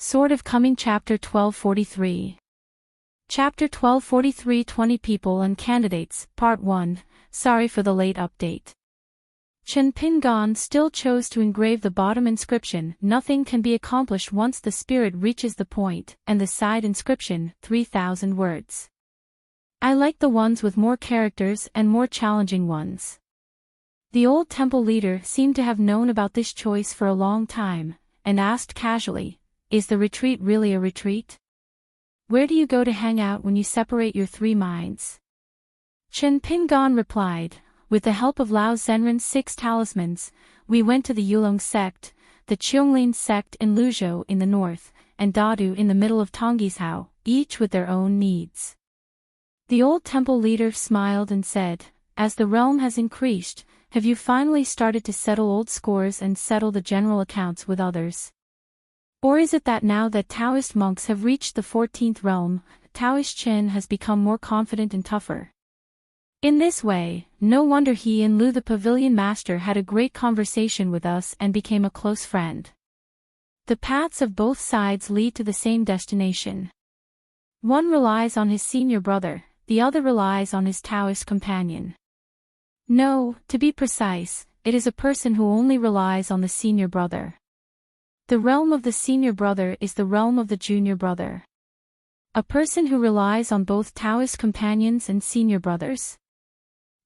Sword of Coming Chapter 1243. Chapter 1243 20 People and Candidates, Part 1. Sorry for the late update. Chen Pingan still chose to engrave the bottom inscription, "Nothing can be accomplished once the spirit reaches the point," and the side inscription, 3,000 words. I like the ones with more characters and more challenging ones. The old temple leader seemed to have known about this choice for a long time, and asked casually, "Is the retreat really a retreat? Where do you go to hang out when you separate your three minds?" Chen Pingan replied, "With the help of Lao Zhenren's 6 talismans, we went to the Yulong sect, the Cheonglin sect in Luzhou in the north, and Dadu in the middle of Tonggishao, each with their own needs." The old temple leader smiled and said, "As the realm has increased, have you finally started to settle old scores and settle the general accounts with others? Or is it that now that Taoist monks have reached the 14th realm, Taoist Chen has become more confident and tougher?" In this way, no wonder he and Lu the pavilion master had a great conversation with us and became a close friend. The paths of both sides lead to the same destination. One relies on his senior brother, the other relies on his Taoist companion. No, to be precise, it is a person who only relies on the senior brother. The realm of the senior brother is the realm of the junior brother. A person who relies on both Taoist companions and senior brothers.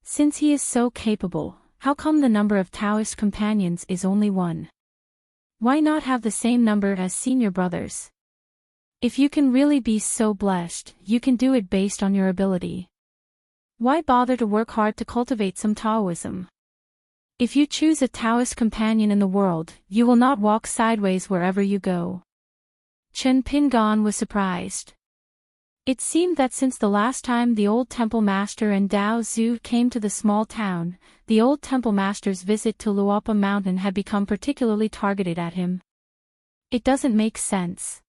Since he is so capable, how come the number of Taoist companions is only 1? Why not have the same number as senior brothers? If you can really be so blessed, you can do it based on your ability. Why bother to work hard to cultivate some Taoism? If you choose a Taoist companion in the world, you will not walk sideways wherever you go. Chen Pingan was surprised. It seemed that since the last time the old temple master and Dao Zhu came to the small town, the old temple master's visit to Luopa Mountain had become particularly targeted at him. It doesn't make sense.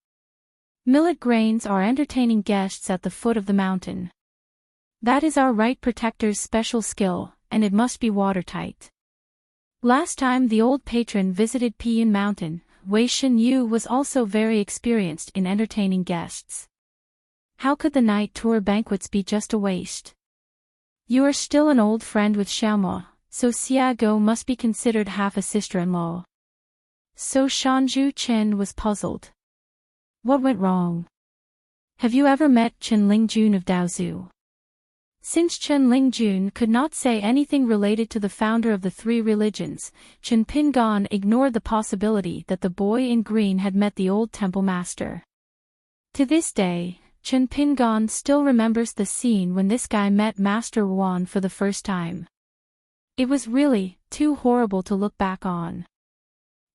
Millet grains are entertaining guests at the foot of the mountain. That is our right protector's special skill, and it must be watertight. Last time the old patron visited Piyin Mountain, Wei Shenyu was also very experienced in entertaining guests. How could the night tour banquets be just a waste? You are still an old friend with Xiaomo, so Xiago must be considered half a sister-in-law. So Shanju Chen was puzzled. What went wrong? Have you ever met Chen Lingjun of Daozu? Since Chen Lingjun could not say anything related to the founder of the 3 religions, Chen Pingan ignored the possibility that the boy in green had met the old temple master. To this day, Chen Pingan still remembers the scene when this guy met Master Wan for the first time. It was really too horrible to look back on.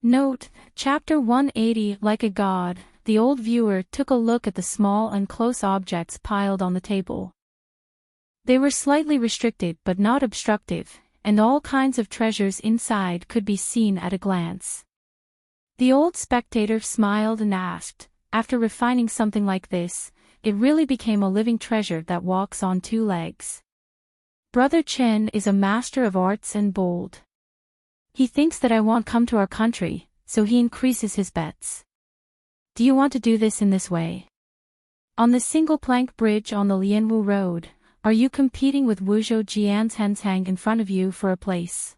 Note, Chapter 180. Like a god, the old viewer took a look at the small and close objects piled on the table. They were slightly restricted but not obstructive, and all kinds of treasures inside could be seen at a glance. The old spectator smiled and asked, after refining something like this, it really became a living treasure that walks on 2 legs. Brother Chen is a master of arts and bold. He thinks that I won't come to our country, so he increases his bets. Do you want to do this in this way? On the single-plank bridge on the Lianwu Road, are you competing with Wuzhou Jian's Hensang in front of you for a place?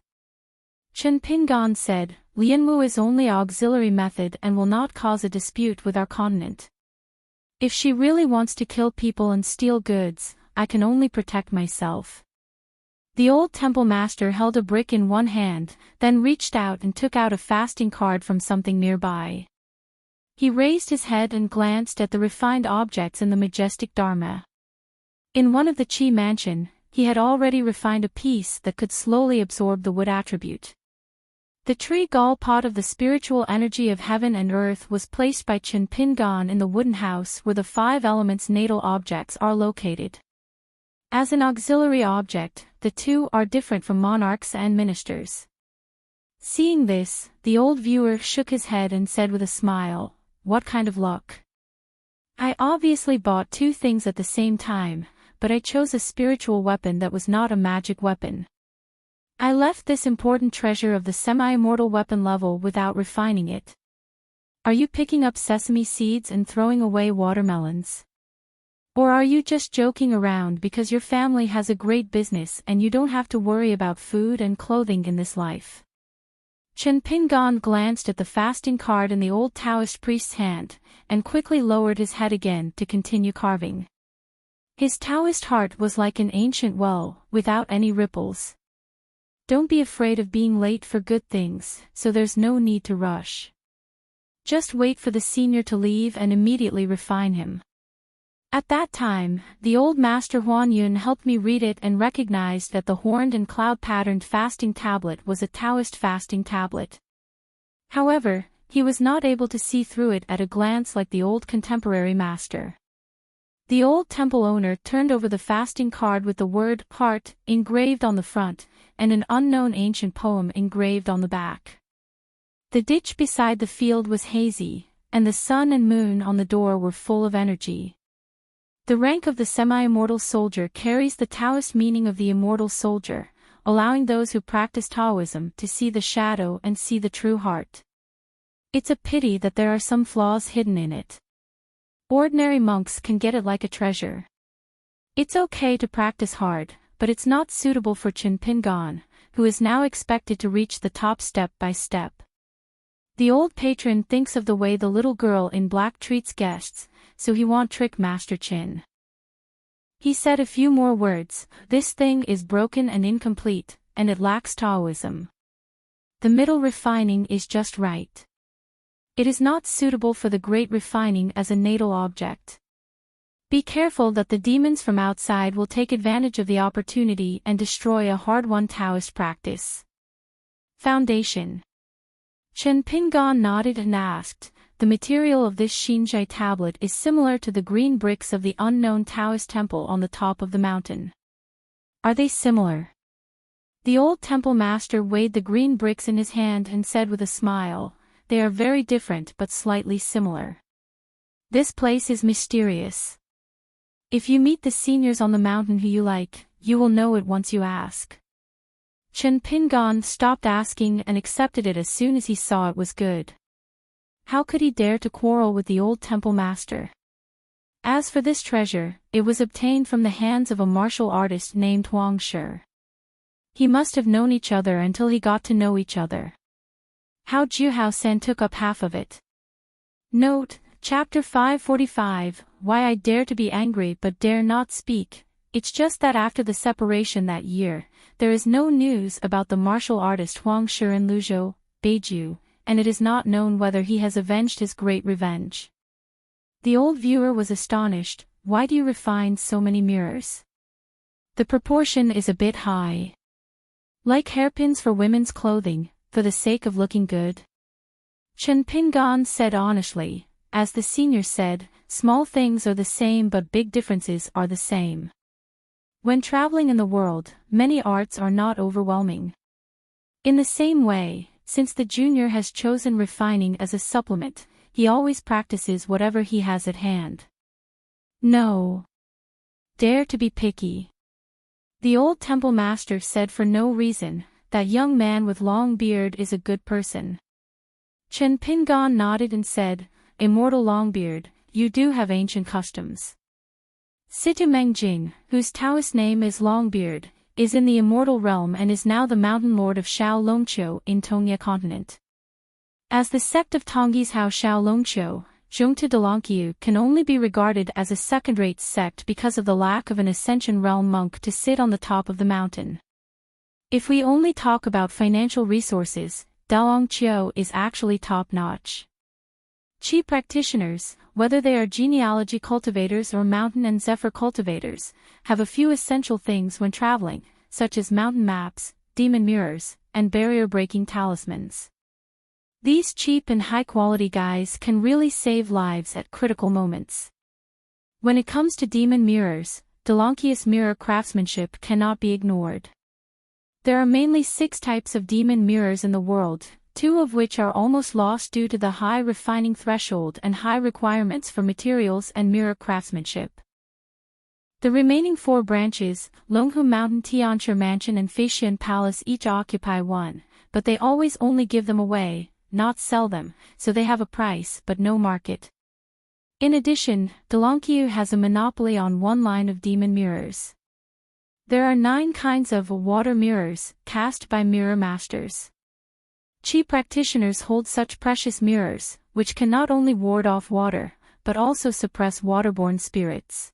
Chen Pingan said, Lianwu is only auxiliary method and will not cause a dispute with our continent. If she really wants to kill people and steal goods, I can only protect myself. The old temple master held a brick in one hand, then reached out and took out a fasting card from something nearby. He raised his head and glanced at the refined objects in the majestic Dharma. In one of the Qi mansion, he had already refined a piece that could slowly absorb the wood attribute. The tree gall pot of the spiritual energy of heaven and earth was placed by Chen Pingan in the wooden house where the 5 elements natal objects are located. As an auxiliary object, the 2 are different from monarchs and ministers. Seeing this, the old viewer shook his head and said with a smile, "What kind of luck? I obviously bought 2 things at the same time, but I chose a spiritual weapon that was not a magic weapon. I left this important treasure of the semi-immortal weapon level without refining it. Are you picking up sesame seeds and throwing away watermelons? Or are you just joking around because your family has a great business and you don't have to worry about food and clothing in this life? Chen Pingan glanced at the fasting card in the old Taoist priest's hand, and quickly lowered his head again to continue carving. His Taoist heart was like an ancient well, without any ripples. Don't be afraid of being late for good things, so there's no need to rush. Just wait for the senior to leave and immediately refine him. At that time, the old master Huan Yun helped me read it and recognized that the horned and cloud-patterned fasting tablet was a Taoist fasting tablet. However, he was not able to see through it at a glance like the old contemporary master. The old temple owner turned over the fasting card with the word heart engraved on the front, and an unknown ancient poem engraved on the back. The ditch beside the field was hazy, and the sun and moon on the door were full of energy. The rank of the semi-immortal soldier carries the Taoist meaning of the immortal soldier, allowing those who practice Taoism to see the shadow and see the true heart. It's a pity that there are some flaws hidden in it. Ordinary monks can get it like a treasure. It's okay to practice hard, but it's not suitable for Chen Pingan, who is now expected to reach the top step by step. The old patron thinks of the way the little girl in black treats guests, so he won't trick Master Chin. He said a few more words. This thing is broken and incomplete, and it lacks Taoism. The middle refining is just right. It is not suitable for the great refining as a natal object. Be careful that the demons from outside will take advantage of the opportunity and destroy a hard-won Taoist practice. Foundation. Chen Pingan nodded and asked, the material of this Xinzhai tablet is similar to the green bricks of the unknown Taoist temple on the top of the mountain. Are they similar? The old temple master weighed the green bricks in his hand and said with a smile, they are very different but slightly similar. This place is mysterious. If you meet the seniors on the mountain who you like, you will know it once you ask. Chen Pingan stopped asking and accepted it as soon as he saw it was good. How could he dare to quarrel with the old temple master? As for this treasure, it was obtained from the hands of a martial artist named Huang Shi. He must have known each other until he got to know each other. How Juhao-san took up half of it. Note, Chapter 545, Why I Dare to be Angry but Dare Not Speak. It's just that after the separation that year, there is no news about the martial artist Huang Shi in Luzhou, Beiju, and it is not known whether he has avenged his great revenge. The old viewer was astonished. Why do you refine so many mirrors? The proportion is a bit high. Like hairpins for women's clothing, for the sake of looking good? Chen Pingan said honestly, as the senior said, small things are the same but big differences are the same. When traveling in the world, many arts are not overwhelming. In the same way, since the junior has chosen refining as a supplement, he always practices whatever he has at hand. No. Dare to be picky. The old temple master said for no reason, that young man with long beard is a good person. Chen Pingan nodded and said, Immortal Longbeard, you do have ancient customs. Situ Mengjing, whose Taoist name is Longbeard, is in the immortal realm and is now the mountain lord of Shao Longqiu in Tongya continent. As the sect of Tongyi's Hao Shao Longqiu, Zhongtu Dalongqiu can only be regarded as a second-rate sect because of the lack of an Ascension realm monk to sit on the top of the mountain. If we only talk about financial resources, Dalongqiu is actually top-notch. Qi practitioners, whether they are genealogy cultivators or mountain and zephyr cultivators, have a few essential things when traveling, such as mountain maps, demon mirrors, and barrier-breaking talismans. These cheap and high-quality guys can really save lives at critical moments. When it comes to demon mirrors, Dalongqiu's mirror craftsmanship cannot be ignored. There are mainly 6 types of demon mirrors in the world, 2 of which are almost lost due to the high refining threshold and high requirements for materials and mirror craftsmanship. The remaining 4 branches, Longhu Mountain, Tianchi Mansion and Feixian Palace, each occupy 1, but they always only give them away, not sell them, so they have a price but no market. In addition, Delankyu has a monopoly on one line of demon mirrors. There are 9 kinds of water mirrors, cast by mirror masters. Chi practitioners hold such precious mirrors, which can not only ward off water, but also suppress waterborne spirits.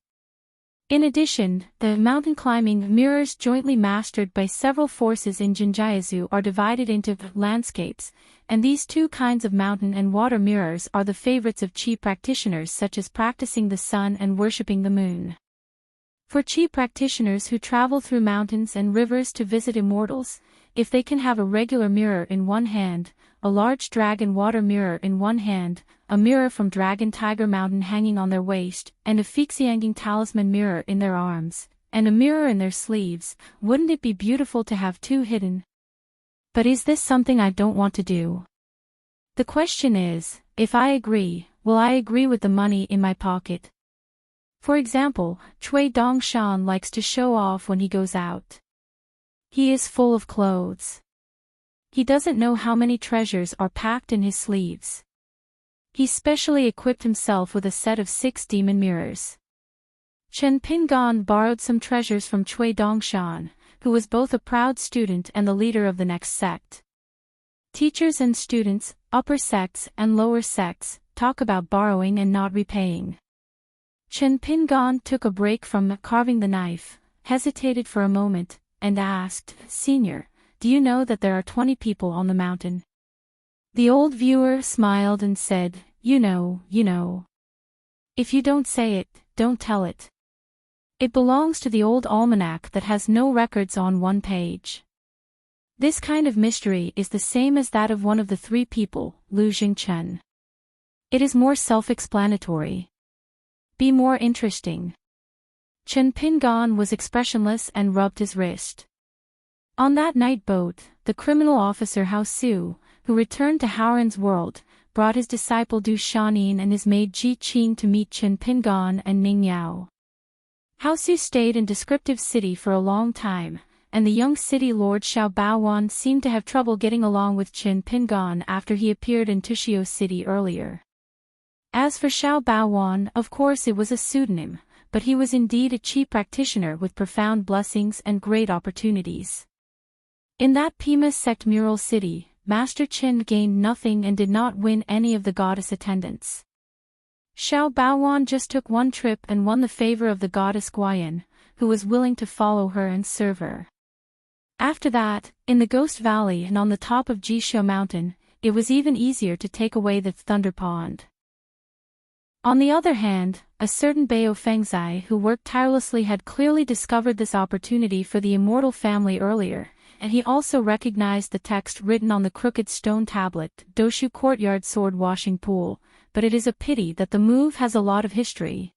In addition, the mountain climbing mirrors jointly mastered by several forces in Jinjiazu are divided into landscapes, and these 2 kinds of mountain and water mirrors are the favorites of Qi practitioners such as practicing the sun and worshipping the moon. For Qi practitioners who travel through mountains and rivers to visit immortals, if they can have a regular mirror in one hand, a large dragon water mirror in one hand, a mirror from Dragon Tiger Mountain hanging on their waist, and a Fixianging talisman mirror in their arms, and a mirror in their sleeves, wouldn't it be beautiful to have 2 hidden? But is this something I don't want to do? The question is, if I agree, will I agree with the money in my pocket? For example, Cui Dongshan likes to show off when he goes out. He is full of clothes. He doesn't know how many treasures are packed in his sleeves. He specially equipped himself with a set of 6 demon mirrors. Chen Pingan borrowed some treasures from Cui Dongshan, who was both a proud student and the leader of the next sect. Teachers and students, upper sects and lower sects, talk about borrowing and not repaying. Chen Pingan took a break from carving the knife, hesitated for a moment, and asked, "Senior, do you know that there are 20 people on the mountain?" The old viewer smiled and said, you know. If you don't say it, don't tell it. It belongs to the old almanac that has no records on one page. This kind of mystery is the same as that of one of the 3 people, Lu Jingchen. It is more self-explanatory. Be more interesting. Chen Pingan was expressionless and rubbed his wrist. On that night boat, the criminal officer Hao Su, who returned to Haoran's world, brought his disciple Du Shanin and his maid Ji Qing to meet Chen Pingan and Ning Yao. Hao Su stayed in Descriptive City for a long time, and the young city lord Xiao Baowan seemed to have trouble getting along with Chen Pingan after he appeared in Tushio City earlier. As for Xiao Baowan, of course it was a pseudonym, but he was indeed a Qi practitioner with profound blessings and great opportunities. In that Pima sect mural city, Master Chen gained nothing and did not win any of the goddess attendants. Xiao Baowan just took 1 trip and won the favor of the goddess Guayan, who was willing to follow her and serve her. After that, in the Ghost Valley and on the top of Jisho Mountain, it was even easier to take away the Thunder Pond. On the other hand, a certain Bao Fengzai who worked tirelessly had clearly discovered this opportunity for the immortal family earlier, and he also recognized the text written on the crooked stone tablet, Doshu Courtyard Sword Washing Pool, but it is a pity that the move has a lot of history.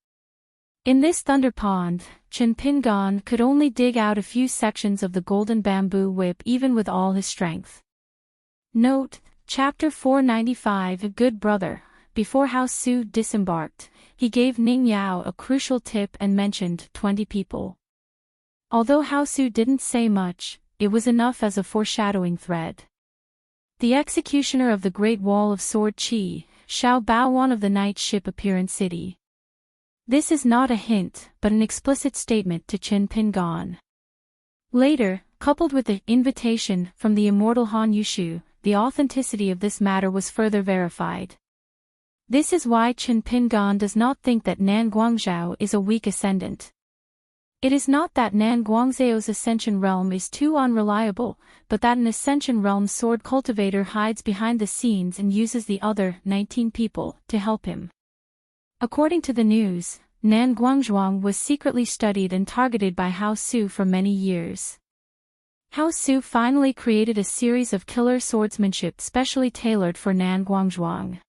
In this Thunder Pond, Chen Pingan could only dig out a few sections of the golden bamboo whip even with all his strength. Note, Chapter 495 A Good Brother. Before Hao Su disembarked, he gave Ning Yao a crucial tip and mentioned 20 people. Although Hao Su didn't say much, it was enough as a foreshadowing thread. The executioner of the Great Wall of Sword Qi, Xiao Baowan of the Night Ship Appearance City. This is not a hint, but an explicit statement to Chen Pingan. Later, coupled with the invitation from the immortal Han Yushu, the authenticity of this matter was further verified. This is why Chen Pingan does not think that Nan Guangzhou is a weak ascendant. It is not that Nan Guangzhou's ascension realm is too unreliable, but that an ascension realm sword cultivator hides behind the scenes and uses the other 19 people to help him. According to the news, Nan Guangzhuang was secretly studied and targeted by Hao Su for many years. Hao Su finally created a series of killer swordsmanship specially tailored for Nan Guangzhuang.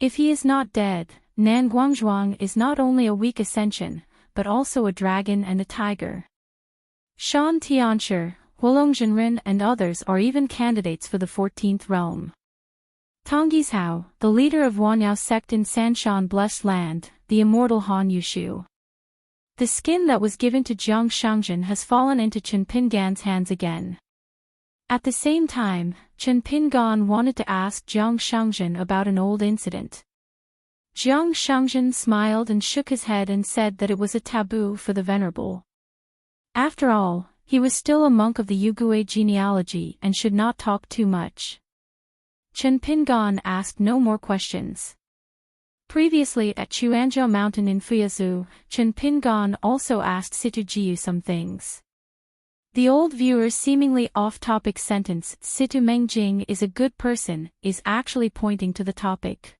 If he is not dead, Nan Guangzhuang is not only a weak ascension, but also a dragon and a tiger. Shan Tianshi, Huolong Zhenren and others are even candidates for the 14th realm. Tang Yizhao, the leader of Wanyao sect in Sanshan Blessed Land, the immortal Han Yushu. The skin that was given to Jiang Shangzhen has fallen into Chen Pingan's hands again. At the same time, Chen Pingan wanted to ask Jiang Shangzhen about an old incident. Jiang Shangzhen smiled and shook his head and said that it was a taboo for the venerable. After all, he was still a monk of the Yugui genealogy and should not talk too much. Chen Pingan asked no more questions. Previously at Chuanzhou Mountain in Fuyazhou, Chen Pingan also asked Situ Jiu some things. The old viewer's seemingly off-topic sentence, Situ Mengjing is a good person, is actually pointing to the topic.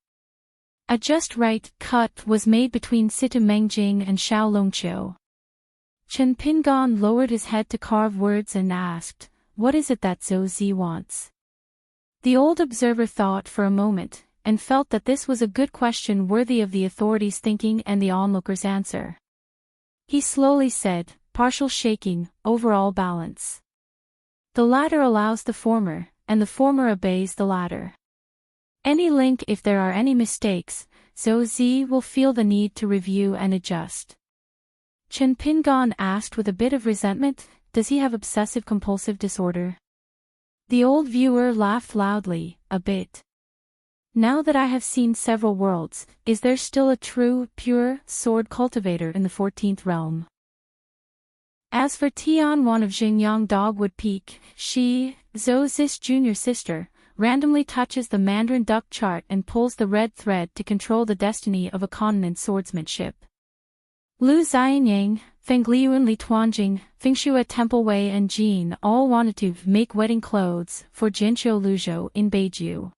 A just right cut was made between Situ Mengjing and Xiao Longqiu. Chen Pingan lowered his head to carve words and asked, "What is it that Zhou Zi wants?" The old observer thought for a moment, and felt that this was a good question worthy of the authorities' thinking and the onlooker's answer. He slowly said, "Partial shaking, overall balance." The latter allows the former, and the former obeys the latter. Any link if there are any mistakes, Zhou Zi will feel the need to review and adjust. Chen Pingan asked with a bit of resentment, "Does he have obsessive-compulsive disorder?" The old viewer laughed loudly, a bit. "Now that I have seen several worlds, is there still a true, pure, sword cultivator in the 14th realm?" As for Tianwan of Xingyang Dogwood Peak, she, Zhou Zi's junior sister, randomly touches the Mandarin duck chart and pulls the red thread to control the destiny of a continent's swordsmanship. Lu Xianyang, Fengliuan Li Tuanjing, Fengshua Temple Wei and Jin all wanted to make wedding clothes for Jinqiu Luzhou in Beiju.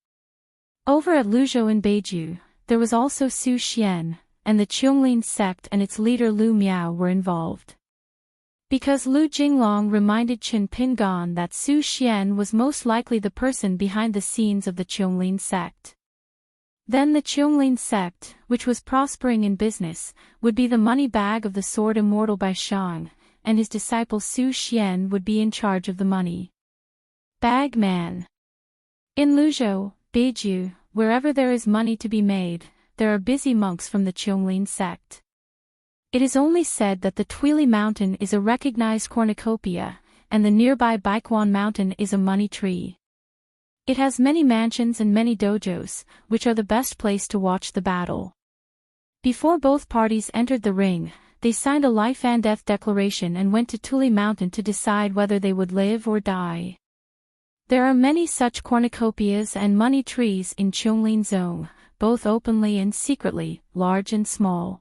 Over at Luzhou in Beiju, there was also Su Xian, and the Qianglin sect and its leader Lu Miao were involved. Because Lu Jinglong reminded Chen Pingan that Su Xian was most likely the person behind the scenes of the Qianglin sect. Then the Qianglin sect, which was prospering in business, would be the money bag of the sword immortal Bai Shang, and his disciple Su Xian would be in charge of the money bag man. In Luzhou, Beiju, wherever there is money to be made, there are busy monks from the Qianglin sect. It is only said that the Tuili Mountain is a recognized cornucopia, and the nearby Baiquan Mountain is a money tree. It has many mansions and many dojos, which are the best place to watch the battle. Before both parties entered the ring, they signed a life and death declaration and went to Tuili Mountain to decide whether they would live or die. There are many such cornucopias and money trees in Qianglin Zone, both openly and secretly, large and small.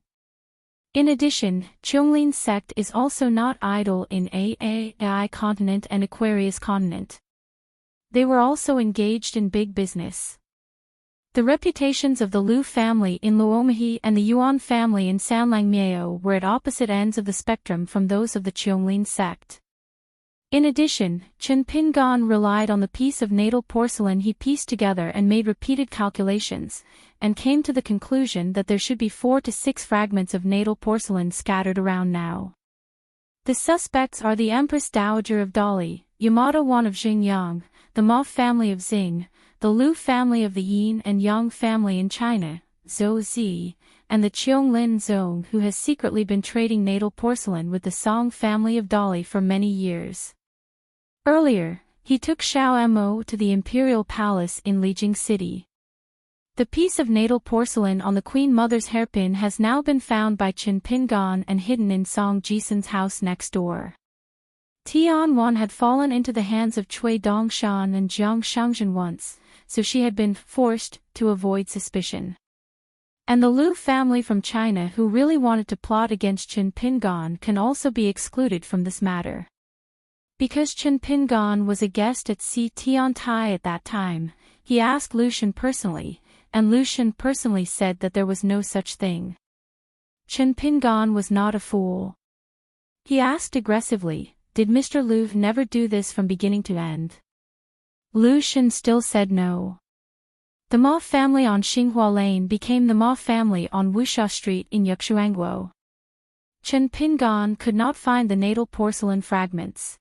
In addition, Qianglin sect is also not idle in Ai continent and Aquarius continent. They were also engaged in big business. The reputations of the Lu family in Luomihi and the Yuan family in Sanlangmiao were at opposite ends of the spectrum from those of the Qianglin sect. In addition, Chen Pingan relied on the piece of natal porcelain he pieced together and made repeated calculations, and came to the conclusion that there should be 4 to 6 fragments of natal porcelain scattered around now. The suspects are the Empress Dowager of Dali, Yamada Wan of Xingyang, the Ma family of Xing, the Lu family of the Yin and Yang family in China, Zhou Zi, and the Qianglin Zong who has secretly been trading natal porcelain with the Song family of Dali for many years. Earlier, he took Xiao Mo to the imperial palace in Lijing City. The piece of natal porcelain on the Queen Mother's hairpin has now been found by Chen Pingan and hidden in Song Jisun's house next door. Tianwan had fallen into the hands of Cui Dongshan and Jiang Shangzhen once, so she had been forced to avoid suspicion. And the Lu family from China who really wanted to plot against Chen Pingan can also be excluded from this matter. Because Chen Pingan was a guest at Si Tiantai at that time, he asked Lu Shen personally, and Lu Shen personally said that there was no such thing. Chen Pingan was not a fool. He asked aggressively, "Did Mr. Lu never do this from beginning to end?" Lu Shen still said no. The Ma family on Xinghua Lane became the Ma family on Wusha Street in Yuxuangguo. Chen Pingan could not find the natal porcelain fragments.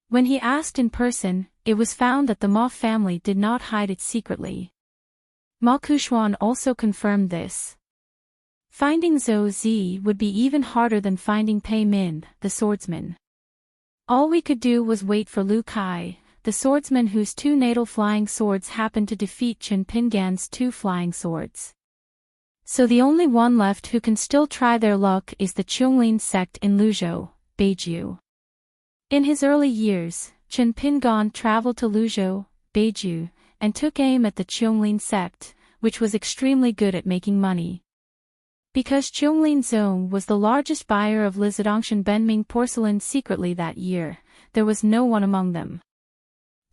When he asked in person, it was found that the Ma family did not hide it secretly. Ma Kushuan also confirmed this. Finding Zhou Zi would be even harder than finding Pei Min, the swordsman. All we could do was wait for Lu Kai, the swordsman whose 2 natal flying swords happened to defeat Chen Pingan's 2 flying swords. So the only one left who can still try their luck is the Qianglin sect in Luzhou, Beiju. In his early years, Chen Pingan traveled to Luzhou, Beiju, and took aim at the Qianglin sect, which was extremely good at making money. Because Qianglin Zong was the largest buyer of Lizidongshan Benming porcelain secretly that year, there was no one among them.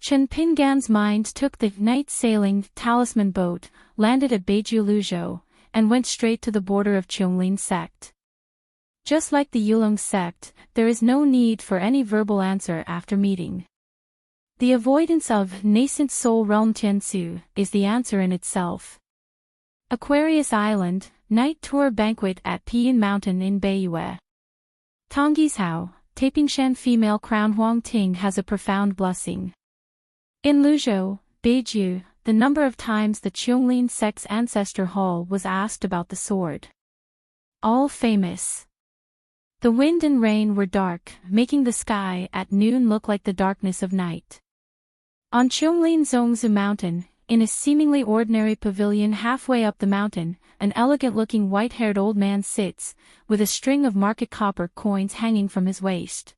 Chen Pingan's mind took the night-sailing talisman boat, landed at Beiju Luzhou, and went straight to the border of Qianglin sect. Just like the Yulong sect, there is no need for any verbal answer after meeting. The avoidance of nascent soul realm Tiansu is the answer in itself. Aquarius Island, night tour banquet at Piyin Mountain in Beiyue. Tonggishao, Tapingshan female crown Huang Ting has a profound blessing. In Luzhou, Beiju, the number of times the Qianglin sect's ancestor hall was asked about the sword. All famous. The wind and rain were dark, making the sky at noon look like the darkness of night. On Qianglin Zongzi Mountain, in a seemingly ordinary pavilion halfway up the mountain, an elegant-looking white-haired old man sits, with a string of market copper coins hanging from his waist.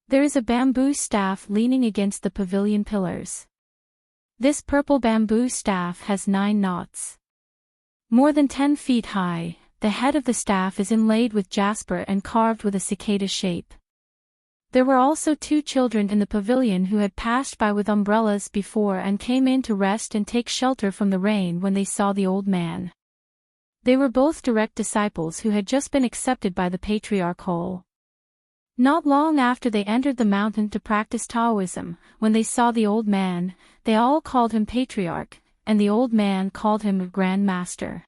There is a bamboo staff leaning against the pavilion pillars. This purple bamboo staff has 9 knots. More than 10 feet high, the head of the staff is inlaid with jasper and carved with a cicada shape. There were also 2 children in the pavilion who had passed by with umbrellas before and came in to rest and take shelter from the rain when they saw the old man. They were both direct disciples who had just been accepted by the patriarch Hole. Not long after they entered the mountain to practice Taoism, when they saw the old man, they all called him patriarch, and the old man called him Grand Master.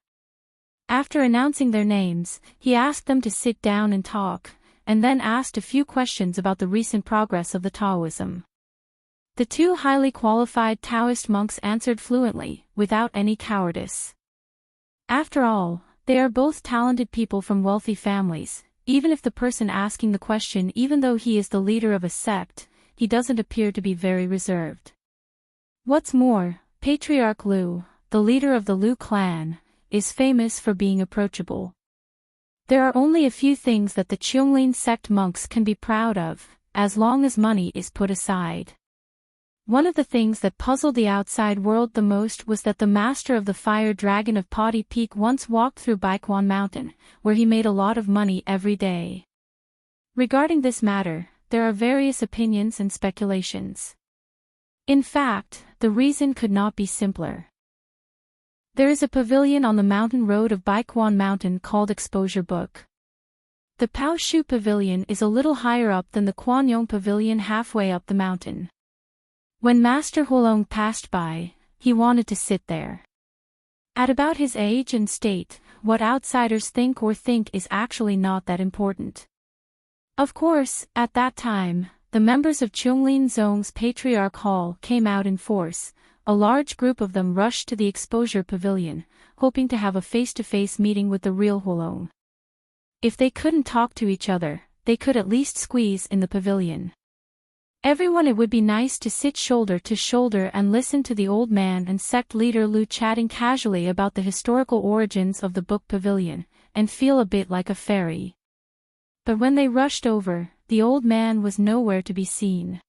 After announcing their names, he asked them to sit down and talk, and then asked a few questions about the recent progress of the Taoism. The 2 highly qualified Taoist monks answered fluently, without any cowardice. After all, they are both talented people from wealthy families. Even if the person asking the question, even though he is the leader of a sect, he doesn't appear to be very reserved. What's more, Patriarch Lu, the leader of the Lu clan, is famous for being approachable. There are only a few things that the Qianglin sect monks can be proud of, as long as money is put aside. One of the things that puzzled the outside world the most was that the master of the fire dragon of Potty Peak once walked through Baikwan Mountain, where he made a lot of money every day. Regarding this matter, there are various opinions and speculations. In fact, the reason could not be simpler. There is a pavilion on the mountain road of Baikwan Mountain called Audiobook. The Pao Shu Pavilion is a little higher up than the Quanyong Pavilion halfway up the mountain. When Master Hulong passed by, he wanted to sit there. At about his age and state, what outsiders think is actually not that important. Of course, at that time, the members of Qianglin Zong's Patriarch Hall came out in force. A large group of them rushed to the Exposure Pavilion, hoping to have a face-to-face meeting with the real Hulong. If they couldn't talk to each other, they could at least squeeze in the pavilion. Everyone, it would be nice to sit shoulder to shoulder and listen to the old man and sect leader Lu chatting casually about the historical origins of the book pavilion, and feel a bit like a fairy. But when they rushed over, the old man was nowhere to be seen.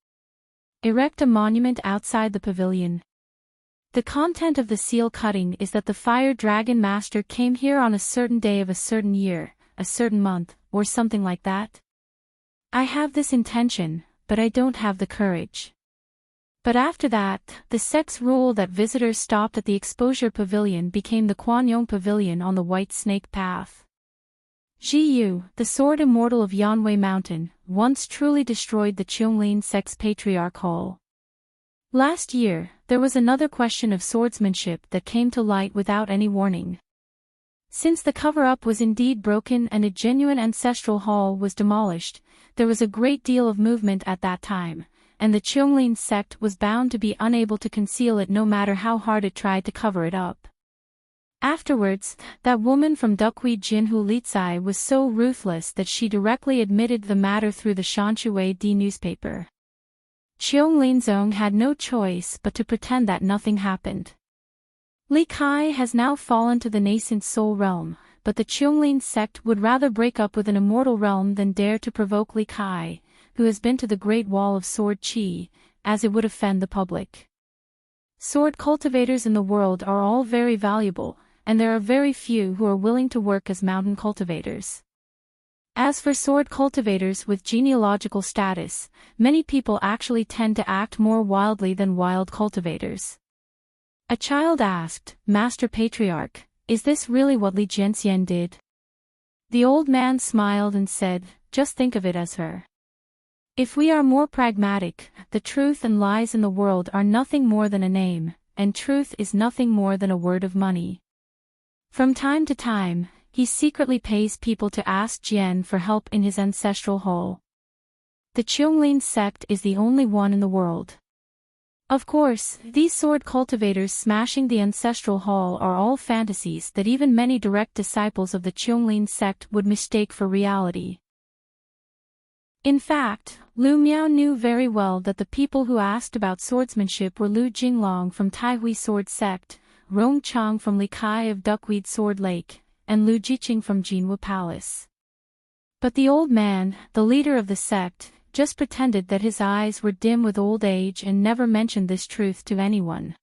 Erect a monument outside the pavilion. The content of the seal cutting is that the fire dragon master came here on a certain day of a certain year, a certain month, or something like that. I have this intention, but I don't have the courage. But after that, the sect's rule that visitors stopped at the Exposure Pavilion became the Quanyong Pavilion on the White Snake Path. Ji Yu, the sword immortal of Yanwei Mountain, once truly destroyed the Qianglin sect's Patriarch Hall. Last year, there was another question of swordsmanship that came to light without any warning. Since the cover-up was indeed broken and a genuine ancestral hall was demolished, there was a great deal of movement at that time, and the Qianglin sect was bound to be unable to conceal it no matter how hard it tried to cover it up. Afterwards, that woman from Duckweed Jinhu Litsai was so ruthless that she directly admitted the matter through the Shanshui Di newspaper. Cheong Linzong had no choice but to pretend that nothing happened. Li Kai has now fallen to the nascent soul realm, but the Cheonglin sect would rather break up with an immortal realm than dare to provoke Li Kai, who has been to the Great Wall of Sword Qi, as it would offend the public. Sword cultivators in the world are all very valuable, and there are very few who are willing to work as mountain cultivators. As for sword cultivators with genealogical status, many people actually tend to act more wildly than wild cultivators. A child asked, "Master Patriarch, is this really what Li Jianxian did?" The old man smiled and said, "Just think of it as her. If we are more pragmatic, the truth and lies in the world are nothing more than a name, and truth is nothing more than a word of money." From time to time, he secretly pays people to ask Jian for help in his ancestral hall. The Cheonglin sect is the only one in the world. Of course, these sword cultivators smashing the ancestral hall are all fantasies that even many direct disciples of the Cheonglin sect would mistake for reality. In fact, Lu Miao knew very well that the people who asked about swordsmanship were Lu Jinglong from Taihui Sword Sect, Rong Chang from Li Kai of Duckweed Sword Lake, and Lu Jiqing from Jinwu Palace. But the old man, the leader of the sect, just pretended that his eyes were dim with old age and never mentioned this truth to anyone.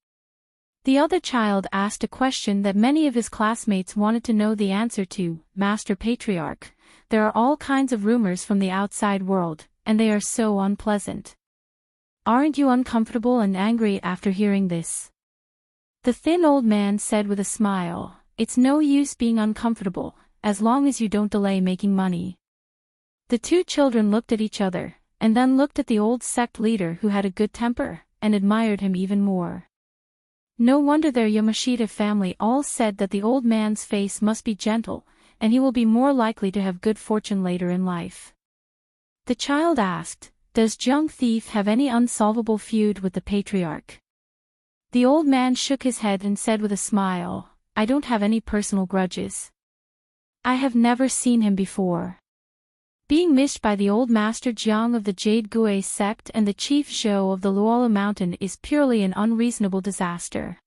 The other child asked a question that many of his classmates wanted to know the answer to, "Master Patriarch, there are all kinds of rumors from the outside world, and they are so unpleasant. Aren't you uncomfortable and angry after hearing this?" The thin old man said with a smile, "It's no use being uncomfortable, as long as you don't delay making money." The two children looked at each other, and then looked at the old sect leader who had a good temper, and admired him even more. No wonder their Yamashita family all said that the old man's face must be gentle, and he will be more likely to have good fortune later in life. The child asked, "Does Jiang Thief have any unsolvable feud with the patriarch?" The old man shook his head and said with a smile, "I don't have any personal grudges. I have never seen him before." Being missed by the old master Jiang of the Jade Gui sect and the chief Zhou of the Luola mountain is purely an unreasonable disaster.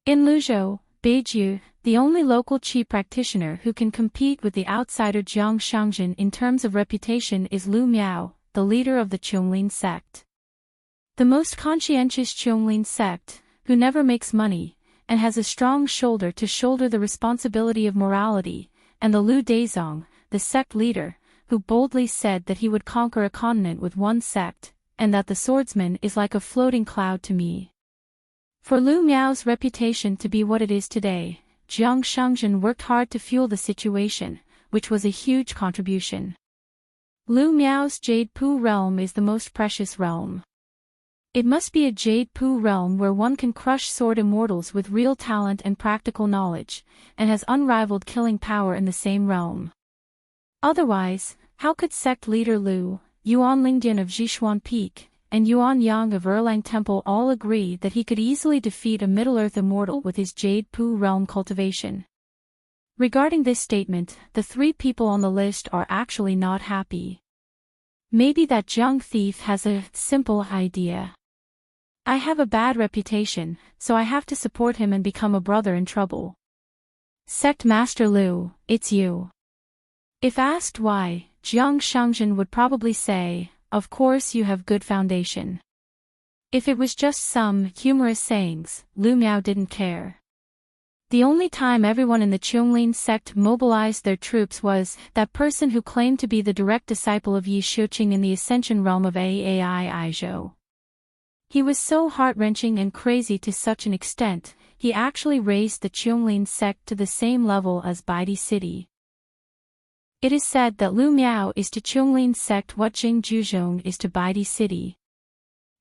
In Luzhou, Beiju, the only local qi practitioner who can compete with the outsider Jiang Shangjin in terms of reputation is Lu Miao, the leader of the Cheonglin sect. The most conscientious Cheonglin sect, who never makes money, and has a strong shoulder to shoulder the responsibility of morality, and the Lu Daizong, the sect leader, who boldly said that he would conquer a continent with one sect, and that the swordsman is like a floating cloud to me. For Lu Miao's reputation to be what it is today, Jiang Shangjin worked hard to fuel the situation, which was a huge contribution. Lu Miao's Jade Pu realm is the most precious realm. It must be a Jade Pu realm where one can crush sword immortals with real talent and practical knowledge, and has unrivaled killing power in the same realm. Otherwise, how could sect leader Lu, Yuan Lingdian of Jishuan Peak, and Yuan Yang of Erlang Temple all agree that he could easily defeat a Middle-earth immortal with his Jade Pu realm cultivation? Regarding this statement, the three people on the list are actually not happy. Maybe that Jiang Thief has a simple idea. "I have a bad reputation, so I have to support him and become a brother in trouble." "Sect Master Lu, it's you." If asked why, Jiang Shangjin would probably say, "Of course you have good foundation." If it was just some humorous sayings, Lu Miao didn't care. The only time everyone in the Cheonglin sect mobilized their troops was that person who claimed to be the direct disciple of Yi Xiuqing in the Ascension realm of Aai. He was so heart-wrenching and crazy to such an extent, he actually raised the Cheonglin sect to the same level as Baidi City. It is said that Lu Miao is to Cheonglin sect what Jing Juzhong is to Baidi City.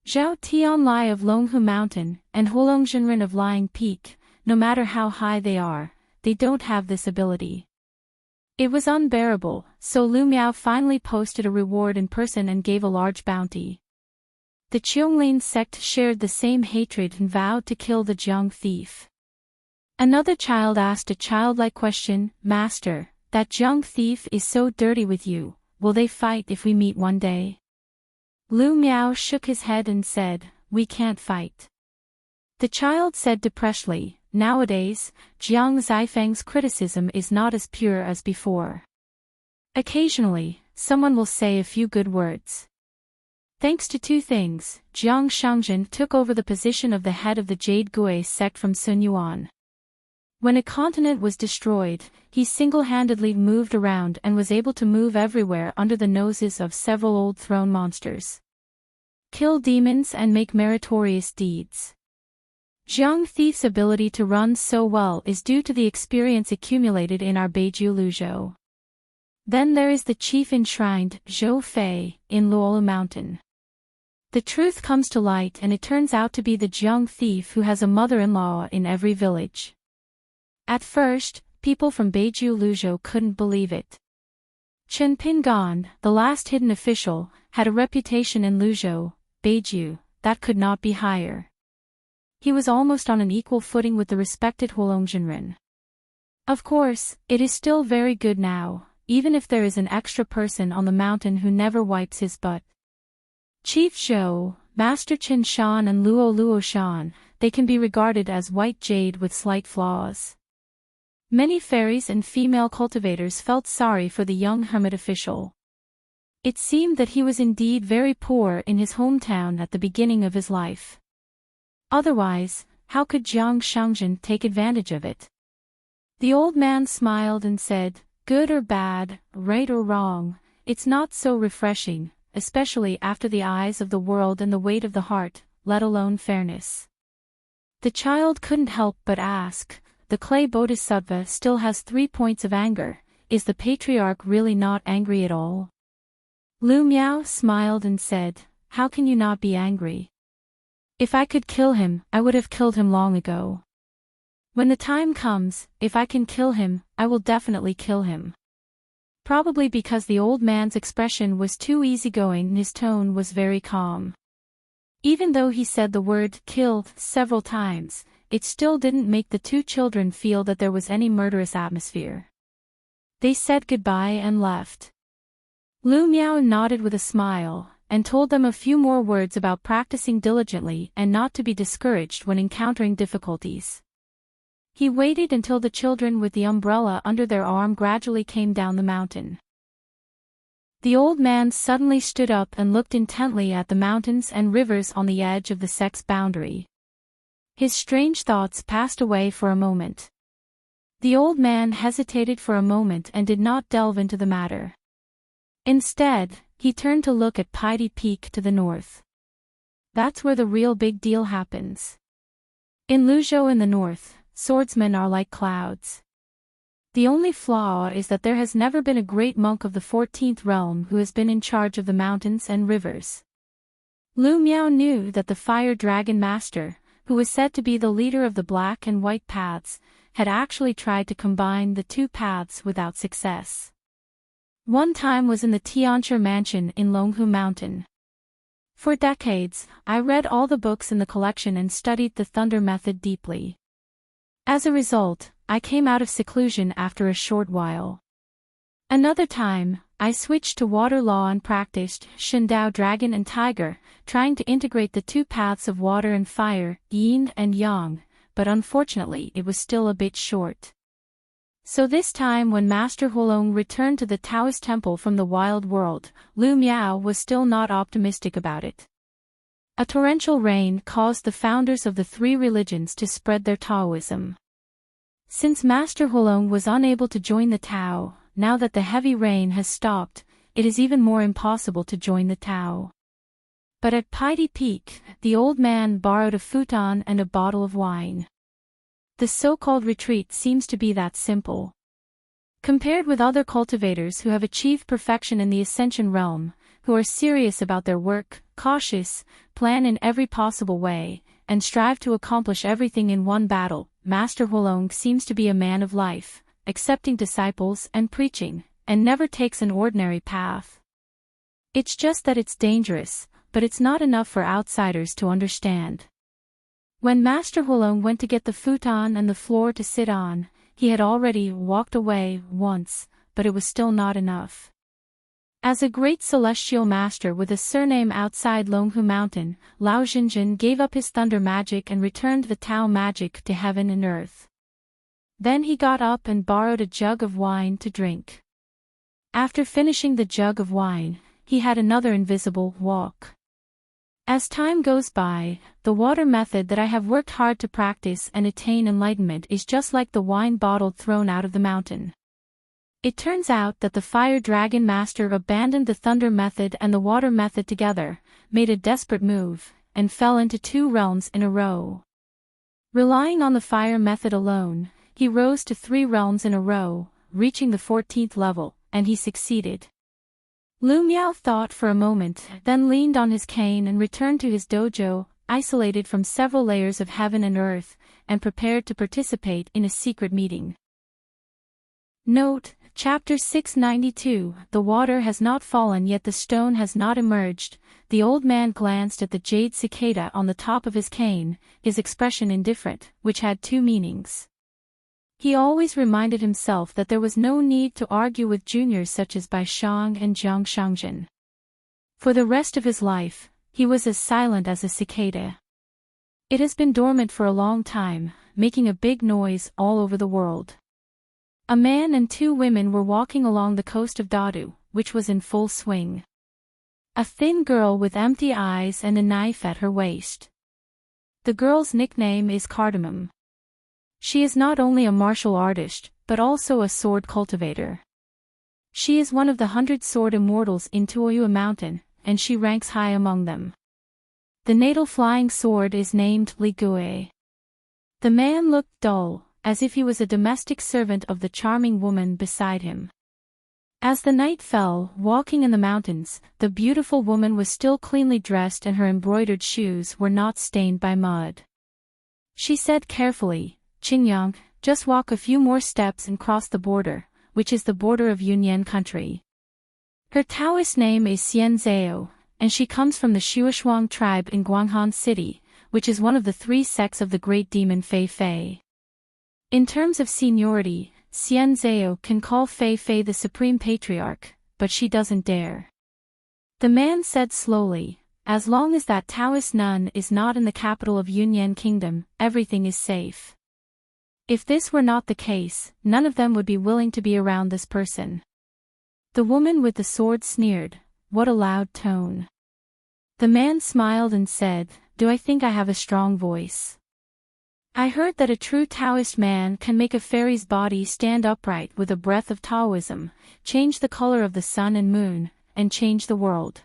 Zhao Tianlai of Longhu Mountain and Huolong Zhenren of Lying Peak, no matter how high they are, they don't have this ability. It was unbearable, so Lu Miao finally posted a reward in person and gave a large bounty. The Cheonglin sect shared the same hatred and vowed to kill the Jiang Thief. Another child asked a childlike question, Master, that young thief is so dirty with you, will they fight if we meet one day? Lu Miao shook his head and said, we can't fight. The child said depressedly, nowadays, Jiang Zifeng's criticism is not as pure as before. Occasionally, someone will say a few good words. Thanks to two things, Jiang Shangjin took over the position of the head of the Jade Gui sect from Sun Yuan. When a continent was destroyed, he single-handedly moved around and was able to move everywhere under the noses of several old throne monsters. Kill demons and make meritorious deeds. Jiang Thief's ability to run so well is due to the experience accumulated in our Beiju Luzhou. Then there is the chief enshrined, Zhou Fei, in Luolu Mountain. The truth comes to light and it turns out to be the Jiang Thief who has a mother-in-law in every village. At first, people from Beiju Luzhou couldn't believe it. Chen Pingan, the last hidden official, had a reputation in Luzhou, Beiju, that could not be higher. He was almost on an equal footing with the respected Huolong Jinren. Of course, it is still very good now, even if there is an extra person on the mountain who never wipes his butt. Chief Zhou, Master Qin Shan and Luo Shan, they can be regarded as white jade with slight flaws. Many fairies and female cultivators felt sorry for the young hermit official. It seemed that he was indeed very poor in his hometown at the beginning of his life. Otherwise, how could Jiang Shangjin take advantage of it? The old man smiled and said, good or bad, right or wrong, it's not so refreshing, especially after the eyes of the world and the weight of the heart, let alone fairness. The child couldn't help but ask, the clay bodhisattva still has 3 points of anger, is the patriarch really not angry at all? Lu Miao smiled and said, how can you not be angry? If I could kill him, I would have killed him long ago. When the time comes, if I can kill him, I will definitely kill him. Probably because the old man's expression was too easygoing and his tone was very calm. Even though he said the word killed several times, it still didn't make the two children feel that there was any murderous atmosphere. They said goodbye and left. Lu Miao nodded with a smile, and told them a few more words about practicing diligently and not to be discouraged when encountering difficulties. He waited until the children with the umbrella under their arm gradually came down the mountain. The old man suddenly stood up and looked intently at the mountains and rivers on the edge of the sect's boundary. His strange thoughts passed away for a moment. The old man hesitated for a moment and did not delve into the matter. Instead, he turned to look at Piety Peak to the north. That's where the real big deal happens. In Luzhou in the north, swordsmen are like clouds. The only flaw is that there has never been a great monk of the 14th realm who has been in charge of the mountains and rivers. Lu Miao knew that the Fire Dragon Master, who was said to be the leader of the black and white paths, had actually tried to combine the two paths without success. One time was in the Tianchi mansion in Longhu Mountain. For decades, I read all the books in the collection and studied the thunder method deeply. As a result, I came out of seclusion after a short while. Another time, I switched to water law and practiced Shindao Dragon and Tiger, trying to integrate the two paths of water and fire, yin and yang, but unfortunately it was still a bit short. So this time when Master Huolong returned to the Taoist temple from the wild world, Lu Miao was still not optimistic about it. A torrential rain caused the founders of the three religions to spread their Taoism. Since Master Huolong was unable to join the Tao, now that the heavy rain has stopped, it is even more impossible to join the Tao. But at Piety Peak, the old man borrowed a futon and a bottle of wine. The so-called retreat seems to be that simple. Compared with other cultivators who have achieved perfection in the Ascension realm, who are serious about their work, cautious, plan in every possible way, and strive to accomplish everything in one battle, Master Huolong seems to be a man of life, accepting disciples and preaching, and never takes an ordinary path. It's just that it's dangerous, but it's not enough for outsiders to understand. When Master Hulong went to get the futon and the floor to sit on, he had already walked away once, but it was still not enough. As a great celestial master with a surname outside Longhu Mountain, Lao Zhenjin gave up his thunder magic and returned the Tao magic to heaven and earth. Then he got up and borrowed a jug of wine to drink. After finishing the jug of wine, he had another invisible walk. As time goes by, the water method that I have worked hard to practice and attain enlightenment is just like the wine bottle thrown out of the mountain. It turns out that the fire dragon master abandoned the thunder method and the water method together, made a desperate move, and fell into 2 realms in a row. Relying on the fire method alone, he rose to 3 realms in a row, reaching the 14th level, and he succeeded. Lu Miao thought for a moment, then leaned on his cane and returned to his dojo, isolated from several layers of heaven and earth, and prepared to participate in a secret meeting. Note: Chapter 692, The water has not fallen yet the stone has not emerged. The old man glanced at the jade cicada on the top of his cane, his expression indifferent, which had 2 meanings. He always reminded himself that there was no need to argue with juniors such as Bai Shang and Jiang Shangjin. For the rest of his life, he was as silent as a cicada. It has been dormant for a long time, making a big noise all over the world. A man and 2 women were walking along the coast of Dadu, which was in full swing. A thin girl with empty eyes and a knife at her waist. The girl's nickname is Cardamom. She is not only a martial artist, but also a sword cultivator. She is one of the 100 sword immortals in Tuoyue Mountain, and she ranks high among them. The natal flying sword is named Li Gui. The man looked dull, as if he was a domestic servant of the charming woman beside him. As the night fell, walking in the mountains, the beautiful woman was still cleanly dressed and her embroidered shoes were not stained by mud. She said carefully, "Qingyang, just walk a few more steps and cross the border, which is the border of Yunyan country." Her Taoist name is Xian Zhao, and she comes from the Shuoshuang tribe in Guanghan City, which is one of the 3 sects of the great demon Fei Fei. In terms of seniority, Xian Zhao can call Fei Fei the supreme patriarch, but she doesn't dare. The man said slowly, "As long as that Taoist nun is not in the capital of Yunyan Kingdom, everything is safe." If this were not the case, none of them would be willing to be around this person. The woman with the sword sneered, "What a loud tone." The man smiled and said, "Do I think I have a strong voice? I heard that a true Taoist man can make a fairy's body stand upright with a breath of Taoism, change the color of the sun and moon, and change the world."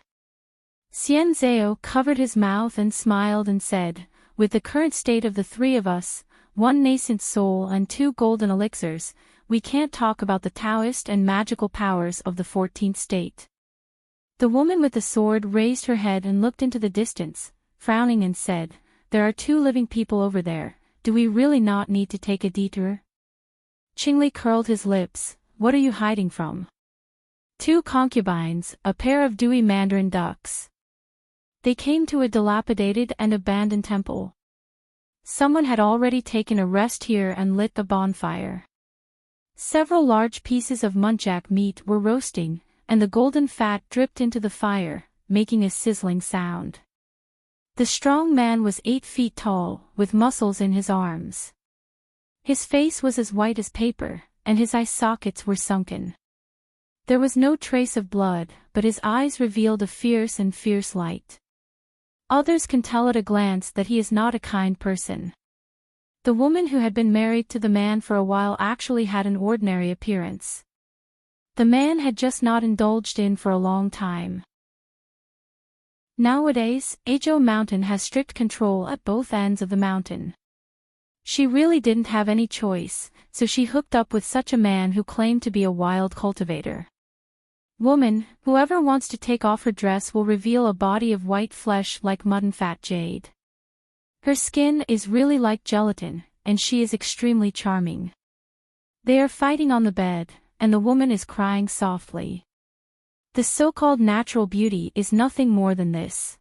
Xian Zhao covered his mouth and smiled and said, "With the current state of the 3 of us, 1 nascent soul and 2 golden elixirs, we can't talk about the Taoist and magical powers of the 14th state." The woman with the sword raised her head and looked into the distance, frowning and said, "There are 2 living people over there, do we really not need to take a detour?" Qingli curled his lips, "What are you hiding from?" 2 concubines, a pair of dewy mandarin ducks. They came to a dilapidated and abandoned temple. Someone had already taken a rest here and lit a bonfire. Several large pieces of muntjac meat were roasting, and the golden fat dripped into the fire, making a sizzling sound. The strong man was 8 feet tall, with muscles in his arms. His face was as white as paper, and his eye sockets were sunken. There was no trace of blood, but his eyes revealed a fierce light. Others can tell at a glance that he is not a kind person. The woman who had been married to the man for a while actually had an ordinary appearance. The man had just not indulged in for a long time. Nowadays, Aizhou Mountain has strict control at both ends of the mountain. She really didn't have any choice, so she hooked up with such a man who claimed to be a wild cultivator. "Woman, whoever wants to take off her dress will reveal a body of white flesh like mutton fat jade. Her skin is really like gelatin, and she is extremely charming." They are fighting on the bed, and the woman is crying softly. The so-called natural beauty is nothing more than this.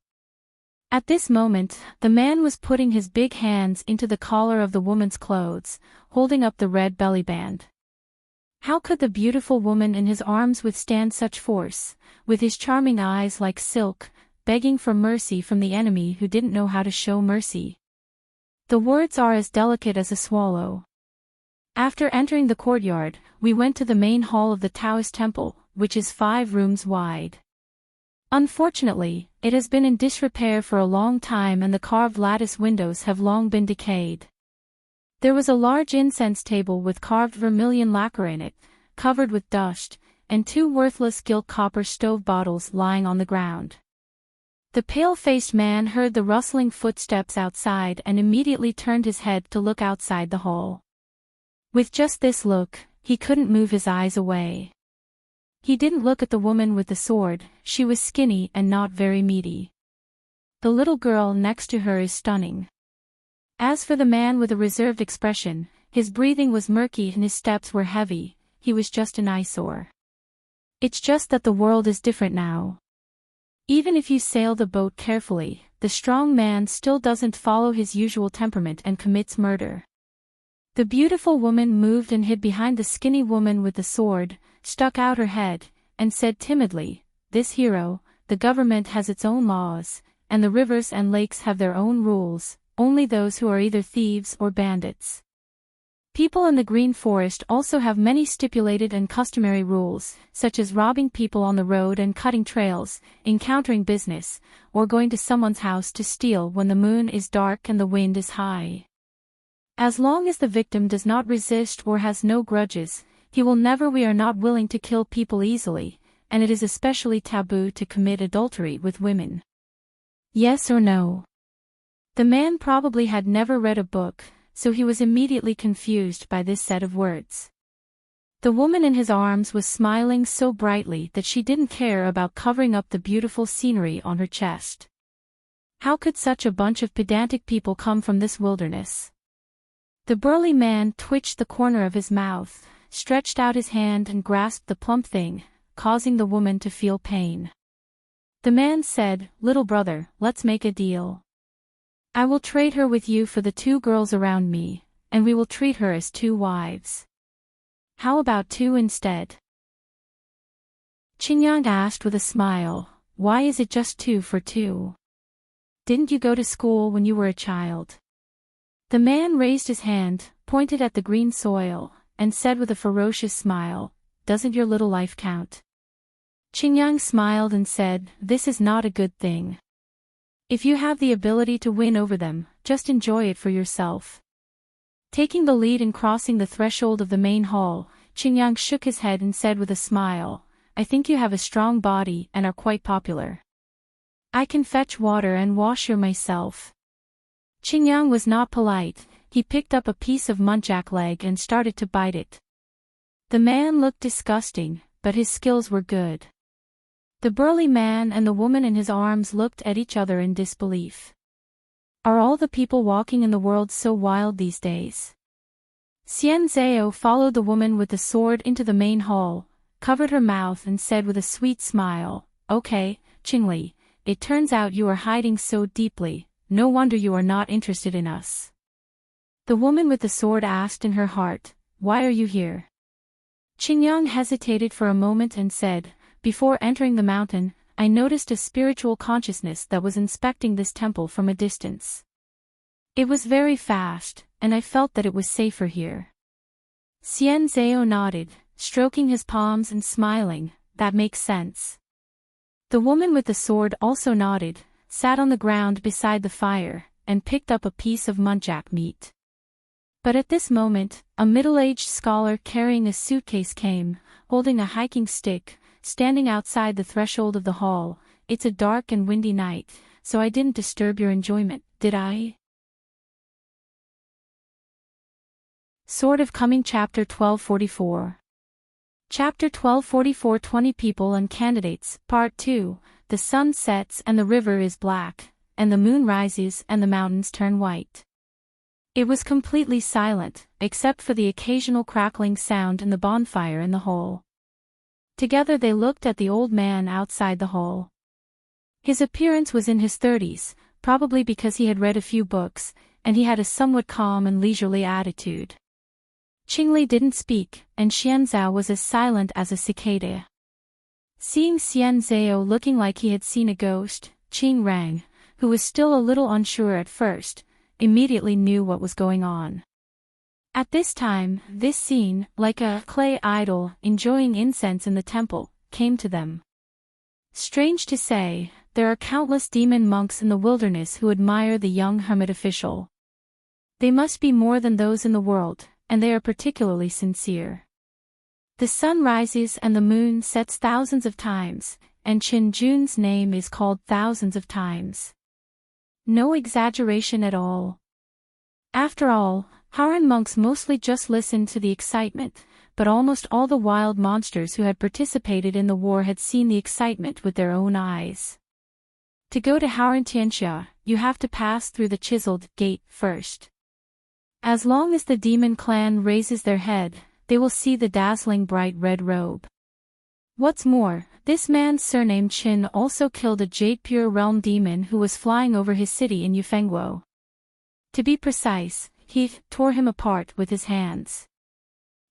At this moment, the man was putting his big hands into the collar of the woman's clothes, holding up the red belly band. How could the beautiful woman in his arms withstand such force, with his charming eyes like silk, begging for mercy from the enemy who didn't know how to show mercy? The words are as delicate as a swallow. After entering the courtyard, we went to the main hall of the Taoist temple, which is 5 rooms wide. Unfortunately, it has been in disrepair for a long time and the carved lattice windows have long been decayed. There was a large incense table with carved vermilion lacquer in it, covered with dust, and 2 worthless gilt copper stove bottles lying on the ground. The pale-faced man heard the rustling footsteps outside and immediately turned his head to look outside the hall. With just this look, he couldn't move his eyes away. He didn't look at the woman with the sword, she was skinny and not very meaty. The little girl next to her is stunning. As for the man with a reserved expression, his breathing was murky and his steps were heavy, he was just an eyesore. It's just that the world is different now. Even if you sail the boat carefully, the strong man still doesn't follow his usual temperament and commits murder. The beautiful woman moved and hid behind the skinny woman with the sword, stuck out her head, and said timidly, "This hero, the government has its own laws, and the rivers and lakes have their own rules, only those who are either thieves or bandits. People in the Green Forest also have many stipulated and customary rules, such as robbing people on the road and cutting trails, encountering business, or going to someone's house to steal when the moon is dark and the wind is high. As long as the victim does not resist or has no grudges, he will never. We are not willing to kill people easily, and it is especially taboo to commit adultery with women. Yes or no?" The man probably had never read a book, so he was immediately confused by this set of words. The woman in his arms was smiling so brightly that she didn't care about covering up the beautiful scenery on her chest. How could such a bunch of pedantic people come from this wilderness? The burly man twitched the corner of his mouth, stretched out his hand and grasped the plump thing, causing the woman to feel pain. The man said, "Little brother, let's make a deal. I will trade her with you for the 2 girls around me, and we will treat her as 2 wives. How about 2 instead?" Qingyang asked with a smile, "Why is it just 2 for 2? Didn't you go to school when you were a child?" The man raised his hand, pointed at the green soil, and said with a ferocious smile, "Doesn't your little life count?" Qingyang smiled and said, "This is not a good thing. If you have the ability to win over them, just enjoy it for yourself." Taking the lead in crossing the threshold of the main hall, Qingyang shook his head and said with a smile, "I think you have a strong body and are quite popular. I can fetch water and wash you myself." Qingyang was not polite, he picked up a piece of muntjac leg and started to bite it. The man looked disgusting, but his skills were good. The burly man and the woman in his arms looked at each other in disbelief. Are all the people walking in the world so wild these days? Xian Zhao followed the woman with the sword into the main hall, covered her mouth and said with a sweet smile, "Okay, Qingli, it turns out you are hiding so deeply, no wonder you are not interested in us." The woman with the sword asked in her heart, "Why are you here?" Qingyang hesitated for a moment and said, "Before entering the mountain, I noticed a spiritual consciousness that was inspecting this temple from a distance. It was very fast, and I felt that it was safer here." Xian Zhao nodded, stroking his palms and smiling, "That makes sense." The woman with the sword also nodded, sat on the ground beside the fire, and picked up a piece of muntjac meat. But at this moment, a middle-aged scholar carrying a suitcase came, holding a hiking stick, standing outside the threshold of the hall. "It's a dark and windy night, so I didn't disturb your enjoyment, did I?" Sword of Coming Chapter 1244. Chapter 1244 20 People and Candidates, Part 2. The sun sets and the river is black, and the moon rises and the mountains turn white. It was completely silent, except for the occasional crackling sound in the bonfire in the hall. Together they looked at the old man outside the hall. His appearance was in his 30s, probably because he had read a few books, and he had a somewhat calm and leisurely attitude. Qingli didn't speak, and Xianzhao was as silent as a cicada. Seeing Xianzhao looking like he had seen a ghost, Qing Rang, who was still a little unsure at first, immediately knew what was going on. At this time, this scene, like a clay idol enjoying incense in the temple, came to them. Strange to say, there are countless demon monks in the wilderness who admire the young hermit official. They must be more than those in the world, and they are particularly sincere. The sun rises and the moon sets thousands of times, and Qin Jun's name is called thousands of times. No exaggeration at all. After all, Han monks mostly just listened to the excitement, but almost all the wild monsters who had participated in the war had seen the excitement with their own eyes. To go to Tianxia, you have to pass through the chiseled gate first. As long as the demon clan raises their head, they will see the dazzling bright red robe. What's more, this man surnamed Qin also killed a Jade Pure Realm demon who was flying over his city in Yufengguo. To be precise, he tore him apart with his hands.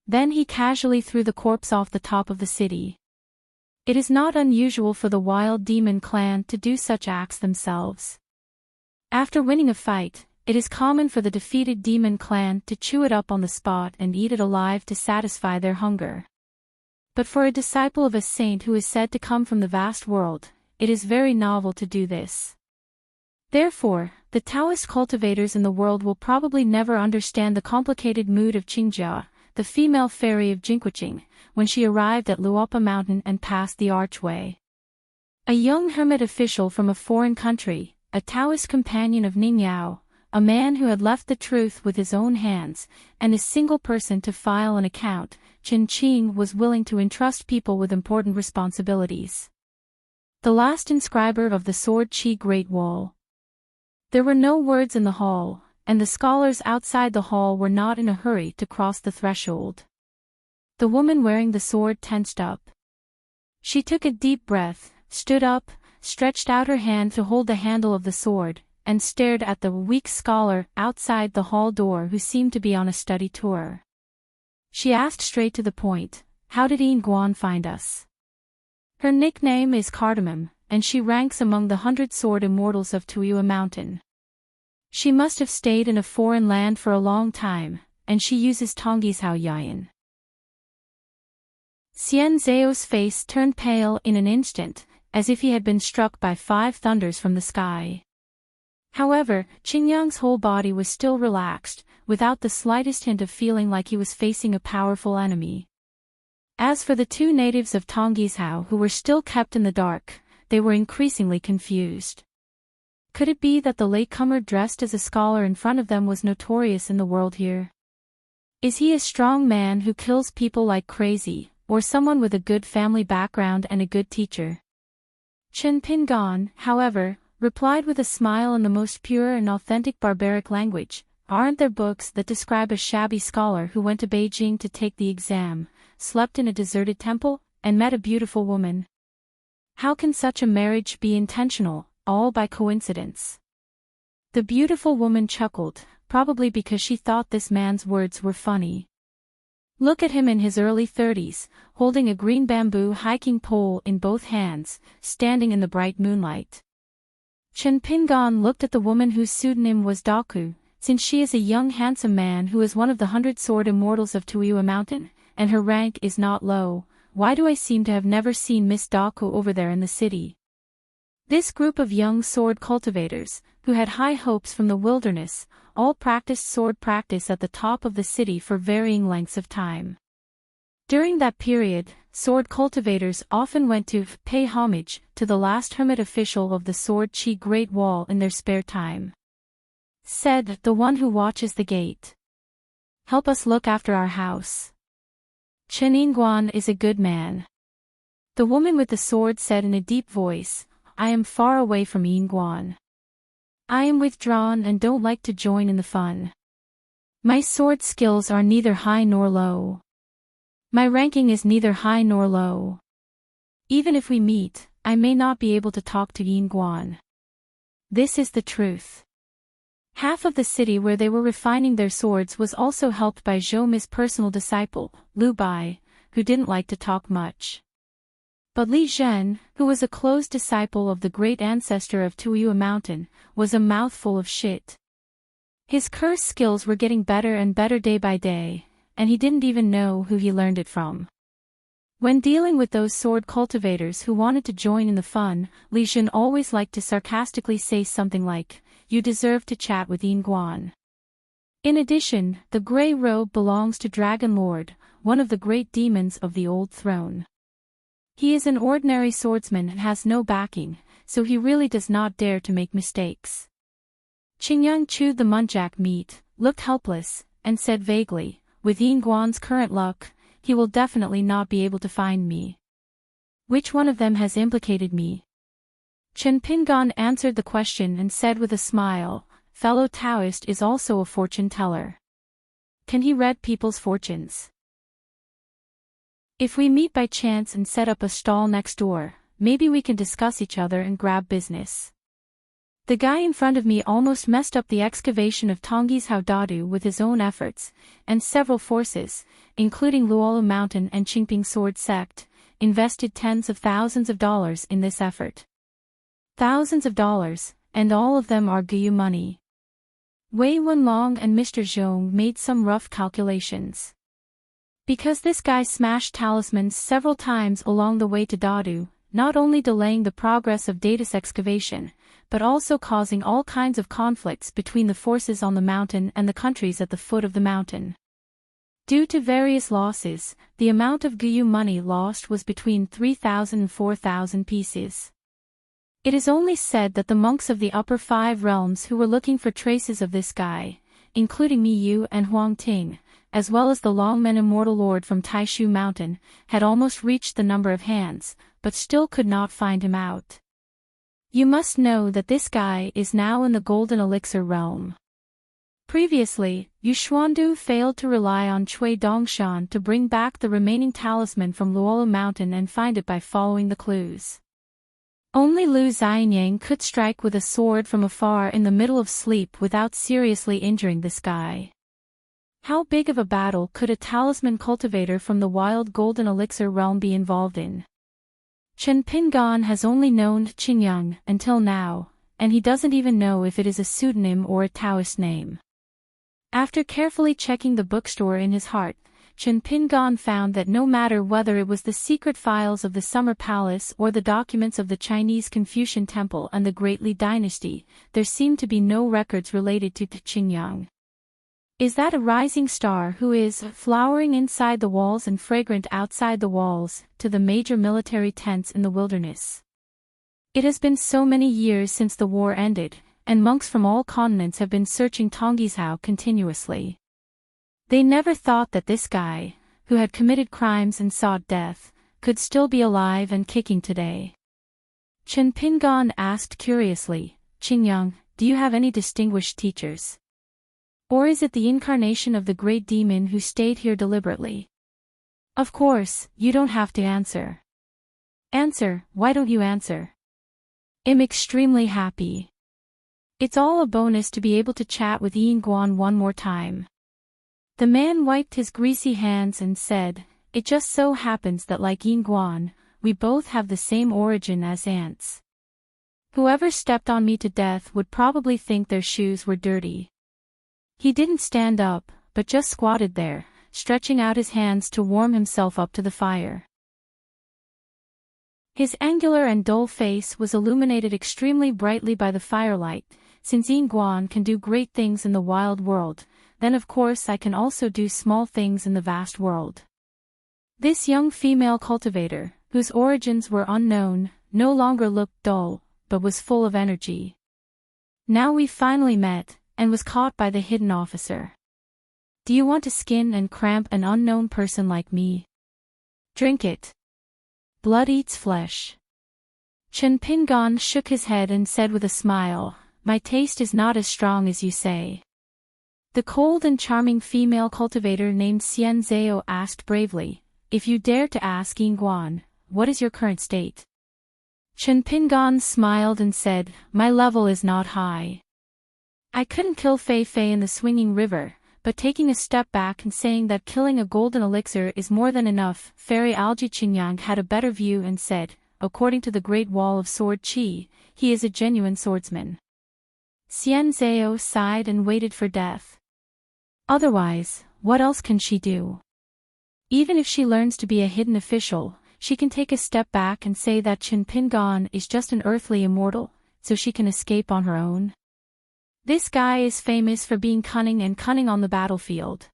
Then he casually threw the corpse off the top of the city. It is not unusual for the wild demon clan to do such acts themselves. After winning a fight, it is common for the defeated demon clan to chew it up on the spot and eat it alive to satisfy their hunger. But for a disciple of a saint who is said to come from the vast world, it is very novel to do this. Therefore, the Taoist cultivators in the world will probably never understand the complicated mood of Qingjia, the female fairy of Jinquaqing, when she arrived at Luopa Mountain and passed the archway. A young hermit official from a foreign country, a Taoist companion of Ningyao, a man who had left the truth with his own hands, and a single person to file an account, Qin Qing was willing to entrust people with important responsibilities. The last inscriber of the Sword Qi Great Wall. There were no words in the hall, and the scholars outside the hall were not in a hurry to cross the threshold. The woman wearing the sword tensed up. She took a deep breath, stood up, stretched out her hand to hold the handle of the sword, and stared at the weak scholar outside the hall door who seemed to be on a study tour. She asked straight to the point, "How did Yin Guan find us?" Her nickname is Cardamom, and she ranks among the 100 sword immortals of Tuiyue Mountain. She must have stayed in a foreign land for a long time, and she uses Tongyi's Hao Yayan. Xian Zhao's face turned pale in an instant, as if he had been struck by 5 thunders from the sky. However, Qingyang's whole body was still relaxed, without the slightest hint of feeling like he was facing a powerful enemy. As for the 2 natives of Tongyi's Hao who were still kept in the dark, they were increasingly confused. Could it be that the latecomer dressed as a scholar in front of them was notorious in the world here? Is he a strong man who kills people like crazy, or someone with a good family background and a good teacher? Chen Pingan, however, replied with a smile in the most pure and authentic barbaric language, "Aren't there books that describe a shabby scholar who went to Beijing to take the exam, slept in a deserted temple, and met a beautiful woman? How can such a marriage be intentional, all by coincidence?" The beautiful woman chuckled, probably because she thought this man's words were funny. Look at him in his early 30s, holding a green bamboo hiking pole in both hands, standing in the bright moonlight. Chen Pingan looked at the woman whose pseudonym was Daku, since she is a young handsome man who is one of the 100 sword immortals of Tuiyue Mountain, and her rank is not low. Why do I seem to have never seen Miss Daku over there in the city? This group of young sword cultivators, who had high hopes from the wilderness, all practiced sword practice at the top of the city for varying lengths of time. During that period, sword cultivators often went to pay homage to the last hermit official of the Sword Qi Great Wall in their spare time. Said the one who watches the gate, "Help us look after our house. Chen Yingguan is a good man." The woman with the sword said in a deep voice, "I am far away from Yingguan. I am withdrawn and don't like to join in the fun. My sword skills are neither high nor low. My ranking is neither high nor low. Even if we meet, I may not be able to talk to Yingguan." This is the truth. Half of the city where they were refining their swords was also helped by Zhou Mi's personal disciple, Liu Bai, who didn't like to talk much. But Li Zhen, who was a close disciple of the great ancestor of Tuyu Mountain, was a mouthful of shit. His curse skills were getting better and better day by day, and he didn't even know who he learned it from. When dealing with those sword cultivators who wanted to join in the fun, Li Zhen always liked to sarcastically say something like, "You deserve to chat with Yin Guan." In addition, the gray robe belongs to Dragon Lord, one of the great demons of the old throne. He is an ordinary swordsman and has no backing, so he really does not dare to make mistakes. Qingyang chewed the muntjac meat, looked helpless, and said vaguely, "With Yin Guan's current luck, he will definitely not be able to find me. Which one of them has implicated me?" Chen Pingan answered the question and said with a smile, "Fellow Taoist is also a fortune teller. Can he read people's fortunes? If we meet by chance and set up a stall next door, maybe we can discuss each other and grab business." The guy in front of me almost messed up the excavation of Tongyi's Haodadu with his own efforts, and several forces, including Luola Mountain and Qingping Sword Sect, invested tens of thousands of dollars in this effort. Thousands of dollars, and all of them are Guyu money. Wei Wenlong and Mr. Zhong made some rough calculations. Because this guy smashed talismans several times along the way to Dadu, not only delaying the progress of Data's excavation, but also causing all kinds of conflicts between the forces on the mountain and the countries at the foot of the mountain. Due to various losses, the amount of Guyu money lost was between 3,000 and 4,000 pieces. It is only said that the monks of the upper 5 realms who were looking for traces of this guy, including Mi Yu and Huang Ting, as well as the Longmen Immortal Lord from Taishu Mountain, had almost reached the number of hands, but still could not find him out. You must know that this guy is now in the Golden Elixir realm. Previously, Yu Xuandu failed to rely on Cui Dongshan to bring back the remaining talisman from Luola Mountain and find it by following the clues. Only Lu Xianyang could strike with a sword from afar in the middle of sleep without seriously injuring this guy. How big of a battle could a talisman cultivator from the wild Golden Elixir realm be involved in? Chen Pingan has only known Qingyang until now, and he doesn't even know if it is a pseudonym or a Taoist name. After carefully checking the bookstore in his heart, Chen Pingan found that no matter whether it was the secret files of the Summer Palace or the documents of the Chinese Confucian Temple and the Great Li Dynasty, there seemed to be no records related to Qingyang. Is that a rising star who is flowering inside the walls and fragrant outside the walls, to the major military tents in the wilderness? It has been so many years since the war ended, and monks from all continents have been searching Tongyi's continuously. They never thought that this guy, who had committed crimes and sought death, could still be alive and kicking today. Chen Pingan asked curiously, "Qingyang, do you have any distinguished teachers? Or is it the incarnation of the great demon who stayed here deliberately?" "Of course, you don't have to answer." "Answer, why don't you answer?" "I'm extremely happy. It's all a bonus to be able to chat with Yin Guan one more time." The man wiped his greasy hands and said, "It just so happens that like Yin Guan, we both have the same origin as ants. Whoever stepped on me to death would probably think their shoes were dirty." He didn't stand up, but just squatted there, stretching out his hands to warm himself up to the fire. His angular and dull face was illuminated extremely brightly by the firelight. "Since Yin Guan can do great things in the wild world, then of course I can also do small things in the vast world." This young female cultivator, whose origins were unknown, no longer looked dull, but was full of energy. "Now we finally met, and was caught by the hidden officer. Do you want to skin and cramp an unknown person like me? Drink it. Blood eats flesh." Chen Pingan shook his head and said with a smile, "My taste is not as strong as you say." The cold and charming female cultivator named Xian Zhao asked bravely, "If you dare to ask Yin Guan, what is your current state?" Chen Pingan smiled and said, "My level is not high. I couldn't kill Fei Fei in the swinging river, but taking a step back and saying that killing a golden elixir is more than enough." Fairy Algae Qingyang had a better view and said, "According to the Great Wall of Sword Qi, he is a genuine swordsman." Xian Zhao sighed and waited for death. Otherwise, what else can she do? Even if she learns to be a hidden official, she can take a step back and say that Chen Pingan is just an earthly immortal, so she can escape on her own. This guy is famous for being cunning on the battlefield.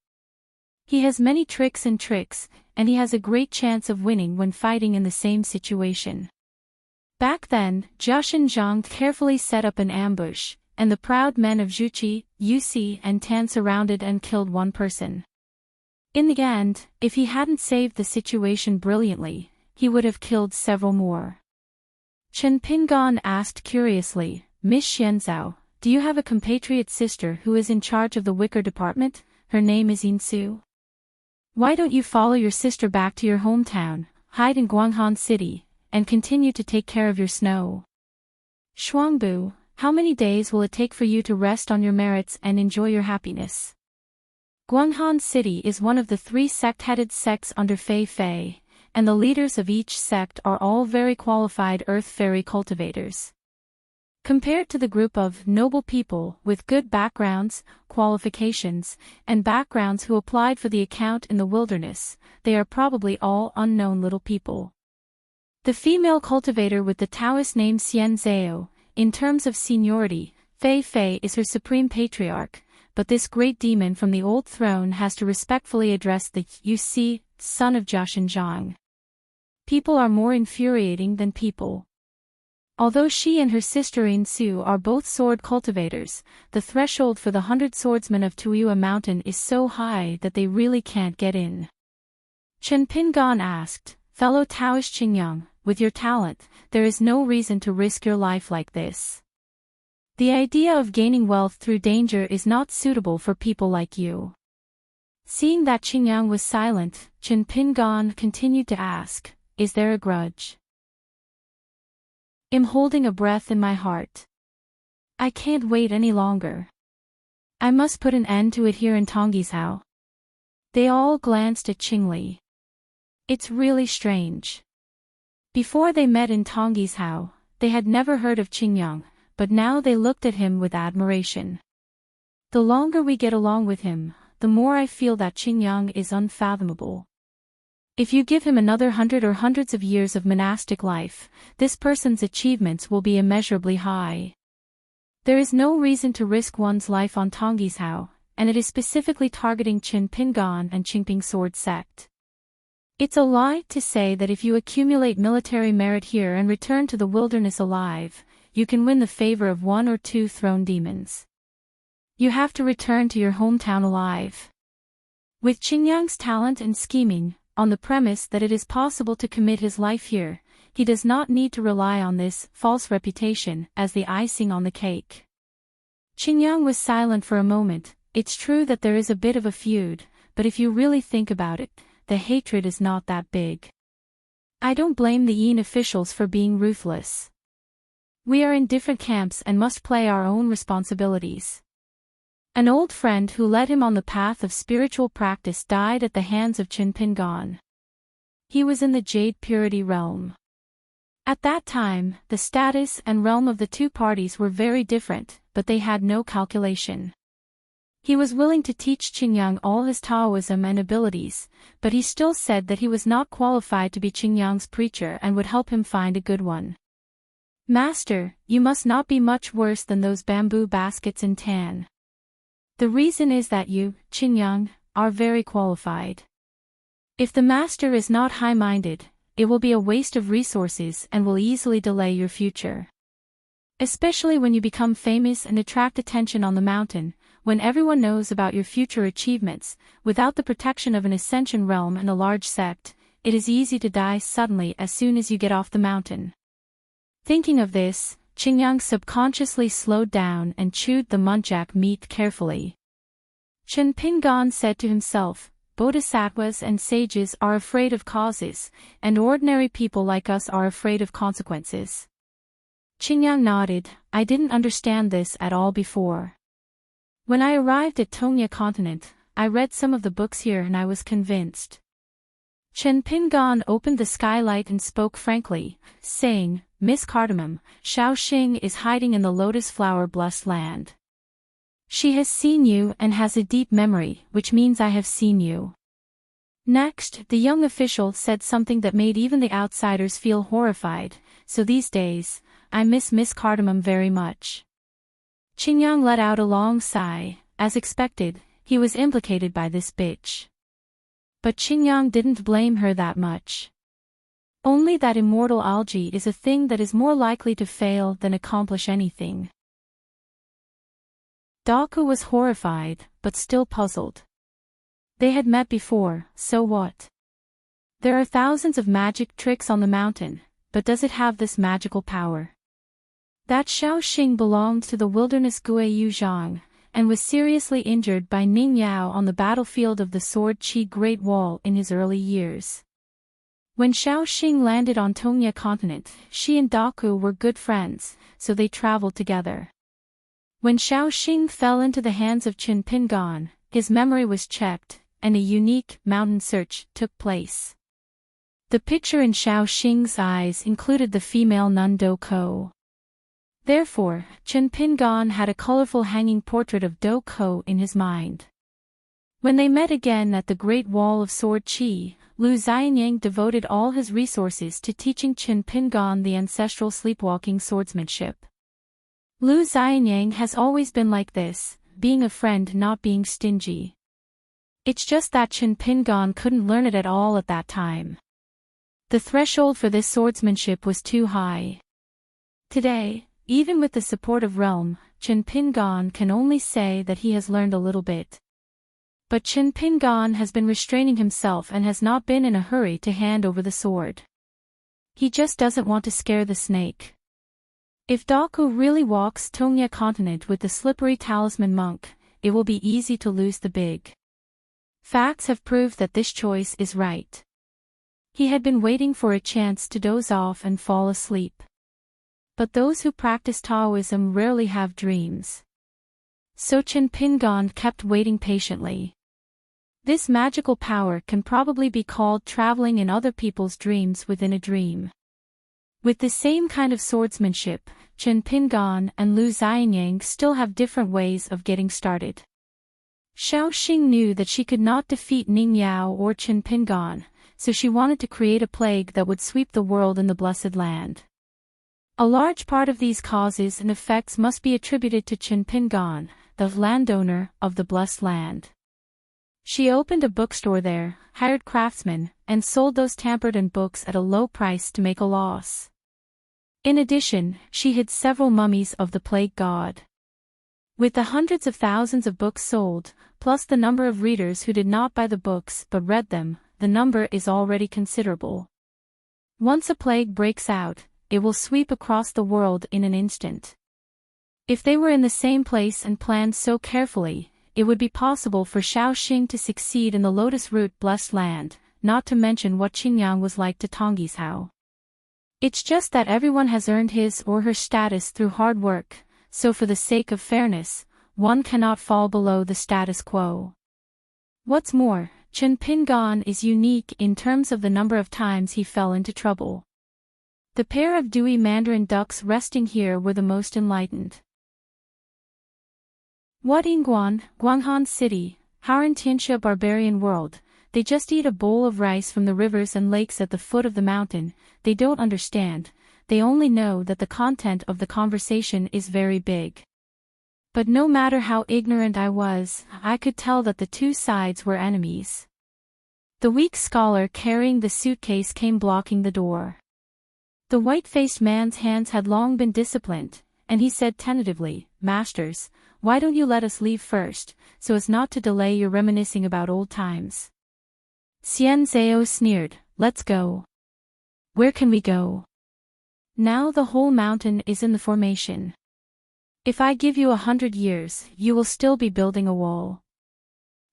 He has many tricks, and he has a great chance of winning when fighting in the same situation. Back then, Jia Xinjiang carefully set up an ambush, and the proud men of Zhuqi, Yuxi and Tan surrounded and killed one person. In the end, if he hadn't saved the situation brilliantly, he would have killed several more. Chen Pingan asked curiously, "Miss Xianzhao, do you have a compatriot sister who is in charge of the wicker department? Her name is Yinsu. Why don't you follow your sister back to your hometown, hide in Guanghan City, and continue to take care of your snow? Shuangbu, how many days will it take for you to rest on your merits and enjoy your happiness?" Guanghan City is one of the 3 sect-headed sects under Fei Fei, and the leaders of each sect are all very qualified earth fairy cultivators. Compared to the group of noble people with good backgrounds, qualifications, and backgrounds who applied for the account in the wilderness, they are probably all unknown little people. The female cultivator with the Taoist name Xian Zhao, in terms of seniority, Fei Fei is her supreme patriarch, but this great demon from the old throne has to respectfully address the Yuxi, son of Jia Xinjiang. People are more infuriating than people. Although she and her sister Yinsu are both sword cultivators, the threshold for the 100 swordsmen of Tuiyue Mountain is so high that they really can't get in. Chen Pingan asked, "Fellow Taoist Qingyang, with your talent, there is no reason to risk your life like this. The idea of gaining wealth through danger is not suitable for people like you." Seeing that Qingyang was silent, Chen Pingan continued to ask, "Is there a grudge?" "I'm holding a breath in my heart. I can't wait any longer. I must put an end to it here in Tonggishao." They all glanced at Qingli. It's really strange. Before they met in Tonggishao, they had never heard of Qingyang, but now they looked at him with admiration. The longer we get along with him, the more I feel that Qingyang is unfathomable. If you give him another 100 or hundreds of years of monastic life, this person's achievements will be immeasurably high. There is no reason to risk one's life on Tonggishao, and it is specifically targeting Chen Pingan and Qingping Sword Sect. It's a lie to say that if you accumulate military merit here and return to the wilderness alive, you can win the favor of 1 or 2 throne demons. You have to return to your hometown alive. With Qingyang's talent and scheming, on the premise that it is possible to commit his life here, he does not need to rely on this false reputation as the icing on the cake. Qingyang was silent for a moment. It's true that there is a bit of a feud, but if you really think about it, the hatred is not that big. I don't blame the Yin officials for being ruthless. We are in different camps and must play our own responsibilities. An old friend who led him on the path of spiritual practice died at the hands of Chen Pingan. He was in the Jade Purity realm. At that time, the status and realm of the 2 parties were very different, but they had no calculation. He was willing to teach Qingyang all his Taoism and abilities, but he still said that he was not qualified to be Qingyang's preacher and would help him find a good one. "Master, you must not be much worse than those bamboo baskets in Tan. The reason is that you, Qingyang, are very qualified. If the master is not high-minded, it will be a waste of resources and will easily delay your future. Especially when you become famous and attract attention on the mountain, when everyone knows about your future achievements, without the protection of an ascension realm and a large sect, it is easy to die suddenly as soon as you get off the mountain." Thinking of this, Qingyang subconsciously slowed down and chewed the muntjac meat carefully. Chen Pingan said to himself, "Bodhisattvas and sages are afraid of causes, and ordinary people like us are afraid of consequences. Qingyang nodded. I didn't understand this at all before. When I arrived at Tongya continent, I read some of the books here and I was convinced. Chen Pingan opened the skylight and spoke frankly, saying, Miss Cardamom, Shaoxing is hiding in the lotus flower blessed land. She has seen you and has a deep memory, which means I have seen you. Next, the young official said something that made even the outsiders feel horrified, so these days, I miss Miss Cardamom very much. Qingyang let out a long sigh. As expected, he was implicated by this bitch. But Qingyang didn't blame her that much. Only that immortal algae is a thing that is more likely to fail than accomplish anything. Daku was horrified, but still puzzled. They had met before, so what? There are thousands of magic tricks on the mountain, but does it have this magical power? That Shaoxing belonged to the wilderness Guiyu Zhang, and was seriously injured by Ning Yao on the battlefield of the Sword Qi Great Wall in his early years. When Shaoxing landed on Tongya continent, she and Daku were good friends, so they traveled together. When Shaoxing fell into the hands of Qin Pingan, his memory was checked, and a unique mountain search took place. The picture in Shaoxing's eyes included the female nun Do Ko. Therefore, Chen Pingan had a colorful hanging portrait of Do Ko in his mind. When they met again at the Great Wall of Sword Qi, Lu Xianyang devoted all his resources to teaching Chen Pingan the ancestral sleepwalking swordsmanship. Lu Xianyang has always been like this, being a friend not being stingy. It's just that Chen Pingan couldn't learn it at all at that time. The threshold for this swordsmanship was too high. Today, even with the support of Realm, Chen Pingan can only say that he has learned a little bit. But Chen Pingan has been restraining himself and has not been in a hurry to hand over the sword. He just doesn't want to scare the snake. If Daku really walks Tongya continent with the slippery talisman monk, it will be easy to lose the big. Facts have proved that this choice is right. He had been waiting for a chance to doze off and fall asleep. But those who practice Taoism rarely have dreams. So Chen Pingan kept waiting patiently. This magical power can probably be called traveling in other people's dreams within a dream. With the same kind of swordsmanship, Chen Pingan and Lu Xianyang still have different ways of getting started. Shaoxing knew that she could not defeat Ning Yao or Chen Pingan, so she wanted to create a plague that would sweep the world in the Blessed Land. A large part of these causes and effects must be attributed to Chen Pingan, the landowner of the Blessed Land. She opened a bookstore there, hired craftsmen, and sold those tampered in books at a low price to make a loss. In addition, she hid several mummies of the plague god. With the hundreds of thousands of books sold, plus the number of readers who did not buy the books but read them, the number is already considerable. Once a plague breaks out, it will sweep across the world in an instant. If they were in the same place and planned so carefully, it would be possible for Shaoxing to succeed in the Lotus Root Blessed Land, not to mention what Qingyang was like to Tongyi's Hao. It's just that everyone has earned his or her status through hard work, so for the sake of fairness, one cannot fall below the status quo. What's more, Chen Pingan is unique in terms of the number of times he fell into trouble. The pair of dewy mandarin ducks resting here were the most enlightened. What Yingguan, Guanghan City, Haran Tianxia barbarian world, they just eat a bowl of rice from the rivers and lakes at the foot of the mountain, they don't understand, they only know that the content of the conversation is very big. But no matter how ignorant I was, I could tell that the two sides were enemies. The weak scholar carrying the suitcase came blocking the door. The white-faced man's hands had long been disciplined, and he said tentatively, "Masters, why don't you let us leave first, so as not to delay your reminiscing about old times?" Xian Zhao sneered, "Let's go." "Where can we go?" "Now the whole mountain is in the formation. If I give you 100 years, you will still be building a wall."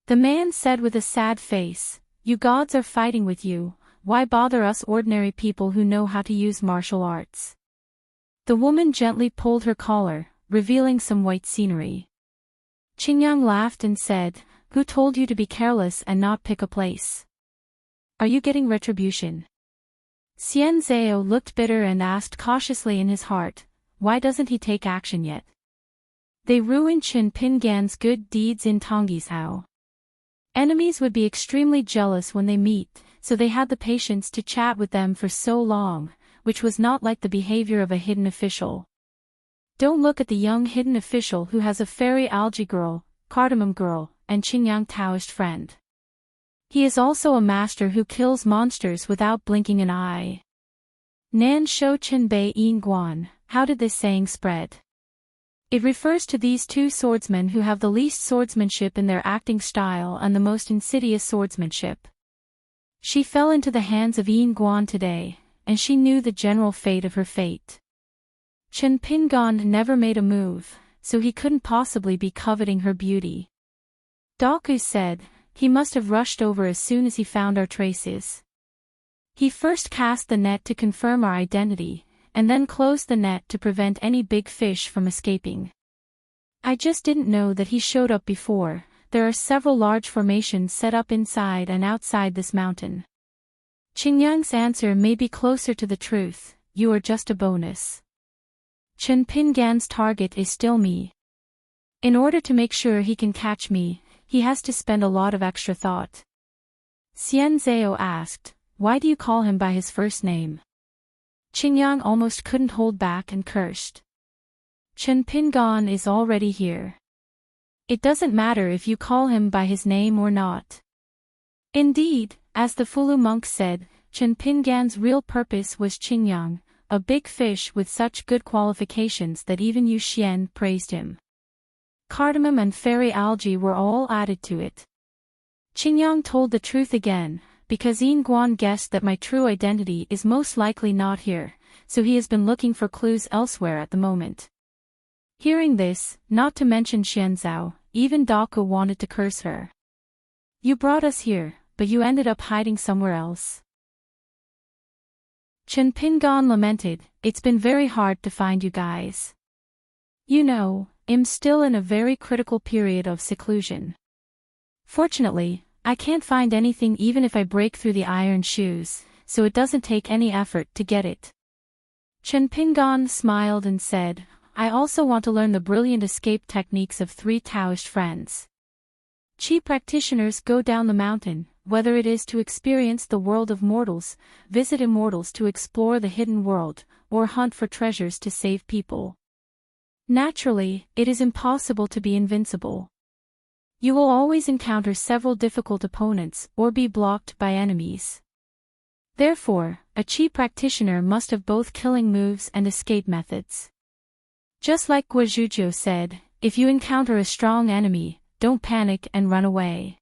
The man said with a sad face, "You gods are fighting with you. Why bother us ordinary people who know how to use martial arts?" The woman gently pulled her collar, revealing some white scenery. Qingyang laughed and said, "Who told you to be careless and not pick a place? Are you getting retribution?" Xian Zhao looked bitter and asked cautiously in his heart, "Why doesn't he take action yet?" They ruined Chen Pingan's good deeds in Tongizhao. Enemies would be extremely jealous when they meet, so they had the patience to chat with them for so long, which was not like the behavior of a hidden official. Don't look at the young hidden official who has a fairy algae girl, cardamom girl, and Qingyang Taoist friend. He is also a master who kills monsters without blinking an eye. Nan Shou Chen Bei Yin Guan, how did this saying spread? It refers to these two swordsmen who have the least swordsmanship in their acting style and the most insidious swordsmanship. She fell into the hands of Yin Guan today, and she knew the general fate of her fate. Chen Pingan never made a move, so he couldn't possibly be coveting her beauty. Daku said, "He must have rushed over as soon as he found our traces. He first cast the net to confirm our identity, and then closed the net to prevent any big fish from escaping. I just didn't know that he showed up before. There are several large formations set up inside and outside this mountain." Qingyang's answer may be closer to the truth, "You are just a bonus. Chen Pingan's target is still me. In order to make sure he can catch me, he has to spend a lot of extra thought." Xian Zhao asked, "Why do you call him by his first name?" Qingyang almost couldn't hold back and cursed. "Chen Pingan is already here. It doesn't matter if you call him by his name or not." Indeed, as the Fulu monk said, Chen Pingan's real purpose was Qingyang, a big fish with such good qualifications that even Yu Xian praised him. Cardamom and fairy algae were all added to it. Qingyang told the truth again, because Yin Guan guessed that my true identity is most likely not here, so he has been looking for clues elsewhere at the moment. Hearing this, not to mention Xianzhao, even Daku wanted to curse her. "You brought us here, but you ended up hiding somewhere else." Chen Pingan lamented, "It's been very hard to find you guys. You know, I'm still in a very critical period of seclusion. Fortunately, I can't find anything even if I break through the iron shoes, so it doesn't take any effort to get it." Chen Pingan smiled and said, "I also want to learn the brilliant escape techniques of 3 Taoist friends. Qi practitioners go down the mountain, whether it is to experience the world of mortals, visit immortals to explore the hidden world, or hunt for treasures to save people. Naturally, it is impossible to be invincible. You will always encounter several difficult opponents or be blocked by enemies. Therefore, a Qi practitioner must have both killing moves and escape methods. Just like Guozhuzhou said, if you encounter a strong enemy, don't panic and run away.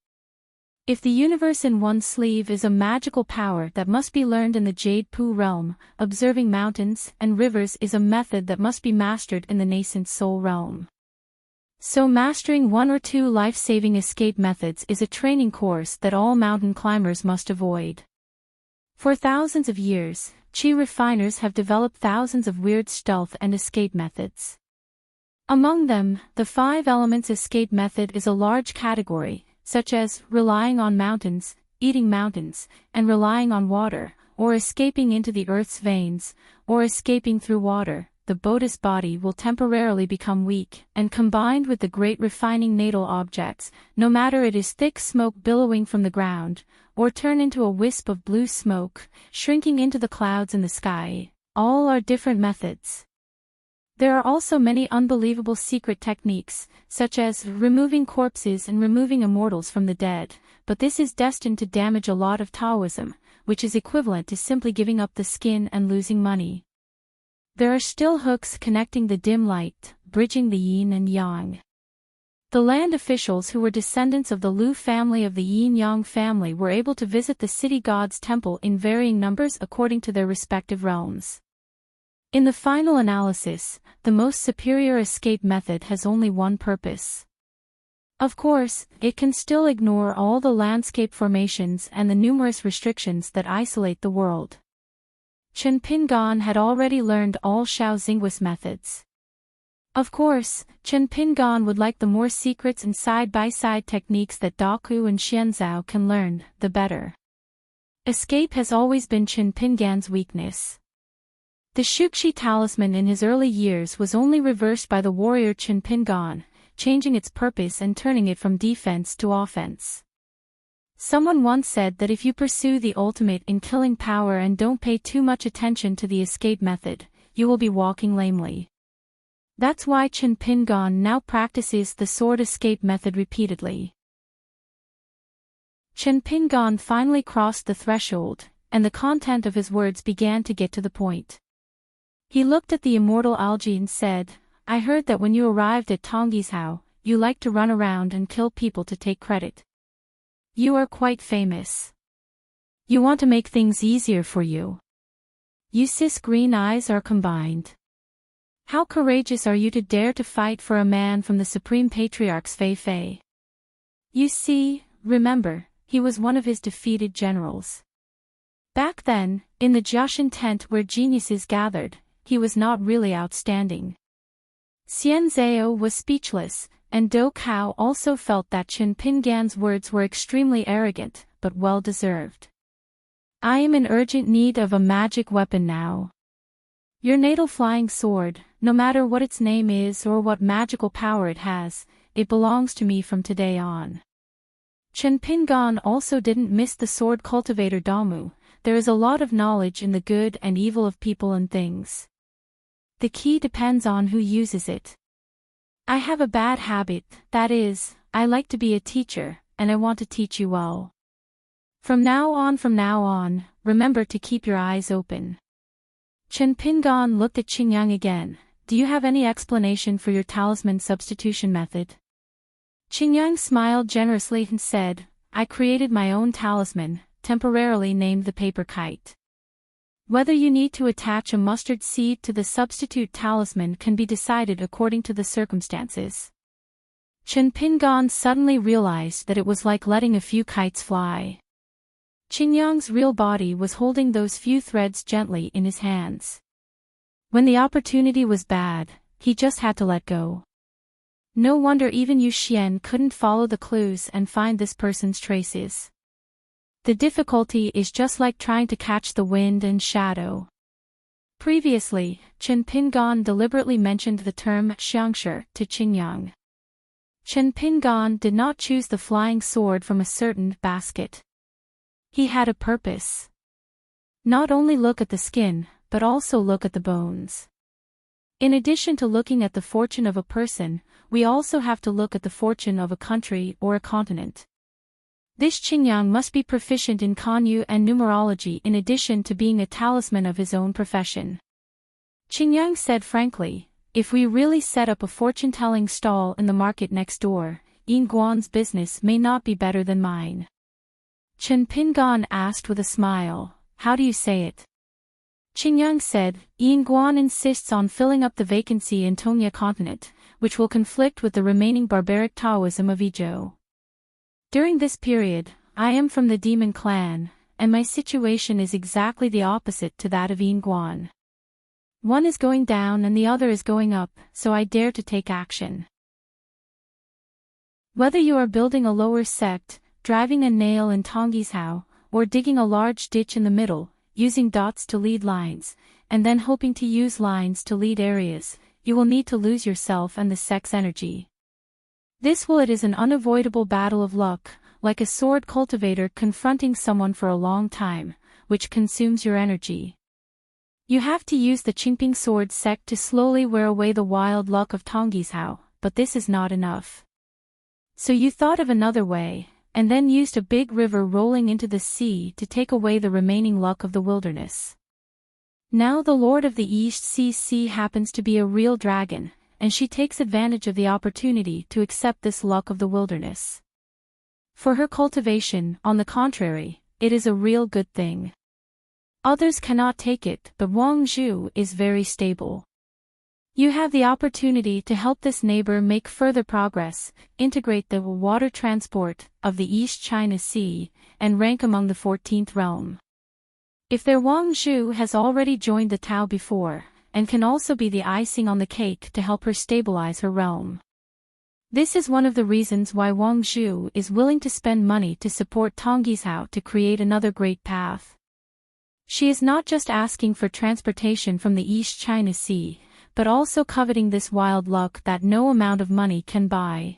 If the universe in one sleeve is a magical power that must be learned in the Jade Pu realm, observing mountains and rivers is a method that must be mastered in the nascent soul realm. So mastering 1 or 2 life-saving escape methods is a training course that all mountain climbers must avoid. For thousands of years, Qi refiners have developed thousands of weird stealth and escape methods. Among them, the 5 elements escape method is a large category, such as relying on mountains, eating mountains, and relying on water, or escaping into the earth's veins, or escaping through water. The Buddha's body will temporarily become weak, and combined with the great refining natal objects, no matter it is thick smoke billowing from the ground, or turn into a wisp of blue smoke, shrinking into the clouds in the sky, all are different methods. There are also many unbelievable secret techniques, such as removing corpses and removing immortals from the dead, but this is destined to damage a lot of Taoism, which is equivalent to simply giving up the skin and losing money. There are still hooks connecting the dim light, bridging the yin and yang. The land officials who were descendants of the Lu family of the yin-yang family were able to visit the city god's temple in varying numbers according to their respective realms. In the final analysis, the most superior escape method has only one purpose. Of course, it can still ignore all the landscape formations and the numerous restrictions that isolate the world. Chen Pingan had already learned all Xiao Xinggui's methods. Of course, Chen Pingan would like the more secrets and side-by-side techniques that Daku and Xianzhao can learn, the better. Escape has always been Chen Pingan's weakness. The Shuxi talisman in his early years was only reversed by the warrior Chen Pingan, changing its purpose and turning it from defense to offense. Someone once said that if you pursue the ultimate in killing power and don't pay too much attention to the escape method, you will be walking lamely. That's why Chen Pingan now practices the sword escape method repeatedly. Chen Pingan finally crossed the threshold, and the content of his words began to get to the point. He looked at the immortal algae and said, "I heard that when you arrived at Tongisao, you liked to run around and kill people to take credit. You are quite famous. You want to make things easier for you. You cis green eyes are combined. How courageous are you to dare to fight for a man from the Supreme Patriarch's Fei Fei? You see, remember, he was one of his defeated generals. Back then, in the Jiaxin tent where geniuses gathered, he was not really outstanding." Xian Zhao was speechless, and Dou Cao also felt that Chen Pingan's words were extremely arrogant, but well-deserved. "I am in urgent need of a magic weapon now. Your natal flying sword, no matter what its name is or what magical power it has, it belongs to me from today on." Chen Pingan also didn't miss the sword cultivator Damu. There is a lot of knowledge in the good and evil of people and things. The key depends on who uses it. I have a bad habit, that is, I like to be a teacher, and I want to teach you well. From now on, remember to keep your eyes open. Chen Pingan looked at Qingyang again. "Do you have any explanation for your talisman substitution method?" Qingyang smiled generously and said, "I created my own talisman, temporarily named the paper kite. Whether you need to attach a mustard seed to the substitute talisman can be decided according to the circumstances." Chen Pingan suddenly realized that it was like letting a few kites fly. Qingyang's real body was holding those few threads gently in his hands. When the opportunity was bad, he just had to let go. No wonder even Yu Xian couldn't follow the clues and find this person's traces. The difficulty is just like trying to catch the wind and shadow. Previously, Chen Pingan deliberately mentioned the term xiangshi to Qingyang. Chen Pingan did not choose the flying sword from a certain basket. He had a purpose. Not only look at the skin, but also look at the bones. In addition to looking at the fortune of a person, we also have to look at the fortune of a country or a continent. This Qingyang must be proficient in Kanyu and numerology in addition to being a talisman of his own profession. Qingyang said frankly, "If we really set up a fortune-telling stall in the market next door, Yin Guan's business may not be better than mine." Chen Pingan asked with a smile, "How do you say it?" Qingyang said, "Yin Guan insists on filling up the vacancy in Tongya continent, which will conflict with the remaining barbaric Taoism of Izhou. During this period, I am from the demon clan, and my situation is exactly the opposite to that of Yin Guan. One is going down and the other is going up, so I dare to take action. Whether you are building a lower sect, driving a nail in Tongisao, or digging a large ditch in the middle, using dots to lead lines, and then hoping to use lines to lead areas, you will need to lose yourself and the sect's energy. It is an unavoidable battle of luck, like a sword cultivator confronting someone for a long time, which consumes your energy. You have to use the Qingping sword sect to slowly wear away the wild luck of Tongisao, but this is not enough. So you thought of another way, and then used a big river rolling into the sea to take away the remaining luck of the wilderness. Now the Lord of the East Sea happens to be a real dragon, and she takes advantage of the opportunity to accept this luck of the wilderness. For her cultivation, on the contrary, it is a real good thing. Others cannot take it, but Wang Zhu is very stable. You have the opportunity to help this neighbor make further progress, integrate the water transport of the East China Sea, and rank among the 14th realm. If their Wang Zhu has already joined the Tao before, and can also be the icing on the cake to help her stabilize her realm. This is one of the reasons why Wang Zhu is willing to spend money to support Tang Yizhao to create another great path. She is not just asking for transportation from the East China Sea, but also coveting this wild luck that no amount of money can buy.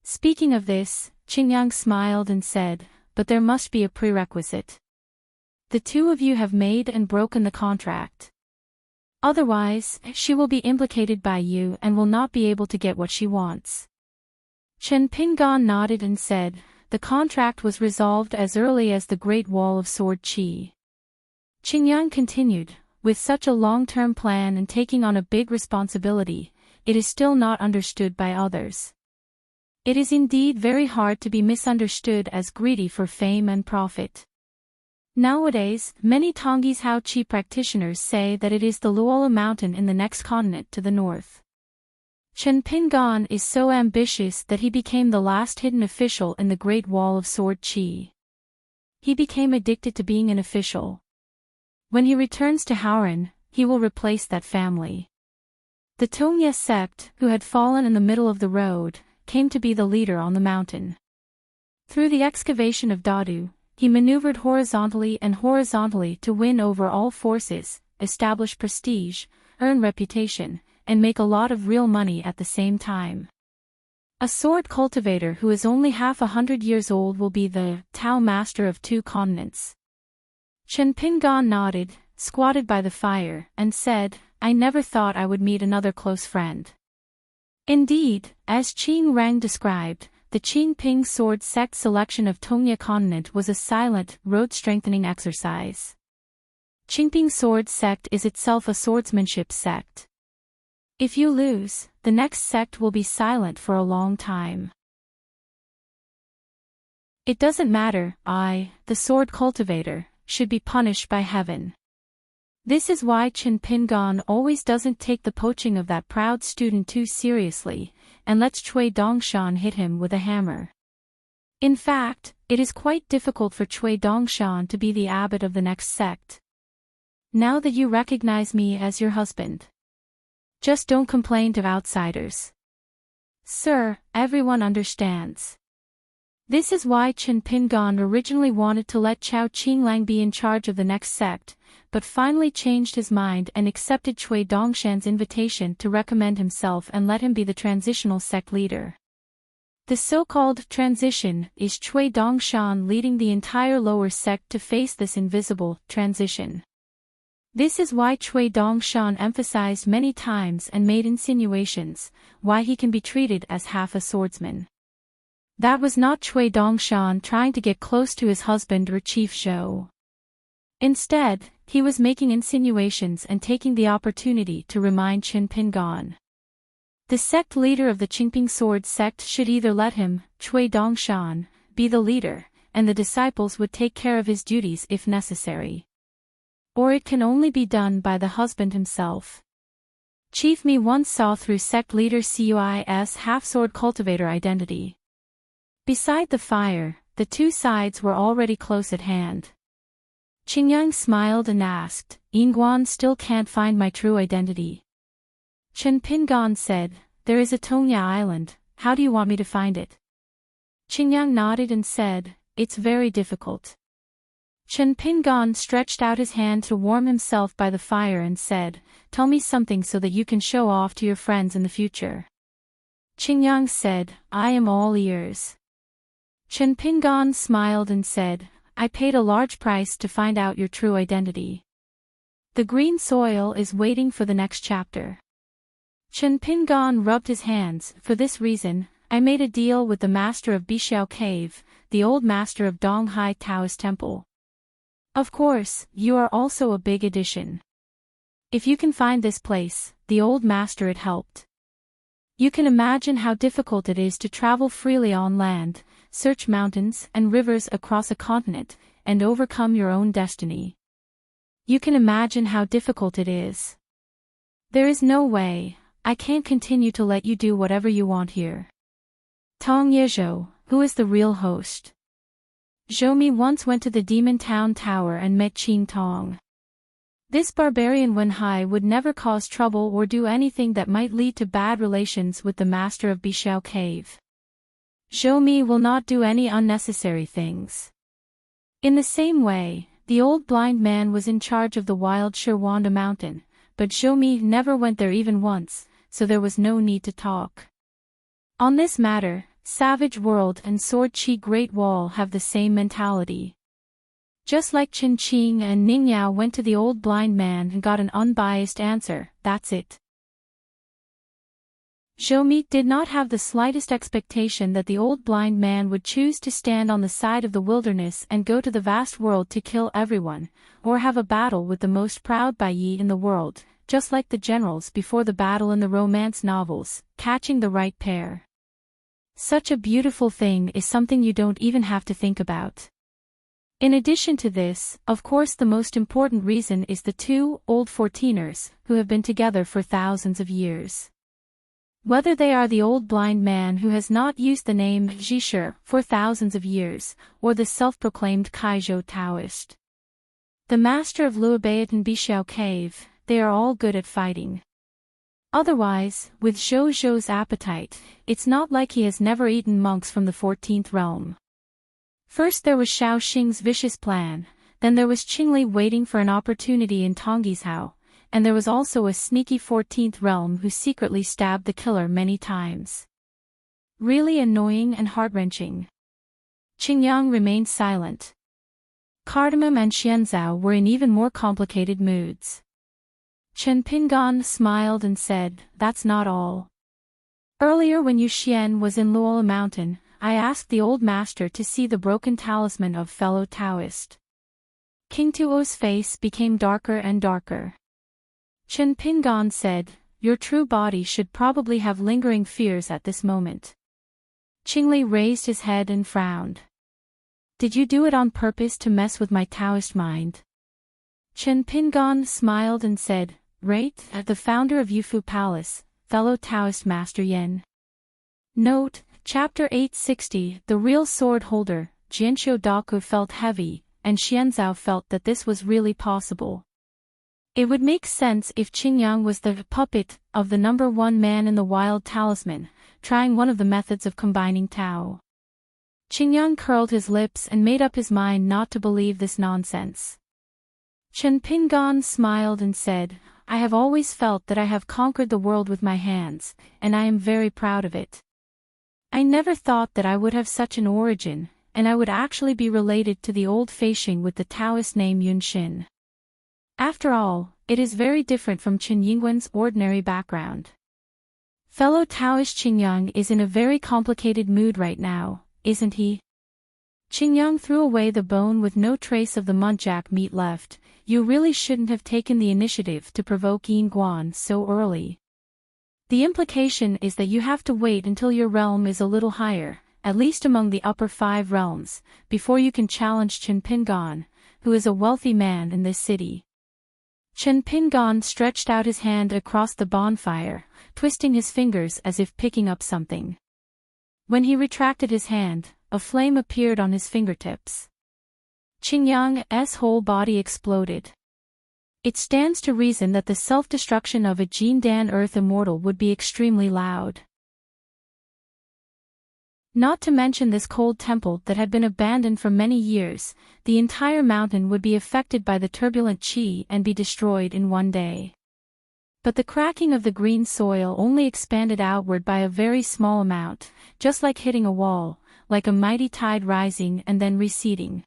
Speaking of this, Qingyang smiled and said, but there must be a prerequisite. The two of you have made and broken the contract. Otherwise, she will be implicated by you and will not be able to get what she wants. Chen Pingan nodded and said, the contract was resolved as early as the Great Wall of Sword Qi. Qingyang continued, with such a long-term plan and taking on a big responsibility, it is still not understood by others. It is indeed very hard to be misunderstood as greedy for fame and profit. Nowadays, many Tang Yizhao Qi practitioners say that it is the Luola mountain in the next continent to the north. Chen Pingan is so ambitious that he became the last hidden official in the Great Wall of Sword Qi. He became addicted to being an official. When he returns to Haoran, he will replace that family. The Tongye sect, who had fallen in the middle of the road, came to be the leader on the mountain. Through the excavation of Dadu, he maneuvered horizontally to win over all forces, establish prestige, earn reputation, and make a lot of real money at the same time. A sword cultivator who is only half 100 years old will be the Tao master of 2 continents. Chen Pingan nodded, squatted by the fire, and said, I never thought I would meet another close friend. Indeed, as Qing Rang described, the Qingping sword sect selection of Tongye continent was a silent, road-strengthening exercise. Qingping sword sect is itself a swordsmanship sect. If you lose, the next sect will be silent for a long time. It doesn't matter, the sword cultivator, should be punished by heaven. This is why Chen Pingan always doesn't take the poaching of that proud student too seriously, and lets Cui Dongshan hit him with a hammer. In fact, it is quite difficult for Cui Dongshan to be the abbot of the next sect. Now that you recognize me as your husband, just don't complain to outsiders. Sir, everyone understands. This is why Chen Pingan originally wanted to let Chao Qinglang be in charge of the next sect, but finally changed his mind and accepted Cui Dongshan's invitation to recommend himself and let him be the transitional sect leader. The so-called transition is Cui Dongshan leading the entire lower sect to face this invisible transition. This is why Cui Dongshan emphasized many times and made insinuations, why he can be treated as half a swordsman. That was not Cui Dongshan trying to get close to his husband or Chief Zhou. Instead, he was making insinuations and taking the opportunity to remind Chen Pingan. The sect leader of the Qingping sword sect should either let him, Cui Dongshan, be the leader, and the disciples would take care of his duties if necessary. Or it can only be done by the husband himself. Chief Mi once saw through sect leader Cui's half-sword cultivator identity. Beside the fire, the two sides were already close at hand. Qingyang smiled and asked, Yingguan still can't find my true identity. Chen Pingan said, there is a Tongya island, how do you want me to find it? Qingyang nodded and said, it's very difficult. Chen Pingan stretched out his hand to warm himself by the fire and said, tell me something so that you can show off to your friends in the future. Qingyang said, I am all ears. Chen Pingan smiled and said, I paid a large price to find out your true identity. The green soil is waiting for the next chapter. Chen Pingan rubbed his hands. For this reason, I made a deal with the master of Bixiao Cave, the old master of Donghai Taoist Temple. Of course, you are also a big addition. If you can find this place, the old master it helped. You can imagine how difficult it is to travel freely on land, search mountains and rivers across a continent, and overcome your own destiny. You can imagine how difficult it is. There is no way, I can't continue to let you do whatever you want here. Tong Yezhou, who is the real host? Zhou once went to the Demon Town Tower and met Qing Tong. This barbarian Wenhai would never cause trouble or do anything that might lead to bad relations with the master of Bishao Cave. Zhou will not do any unnecessary things. In the same way, the old blind man was in charge of the wild Shirwanda mountain, but Zhou never went there even once, so there was no need to talk. On this matter, Savage World and Sword Chi Great Wall have the same mentality. Just like Qin Qing and Ning Yao went to the old blind man and got an unbiased answer, that's it. Zhou did not have the slightest expectation that the old blind man would choose to stand on the side of the wilderness and go to the vast world to kill everyone, or have a battle with the most proud Bai Yi in the world, just like the generals before the battle in the romance novels, catching the right pair. Such a beautiful thing is something you don't even have to think about. In addition to this, of course the most important reason is the two old 14ers, who have been together for thousands of years. Whether they are the old blind man who has not used the name Zhishi for thousands of years, or the self-proclaimed Kaizhou Taoist. The master of Luobaotan Bishao Cave, they are all good at fighting. Otherwise, with Zhou's appetite, it's not like he has never eaten monks from the 14th realm. First there was Shao Xing's vicious plan, then there was Qingli waiting for an opportunity in Tonggishao, and there was also a sneaky 14th realm who secretly stabbed the killer many times. Really annoying and heart-wrenching. Qingyang remained silent. Cardamom and Xianzhao were in even more complicated moods. Chen Pingan smiled and said, "That's not all. Earlier when Yu Xian was in Luola Mountain, I asked the old master to see the broken talisman of fellow Taoist." King Tuo's face became darker and darker. Chen Pingan said, "Your true body should probably have lingering fears at this moment." Qingli raised his head and frowned. "Did you do it on purpose to mess with my Taoist mind?" Chen Pingan smiled and said, "Right, the founder of Yufu Palace, fellow Taoist Master Yen." Note, Chapter 860, the real sword holder, Jianqiu Daku felt heavy, and Xianzhao felt that this was really possible. It would make sense if Qingyang was the puppet of the number one man in the wild talisman, trying one of the methods of combining Tao. Qingyang curled his lips and made up his mind not to believe this nonsense. Chen Pingan smiled and said, "I have always felt that I have conquered the world with my hands, and I am very proud of it. I never thought that I would have such an origin, and I would actually be related to the old Feishing with the Taoist name Yunxin. After all, it is very different from Chen Yingwen's ordinary background." Fellow Taoist Qingyang is in a very complicated mood right now, isn't he? Qingyang threw away the bone with no trace of the muntjac meat left. "You really shouldn't have taken the initiative to provoke Yin Guan so early. The implication is that you have to wait until your realm is a little higher, at least among the upper 5 realms, before you can challenge Chen Pingan, who is a wealthy man in this city." Chen Pingan stretched out his hand across the bonfire, twisting his fingers as if picking up something. When he retracted his hand, a flame appeared on his fingertips. Qingyang's whole body exploded. It stands to reason that the self-destruction of a Jindan Earth Immortal would be extremely loud. Not to mention this cold temple that had been abandoned for many years, the entire mountain would be affected by the turbulent qi and be destroyed in one day. But the cracking of the green soil only expanded outward by a very small amount, just like hitting a wall, like a mighty tide rising and then receding.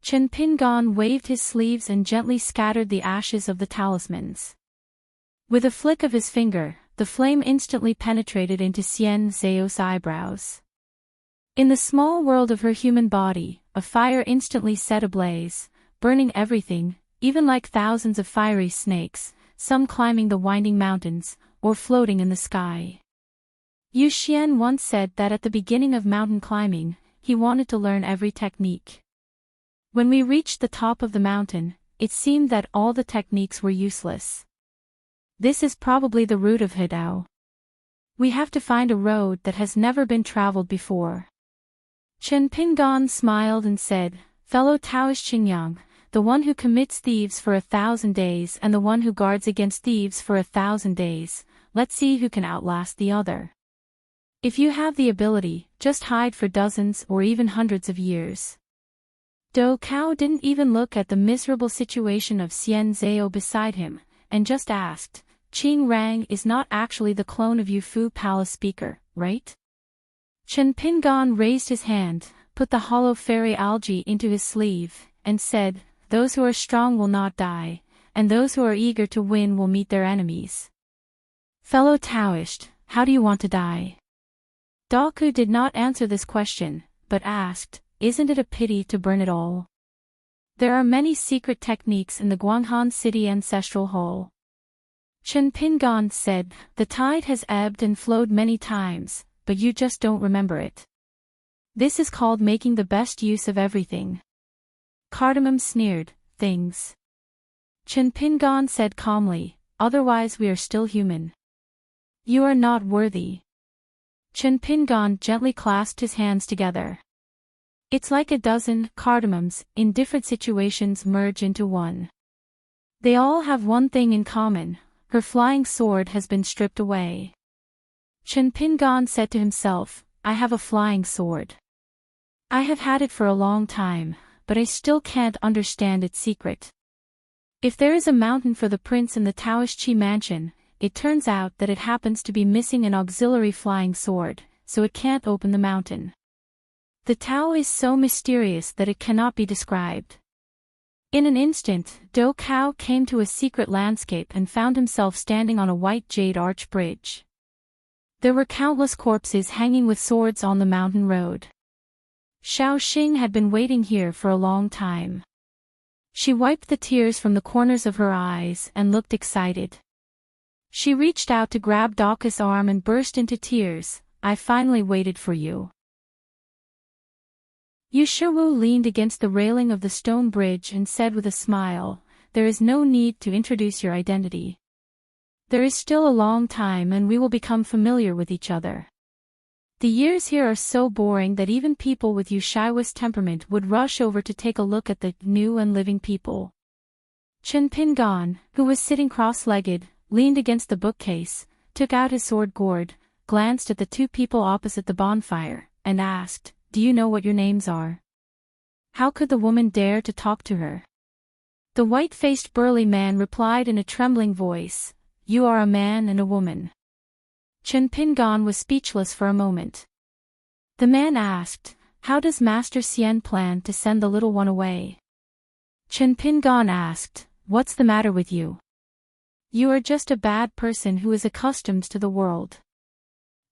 Chen Pingan waved his sleeves and gently scattered the ashes of the talismans. With a flick of his finger, the flame instantly penetrated into Xian Zhao's eyebrows. In the small world of her human body, a fire instantly set ablaze, burning everything, even like thousands of fiery snakes, some climbing the winding mountains, or floating in the sky. Yu Xian once said that at the beginning of mountain climbing, he wanted to learn every technique. When we reached the top of the mountain, it seemed that all the techniques were useless. This is probably the route of Hidao. We have to find a road that has never been traveled before. Chen Pingan smiled and said, "Fellow Taoist Qingyang, the one who commits thieves for 1,000 days and the one who guards against thieves for 1,000 days, let's see who can outlast the other. If you have the ability, just hide for dozens or even hundreds of years." Do Cao didn't even look at the miserable situation of Xian Zhao beside him, and just asked, "Qing Rang is not actually the clone of Yu Fu Palace speaker, right?" Chen Pingan raised his hand, put the hollow fairy algae into his sleeve, and said, "Those who are strong will not die, and those who are eager to win will meet their enemies. Fellow Taoist, how do you want to die?" Daku did not answer this question, but asked, "Isn't it a pity to burn it all? There are many secret techniques in the Guanghan City Ancestral Hall." Chen Pingan said, "The tide has ebbed and flowed many times, but you just don't remember it. This is called making the best use of everything." Cardamom sneered, "Things." Chen Pingan said calmly, "Otherwise we are still human. You are not worthy." Chen Pingan gently clasped his hands together. It's like a dozen cardamoms in different situations merge into one. They all have one thing in common: her flying sword has been stripped away. Chen Pingan said to himself, "I have a flying sword. I have had it for a long time, but I still can't understand its secret. If there is a mountain for the prince in the Taoist Qi mansion, it turns out that it happens to be missing an auxiliary flying sword, so it can't open the mountain. The Tao is so mysterious that it cannot be described." In an instant, Do Cao came to a secret landscape and found himself standing on a white jade arch bridge. There were countless corpses hanging with swords on the mountain road. Xiao Xing had been waiting here for a long time. She wiped the tears from the corners of her eyes and looked excited. She reached out to grab Daka's arm and burst into tears. "I finally waited for you." Yu Shiwu leaned against the railing of the stone bridge and said with a smile, "There is no need to introduce your identity. There is still a long time and we will become familiar with each other. The years here are so boring that even people with Yu Shiwu's temperament would rush over to take a look at the new and living people." Chen Pingan, who was sitting cross-legged, leaned against the bookcase, took out his sword gourd, glanced at the two people opposite the bonfire, and asked, "Do you know what your names are?" How could the woman dare to talk to her? The white-faced burly man replied in a trembling voice, "You are a man and a woman." Chen Pingan was speechless for a moment. The man asked, "How does Master Xian plan to send the little one away?" Chen Pingan asked, "What's the matter with you? You are just a bad person who is accustomed to the world.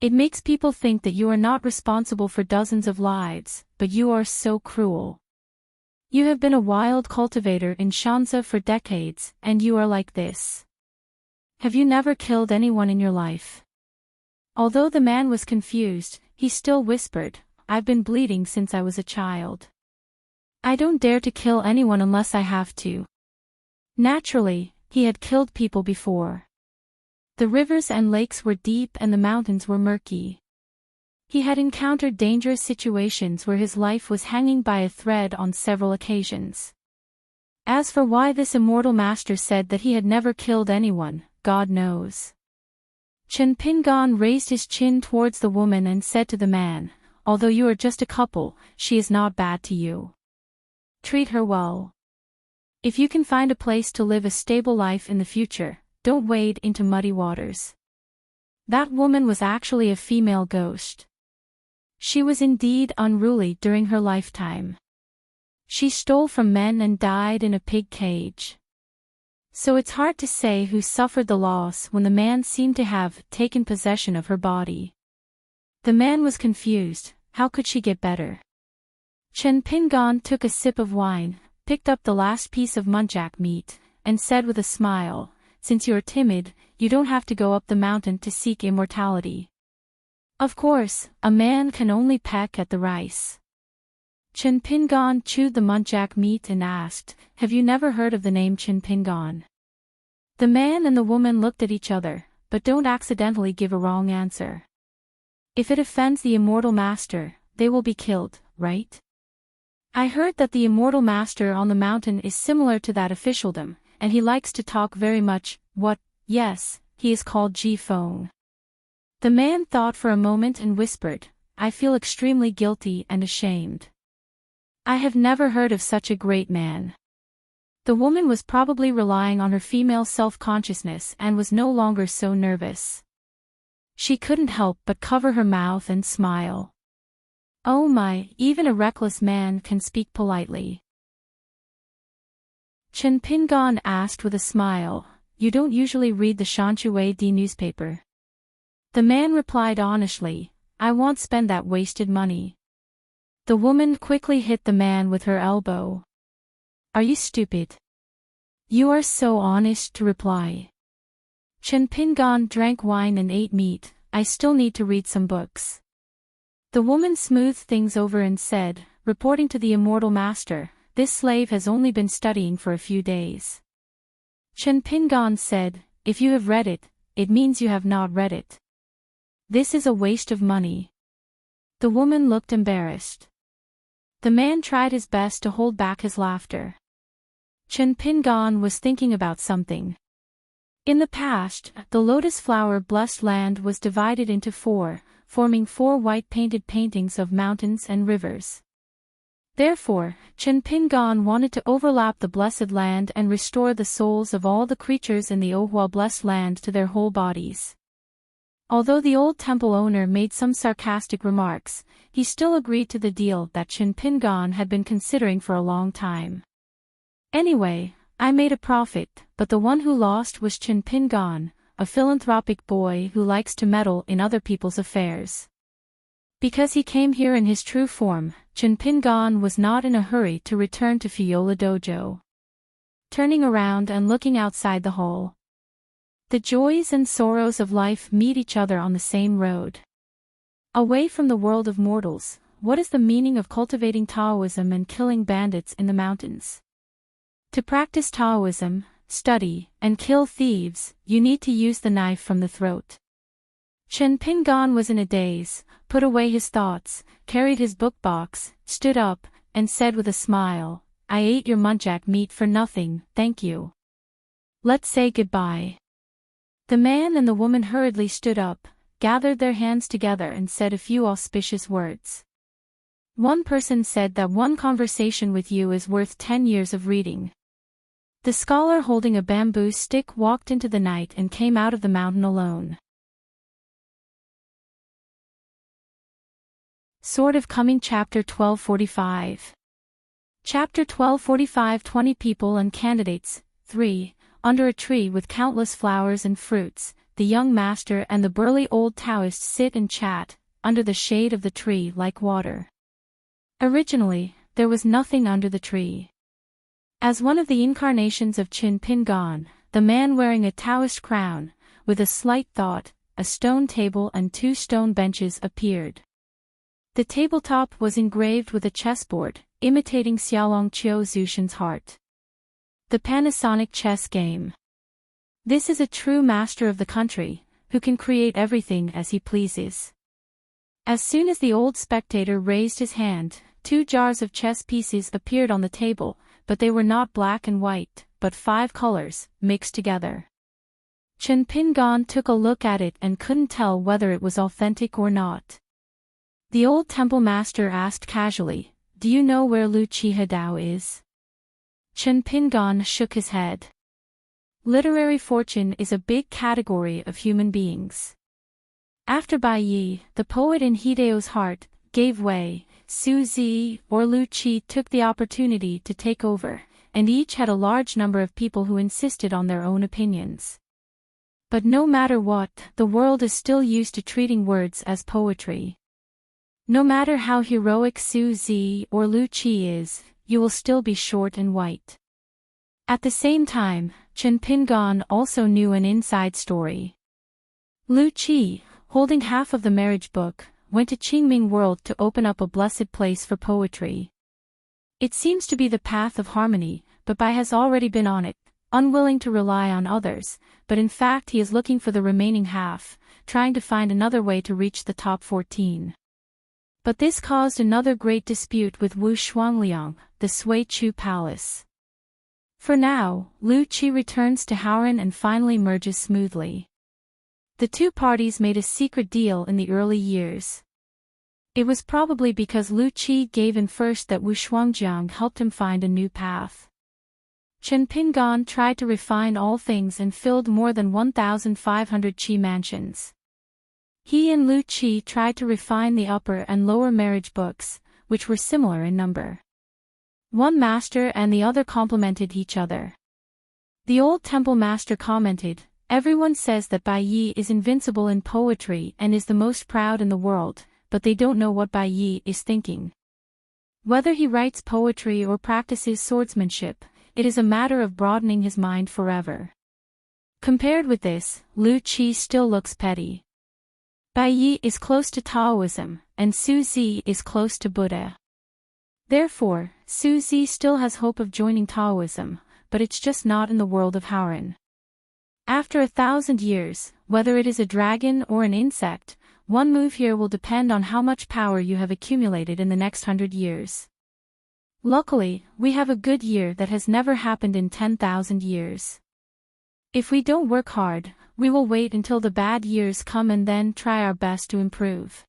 It makes people think that you are not responsible for dozens of lives, but you are so cruel. You have been a wild cultivator in Shanzi for decades, and you are like this. Have you never killed anyone in your life?" Although the man was confused, he still whispered, "I've been bleeding since I was a child. I don't dare to kill anyone unless I have to." Naturally, he had killed people before. The rivers and lakes were deep and the mountains were murky. He had encountered dangerous situations where his life was hanging by a thread on several occasions. As for why this immortal master said that he had never killed anyone, God knows. Chen Pingan raised his chin towards the woman and said to the man, "Although you are just a couple, she is not bad to you. Treat her well. If you can find a place to live a stable life in the future, don't wade into muddy waters." That woman was actually a female ghost. She was indeed unruly during her lifetime. She stole from men and died in a pig cage. So it's hard to say who suffered the loss when the man seemed to have taken possession of her body. The man was confused. How could she get better? Chen Pingan took a sip of wine, picked up the last piece of muntjac meat, and said with a smile, "Since you are timid, you don't have to go up the mountain to seek immortality. Of course, a man can only peck at the rice." Chen Pingan chewed the muntjac meat and asked, "Have you never heard of the name Chen Pingan?" The man and the woman looked at each other, but don't accidentally give a wrong answer. If it offends the immortal master, they will be killed, right? I heard that the immortal master on the mountain is similar to that officialdom, and he likes to talk very much. What? Yes, he is called Ji Feng. The man thought for a moment and whispered, I feel extremely guilty and ashamed. I have never heard of such a great man. The woman was probably relying on her female self-consciousness and was no longer so nervous. She couldn't help but cover her mouth and smile. Oh my, even a reckless man can speak politely. Chen Pingan asked with a smile, You don't usually read the Shanchuei Di newspaper? The man replied honestly, I won't spend that wasted money. The woman quickly hit the man with her elbow. Are you stupid? You are so honest to reply. Chen Pingan drank wine and ate meat. I still need to read some books. The woman smoothed things over and said, reporting to the immortal master, this slave has only been studying for a few days. Chen Pingan said, if you have read it, it means you have not read it. This is a waste of money. The woman looked embarrassed. The man tried his best to hold back his laughter. Chen Pingan was thinking about something. In the past, the lotus flower blessed land was divided into four, forming four white painted paintings of mountains and rivers. Therefore, Chen Pingan wanted to overlap the blessed land and restore the souls of all the creatures in the Ohua blessed land to their whole bodies. Although the old temple owner made some sarcastic remarks, he still agreed to the deal that Chen Pingan had been considering for a long time. Anyway, I made a profit, but the one who lost was Chen Pingan, a philanthropic boy who likes to meddle in other people's affairs. Because he came here in his true form, Chen Pingan was not in a hurry to return to Fiola Dojo. Turning around and looking outside the hall. The joys and sorrows of life meet each other on the same road. Away from the world of mortals, what is the meaning of cultivating Taoism and killing bandits in the mountains? To practice Taoism, study, and kill thieves, you need to use the knife from the throat. Chen Pingan was in a daze, put away his thoughts, carried his book box, stood up, and said with a smile, I ate your muntjac meat for nothing, thank you. Let's say goodbye. The man and the woman hurriedly stood up, gathered their hands together and said a few auspicious words. One person said that one conversation with you is worth 10 years of reading. The scholar holding a bamboo stick walked into the night and came out of the mountain alone. Sword of Coming Chapter 1245. Chapter 1245 20 people and candidates. 3. Under a tree with countless flowers and fruits, the young master and the burly old Taoist sit and chat, under the shade of the tree like water. Originally, there was nothing under the tree. As one of the incarnations of Chen Pingan, the man wearing a Taoist crown, with a slight thought, a stone table and 2 stone benches appeared. The tabletop was engraved with a chessboard, imitating Xiaolong Qiu Zushin's heart. The Panasonic chess game. This is a true master of the country, who can create everything as he pleases. As soon as the old spectator raised his hand, 2 jars of chess pieces appeared on the table, but they were not black and white, but 5 colors, mixed together. Chen Pingan took a look at it and couldn't tell whether it was authentic or not. The old temple master asked casually, Do you know where Lu Chihadao is? Chen Pingan shook his head. Literary fortune is a big category of human beings. After Bai Yi, the poet in Hideo's heart, gave way, Su Zi or Lu Qi took the opportunity to take over, and each had a large number of people who insisted on their own opinions. But no matter what, the world is still used to treating words as poetry. No matter how heroic Su Zi or Lu Qi is, you will still be short and white. At the same time, Chen Pingan also knew an inside story. Lu Qi, holding half of the marriage book, went to Qingming World to open up a blessed place for poetry. It seems to be the path of harmony, but Bai has already been on it, unwilling to rely on others, but in fact he is looking for the remaining half, trying to find another way to reach the top 14. But this caused another great dispute with Wu Shuangliang, the Sui Chu Palace. For now, Lu Qi returns to Howran and finally merges smoothly. The two parties made a secret deal in the early years. It was probably because Lu Qi gave in first that Wu Shuangjiang helped him find a new path. Chen Pingan tried to refine all things and filled more than 1,500 Qi mansions. He and Lu Qi tried to refine the upper and lower marriage books, which were similar in number. One master and the other complemented each other. The old temple master commented, "Everyone says that Bai Yi is invincible in poetry and is the most proud in the world, but they don't know what Bai Yi is thinking. Whether he writes poetry or practices swordsmanship, it is a matter of broadening his mind forever." Compared with this, Lu Qi still looks petty. Bai Yi is close to Taoism, and Su Zi is close to Buddha. Therefore, Su Zi still has hope of joining Taoism, but it's just not in the world of Howran. After 1,000 years, whether it is a dragon or an insect, one move here will depend on how much power you have accumulated in the next 100 years. Luckily, we have a good year that has never happened in 10,000 years. If we don't work hard, we will wait until the bad years come and then try our best to improve.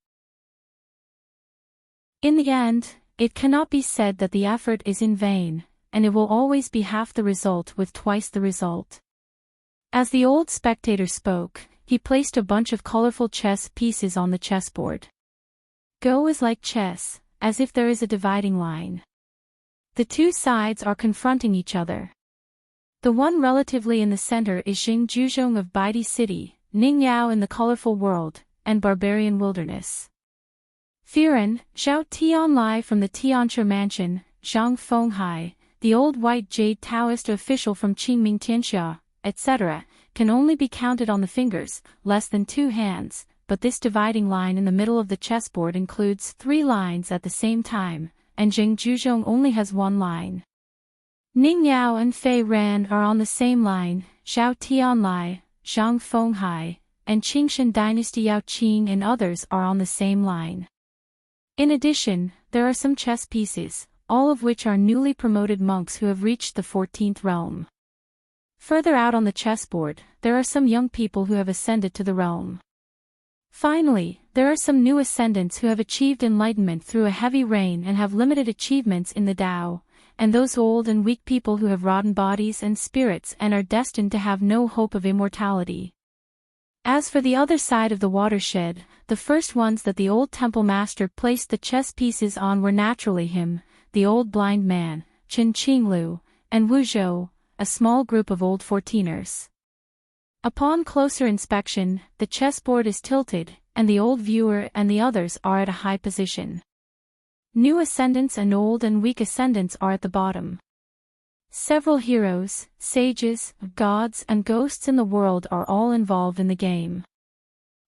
In the end, it cannot be said that the effort is in vain, and it will always be half the result with twice the result. As the old spectator spoke, he placed a bunch of colorful chess pieces on the chessboard. Go is like chess, as if there is a dividing line. The two sides are confronting each other. The one relatively in the center is Xing Juzhong of Baidi City, Ning Yao in the colorful world, and barbarian wilderness. Firen, Zhao Tianlai from the Tianshi Mansion, Zhang Fenghai, the old white jade Taoist official from Qingming Tianxia, etc., can only be counted on the fingers, less than 2 hands, but this dividing line in the middle of the chessboard includes 3 lines at the same time, and Xing Juzhong only has 1 line. Ning Yao and Fei Ran are on the same line, Zhao Tianlai, Zhang Fenghai, and Qingshan Dynasty Yao Qing and others are on the same line. In addition, there are some chess pieces, all of which are newly promoted monks who have reached the 14th realm. Further out on the chessboard, there are some young people who have ascended to the realm. Finally, there are some new ascendants who have achieved enlightenment through a heavy rain and have limited achievements in the Tao, and those old and weak people who have rotten bodies and spirits and are destined to have no hope of immortality. As for the other side of the watershed, the first ones that the old temple master placed the chess pieces on were naturally him, the old blind man, Chen Qinglu, and Wu Zhou, a small group of old 14ers. Upon closer inspection, the chessboard is tilted, and the old viewer and the others are at a high position. New ascendants and old and weak ascendants are at the bottom. Several heroes, sages, gods and ghosts in the world are all involved in the game.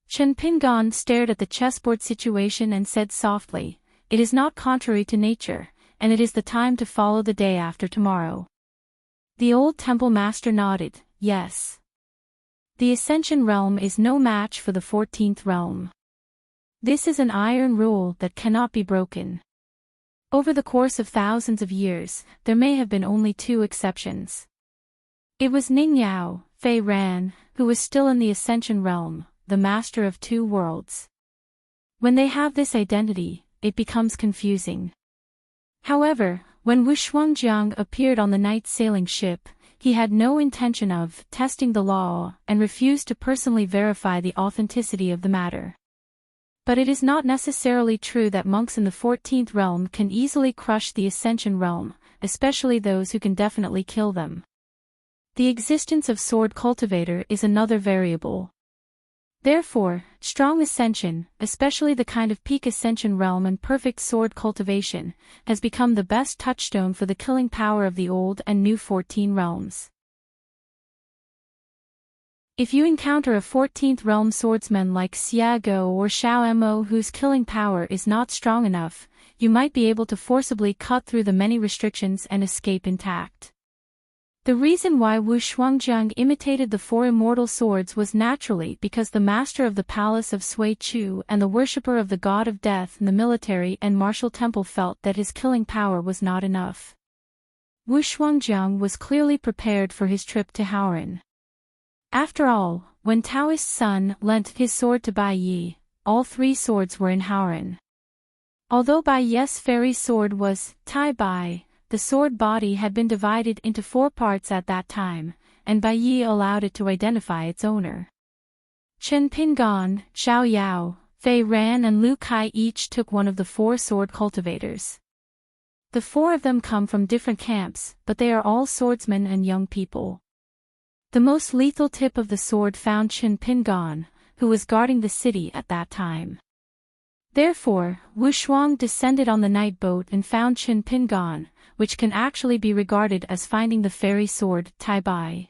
Chen Pingan stared at the chessboard situation and said softly, "It is not contrary to nature, and it is the time to follow the day after tomorrow." The old temple master nodded, "Yes. The Ascension realm is no match for the 14th realm. This is an iron rule that cannot be broken." Over the course of thousands of years, there may have been only 2 exceptions. It was Ning Yao, Fei Ran, who was still in the Ascension realm, the master of 2 worlds. When they have this identity, it becomes confusing. However, when Wu Shuangjiang appeared on the night sailing ship, he had no intention of testing the law and refused to personally verify the authenticity of the matter. But it is not necessarily true that monks in the 14th realm can easily crush the Ascension realm, especially those who can definitely kill them. The existence of sword cultivator is another variable. Therefore, strong ascension, especially the kind of peak ascension realm and perfect sword cultivation, has become the best touchstone for the killing power of the old and new 14 realms. If you encounter a 14th realm swordsman like Xiago or Xiao Mo whose killing power is not strong enough, you might be able to forcibly cut through the many restrictions and escape intact. The reason why Wu Shuangjiang imitated the four immortal swords was naturally because the master of the palace of Sui Chu and the worshipper of the god of death in the military and martial temple felt that his killing power was not enough. Wu Shuangjiang was clearly prepared for his trip to Haoran. After all, when Taoist Sun lent his sword to Bai Yi, all three swords were in Haoran. Although Bai Yi's fairy sword was Tai Bai, the sword body had been divided into four parts at that time, and Bai Yi allowed it to identify its owner. Chen Pingan, Xiao Yao, Fei Ran and Lu Kai each took one of the four sword cultivators. The four of them come from different camps, but they are all swordsmen and young people. The most lethal tip of the sword found Chen Pingan, who was guarding the city at that time. Therefore, Wu Shuang descended on the night boat and found Chen Pingan, which can actually be regarded as finding the fairy sword Tai Bai.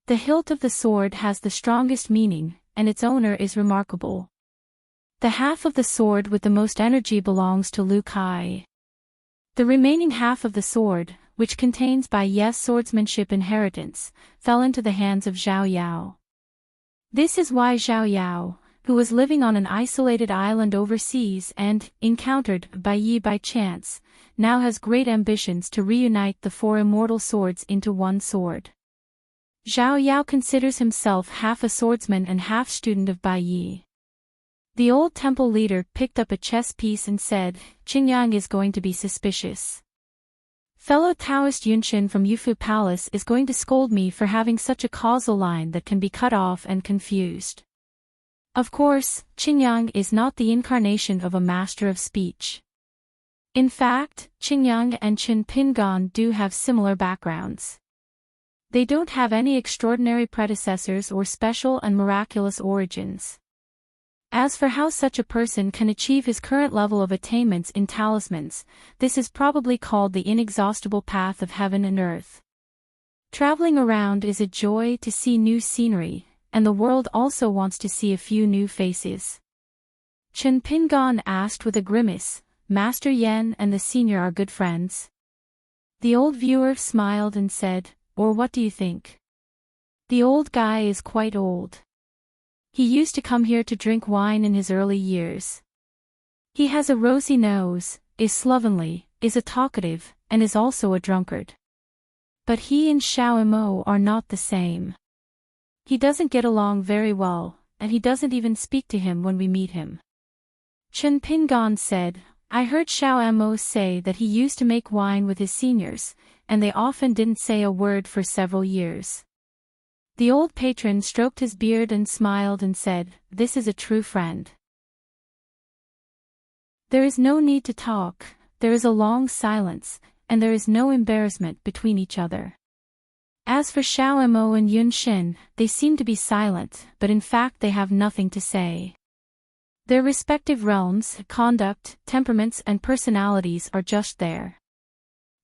The hilt of the sword has the strongest meaning, and its owner is remarkable. The half of the sword with the most energy belongs to Lu Kai. The remaining half of the sword, which contains Bai Yi's swordsmanship inheritance, fell into the hands of Zhao Yao. This is why Zhao Yao, who was living on an isolated island overseas and encountered Bai Yi by chance, now has great ambitions to reunite the four immortal swords into one sword. Zhao Yao considers himself half a swordsman and half student of Bai Yi. The old temple leader picked up a chess piece and said, "Qingyang is going to be suspicious. Fellow Taoist Yunshin from Yufu Palace is going to scold me for having such a causal line that can be cut off and confused." Of course, Qingyang is not the incarnation of a master of speech. In fact, Qingyang and Chen Pingan do have similar backgrounds. They don't have any extraordinary predecessors or special and miraculous origins. As for how such a person can achieve his current level of attainments in talismans, this is probably called the inexhaustible path of heaven and earth. Traveling around is a joy to see new scenery, and the world also wants to see a few new faces. Chen Pingan asked with a grimace, "Master Yan and the senior are good friends?" The old viewer smiled and said, "Or what do you think? The old guy is quite old. He used to come here to drink wine in his early years. He has a rosy nose, is slovenly, is a talkative, and is also a drunkard. But he and Xiao Mo are not the same. He doesn't get along very well, and he doesn't even speak to him when we meet him." Chen Pingan said, "I heard Xiao Mo say that he used to make wine with his seniors, and they often didn't say a word for several years." The old patron stroked his beard and smiled and said, "This is a true friend. There is no need to talk, there is a long silence, and there is no embarrassment between each other." As for Xiao Mo and Yun Xin, they seem to be silent, but in fact they have nothing to say. Their respective realms, conduct, temperaments and personalities are just there.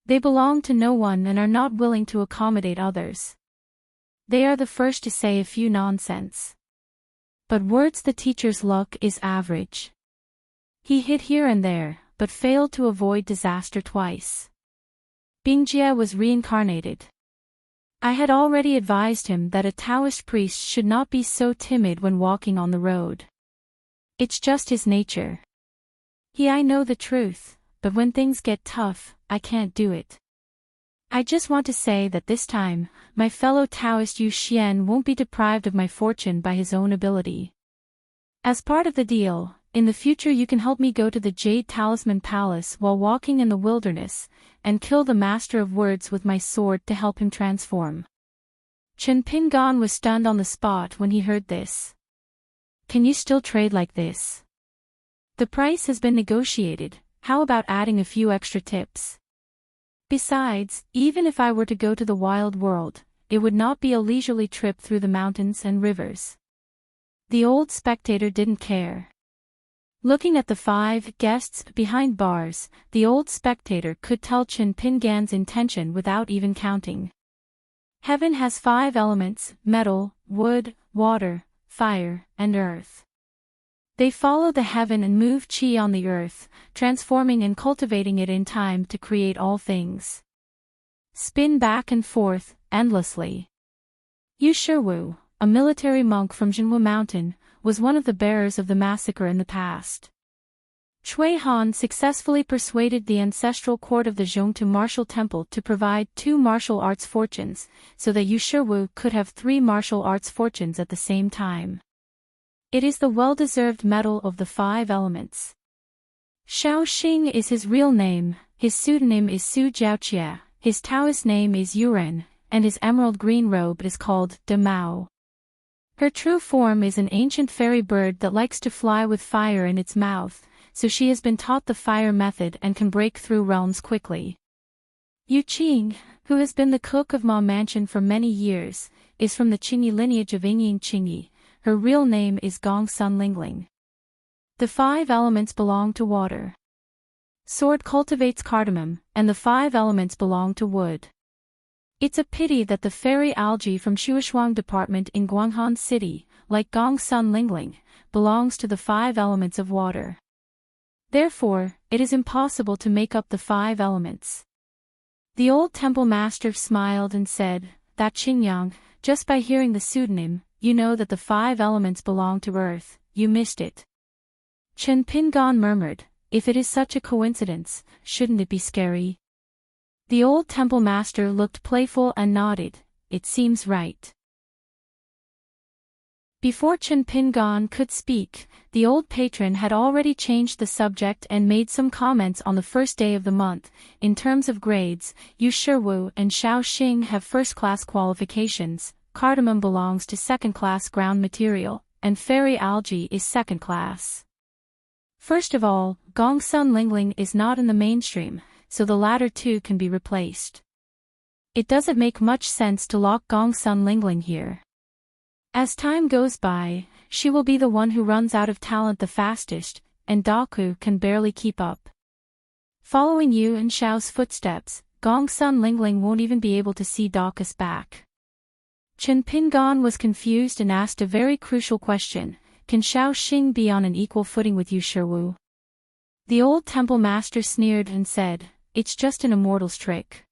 They belong to no one and are not willing to accommodate others. They are the first to say a few nonsense. But words the teacher's luck is average. He hit here and there, but failed to avoid disaster twice. Bingjie was reincarnated. I had already advised him that a Taoist priest should not be so timid when walking on the road. It's just his nature. I know the truth, but when things get tough, I can't do it. I just want to say that this time, my fellow Taoist Yu Xian won't be deprived of my fortune by his own ability. As part of the deal, in the future you can help me go to the Jade Talisman Palace while walking in the wilderness, and kill the Master of Words with my sword to help him transform." Chen Pingan was stunned on the spot when he heard this. "Can you still trade like this? The price has been negotiated, how about adding a few extra tips? Besides, even if I were to go to the wild world, it would not be a leisurely trip through the mountains and rivers." The old spectator didn't care. Looking at the 5 guests behind bars, the old spectator could tell Chen Pingan's intention without even counting. Heaven has 5 elements: metal, wood, water, fire, and earth. They follow the heaven and move qi on the earth, transforming and cultivating it in time to create all things. spin back and forth, endlessly. Yu Shiwu, a military monk from Jinwu Mountain, was one of the bearers of the massacre in the past. Cui Han successfully persuaded the ancestral court of the Zhongtu martial temple to provide 2 martial arts fortunes, so that Yu Shiwu could have 3 martial arts fortunes at the same time. It is the well-deserved medal of the 5 elements. Shao Xing is his real name, his pseudonym is Su Jiaoqia, his Taoist name is Yuren, and his emerald green robe is called De Mao. Her true form is an ancient fairy bird that likes to fly with fire in its mouth, so she has been taught the fire method and can break through realms quickly. Yu Qing, who has been the cook of Ma Mansion for many years, is from the Qingyi lineage of Yingying Qingyi. Her real name is Gong Sun Lingling. The 5 elements belong to water. Sword cultivates cardamom, and the 5 elements belong to wood. It's a pity that the fairy algae from Shuishuang Department in Guanghan City, like Gong Sun Lingling, belongs to the 5 elements of water. Therefore, it is impossible to make up the 5 elements. The old temple master smiled and said, "That Qingyang, just by hearing the pseudonym, you know that the 5 elements belong to earth, you missed it." Chen Pingan murmured, "If it is such a coincidence, shouldn't it be scary?" The old temple master looked playful and nodded, "It seems right." Before Chen Pingan could speak, the old patron had already changed the subject and made some comments on the first day of the month. In terms of grades, Yu Shiwu and Shao Xing have first-class qualifications, cardamom belongs to second-class ground material, and fairy algae is second-class. First of all, Gong Sun Lingling is not in the mainstream, so the latter 2 can be replaced. It doesn't make much sense to lock Gong Sun Lingling here. As time goes by, she will be the one who runs out of talent the fastest, and Daku can barely keep up. Following Yu and Xiao's footsteps, Gong Sun Lingling won't even be able to see Daku's back. Chen Pingan was confused and asked a very crucial question: can Shao Xing be on an equal footing with Yu Shiwu? The old temple master sneered and said, "It's just an immortal's trick.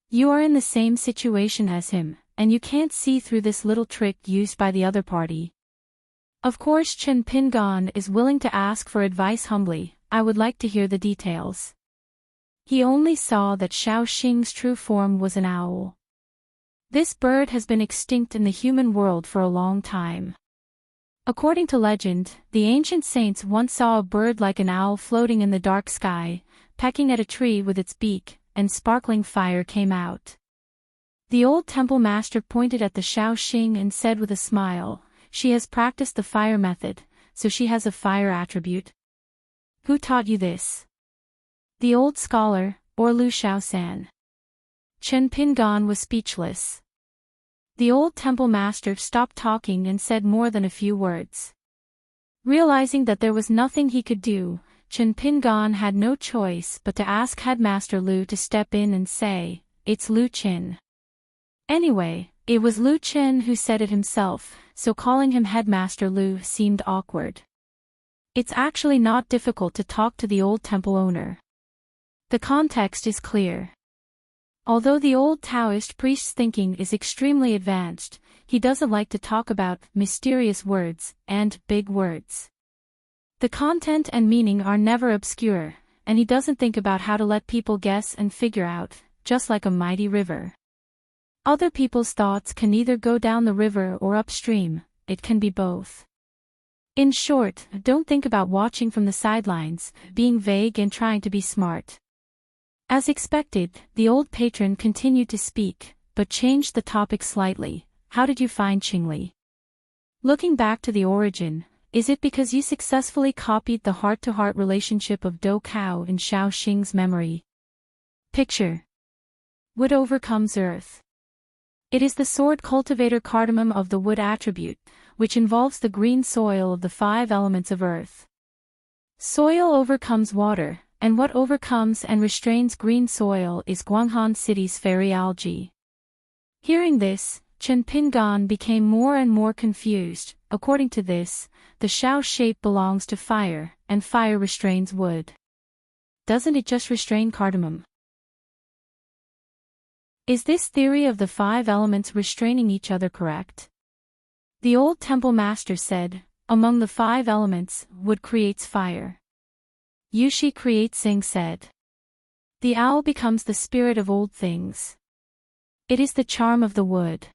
You are in the same situation as him, and you can't see through this little trick used by the other party." Of course Chen Pingan is willing to ask for advice humbly. "I would like to hear the details." He only saw that Shao Xing's true form was an owl. This bird has been extinct in the human world for a long time. According to legend, the ancient saints once saw a bird like an owl floating in the dark sky, pecking at a tree with its beak, and sparkling fire came out. The old temple master pointed at the Shao Xing and said with a smile, "She has practiced the fire method, so she has a fire attribute." "Who taught you this?" "The old scholar, or Lu Shaosan." Chen Pingan was speechless. The old temple master stopped talking and said more than a few words. Realizing that there was nothing he could do, Chen Pingan had no choice but to ask Headmaster Lu to step in and say, "It's Lu Qin." Anyway, it was Lu Qin who said it himself, so calling him Headmaster Lu seemed awkward. It's actually not difficult to talk to the old temple owner. The context is clear. Although the old Taoist priest's thinking is extremely advanced, he doesn't like to talk about mysterious words and big words. The content and meaning are never obscure, and he doesn't think about how to let people guess and figure out, just like a mighty river. Other people's thoughts can either go down the river or upstream, it can be both. In short, don't think about watching from the sidelines, being vague and trying to be smart. As expected, the old patron continued to speak, but changed the topic slightly. "How did you find Qingli? Looking back to the origin, is it because you successfully copied the heart-to-heart relationship of Do Kao in Shao Xing's memory?" Picture. Wood overcomes earth. It is the sword cultivator cardamom of the wood attribute, which involves the green soil of the 5 elements of earth. Soil overcomes water, and what overcomes and restrains green soil is Guanghan City's fairy algae. Hearing this, Chen Pingan became more and more confused. According to this, the Shao shape belongs to fire, and fire restrains wood. Doesn't it just restrain cardamom? Is this theory of the 5 elements restraining each other correct? The old temple master said, among the 5 elements, wood creates fire. Yushi creates Sing said. The owl becomes the spirit of old things. It is the charm of the wood.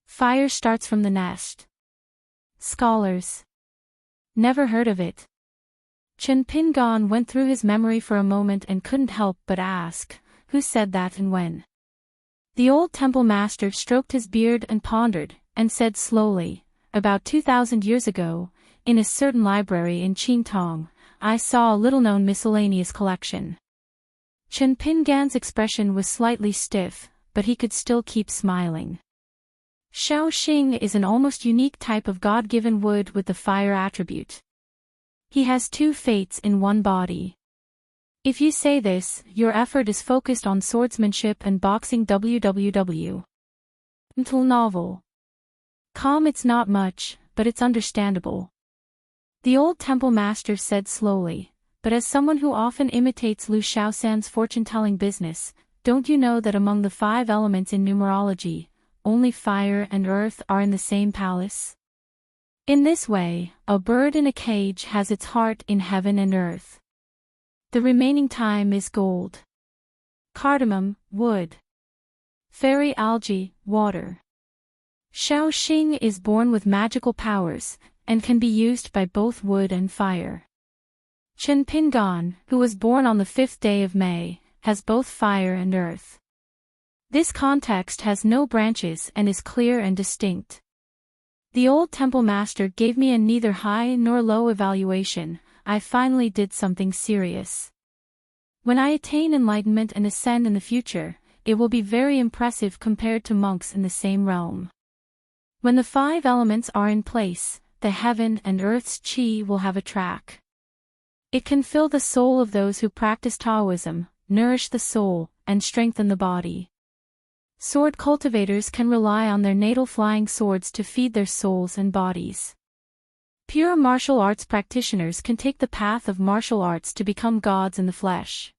Fire starts from the nest. Scholars. Never heard of it. Chen Pingon went through his memory for a moment and couldn't help but ask, who said that and when? The old temple master stroked his beard and pondered, and said slowly, about 2,000 years ago, in a certain library in Qingtong, I saw a little-known miscellaneous collection. Chen Pingan's expression was slightly stiff, but he could still keep smiling. Shaoxing is an almost unique type of God-given wood with the fire attribute. He has 2 fates in one body. If you say this, your effort is focused on swordsmanship and boxing www. Until novel. It's not much, but it's understandable. The old temple master said slowly, but as someone who often imitates Lu Shaosan's fortune-telling business, don't you know that among the 5 elements in numerology, only fire and earth are in the same palace? In this way, a bird in a cage has its heart in heaven and earth. The remaining time is gold. Cardamom, wood. Fairy algae, water. Shaoxing is born with magical powers, and can be used by both wood and fire. Chen Pingon, who was born on the 5th day of May, has both fire and earth. This context has no branches and is clear and distinct. The old temple master gave me a neither high nor low evaluation. I finally did something serious. When I attain enlightenment and ascend in the future, it will be very impressive compared to monks in the same realm. When the 5 elements are in place, the heaven and earth's qi will have a track. It can fill the soul of those who practice Taoism, nourish the soul, and strengthen the body. Sword cultivators can rely on their natal flying swords to feed their souls and bodies. Pure martial arts practitioners can take the path of martial arts to become gods in the flesh.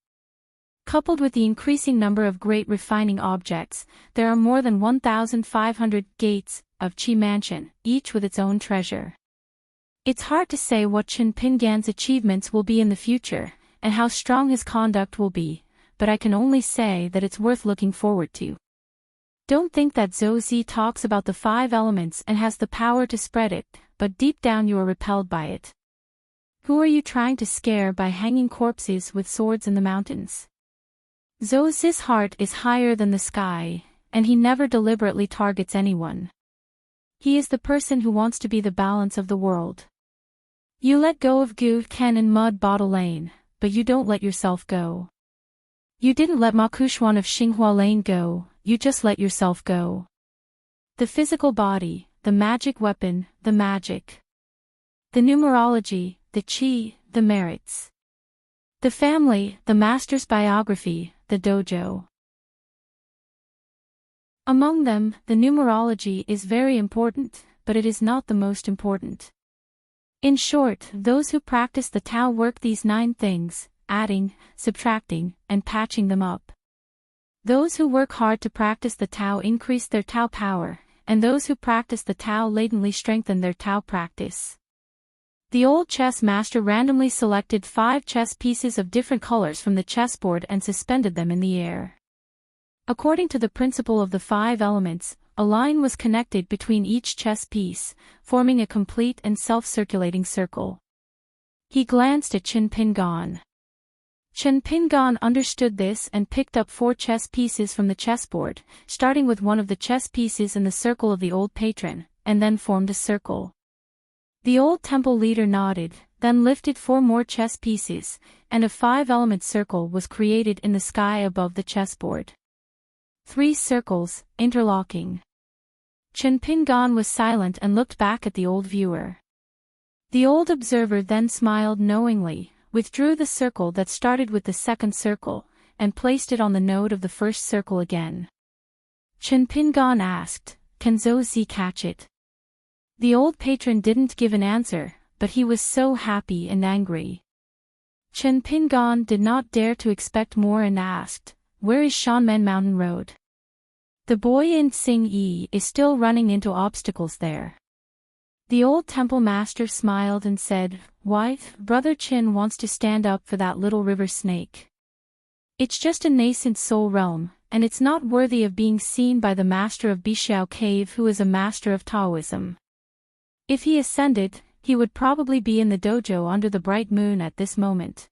Coupled with the increasing number of great refining objects, there are more than 1,500 gates of Qi Mansion, each with its own treasure. It's hard to say what Chen Pingan's achievements will be in the future, and how strong his conduct will be, but I can only say that it's worth looking forward to. Don't think that Zhou Zi talks about the 5 elements and has the power to spread it, but deep down you are repelled by it. Who are you trying to scare by hanging corpses with swords in the mountains? Zhou Zi's heart is higher than the sky, and he never deliberately targets anyone. He is the person who wants to be the balance of the world. You let go of Gu Ken in Mud Bottle Lane, but you don't let yourself go. You didn't let Ma Kuxuan of Xinghua Lane go, you just let yourself go. The physical body, the magic weapon, the magic. The numerology, the qi, the merits. The family, the master's biography, the dojo. Among them, the numerology is very important, but it is not the most important. In short, those who practice the Tao work these 9 things, adding, subtracting, and patching them up. Those who work hard to practice the Tao increase their Tao power, and those who practice the Tao latently strengthen their Tao practice. The old chess master randomly selected 5 chess pieces of different colors from the chessboard and suspended them in the air. According to the principle of the 5 elements, a line was connected between each chess piece, forming a complete and self-circulating circle. He glanced at Chen Pingon. Chen Pingon understood this and picked up 4 chess pieces from the chessboard, starting with one of the chess pieces in the circle of the old patron, and then formed a circle. The old temple leader nodded, then lifted 4 more chess pieces, and a 5-element circle was created in the sky above the chessboard. 3 circles, interlocking. Chen Pingon was silent and looked back at the old viewer. The old observer then smiled knowingly, withdrew the circle that started with the 2nd circle, and placed it on the node of the 1st circle again. Chen Pingon asked, "Can Zhou Zi catch it?" The old patron didn't give an answer, but he was so happy and angry. Chen Pingon did not dare to expect more and asked, "Where is Shanmen Mountain Road?" The boy in Sing Yi is still running into obstacles there. The old temple master smiled and said, "Wife, Brother Chin wants to stand up for that little river snake. It's just a nascent soul realm, and it's not worthy of being seen by the master of Bixiao Cave, who is a master of Taoism. If he ascended, he would probably be in the dojo under the bright moon at this moment."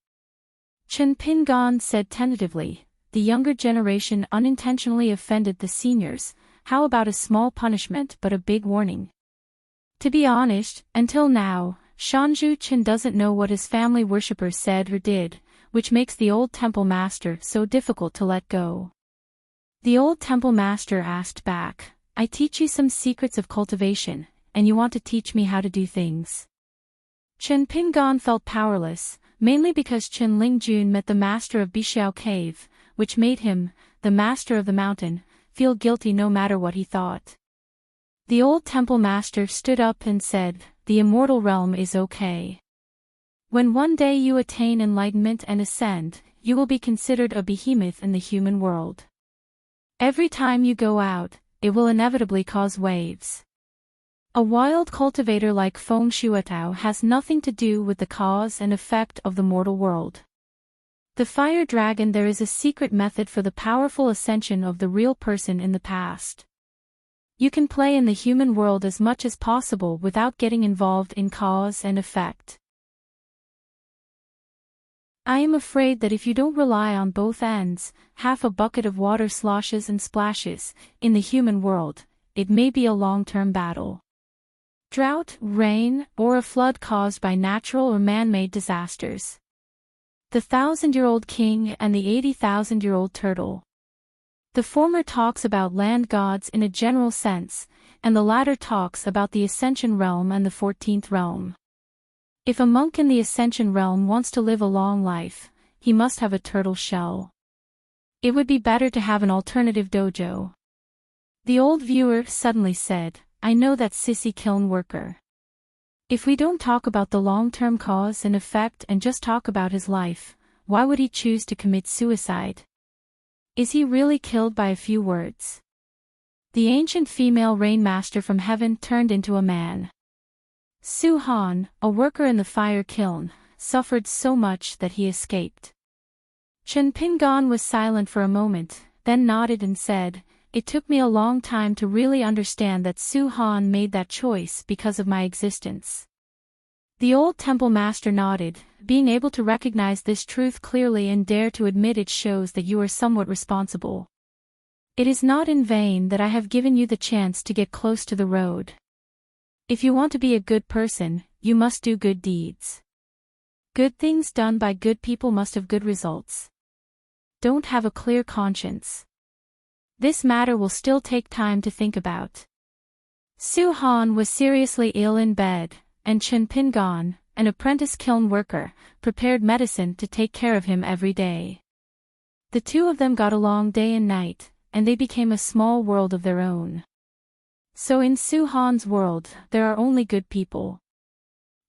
Chen Pingan said tentatively, "The younger generation unintentionally offended the seniors. How about a small punishment but a big warning?" To be honest, until now, Shanzhu Chen doesn't know what his family worshippers said or did, which makes the old temple master so difficult to let go. The old temple master asked back, "I teach you some secrets of cultivation, and you want to teach me how to do things?" Chen Pingan felt powerless, mainly because Chen Lingjun met the master of Bixiao Cave, which made him, the master of the mountain, feel guilty no matter what he thought. The old temple master stood up and said, "The immortal realm is okay. When one day you attain enlightenment and ascend, you will be considered a behemoth in the human world. Every time you go out, it will inevitably cause waves. A wild cultivator like Feng Shuatao has nothing to do with the cause and effect of the mortal world. The fire dragon, there is a secret method for the powerful ascension of the real person in the past. You can play in the human world as much as possible without getting involved in cause and effect. I am afraid that if you don't rely on both ends, half a bucket of water sloshes and splashes, in the human world, it may be a long-term battle. Drought, rain, or a flood caused by natural or man-made disasters. The 1,000-year-old king and the 80,000-year-old turtle. The former talks about land gods in a general sense, and the latter talks about the Ascension realm and the 14th realm. If a monk in the Ascension realm wants to live a long life, he must have a turtle shell. It would be better to have an alternative dojo. The old viewer suddenly said, "I know that sissy kiln worker. If we don't talk about the long-term cause and effect and just talk about his life, why would he choose to commit suicide? Is he really killed by a few words?" The ancient female rainmaster from heaven turned into a man. Su Han, a worker in the fire kiln, suffered so much that he escaped. Chen Pingan was silent for a moment, then nodded and said, "It took me a long time to really understand that Su Han made that choice because of my existence." The old temple master nodded, being able to recognize this truth clearly and dare to admit it shows that you are somewhat responsible. It is not in vain that I have given you the chance to get close to the road. If you want to be a good person, you must do good deeds. Good things done by good people must have good results. Don't have a clear conscience. This matter will still take time to think about. Su Han was seriously ill in bed, and Chen Pingan, an apprentice kiln worker, prepared medicine to take care of him every day. The two of them got along day and night, and they became a small world of their own. So in Su Han's world, there are only good people.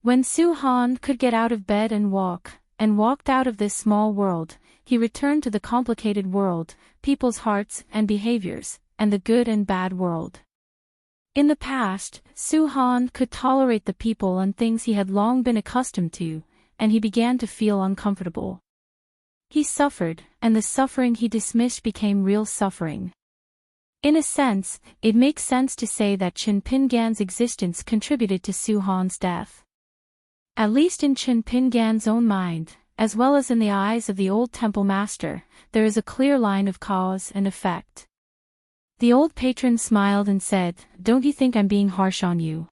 When Su Han could get out of bed and walked out of this small world, he returned to the complicated world, people's hearts and behaviors, and the good and bad world. In the past, Su Han could tolerate the people and things he had long been accustomed to, and he began to feel uncomfortable. He suffered, and the suffering he dismissed became real suffering. In a sense, it makes sense to say that Chen Pingan's existence contributed to Su Han's death. At least in Chen Pingan's own mind, as well as in the eyes of the old temple master, there is a clear line of cause and effect. The old patron smiled and said, "Don't you think I'm being harsh on you?"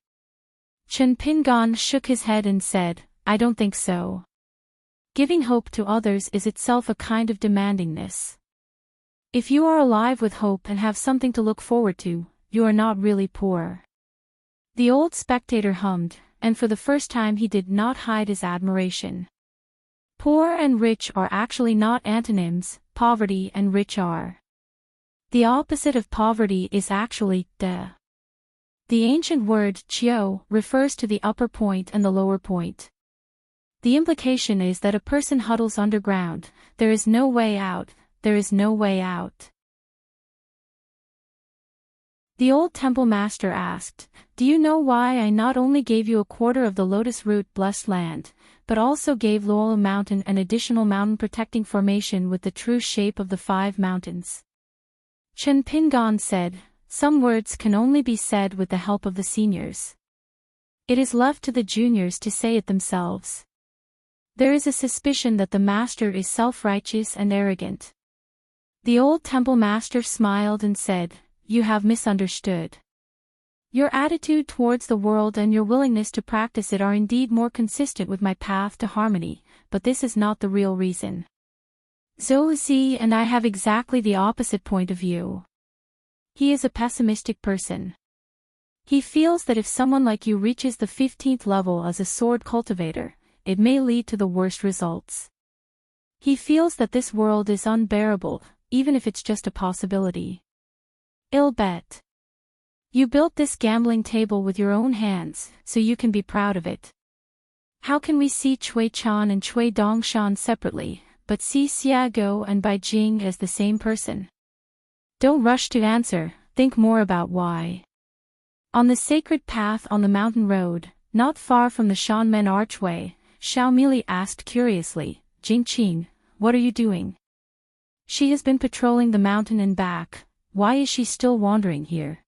Chen Pingan shook his head and said, "I don't think so. Giving hope to others is itself a kind of demandingness. If you are alive with hope and have something to look forward to, you are not really poor." The old spectator hummed, and for the first time he did not hide his admiration. Poor and rich are actually not antonyms, poverty and rich are. The opposite of poverty is actually de. The ancient word chiao refers to the upper point and the lower point. The implication is that a person huddles underground, there is no way out, there is no way out. The old temple master asked, "Do you know why I not only gave you a quarter of the lotus root blessed land, but also gave Luola Mountain an additional mountain protecting formation with the true shape of the 5 mountains?" Chen Pingon said, "Some words can only be said with the help of the seniors. It is left to the juniors to say it themselves. There is a suspicion that the master is self-righteous and arrogant." The old temple master smiled and said, "You have misunderstood. Your attitude towards the world and your willingness to practice it are indeed more consistent with my path to harmony, but this is not the real reason. Zhou Zi and I have exactly the opposite point of view. He is a pessimistic person. He feels that if someone like you reaches the 15th level as a sword cultivator, it may lead to the worst results. He feels that this world is unbearable, even if it's just a possibility. I'll bet. You built this gambling table with your own hands, so you can be proud of it. How can we see Cui Chan and Cui Dongshan separately, but see Xiago and Bai Jing as the same person? Don't rush to answer, think more about why." On the sacred path on the mountain road, not far from the Shanmen archway, Xiao Mili asked curiously, "Jingqing, what are you doing?" "She has been patrolling the mountain and back. Why is she still wandering here?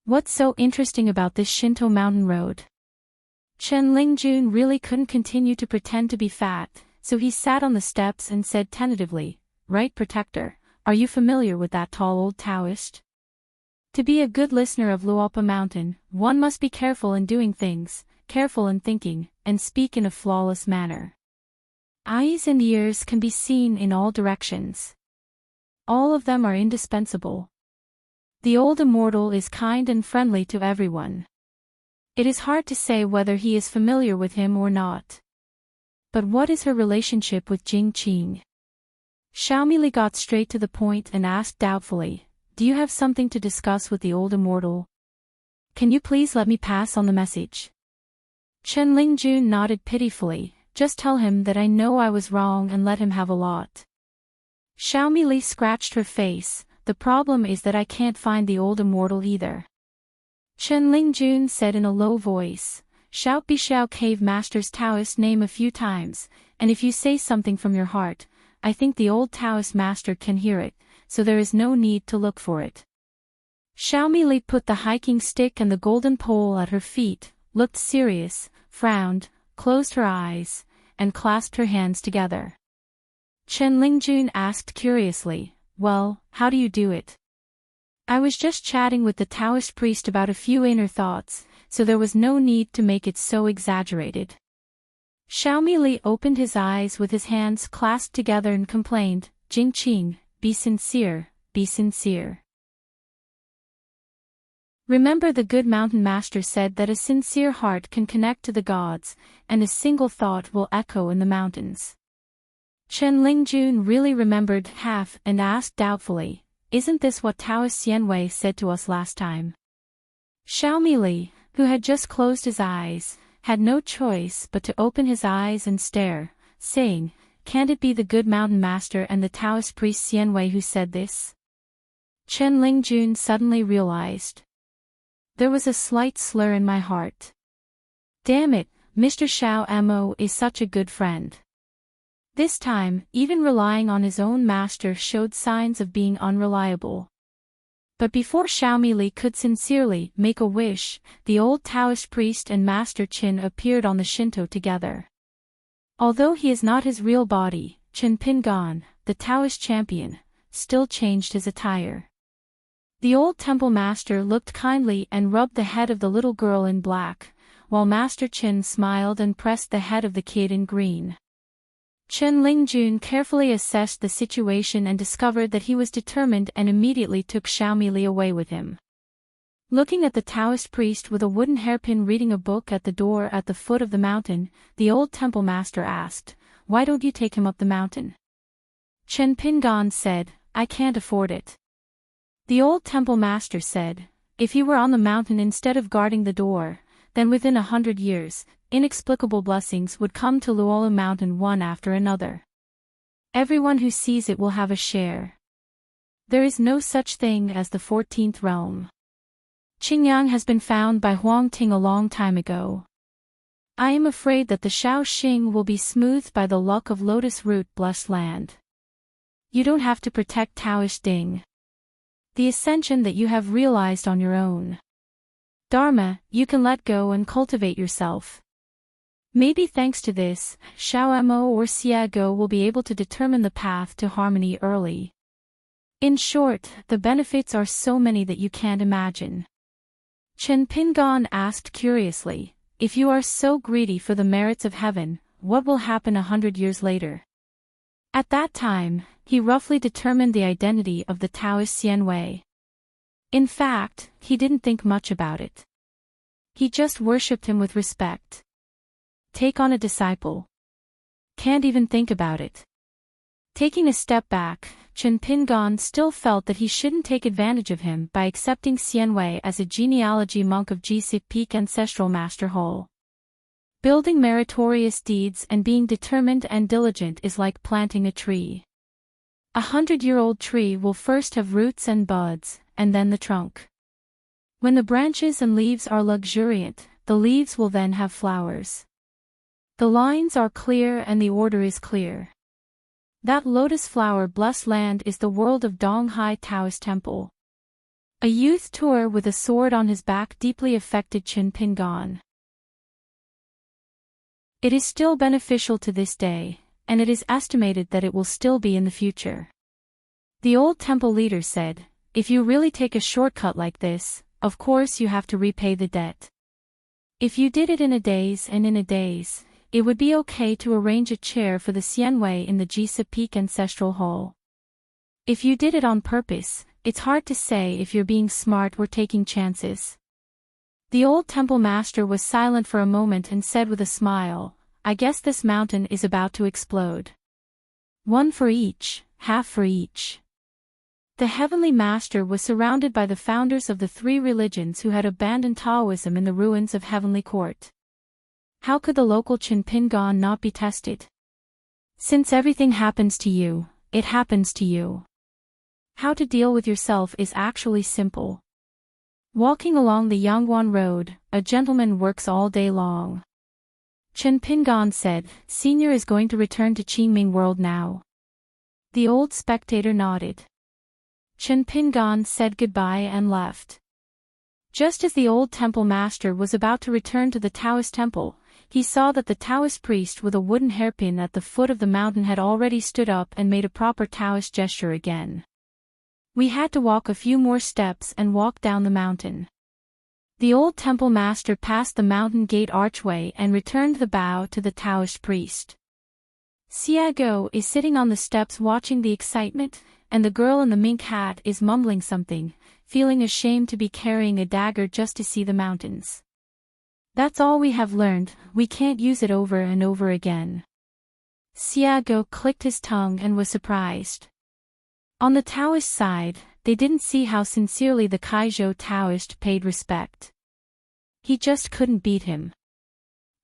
What's so interesting about this Shinto mountain road?" Chen Lingjun really couldn't continue to pretend to be fat, so he sat on the steps and said tentatively, "Right, Protector, are you familiar with that tall old Taoist? To be a good listener of Luopa Mountain, one must be careful in doing things, careful in thinking, and speak in a flawless manner. Eyes and ears can be seen in all directions. All of them are indispensable. The old immortal is kind and friendly to everyone. It is hard to say whether he is familiar with him or not. But what is her relationship with Jing Qing?" Xiaomili got straight to the point and asked doubtfully, "Do you have something to discuss with the old immortal? Can you please let me pass on the message?" Chen Lingjun nodded pitifully, "Just tell him that I know I was wrong and let him have a lot." Xiaomili scratched her face, "The problem is that I can't find the old immortal either." Chen Lingjun said in a low voice, "Shout Bishao Cave Master's Taoist name a few times, and if you say something from your heart, I think the old Taoist master can hear it, so there is no need to look for it." Xiaomili put the hiking stick and the golden pole at her feet, looked serious, frowned, closed her eyes, and clasped her hands together. Chen Lingjun asked curiously, "Well, how do you do it?" "I was just chatting with the Taoist priest about a few inner thoughts, so there was no need to make it so exaggerated." Xiaomili opened his eyes with his hands clasped together and complained, "Jingqing, be sincere, be sincere. Remember the good mountain master said that a sincere heart can connect to the gods, and a single thought will echo in the mountains." Chen Lingjun really remembered half and asked doubtfully, "Isn't this what Taoist Xianwei said to us last time?" Xiaomili, who had just closed his eyes, had no choice but to open his eyes and stare, saying, "Can't it be the good mountain master and the Taoist priest Xianwei who said this?" Chen Lingjun suddenly realized. There was a slight slur in my heart. Damn it, Mr. Xiao Mo is such a good friend. This time, even relying on his own master showed signs of being unreliable. But before Xiaomili could sincerely make a wish, the old Taoist priest and Master Qin appeared on the Shinto together. Although he is not his real body, Qin Pingon, the Taoist champion, still changed his attire. The old temple master looked kindly and rubbed the head of the little girl in black, while Master Qin smiled and pressed the head of the kid in green. Chen Lingjun carefully assessed the situation and discovered that he was determined and immediately took Xiaomili away with him. Looking at the Taoist priest with a wooden hairpin reading a book at the door at the foot of the mountain, the old temple master asked, "Why don't you take him up the mountain?" Chen Pingon said, "I can't afford it." The old temple master said, "If he were on the mountain instead of guarding the door, then within 100 years, inexplicable blessings would come to Luola Mountain one after another. Everyone who sees it will have a share. There is no such thing as the 14th realm. Qingyang has been found by Huang Ting a long time ago. I am afraid that the Shaoxing will be smoothed by the luck of lotus root blessed land. You don't have to protect Taoist Ding. The ascension that you have realized on your own. Dharma, you can let go and cultivate yourself. Maybe thanks to this, Xiaomo or Xiago will be able to determine the path to harmony early. In short, the benefits are so many that you can't imagine. Chen Pingan asked curiously, if you are so greedy for the merits of heaven, what will happen 100 years later? At that time, he roughly determined the identity of the Taoist Xianwei. In fact, he didn't think much about it. He just worshipped him with respect. Take on a disciple. Can't even think about it. Taking a step back, Chen Pingan still felt that he shouldn't take advantage of him by accepting Xianwei as a genealogy monk of Jisip Peak ancestral master hole. Building meritorious deeds and being determined and diligent is like planting a tree. 100-year-old tree will first have roots and buds, and then the trunk. When the branches and leaves are luxuriant, the leaves will then have flowers. The lines are clear and the order is clear. That lotus flower blessed land is the world of Donghai Taoist Temple. A youth tour with a sword on his back deeply affected Chen Pingan. It is still beneficial to this day, and it is estimated that it will still be in the future. The old temple leader said, if you really take a shortcut like this, of course you have to repay the debt. If you did it in a days, it would be okay to arrange a chair for the Xianwei in the Jisa Peak ancestral hall. If you did it on purpose, it's hard to say if you're being smart or taking chances. The old temple master was silent for a moment and said with a smile, I guess this mountain is about to explode. One for each, half for each. The heavenly master was surrounded by the founders of the three religions who had abandoned Taoism in the ruins of Heavenly Court. How could the local Chen Pingan not be tested? Since everything happens to you, it happens to you. How to deal with yourself is actually simple. Walking along the Yangguan Road, a gentleman works all day long. Chen Pingan said, Senior is going to return to Qingming World now. The old spectator nodded. Chen Pingan said goodbye and left. Just as the old temple master was about to return to the Taoist temple, he saw that the Taoist priest with a wooden hairpin at the foot of the mountain had already stood up and made a proper Taoist gesture again. We had to walk a few more steps and walk down the mountain. The old temple master passed the mountain gate archway and returned the bow to the Taoist priest. Xiago is sitting on the steps watching the excitement, and the girl in the mink hat is mumbling something, feeling ashamed to be carrying a dagger just to see the mountains. That's all we have learned, we can't use it over and over again. Xiago clicked his tongue and was surprised. On the Taoist side, they didn't see how sincerely the Kaizhou Taoist paid respect. He just couldn't beat him.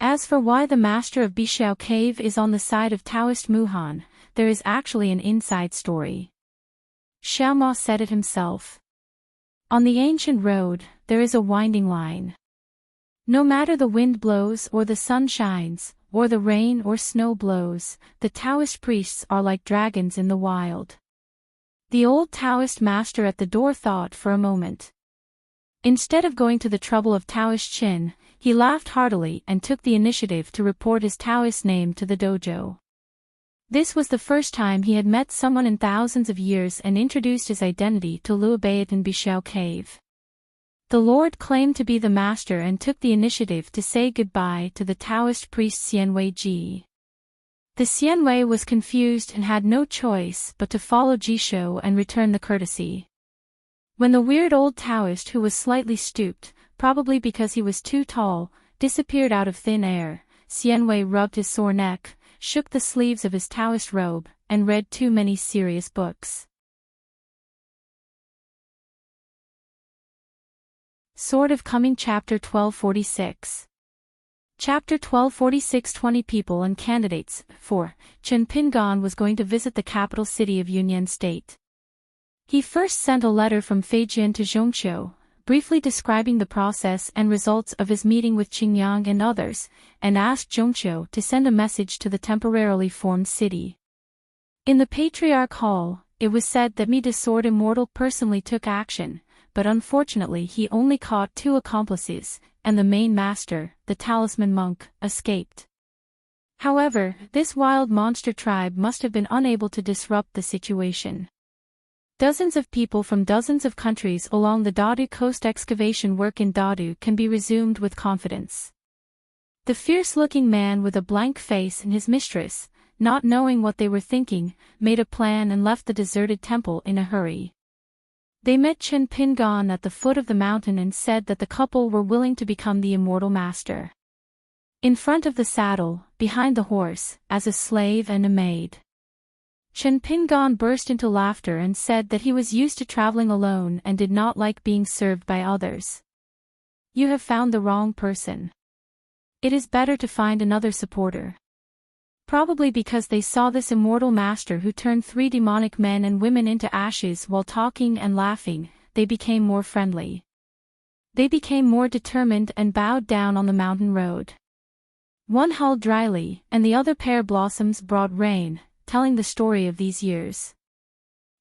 As for why the master of Bixiao Cave is on the side of Taoist Muhan, there is actually an inside story. Xiaoma said it himself. On the ancient road, there is a winding line. No matter the wind blows or the sun shines, or the rain or snow blows, the Taoist priests are like dragons in the wild. The old Taoist master at the door thought for a moment. Instead of going to the trouble of Taoist Qin, he laughed heartily and took the initiative to report his Taoist name to the dojo. This was the first time he had met someone in thousands of years and introduced his identity to Liu Beit in Bixiao Cave. The Lord claimed to be the master and took the initiative to say goodbye to the Taoist priest Xianwei Ji. The Xianwei was confused and had no choice but to follow Jishou and return the courtesy. When the weird old Taoist who was slightly stooped, probably because he was too tall, disappeared out of thin air, Xianwei rubbed his sore neck, shook the sleeves of his Taoist robe, and read too many serious books. Sword of Coming Chapter 1246. Chapter 1246 20 People and Candidates. 4. Chen Pingan was going to visit the capital city of Yunnan State. He first sent a letter from Feijin to Zhongqiu, briefly describing the process and results of his meeting with Qingyang and others, and asked Zhongqiu to send a message to the temporarily formed city. In the Patriarch Hall, it was said that Mi the Sword Immortal personally took action, but unfortunately he only caught 2 accomplices, and the main master, the talisman monk, escaped. However, this wild monster tribe must have been unable to disrupt the situation. Dozens of people from dozens of countries along the Dadu coast excavation work in Dadu can be resumed with confidence. The fierce-looking man with a blank face and his mistress, not knowing what they were thinking, made a plan and left the deserted temple in a hurry. They met Chen Pingan at the foot of the mountain and said that the couple were willing to become the immortal master. In front of the saddle, behind the horse, as a slave and a maid. Chen Pingan burst into laughter and said that he was used to traveling alone and did not like being served by others. You have found the wrong person. It is better to find another supporter. Probably because they saw this immortal master who turned 3 demonic men and women into ashes while talking and laughing, they became more friendly. They became more determined and bowed down on the mountain road. One hulled dryly, and the other pair blossoms brought rain, telling the story of these years.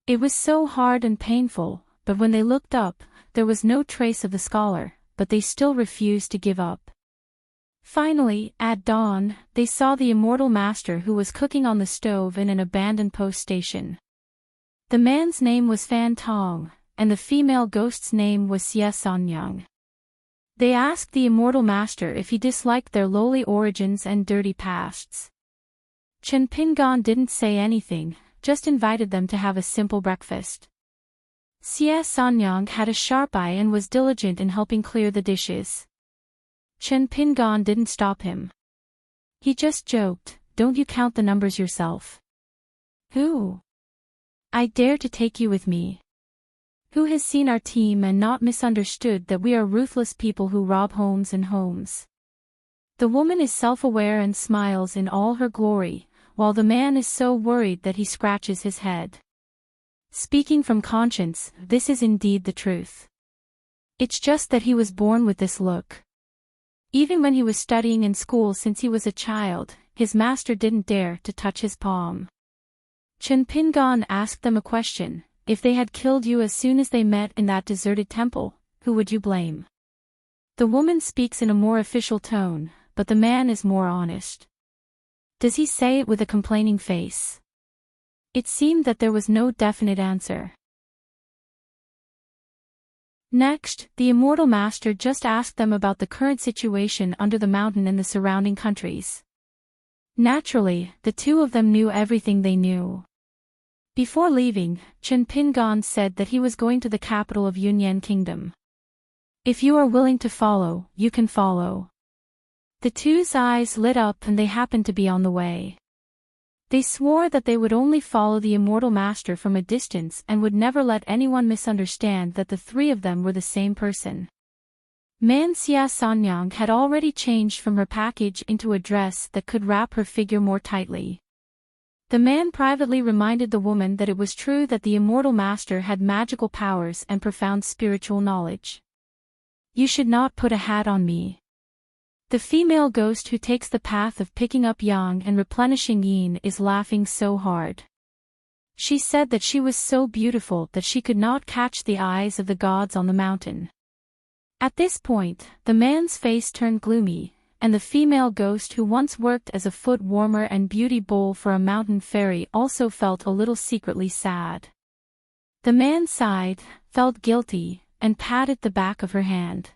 It was so hard and painful, but when they looked up, there was no trace of the scholar, but they still refused to give up. Finally, at dawn, they saw the immortal master who was cooking on the stove in an abandoned post station. The man's name was Fan Tong, and the female ghost's name was Xie Sanyang. They asked the immortal master if he disliked their lowly origins and dirty pasts. Chen Pingan didn't say anything, just invited them to have a simple breakfast. Xie Sanyang had a sharp eye and was diligent in helping clear the dishes. Chen Pingan didn't stop him. He just joked, "Don't you count the numbers yourself? Who? I dare to take you with me. Who has seen our team and not misunderstood that we are ruthless people who rob homes and homes?" The woman is self-aware and smiles in all her glory, while the man is so worried that he scratches his head. Speaking from conscience, this is indeed the truth. It's just that he was born with this look. Even when he was studying in school since he was a child, his master didn't dare to touch his palm. Chen Pingan asked them a question: if they had killed you as soon as they met in that deserted temple, who would you blame? The woman speaks in a more official tone, but the man is more honest. Does he say it with a complaining face? It seemed that there was no definite answer. Next, the immortal master just asked them about the current situation under the mountain and the surrounding countries. Naturally, the 2 of them knew everything they knew. Before leaving, Chen Pingan said that he was going to the capital of Yunyan Kingdom. If you are willing to follow, you can follow. The 2's eyes lit up and they happened to be on the way. They swore that they would only follow the immortal master from a distance and would never let anyone misunderstand that the 3 of them were the same person. Man Xia Sanyang had already changed from her package into a dress that could wrap her figure more tightly. The man privately reminded the woman that it was true that the immortal master had magical powers and profound spiritual knowledge. You should not put a hat on me. The female ghost who takes the path of picking up yang and replenishing yin is laughing so hard. She said that she was so beautiful that she could not catch the eyes of the gods on the mountain. At this point, the man's face turned gloomy, and the female ghost who once worked as a foot warmer and beauty bowl for a mountain fairy also felt a little secretly sad. The man sighed, felt guilty, and patted the back of her hand.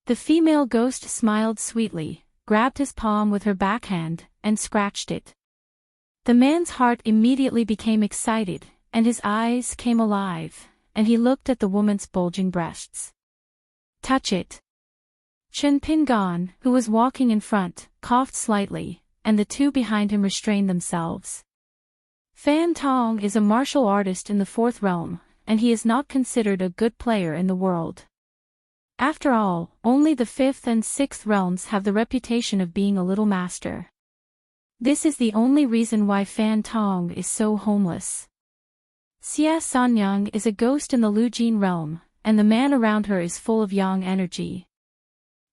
The female ghost smiled sweetly, grabbed his palm with her backhand, and scratched it. The man's heart immediately became excited, and his eyes came alive, and he looked at the woman's bulging breasts. Touch it. Chen Pingan, who was walking in front, coughed slightly, and the 2 behind him restrained themselves. Fan Tong is a martial artist in the 4th realm, and he is not considered a good player in the world. After all, only the 5th and 6th realms have the reputation of being a little master. This is the only reason why Fan Tong is so homeless. Xie Sanyang is a ghost in the Lujin realm, and the man around her is full of yang energy.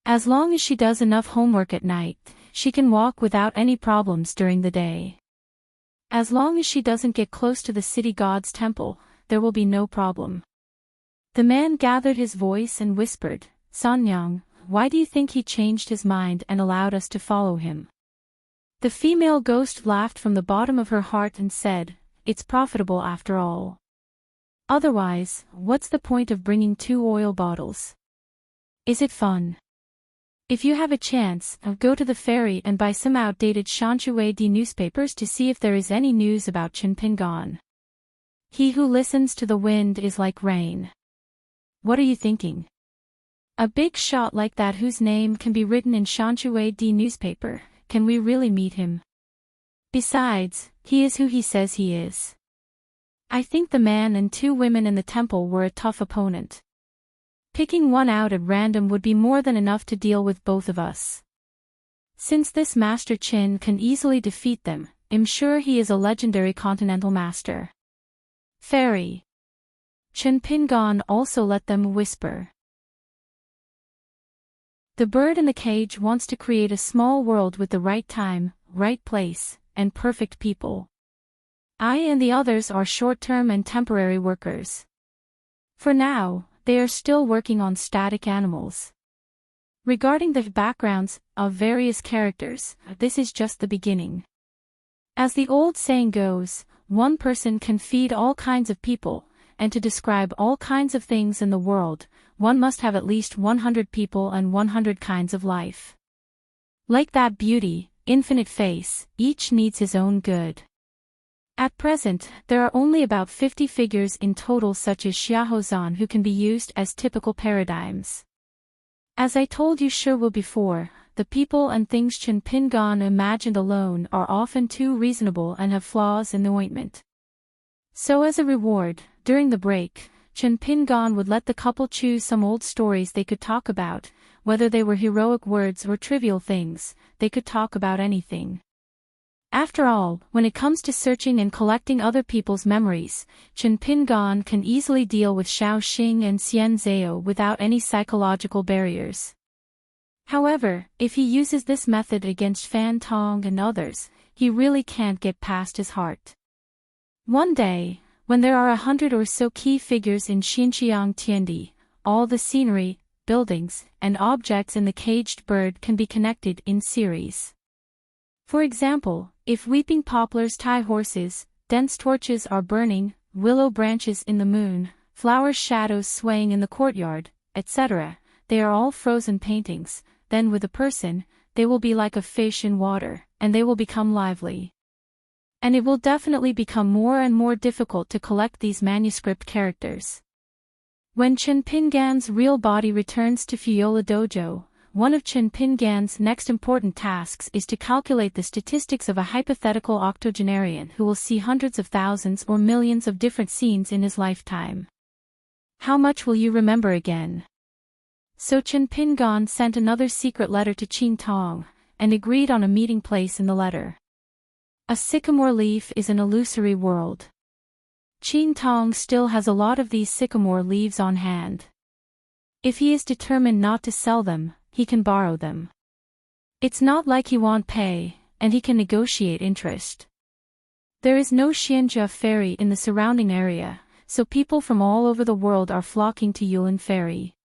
As long as she does enough homework at night, she can walk without any problems during the day. As long as she doesn't get close to the city god's temple, there will be no problem. The man gathered his voice and whispered, "Sanyang, why do you think he changed his mind and allowed us to follow him?" The female ghost laughed from the bottom of her heart and said, "It's profitable after all. Otherwise, what's the point of bringing 2 oil bottles? Is it fun? If you have a chance, go to the ferry and buy some outdated Shanshui newspapers to see if there is any news about Chinpingan. He who listens to the wind is like rain." What are you thinking? A big shot like that whose name can be written in Shanshui newspaper, can we really meet him? Besides, he is who he says he is. I think the man and 2 women in the temple were a tough opponent. Picking one out at random would be more than enough to deal with both of us. Since this Master Qin can easily defeat them, I'm sure he is a legendary continental master. Fairy. Chinpingan also let them whisper. The bird in the cage wants to create a small world with the right time, right place, and perfect people. I and the others are short-term and temporary workers. For now, they are still working on static animals. Regarding the backgrounds of various characters, this is just the beginning. As the old saying goes, one person can feed all kinds of people, and to describe all kinds of things in the world, one must have at least 100 people and 100 kinds of life. Like that beauty, infinite face, each needs his own good. At present, there are only about 50 figures in total such as Xiaozan who can be used as typical paradigms. As I told you Sherwu before, the people and things Chinpingan imagined alone are often too reasonable and have flaws in the ointment. So as a reward, during the break, Chinpingan would let the couple choose some old stories they could talk about, whether they were heroic words or trivial things, they could talk about anything. After all, when it comes to searching and collecting other people's memories, Chinpingan can easily deal with Shaoxing and Xianzhao without any psychological barriers. However, if he uses this method against Fan Tong and others, he really can't get past his heart. One day, when there are 100 or so key figures in Xinjiang Tiandi, all the scenery, buildings, and objects in the caged bird can be connected in series. For example, if weeping poplars tie horses, dense torches are burning, willow branches in the moon, flower shadows swaying in the courtyard, etc., they are all frozen paintings. Then with a person, they will be like a fish in water, and they will become lively. And it will definitely become more and more difficult to collect these manuscript characters. When Chinpingan's real body returns to Fiola Dojo, one of Chinpingan's next important tasks is to calculate the statistics of a hypothetical octogenarian who will see hundreds of thousands or millions of different scenes in his lifetime. How much will you remember again? So Chinpingan sent another secret letter to Qin Tong, and agreed on a meeting place in the letter. A sycamore leaf is an illusory world. Qin Tong still has a lot of these sycamore leaves on hand. If he is determined not to sell them, he can borrow them. It's not like he won't pay, and he can negotiate interest. There is no Xianjia ferry in the surrounding area, so people from all over the world are flocking to Yulin Ferry.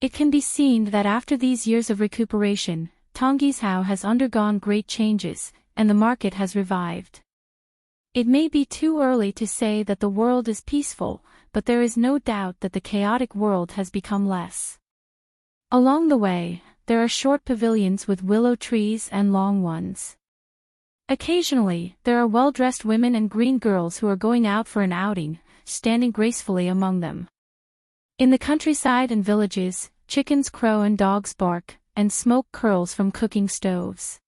It can be seen that after these years of recuperation, Tonggishao has undergone great changes, and the market has revived. It may be too early to say that the world is peaceful, but there is no doubt that the chaotic world has become less. Along the way, there are short pavilions with willow trees and long ones. Occasionally, there are well-dressed women and green girls who are going out for an outing, standing gracefully among them. In the countryside and villages, chickens crow and dogs bark, and smoke curls from cooking stoves.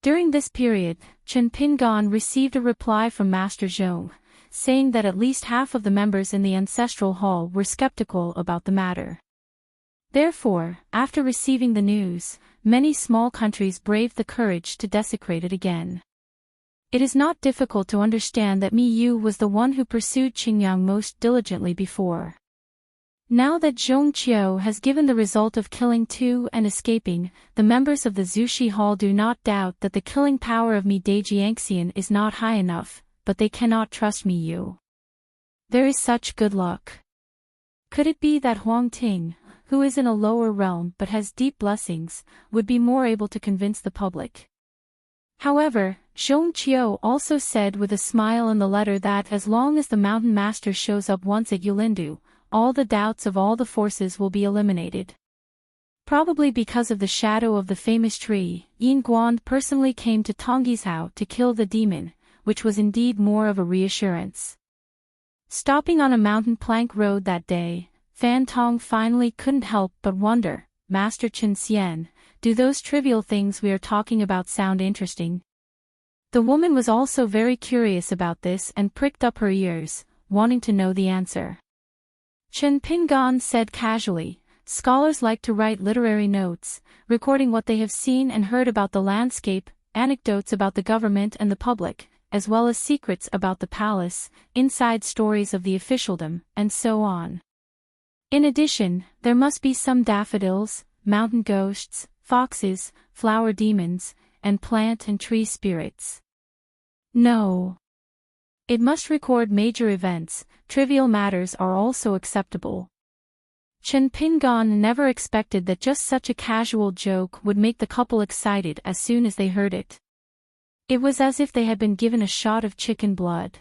During this period, Chinpingan received a reply from Master Zhong, saying that at least half of the members in the ancestral hall were skeptical about the matter. Therefore, after receiving the news, many small countries braved the courage to desecrate it again. It is not difficult to understand that Mi Yu was the one who pursued Qingyang most diligently before. Now that Zhong Qiu has given the result of killing 2 and escaping, the members of the Zushi Hall do not doubt that the killing power of Mi Dajiangxian is not high enough, but they cannot trust Mi Yu. There is such good luck. Could it be that Huang Ting, who is in a lower realm but has deep blessings, would be more able to convince the public? However, Zhong Qiu also said with a smile in the letter that as long as the mountain master shows up once at Yulindu, all the doubts of all the forces will be eliminated. Probably because of the shadow of the famous tree, Yin Guan personally came to Tonggizhao to kill the demon, which was indeed more of a reassurance. Stopping on a mountain plank road that day, Fan Tong finally couldn't help but wonder, Master Chen Xian, do those trivial things we are talking about sound interesting? The woman was also very curious about this and pricked up her ears, wanting to know the answer. Chen Pingan said casually, scholars like to write literary notes, recording what they have seen and heard about the landscape, anecdotes about the government and the public, as well as secrets about the palace, inside stories of the officialdom, and so on. In addition, there must be some daffodils, mountain ghosts, foxes, flower demons, and plant and tree spirits. No. It must record major events, trivial matters are also acceptable. Chen Pingan never expected that just such a casual joke would make the couple excited as soon as they heard it. It was as if they had been given a shot of chicken blood.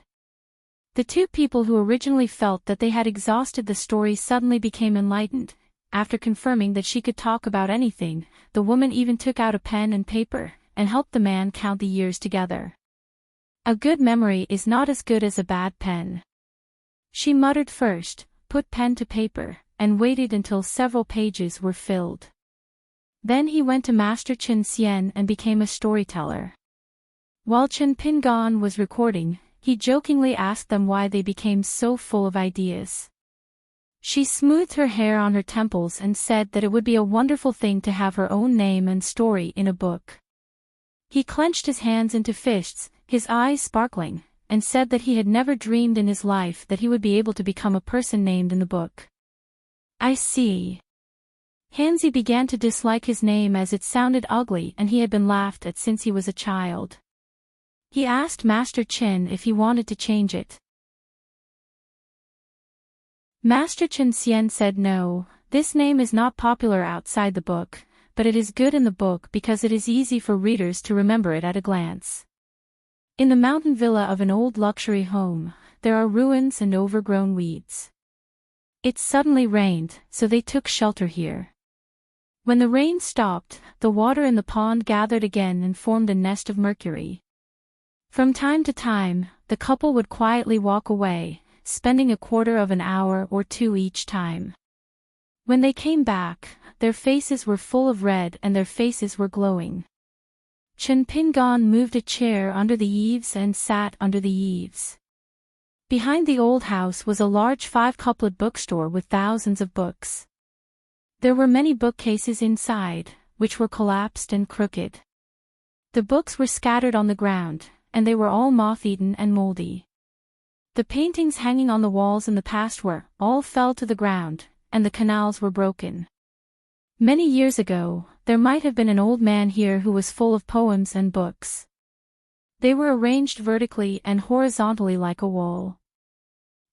The 2 people who originally felt that they had exhausted the story suddenly became enlightened. After confirming that she could talk about anything, the woman even took out a pen and paper, and helped the man count the years together. A good memory is not as good as a bad pen. She muttered first, put pen to paper, and waited until several pages were filled. Then he went to Master Chen Xian and became a storyteller. While Chen Pingan was recording, he jokingly asked them why they became so full of ideas. She smoothed her hair on her temples and said that it would be a wonderful thing to have her own name and story in a book. He clenched his hands into fists, his eyes sparkling, and said that he had never dreamed in his life that he would be able to become a person named in the book. I see. Hansi began to dislike his name as it sounded ugly and he had been laughed at since he was a child. He asked Master Chen if he wanted to change it. Master Chen Xian said no, this name is not popular outside the book, but it is good in the book because it is easy for readers to remember it at a glance. In the mountain villa of an old luxury home, there are ruins and overgrown weeds. It suddenly rained, so they took shelter here. When the rain stopped, the water in the pond gathered again and formed a nest of mercury. From time to time, the couple would quietly walk away, spending a quarter of an hour or 2 each time. When they came back, their faces were full of red and their faces were glowing. Chen Pingan moved a chair under the eaves and sat under the eaves. Behind the old house was a large 5-couplet bookstore with thousands of books. There were many bookcases inside, which were collapsed and crooked. The books were scattered on the ground, and they were all moth-eaten and moldy. The paintings hanging on the walls in the past all fell to the ground, and the canals were broken. Many years ago, there might have been an old man here who was full of poems and books. They were arranged vertically and horizontally like a wall.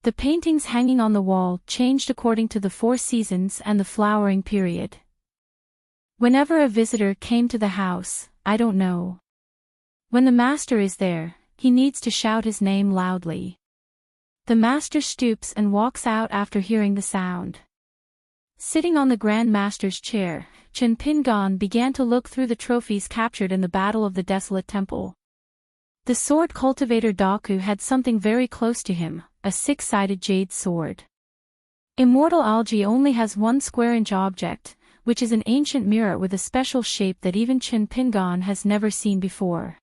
The paintings hanging on the wall changed according to the 4 seasons and the flowering period. Whenever a visitor came to the house, I don't know. When the master is there, he needs to shout his name loudly. The master stoops and walks out after hearing the sound. Sitting on the Grand Master's chair, Chen Pingan began to look through the trophies captured in the Battle of the Desolate Temple. The sword cultivator Daku had something very close to him, a 6-sided jade sword. Immortal algae only has 1 square-inch object, which is an ancient mirror with a special shape that even Chen Pingan has never seen before.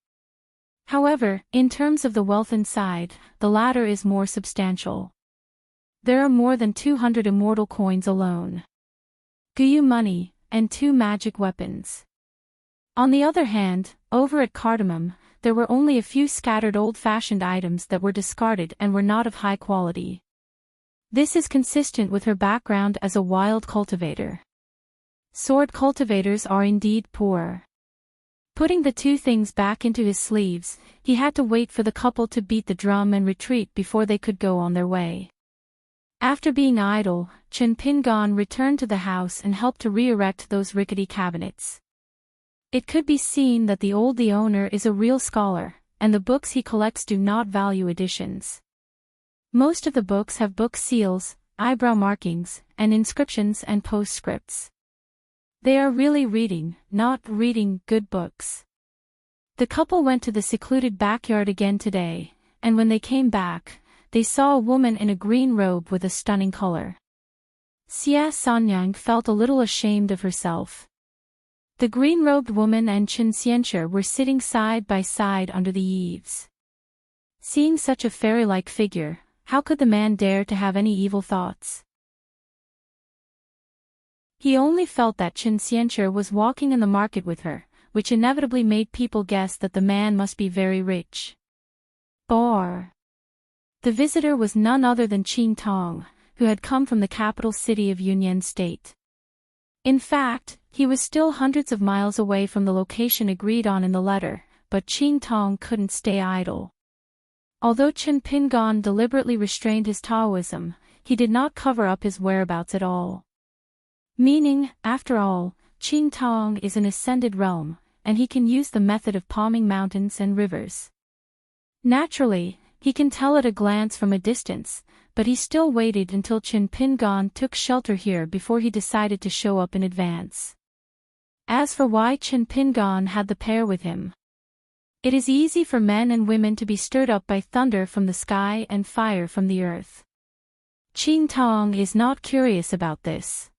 However, in terms of the wealth inside, the latter is more substantial. There are more than 200 immortal coins alone. Guyu money, and 2 magic weapons. On the other hand, over at Cardamom, there were only a few scattered old-fashioned items that were discarded and were not of high quality. This is consistent with her background as a wild cultivator. Sword cultivators are indeed poor. Putting the two things back into his sleeves, he had to wait for the couple to beat the drum and retreat before they could go on their way. After being idle, Chen Pingan returned to the house and helped to re-erect those rickety cabinets. It could be seen that the owner is a real scholar, and the books he collects do not value editions. Most of the books have book seals, eyebrow markings, and inscriptions and postscripts. They are really reading, not reading, good books. The couple went to the secluded backyard again today, and when they came back, they saw a woman in a green robe with a stunning color. Xia Sanyang felt a little ashamed of herself. The green-robed woman and Chen Xianxia were sitting side by side under the eaves. Seeing such a fairy-like figure, how could the man dare to have any evil thoughts? He only felt that Chen Xianxia was walking in the market with her, which inevitably made people guess that the man must be very rich. Or the visitor was none other than Qing Tong, who had come from the capital city of Yunnan State. In fact, he was still hundreds of miles away from the location agreed on in the letter, but Qing Tong couldn't stay idle. Although Chen Pingan deliberately restrained his Taoism, he did not cover up his whereabouts at all. Meaning, after all, Qing Tong is an ascended realm, and he can use the method of palming mountains and rivers. Naturally, he can tell at a glance from a distance, but he still waited until Chen Pingan took shelter here before he decided to show up in advance. As for why Chen Pingan had the pair with him, it is easy for men and women to be stirred up by thunder from the sky and fire from the earth. Qing Tong is not curious about this.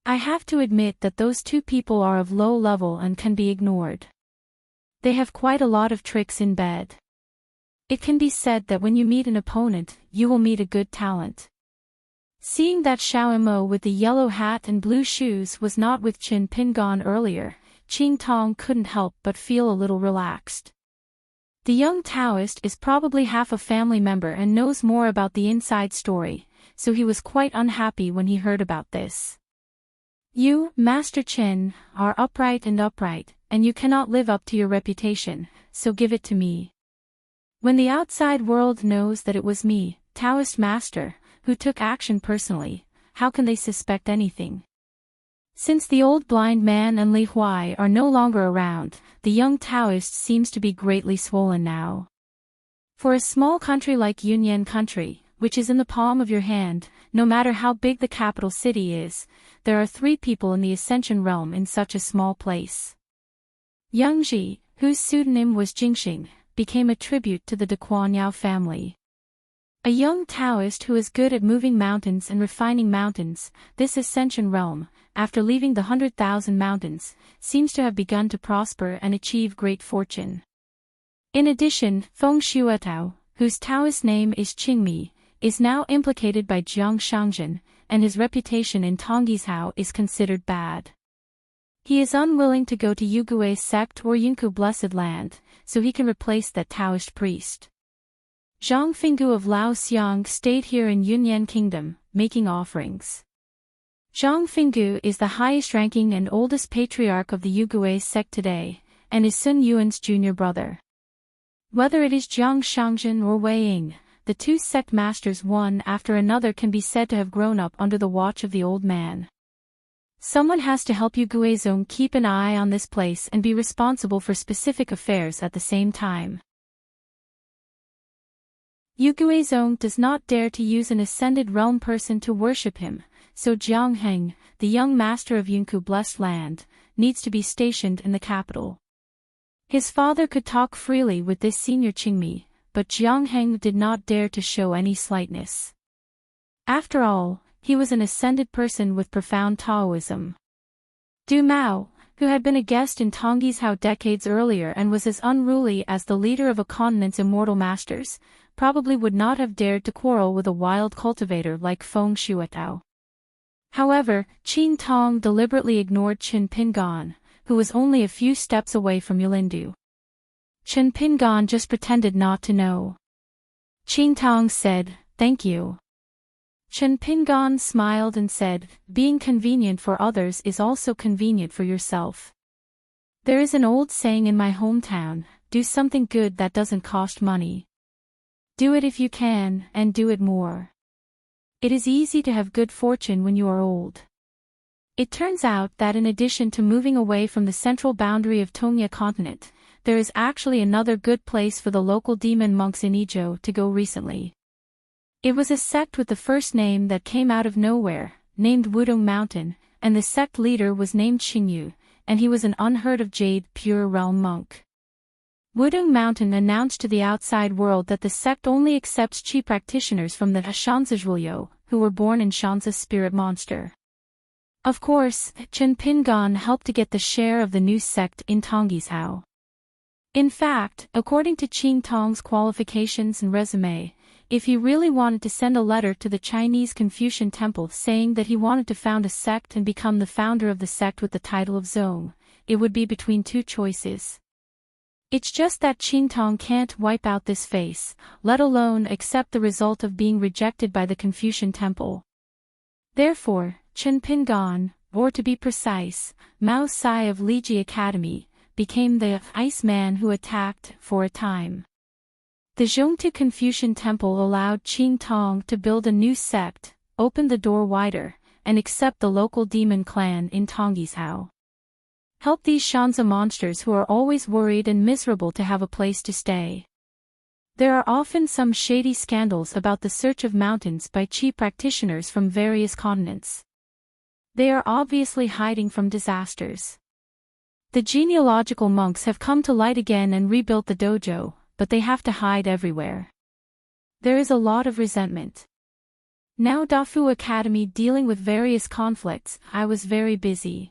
I have to admit that those two people are of low level and can be ignored. They have quite a lot of tricks in bed. It can be said that when you meet an opponent, you will meet a good talent. Seeing that Xiao Mo with the yellow hat and blue shoes was not with Chen Pingan earlier, Qing Tong couldn't help but feel a little relaxed. The young Taoist is probably half a family member and knows more about the inside story, so he was quite unhappy when he heard about this. You, Master Chen, are upright, and you cannot live up to your reputation, so give it to me. When the outside world knows that it was me, Taoist master, who took action personally, how can they suspect anything? Since the old blind man and Li Huai are no longer around, the young Taoist seems to be greatly swollen now. For a small country like Yunnan country, which is in the palm of your hand, no matter how big the capital city is, there are 3 people in the Ascension realm in such a small place. Yang Ji, whose pseudonym was Jingxing, became a tribute to the De Kuanyao family. A young Taoist who is good at moving mountains and refining mountains, this Ascension realm, after leaving the 100,000 mountains, seems to have begun to prosper and achieve great fortune. In addition, Feng Shuetao, whose Taoist name is Qingmi, is now implicated by Jiang Shangzhen, and his reputation in Tonggishao is considered bad. He is unwilling to go to Yugui sect or Yunku Blessed Land, so he can replace that Taoist priest. Zhang Finggu of Lao Xiang stayed here in Yunnan Kingdom, making offerings. Zhang Finggu is the highest-ranking and oldest patriarch of the Yugui sect today, and is Sun Yuan's junior brother. Whether it is Jiang Shangzhen or Wei Ying, the 2 sect masters one after another can be said to have grown up under the watch of the old man. Someone has to help Yuguizong keep an eye on this place and be responsible for specific affairs at the same time. Yuguizong does not dare to use an ascended realm person to worship him, so Jiang Heng, the young master of Yunku Blessed Land, needs to be stationed in the capital. His father could talk freely with this senior Qingmi, but Jiang Heng did not dare to show any slightness. After all, he was an ascended person with profound Taoism. Du Mao, who had been a guest in Tonggishao decades earlier and was as unruly as the leader of a continent's immortal masters, probably would not have dared to quarrel with a wild cultivator like Feng Shuetao. However, Qing Tong deliberately ignored Chen Pingan, who was only a few steps away from Yulindu. Chen Pingan just pretended not to know. Qing Tong said, "Thank you." Chen Pingan smiled and said, "Being convenient for others is also convenient for yourself. There is an old saying in my hometown, do something good that doesn't cost money. Do it if you can, and do it more. It is easy to have good fortune when you are old." It turns out that in addition to moving away from the central boundary of Tongya continent, there is actually another good place for the local demon monks in Ijo to go recently. It was a sect with the first name that came out of nowhere, named Wudong Mountain, and the sect leader was named Xingyu, and he was an unheard-of Jade Pure Realm monk. Wudong Mountain announced to the outside world that the sect only accepts chi practitioners from the Shanzi Zhuliu, who were born in Shanzi's spirit monster. Of course, Chen Pingan helped to get the share of the new sect in Tongyi's Hao. In fact, according to Qing Tong's qualifications and resume, if he really wanted to send a letter to the Chinese Confucian Temple saying that he wanted to found a sect and become the founder of the sect with the title of Zong, it would be between two choices. It's just that Qing Tong can't wipe out this face, let alone accept the result of being rejected by the Confucian Temple. Therefore, Chen Pingan, or to be precise, Mao Sai of Liji Academy, became the Ice Man who attacked for a time. The Zhongtu Confucian Temple allowed Qing Tong to build a new sect, open the door wider, and accept the local demon clan in Tongyi's Hao. Help these Shanzi monsters who are always worried and miserable to have a place to stay. There are often some shady scandals about the search of mountains by chi practitioners from various continents. They are obviously hiding from disasters. The genealogical monks have come to light again and rebuilt the dojo, but they have to hide everywhere. There is a lot of resentment. Now Dafu Academy dealing with various conflicts, I was very busy.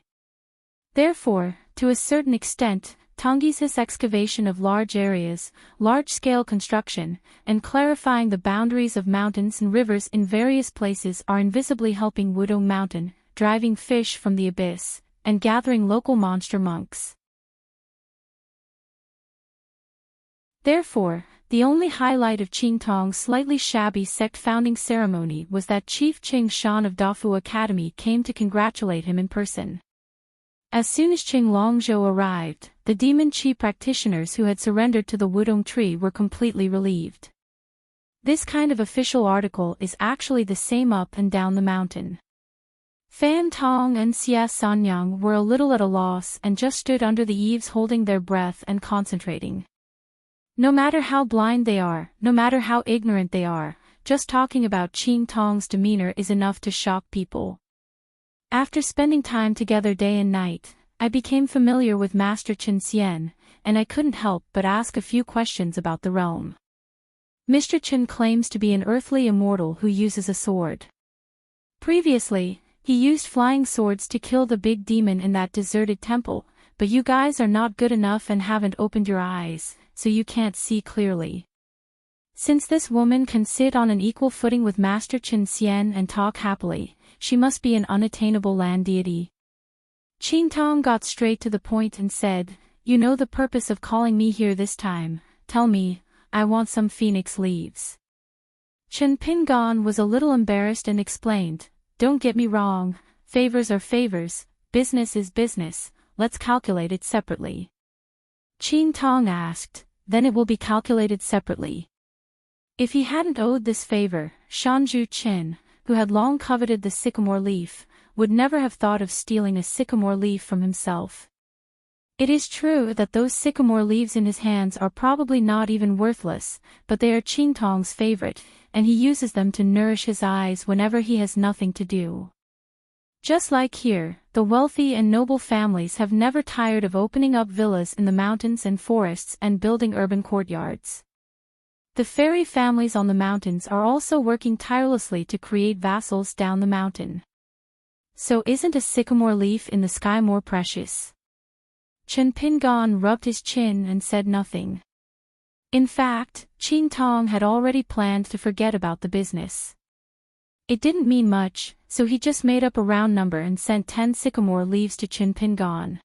Therefore, to a certain extent, Tongyi's excavation of large areas, large-scale construction, and clarifying the boundaries of mountains and rivers in various places are invisibly helping Wudong Mountain, driving fish from the abyss, and gathering local monster monks. Therefore, the only highlight of Qing Tong's slightly shabby sect founding ceremony was that Chief Qing Shan of Dafu Academy came to congratulate him in person. As soon as Qing Longzhou arrived, the demon chi practitioners who had surrendered to the Wudong tree were completely relieved. This kind of official article is actually the same up and down the mountain. Fan Tong and Xia Sanyang were a little at a loss and just stood under the eaves holding their breath and concentrating. No matter how blind they are, no matter how ignorant they are, just talking about Qing Tong's demeanor is enough to shock people. After spending time together day and night, I became familiar with Master Chen Xian, and I couldn't help but ask a few questions about the realm. Mr. Chen claims to be an earthly immortal who uses a sword. Previously, he used flying swords to kill the big demon in that deserted temple, but you guys are not good enough and haven't opened your eyes, so you can't see clearly. Since this woman can sit on an equal footing with Master Chen Xian and talk happily, she must be an unattainable land deity. Qing Tong got straight to the point and said, "You know the purpose of calling me here this time, tell me, I want some phoenix leaves." Chen Pingan was a little embarrassed and explained, "Don't get me wrong, favors are favors, business is business, let's calculate it separately." Qing Tong asked, "Then it will be calculated separately." If he hadn't owed this favor, Shanzhu Qin, who had long coveted the sycamore leaf, would never have thought of stealing a sycamore leaf from himself. It is true that those sycamore leaves in his hands are probably not even worthless, but they are Qing Tong's favorite, and he uses them to nourish his eyes whenever he has nothing to do. Just like here, the wealthy and noble families have never tired of opening up villas in the mountains and forests and building urban courtyards. The fairy families on the mountains are also working tirelessly to create vassals down the mountain. So isn't a sycamore leaf in the sky more precious? Chen Pingan rubbed his chin and said nothing. In fact, Qing Tong had already planned to forget about the business. It didn't mean much, so he just made up a round number and sent 10 sycamore leaves to Chen Pingan.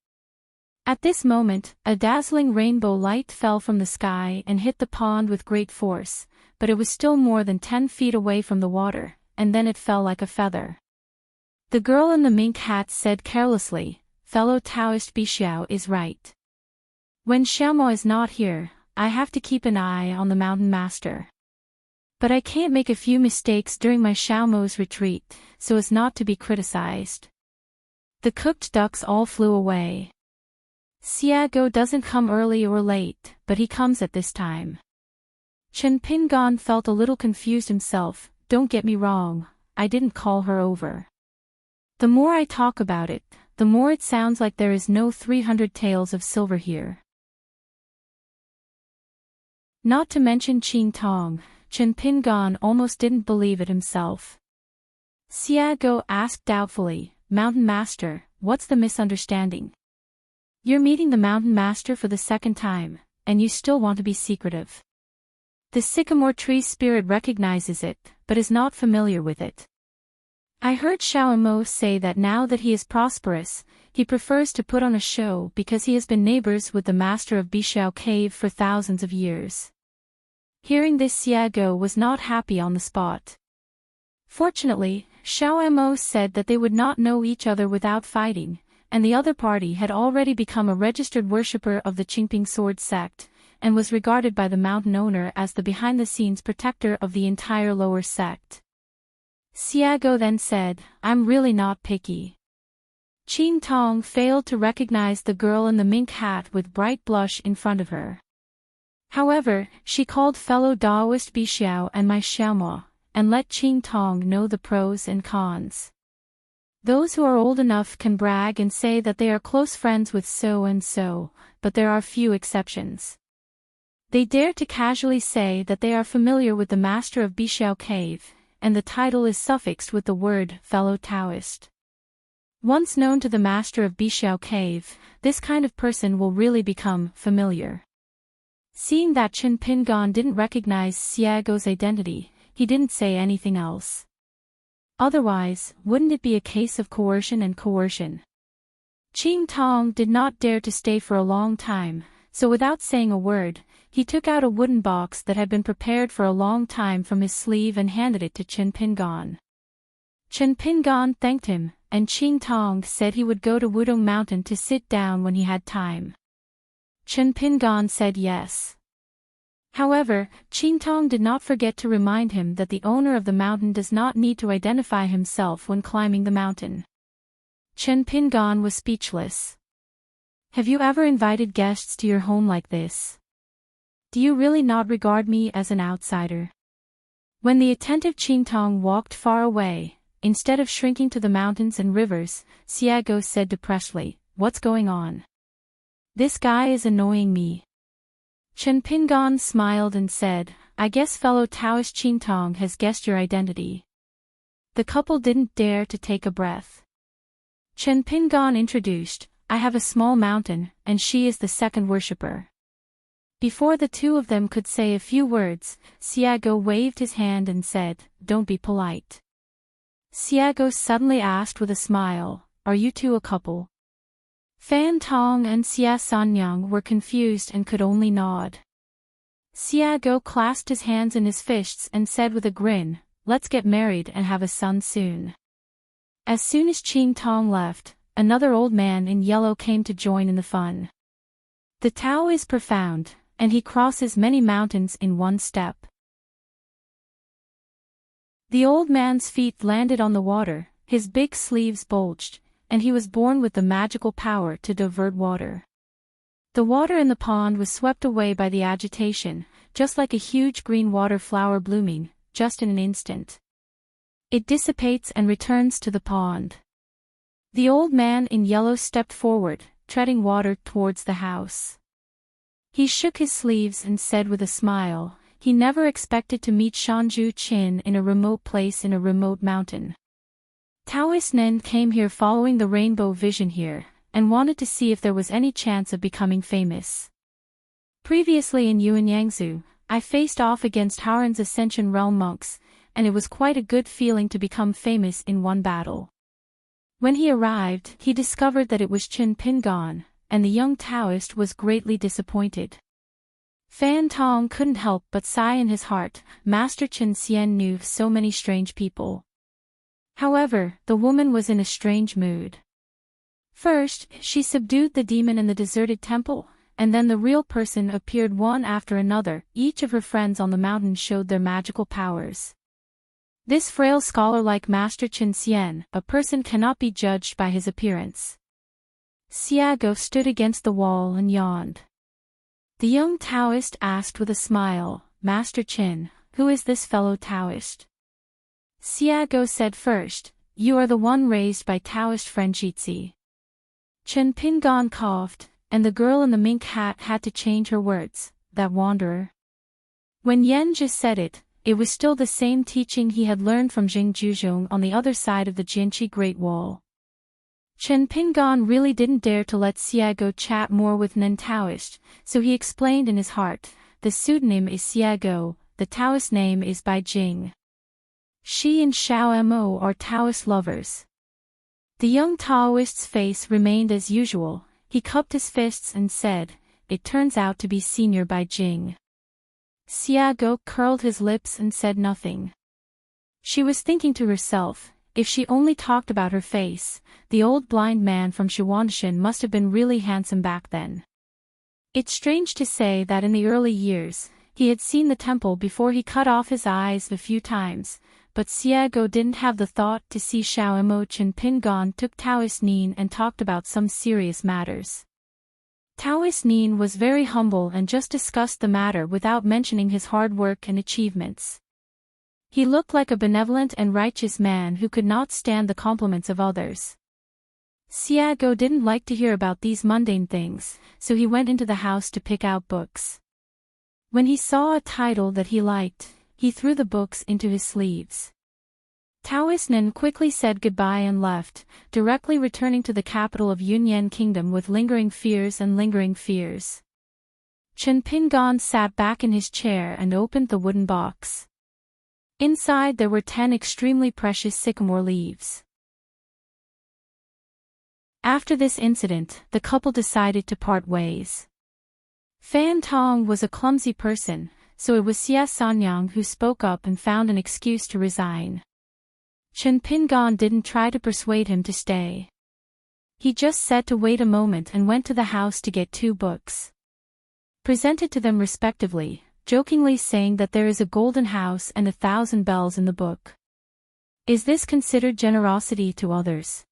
At this moment, a dazzling rainbow light fell from the sky and hit the pond with great force, but it was still more than 10 feet away from the water, and then it fell like a feather. The girl in the mink hat said carelessly, "Fellow Taoist Bixiao is right. When Xiaomo is not here, I have to keep an eye on the mountain master. But I can't make a few mistakes during my Xiaomo's retreat, so as not to be criticized." The cooked ducks all flew away. Xiago doesn't come early or late, but he comes at this time. Chen Pingon felt a little confused himself. Don't get me wrong, I didn't call her over. The more I talk about it, the more it sounds like there is no 300 taels of silver here. Not to mention Qing Tong, Chen Pingon almost didn't believe it himself. Xiago asked doubtfully, "Mountain Master, what's the misunderstanding? You're meeting the Mountain Master for the second time, and you still want to be secretive." The sycamore tree spirit recognizes it, but is not familiar with it. "I heard Xiao Mo say that now that he is prosperous, he prefers to put on a show because he has been neighbors with the master of Bixiao Cave for thousands of years." Hearing this, Xiago was not happy on the spot. Fortunately, Xiao Mo said that they would not know each other without fighting, and the other party had already become a registered worshipper of the Qingping sword sect, and was regarded by the mountain owner as the behind-the-scenes protector of the entire lower sect. Xiago then said, "I'm really not picky." Qing Tong failed to recognize the girl in the mink hat with bright blush in front of her. However, she called fellow Daoist Bixiao and my Xiaomo, and let Qing Tong know the pros and cons. Those who are old enough can brag and say that they are close friends with so-and-so, but there are few exceptions. They dare to casually say that they are familiar with the master of Bixiao Cave, and the title is suffixed with the word fellow Taoist. Once known to the master of Bixiao Cave, this kind of person will really become familiar. Seeing that Chen Pingon didn't recognize Xiago's identity, he didn't say anything else. Otherwise, wouldn't it be a case of coercion and coercion? Qing Tong did not dare to stay for a long time, so without saying a word, he took out a wooden box that had been prepared for a long time from his sleeve and handed it to Chen Pingon. Chen Pingon thanked him, and Qing Tong said he would go to Wudong Mountain to sit down when he had time. Chen Pingon said yes. However, Qing Tong did not forget to remind him that the owner of the mountain does not need to identify himself when climbing the mountain. Chen Pingon was speechless. "Have you ever invited guests to your home like this? Do you really not regard me as an outsider?" When the attentive Qing Tong walked far away, instead of shrinking to the mountains and rivers, Xiago said depressedly, "What's going on? This guy is annoying me." Chen Pingon smiled and said, "I guess fellow Taoist Qing Tong has guessed your identity." The couple didn't dare to take a breath. Chen Pingon introduced, "I have a small mountain, and she is the second worshipper." Before the two of them could say a few words, Xiago waved his hand and said, "Don't be polite." Xiago suddenly asked with a smile, "Are you two a couple?" Fan Tong and Xia Sanyang were confused and could only nod. Xiago clasped his hands in his fists and said with a grin, "Let's get married and have a son soon." As soon as Qing Tong left, another old man in yellow came to join in the fun. The Tao is profound, and he crosses many mountains in one step. The old man's feet landed on the water, his big sleeves bulged, and he was born with the magical power to divert water. The water in the pond was swept away by the agitation, just like a huge green water flower blooming, just in an instant. It dissipates and returns to the pond. The old man in yellow stepped forward, treading water towards the house. He shook his sleeves and said with a smile, he never expected to meet Shanju Qin in a remote place in a remote mountain. Taoist Nen came here following the rainbow vision here, and wanted to see if there was any chance of becoming famous. Previously in Yuanyangzu, I faced off against Haran's Ascension Realm monks, and it was quite a good feeling to become famous in one battle. When he arrived, he discovered that it was Chen Pingon, and the young Taoist was greatly disappointed. Fan Tong couldn't help but sigh in his heart. Master Chen Xian knew so many strange people. However, the woman was in a strange mood. First, she subdued the demon in the deserted temple, and then the real person appeared one after another. Each of her friends on the mountain showed their magical powers. This frail scholar like Master Chen Xian, a person cannot be judged by his appearance. Xiago stood against the wall and yawned. The young Taoist asked with a smile, Master Chen, who is this fellow Taoist? Xiago said first, you are the one raised by Taoist friend Jitsi. Chen Pingon coughed, and the girl in the mink hat had to change her words, that wanderer. When Yan just said it, it was still the same teaching he had learned from Jing Juzhong on the other side of the Jianqi Great Wall. Chen Pingon really didn't dare to let Xiago chat more with Nen Taoist, so he explained in his heart, the pseudonym is Xiago, the Taoist name is Bai Jing. She and Xiao Mo are Taoist lovers. The young Taoist's face remained as usual. He cupped his fists and said, it turns out to be Senior Bai Jing. Xiago curled his lips and said nothing. She was thinking to herself, if she only talked about her face, the old blind man from Shuanshan must have been really handsome back then. It's strange to say that in the early years, he had seen the temple before he cut off his eyes a few times, but Xiago didn't have the thought to see Xiao Mo. Chen Pingon took Taoist Nin and talked about some serious matters. Taoist Nin was very humble and just discussed the matter without mentioning his hard work and achievements. He looked like a benevolent and righteous man who could not stand the compliments of others. Xiago didn't like to hear about these mundane things, so he went into the house to pick out books. When he saw a title that he liked, he threw the books into his sleeves. Taoist Nen quickly said goodbye and left, directly returning to the capital of Yunyan Kingdom with lingering fears and lingering fears. Chen Pingon sat back in his chair and opened the wooden box. Inside there were 10 extremely precious sycamore leaves. After this incident, the couple decided to part ways. Fan Tong was a clumsy person, so it was Xia Sanyang who spoke up and found an excuse to resign. Chen Pingon didn't try to persuade him to stay. He just said to wait a moment and went to the house to get 2 books. Presented to them respectively, jokingly saying that there is a golden house and 1,000 bells in the book. Is this considered generosity to others?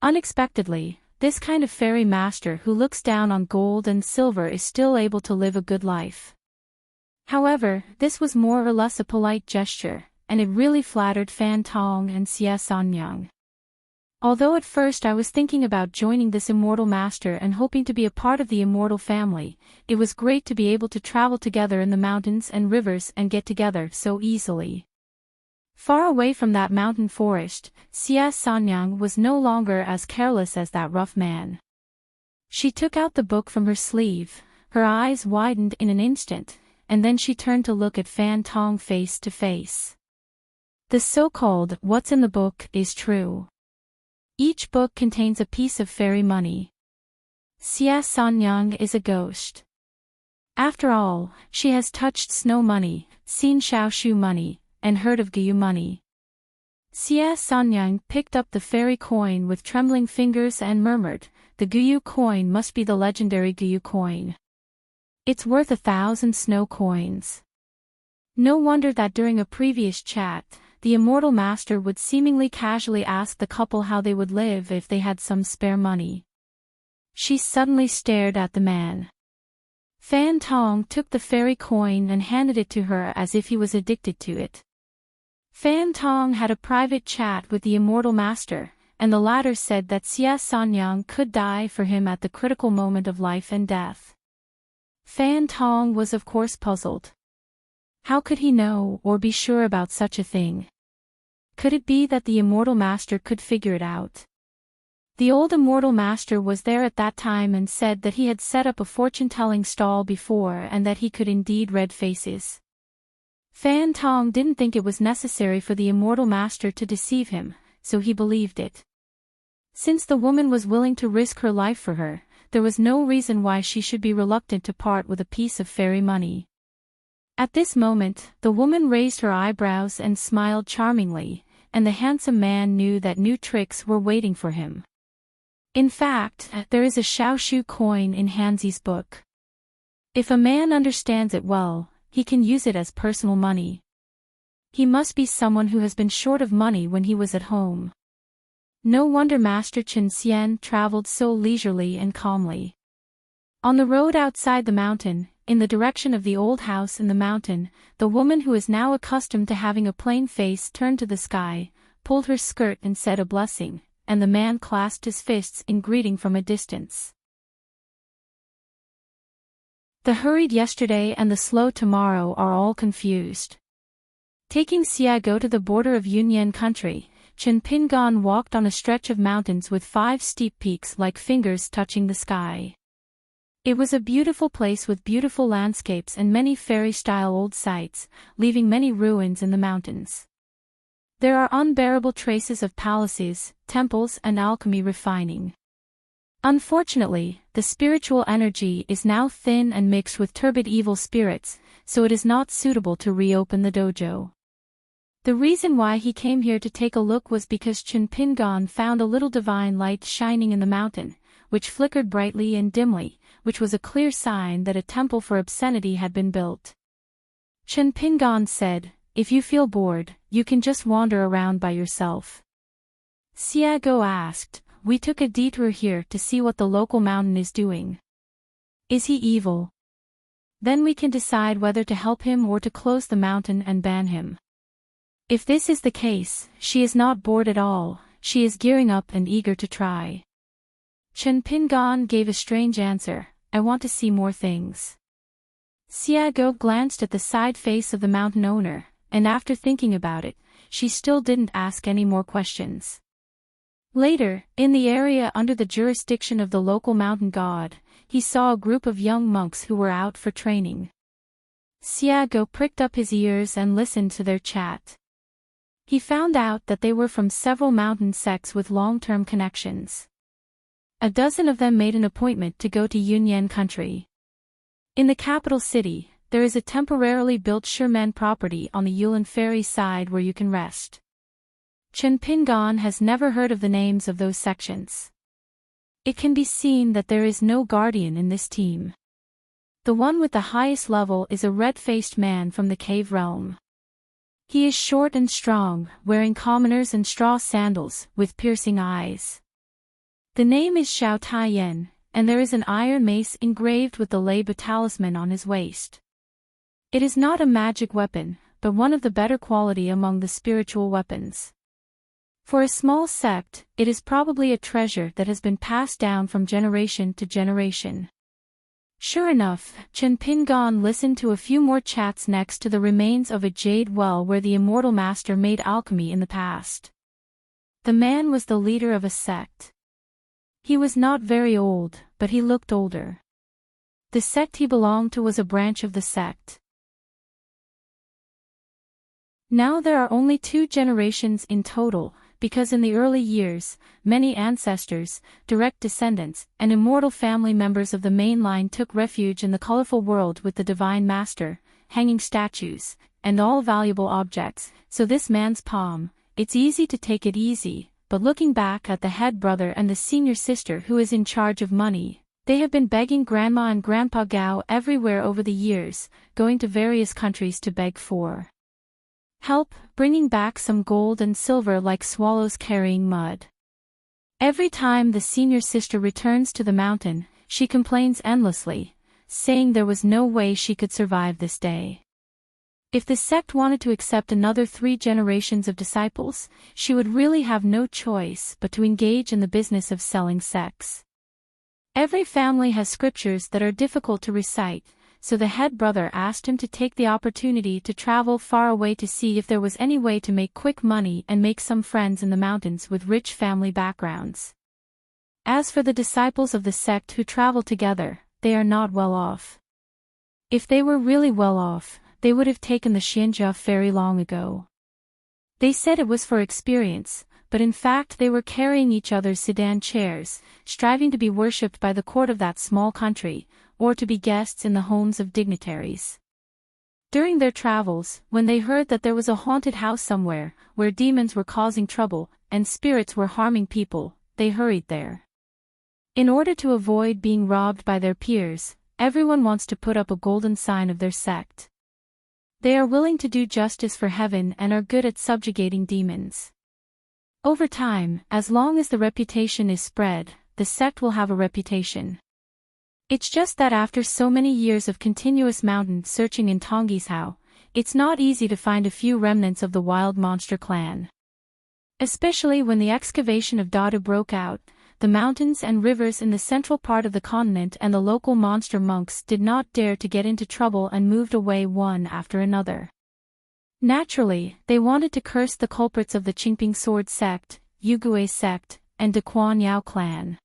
Unexpectedly, this kind of fairy master who looks down on gold and silver is still able to live a good life. However, this was more or less a polite gesture, and it really flattered Fan Tong and Xia Sanyang. Although at first I was thinking about joining this immortal master and hoping to be a part of the immortal family, it was great to be able to travel together in the mountains and rivers and get together so easily. Far away from that mountain forest, Xia Sanyang was no longer as careless as that rough man. She took out the book from her sleeve, her eyes widened in an instant, and then she turned to look at Fan Tong face to face. The so-called "what's in the book" is true. Each book contains a piece of fairy money. Xia Sanyang is a ghost. After all, she has touched snow money, seen Shaoshu money, and heard of Guyu money. Xia Sanyang picked up the fairy coin with trembling fingers and murmured, the Guyu coin must be the legendary Guyu coin. It's worth 1,000 snow coins. No wonder that during a previous chat, the immortal master would seemingly casually ask the couple how they would live if they had some spare money. She suddenly stared at the man. Fan Tong took the fairy coin and handed it to her as if he was addicted to it. Fan Tong had a private chat with the immortal master, and the latter said that Xia Sanyang could die for him at the critical moment of life and death. Fan Tong was of course puzzled. How could he know or be sure about such a thing? Could it be that the immortal master could figure it out? The old immortal master was there at that time and said that he had set up a fortune-telling stall before and that he could indeed read faces. Fan Tong didn't think it was necessary for the immortal master to deceive him, so he believed it. Since the woman was willing to risk her life for her, there was no reason why she should be reluctant to part with a piece of fairy money. At this moment, the woman raised her eyebrows and smiled charmingly, and the handsome man knew that new tricks were waiting for him. In fact, there is a Xiaoshu coin in Hanzi's book. If a man understands it well, he can use it as personal money. He must be someone who has been short of money when he was at home. No wonder Master Chen Xian traveled so leisurely and calmly. On the road outside the mountain, in the direction of the old house in the mountain, the woman who is now accustomed to having a plain face turned to the sky, pulled her skirt and said a blessing, and the man clasped his fists in greeting from a distance. The hurried yesterday and the slow tomorrow are all confused. Taking Xiago to the border of Yunyan country, Chen Pingan walked on a stretch of mountains with 5 steep peaks like fingers touching the sky. It was a beautiful place with beautiful landscapes and many fairy-style old sites, leaving many ruins in the mountains. There are unbearable traces of palaces, temples and alchemy refining. Unfortunately, the spiritual energy is now thin and mixed with turbid evil spirits, so it is not suitable to reopen the dojo. The reason why he came here to take a look was because Chen Pingan found a little divine light shining in the mountain, which flickered brightly and dimly, which was a clear sign that a temple for obscenity had been built. Chen Pingan said, "If you feel bored, you can just wander around by yourself." Xiago asked, "We took a detour here to see what the local mountain is doing. Is he evil? Then we can decide whether to help him or to close the mountain and ban him." If this is the case, she is not bored at all, she is gearing up and eager to try. Chen Pingan gave a strange answer, "I want to see more things." Xiago glanced at the side face of the mountain owner, and after thinking about it, she still didn't ask any more questions. Later, in the area under the jurisdiction of the local mountain god, he saw a group of young monks who were out for training. Xiago pricked up his ears and listened to their chat. He found out that they were from several mountain sects with long-term connections. A dozen of them made an appointment to go to Yunyan country. In the capital city, there is a temporarily built Sherman property on the Yulin Ferry side where you can rest. Chen Pingan has never heard of the names of those sections. It can be seen that there is no guardian in this team. The one with the highest level is a red-faced man from the cave realm. He is short and strong, wearing commoners and straw sandals, with piercing eyes. The name is Xiao Taiyan, and there is an iron mace engraved with the Lei talisman on his waist. It is not a magic weapon, but one of the better quality among the spiritual weapons. For a small sect, it is probably a treasure that has been passed down from generation to generation. Sure enough, Chen Pingan listened to a few more chats next to the remains of a jade well where the immortal master made alchemy in the past. The man was the leader of a sect. He was not very old, but he looked older. The sect he belonged to was a branch of the sect. Now there are only 2 generations in total, because in the early years, many ancestors, direct descendants, and immortal family members of the main line took refuge in the colorful world with the divine master, hanging statues, and all valuable objects, so this man's palm, it's easy to take it easy, but looking back at the head brother and the senior sister who is in charge of money, they have been begging Grandma and Grandpa Gao everywhere over the years, going to various countries to beg for help, bringing back some gold and silver like swallows carrying mud. Every time the senior sister returns to the mountain, she complains endlessly, saying there was no way she could survive this day. If the sect wanted to accept another 3 generations of disciples, she would really have no choice but to engage in the business of selling sex. Every family has scriptures that are difficult to recite, so the head brother asked him to take the opportunity to travel far away to see if there was any way to make quick money and make some friends in the mountains with rich family backgrounds. As for the disciples of the sect who travel together, they are not well off. If they were really well off, they would have taken the Xianjia ferry long ago. They said it was for experience, but in fact they were carrying each other's sedan chairs, striving to be worshipped by the court of that small country, or to be guests in the homes of dignitaries. During their travels, when they heard that there was a haunted house somewhere, where demons were causing trouble, and spirits were harming people, they hurried there. In order to avoid being robbed by their peers, everyone wants to put up a golden sign of their sect. They are willing to do justice for heaven and are good at subjugating demons. Over time, as long as the reputation is spread, the sect will have a reputation. It's just that after so many years of continuous mountain searching in Tongisau, it's not easy to find a few remnants of the wild monster clan. Especially when the excavation of Dada broke out, the mountains and rivers in the central part of the continent and the local monster monks did not dare to get into trouble and moved away one after another. Naturally, they wanted to curse the culprits of the Qingping Sword sect, Yugue sect, and Daquan Yao clan.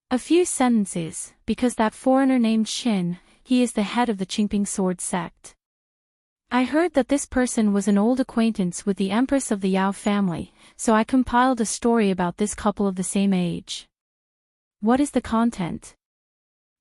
A few sentences, because that foreigner named Shin, he is the head of the Qingping Sword sect. I heard that this person was an old acquaintance with the empress of the Yao family, so I compiled a story about this couple of the same age. What is the content?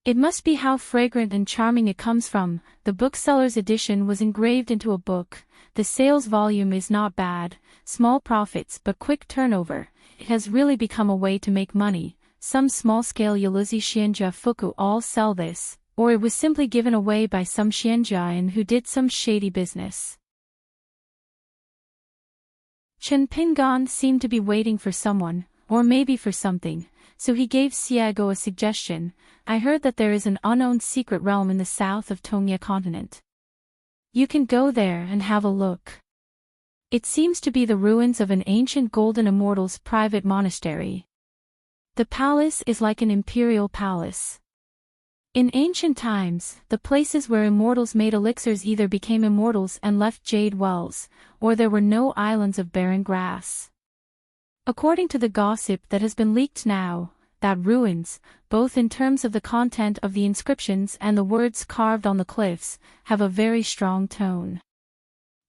It must be how fragrant and charming it comes from. The bookseller's edition was engraved into a book. The sales volume is not bad, small profits but quick turnover. It has really become a way to make money. Some small-scale Yaluzi Xianjia Fuku all sell this, or it was simply given away by some Xianjian who did some shady business. Chen Pingan seemed to be waiting for someone, or maybe for something, so he gave Xiago a suggestion. I heard that there is an unowned secret realm in the south of Tongya continent. You can go there and have a look. It seems to be the ruins of an ancient Golden Immortals private monastery. The palace is like an imperial palace. In ancient times, the places where immortals made elixirs either became immortals and left jade wells, or there were no islands of barren grass. According to the gossip that has been leaked now, that ruins, both in terms of the content of the inscriptions and the words carved on the cliffs, have a very strong tone.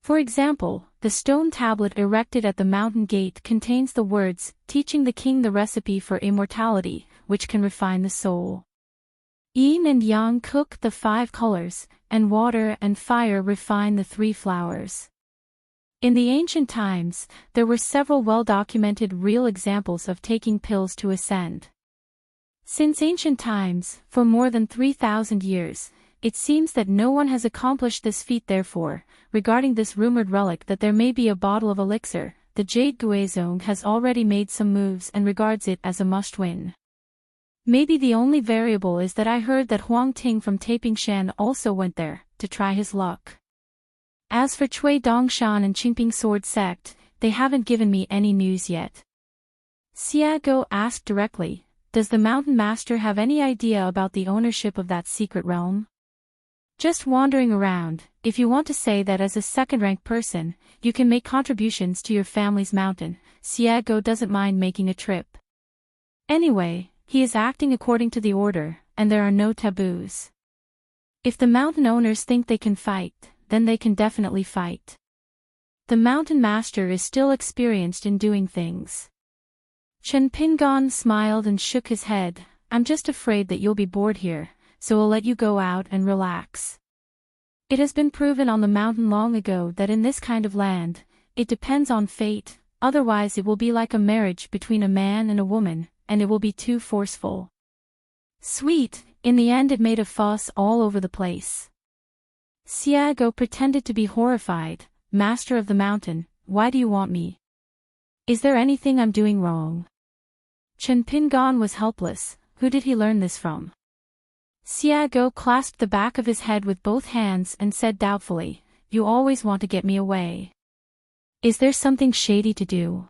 For example, the stone tablet erected at the mountain gate contains the words, teaching the king the recipe for immortality, which can refine the soul. Yin and yang cook the 5 colors, and water and fire refine the 3 flowers. In the ancient times, there were several well-documented real examples of taking pills to ascend. Since ancient times, for more than 3,000 years, it seems that no one has accomplished this feat. Therefore, regarding this rumored relic that there may be a bottle of elixir, the Jade Guizong has already made some moves and regards it as a must-win. Maybe the only variable is that I heard that Huang Ting from Tapingshan also went there, to try his luck. As for Cui Dongshan and Qingping Sword sect, they haven't given me any news yet. Xiago asked directly, does the Mountain Master have any idea about the ownership of that secret realm? Just wandering around. If you want to say that as a second-rank person, you can make contributions to your family's mountain, Xiago doesn't mind making a trip. Anyway, he is acting according to the order, and there are no taboos. If the mountain owners think they can fight, then they can definitely fight. The Mountain Master is still experienced in doing things. Chen Pingan smiled and shook his head. I'm just afraid that you'll be bored here, so I'll let you go out and relax. It has been proven on the mountain long ago that in this kind of land, it depends on fate, otherwise it will be like a marriage between a man and a woman, and it will be too forceful. Sweet, in the end it made a fuss all over the place. Xiago pretended to be horrified. Master of the mountain, why do you want me? Is there anything I'm doing wrong? Chen Pingan was helpless. Who did he learn this from? Xiago clasped the back of his head with both hands and said doubtfully, you always want to get me away. Is there something shady to do?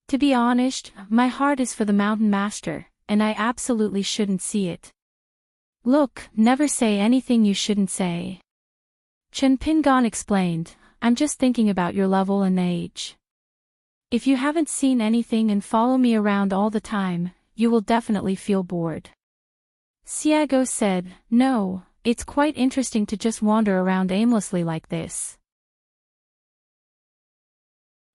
To be honest, my heart is for the Mountain Master, and I absolutely shouldn't see it. Look, never say anything you shouldn't say. Chen Pingan explained, I'm just thinking about your level and age. If you haven't seen anything and follow me around all the time, you will definitely feel bored. Xiago said, no, it's quite interesting to just wander around aimlessly like this.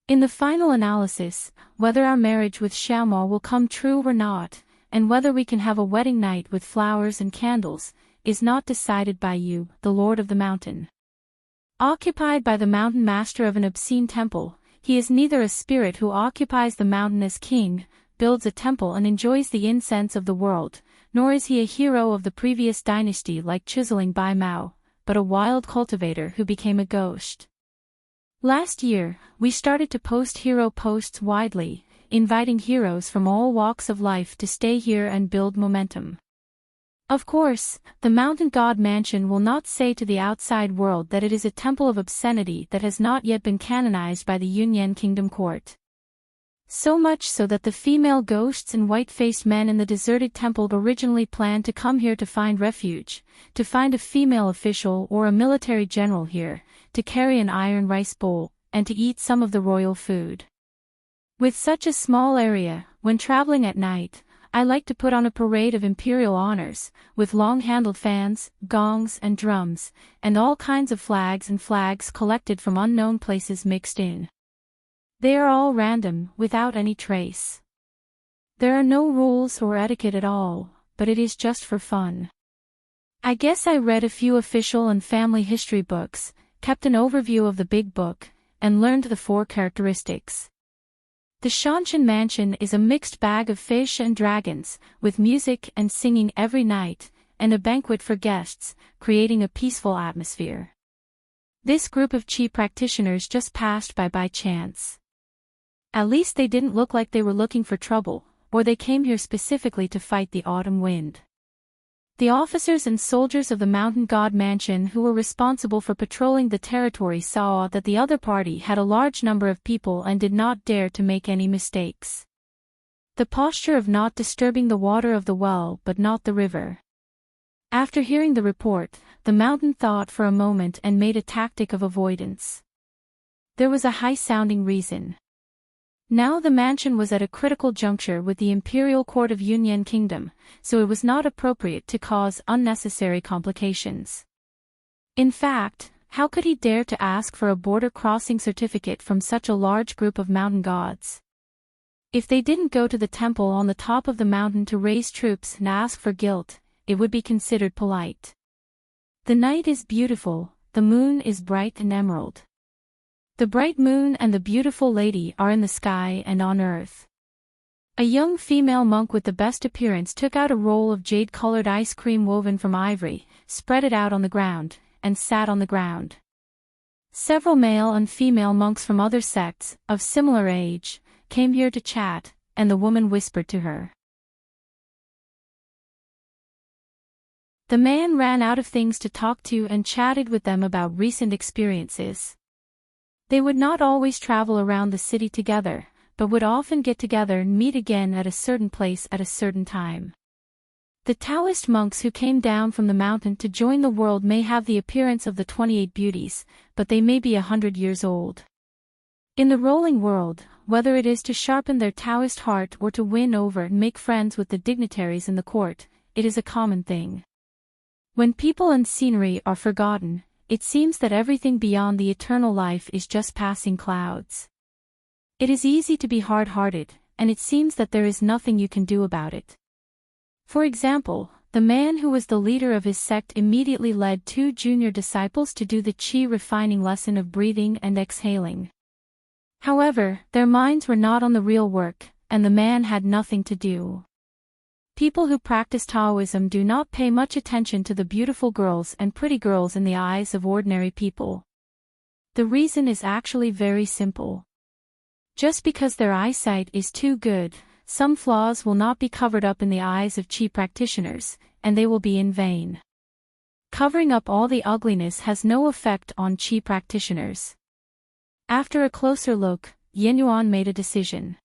In the final analysis, whether our marriage with Xiaomo will come true or not, and whether we can have a wedding night with flowers and candles, is not decided by you, the Lord of the Mountain. Occupied by the mountain master of an obscene temple, he is neither a spirit who occupies the mountain as king, builds a temple and enjoys the incense of the world, nor is he a hero of the previous dynasty like chiseling Bai Mao, but a wild cultivator who became a ghost. Last year, we started to post hero posts widely, inviting heroes from all walks of life to stay here and build momentum. Of course, the Mountain God Mansion will not say to the outside world that it is a temple of obscenity that has not yet been canonized by the Yunyan Kingdom Court. So much so that the female ghosts and white-faced men in the deserted temple originally planned to come here to find refuge, to find a female official or a military general here, to carry an iron rice bowl, and to eat some of the royal food. With such a small area, when traveling at night, I like to put on a parade of imperial honors, with long-handled fans, gongs and drums, and all kinds of flags and flags collected from unknown places mixed in. They are all random, without any trace. There are no rules or etiquette at all, but it is just for fun. I guess I read a few official and family history books, kept an overview of the big book, and learned the 4 characteristics. The Shanshan Mansion is a mixed bag of fish and dragons, with music and singing every night, and a banquet for guests, creating a peaceful atmosphere. This group of Qi practitioners just passed by chance. At least they didn't look like they were looking for trouble, or they came here specifically to fight the autumn wind. The officers and soldiers of the Mountain God Mansion who were responsible for patrolling the territory saw that the other party had a large number of people and did not dare to make any mistakes. The posture of not disturbing the water of the well but not the river. After hearing the report, the mountain thought for a moment and made a tactic of avoidance. There was a high-sounding reason. Now the mansion was at a critical juncture with the imperial court of Yunyan Kingdom, so it was not appropriate to cause unnecessary complications. In fact, how could he dare to ask for a border crossing certificate from such a large group of mountain gods? If they didn't go to the temple on the top of the mountain to raise troops and ask for guilt, it would be considered polite. The night is beautiful, the moon is bright and emerald. The bright moon and the beautiful lady are in the sky and on earth. A young female monk with the best appearance took out a roll of jade-colored ice cream woven from ivory, spread it out on the ground, and sat on the ground. Several male and female monks from other sects, of similar age, came here to chat, and the woman whispered to her. The man ran out of things to talk to and chatted with them about recent experiences. They would not always travel around the city together, but would often get together and meet again at a certain place at a certain time. The Taoist monks who came down from the mountain to join the world may have the appearance of the 28 beauties, but they may be 100 years old. In the rolling world, whether it is to sharpen their Taoist heart or to win over and make friends with the dignitaries in the court, it is a common thing. When people and scenery are forgotten, it seems that everything beyond the eternal life is just passing clouds. It is easy to be hard-hearted, and it seems that there is nothing you can do about it. For example, the man who was the leader of his sect immediately led 2 junior disciples to do the Qi refining lesson of breathing and exhaling. However, their minds were not on the real work, and the man had nothing to do. People who practice Taoism do not pay much attention to the beautiful girls and pretty girls in the eyes of ordinary people. The reason is actually very simple. Just because their eyesight is too good, some flaws will not be covered up in the eyes of Qi practitioners, and they will be in vain. Covering up all the ugliness has no effect on Qi practitioners. After a closer look, Yin Yuan made a decision.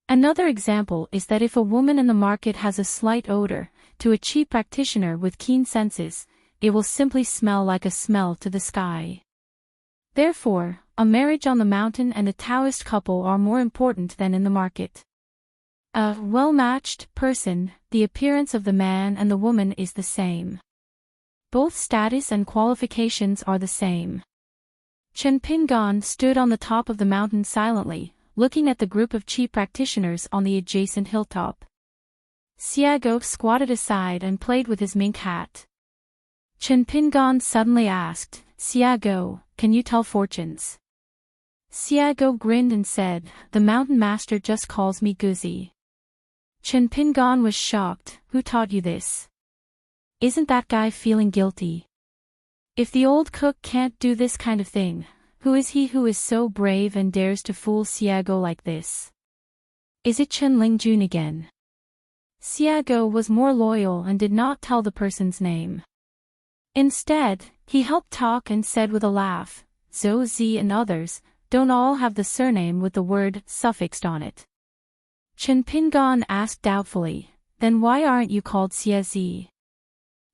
Another example is that if a woman in the market has a slight odor, to a Qi practitioner with keen senses, it will simply smell like a smell to the sky. Therefore, a marriage on the mountain and a Taoist couple are more important than in the market. A well-matched person, the appearance of the man and the woman is the same. Both status and qualifications are the same. Chen Pingan stood on the top of the mountain silently, looking at the group of chi practitioners on the adjacent hilltop. Xiago squatted aside and played with his mink hat. Chen Pingan suddenly asked, "Xiago, can you tell fortunes?" Xiago grinned and said, "The mountain master just calls me Guzi." Chen Pingan was shocked. "Who taught you this? Isn't that guy feeling guilty? If the old cook can't do this kind of thing, who is he who is so brave and dares to fool Xiago like this? Is it Chen Lingjun again?" Xiago was more loyal and did not tell the person's name. Instead, he helped talk and said with a laugh, "Zhou Zi and others don't all have the surname with the word suffixed on it." Chen Pingan asked doubtfully, "Then why aren't you called Xia Zi?"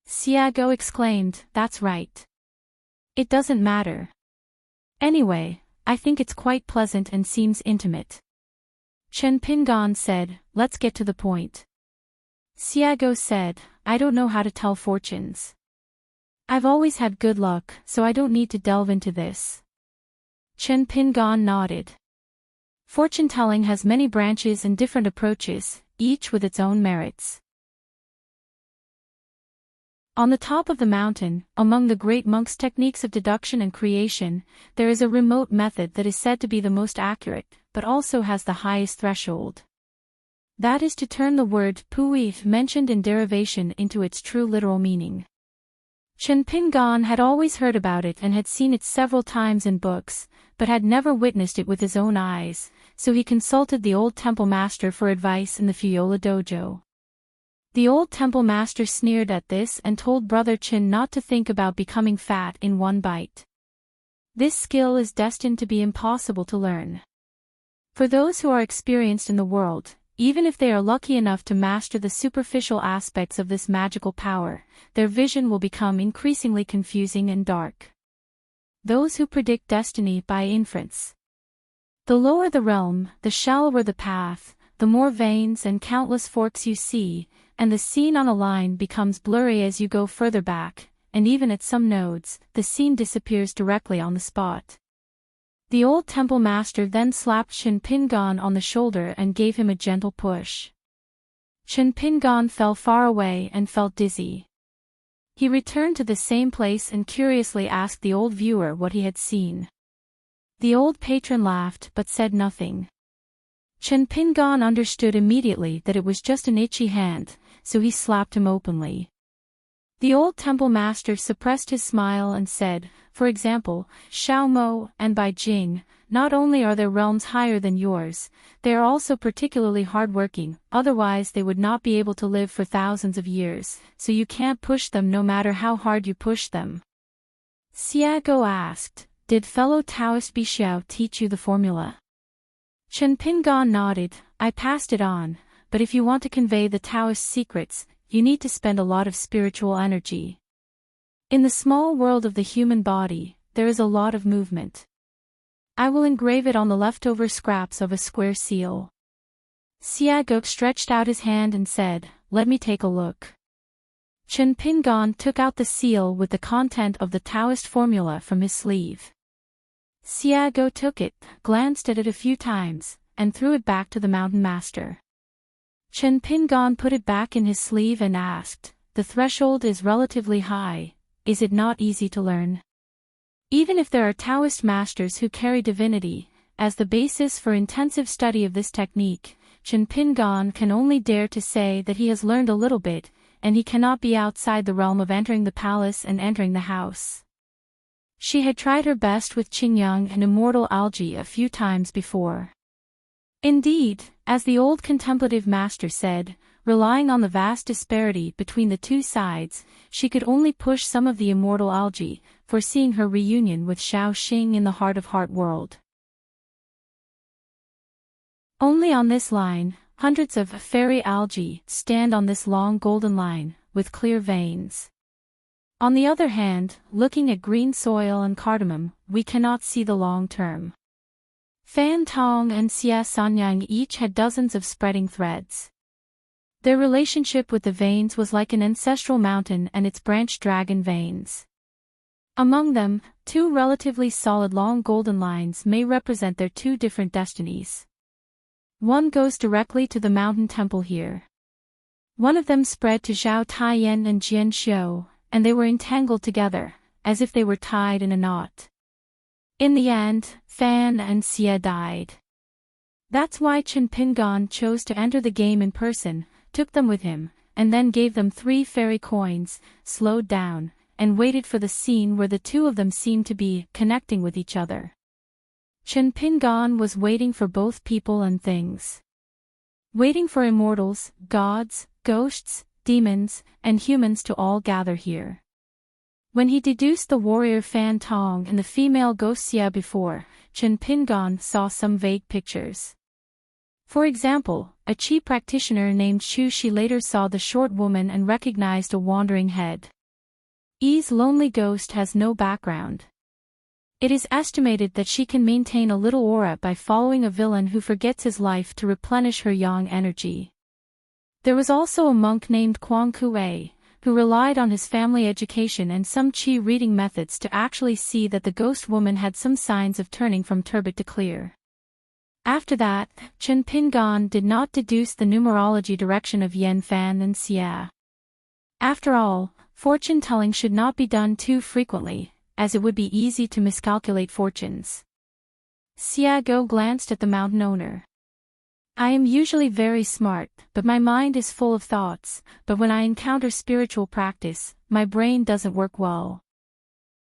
Xiago exclaimed, "That's right. It doesn't matter. Anyway, I think it's quite pleasant and seems intimate." Chen Pingan said, "Let's get to the point." Xiago said, "I don't know how to tell fortunes. I've always had good luck, so I don't need to delve into this." Chen Pingan nodded. Fortune-telling has many branches and different approaches, each with its own merits. On the top of the mountain, among the great monks' techniques of deduction and creation, there is a remote method that is said to be the most accurate, but also has the highest threshold. That is to turn the word pui mentioned in derivation into its true literal meaning. Chen Pingan had always heard about it and had seen it several times in books, but had never witnessed it with his own eyes, so he consulted the old temple master for advice in the Fuyola dojo. The old temple master sneered at this and told Brother Chen not to think about becoming fat in one bite. This skill is destined to be impossible to learn. For those who are experienced in the world, even if they are lucky enough to master the superficial aspects of this magical power, their vision will become increasingly confusing and dark. Those who predict destiny by inference. The lower the realm, the shallower the path, the more veins and countless forks you see, and the scene on a line becomes blurry as you go further back, and even at some nodes, the scene disappears directly on the spot. The old temple master then slapped Chen Pingan on the shoulder and gave him a gentle push. Chen Pingan fell far away and felt dizzy. He returned to the same place and curiously asked the old viewer what he had seen. The old patron laughed but said nothing. Chen Pingan understood immediately that it was just an itchy hand, so he slapped him openly. The old temple master suppressed his smile and said, "For example, Xiao Mo and Bai Jing, not only are their realms higher than yours, they are also particularly hardworking, otherwise they would not be able to live for thousands of years, so you can't push them no matter how hard you push them." Xiago asked, "Did fellow Taoist Bixiao teach you the formula?" Chen Pingan nodded, "I passed it on, but if you want to convey the Taoist secrets, you need to spend a lot of spiritual energy. In the small world of the human body, there is a lot of movement. I will engrave it on the leftover scraps of a square seal." Xiago stretched out his hand and said, "Let me take a look." Chen Pingan took out the seal with the content of the Taoist formula from his sleeve. Xiago took it, glanced at it a few times, and threw it back to the mountain master. Chen Pingan put it back in his sleeve and asked, "The threshold is relatively high, is it not easy to learn?" Even if there are Taoist masters who carry divinity as the basis for intensive study of this technique, Chen Pingan can only dare to say that he has learned a little bit, and he cannot be outside the realm of entering the palace and entering the house. She had tried her best with Qingyang and immortal algae a few times before. Indeed, as the old contemplative master said, relying on the vast disparity between the two sides, she could only push some of the immortal algae, foreseeing her reunion with Xiao Xing in the heart of Heart World. Only on this line, hundreds of fairy algae stand on this long golden line, with clear veins. On the other hand, looking at green soil and cardamom, we cannot see the long term. Fan Tong and Xia Sanyang each had dozens of spreading threads. Their relationship with the veins was like an ancestral mountain and its branched dragon veins. Among them, two relatively solid long golden lines may represent their two different destinies. One goes directly to the mountain temple here. One of them spread to Zhao Taiyan and Jian Xiu, and they were entangled together, as if they were tied in a knot. In the end, Fan and Xie died. That's why Chen Pingan chose to enter the game in person, took them with him, and then gave them 3 fairy coins, slowed down, and waited for the scene where the two of them seemed to be connecting with each other. Chen Pingan was waiting for both people and things. Waiting for immortals, gods, ghosts, demons, and humans to all gather here. When he deduced the warrior Fan Tong and the female ghost Xia before, Chen Pingan saw some vague pictures. For example, a chi practitioner named Xu Shi later saw the short woman and recognized a wandering head. Yi's lonely ghost has no background. It is estimated that she can maintain a little aura by following a villain who forgets his life to replenish her yang energy. There was also a monk named Kuang Kue, who relied on his family education and some chi reading methods to actually see that the ghost woman had some signs of turning from turbid to clear. After that, Chen Pingan did not deduce the numerology direction of Yan Fan and Xia. After all, fortune-telling should not be done too frequently, as it would be easy to miscalculate fortunes. Xia Go glanced at the mountain owner. I am usually very smart, but my mind is full of thoughts, but when I encounter spiritual practice, my brain doesn't work well.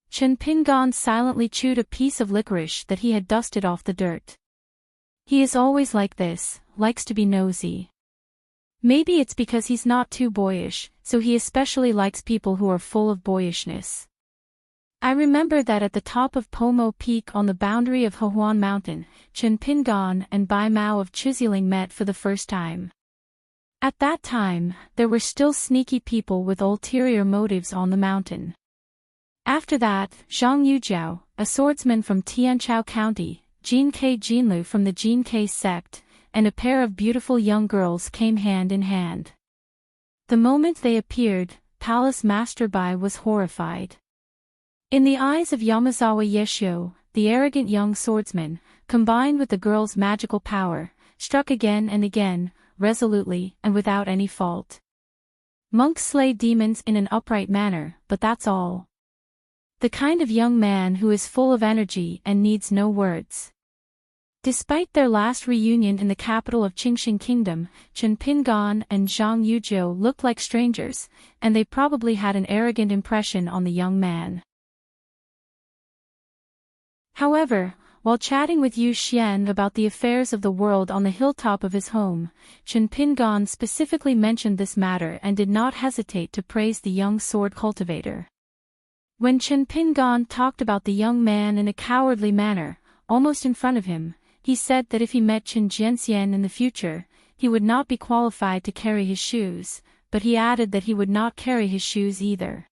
Chen Pingan silently chewed a piece of licorice that he had dusted off the dirt. He is always like this, likes to be nosy. Maybe it's because he's not too boyish, so he especially likes people who are full of boyishness. I remember that at the top of Pomo Peak on the boundary of Hehuan Mountain, Chen Pingan and Bai Mao of Chiziling met for the first time. At that time, there were still sneaky people with ulterior motives on the mountain. After that, Zhang Yujiao, a swordsman from Tianchao County, Jin Ke Jinlu from the Jin Ke sect, and a pair of beautiful young girls came hand in hand. The moment they appeared, Palace Master Bai was horrified. In the eyes of Yamazawa Yeshio, the arrogant young swordsman, combined with the girl's magical power, struck again and again, resolutely and without any fault. Monks slay demons in an upright manner, but that's all. The kind of young man who is full of energy and needs no words. Despite their last reunion in the capital of Qingxing Kingdom, Chen Pingan and Zhang Yujiao looked like strangers, and they probably had an arrogant impression on the young man. However, while chatting with Yu Xian about the affairs of the world on the hilltop of his home, Chen Pingan specifically mentioned this matter and did not hesitate to praise the young sword cultivator. When Chen Pingan talked about the young man in a cowardly manner, almost in front of him, he said that if he met Chen Jianxian in the future, he would not be qualified to carry his shoes, but he added that he would not carry his shoes either.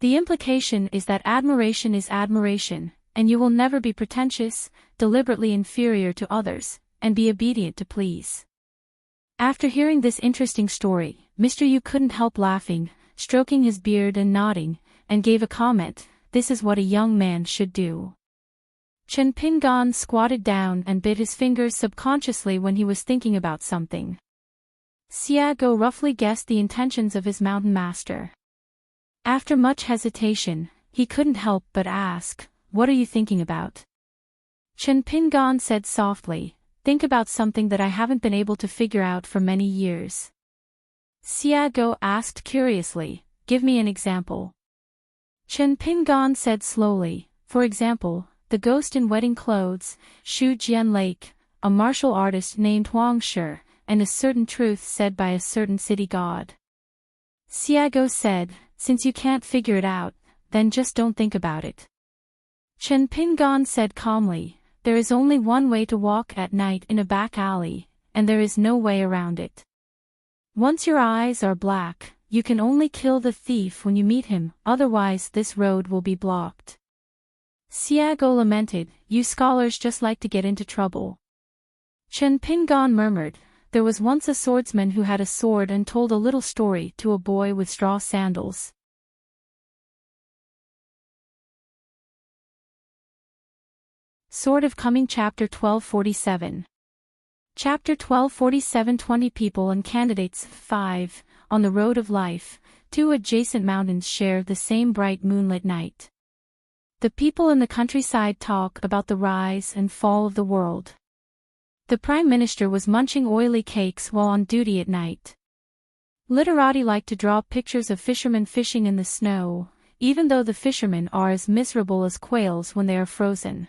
The implication is that admiration is admiration, and you will never be pretentious, deliberately inferior to others, and be obedient to please. After hearing this interesting story, Mr. Yu couldn't help laughing, stroking his beard and nodding, and gave a comment, "This is what a young man should do." Chen Pingan squatted down and bit his fingers subconsciously when he was thinking about something. Xia Go roughly guessed the intentions of his mountain master. After much hesitation, he couldn't help but ask, "What are you thinking about?" Chen Pingan said softly, "Think about something that I haven't been able to figure out for many years." Xia Go asked curiously, "Give me an example." Chen Pingan said slowly, "For example, the ghost in wedding clothes, Shu Jian Lake, a martial artist named Huang Shi, and a certain truth said by a certain city god." Xia Go said, "Since you can't figure it out, then just don't think about it." Chen Pingan said calmly, "There is only one way to walk at night in a back alley, and there is no way around it. Once your eyes are black, you can only kill the thief when you meet him, otherwise this road will be blocked." Xia Go lamented, "You scholars just like to get into trouble." Chen Pingan murmured, "There was once a swordsman who had a sword and told a little story to a boy with straw sandals. Sword of Coming Chapter 1247. Chapter 1247 20 People and Candidates 5. On the Road of Life, two adjacent mountains share the same bright moonlit night. The people in the countryside talk about the rise and fall of the world. The Prime Minister was munching oily cakes while on duty at night. Literati like to draw pictures of fishermen fishing in the snow, even though the fishermen are as miserable as quails when they are frozen.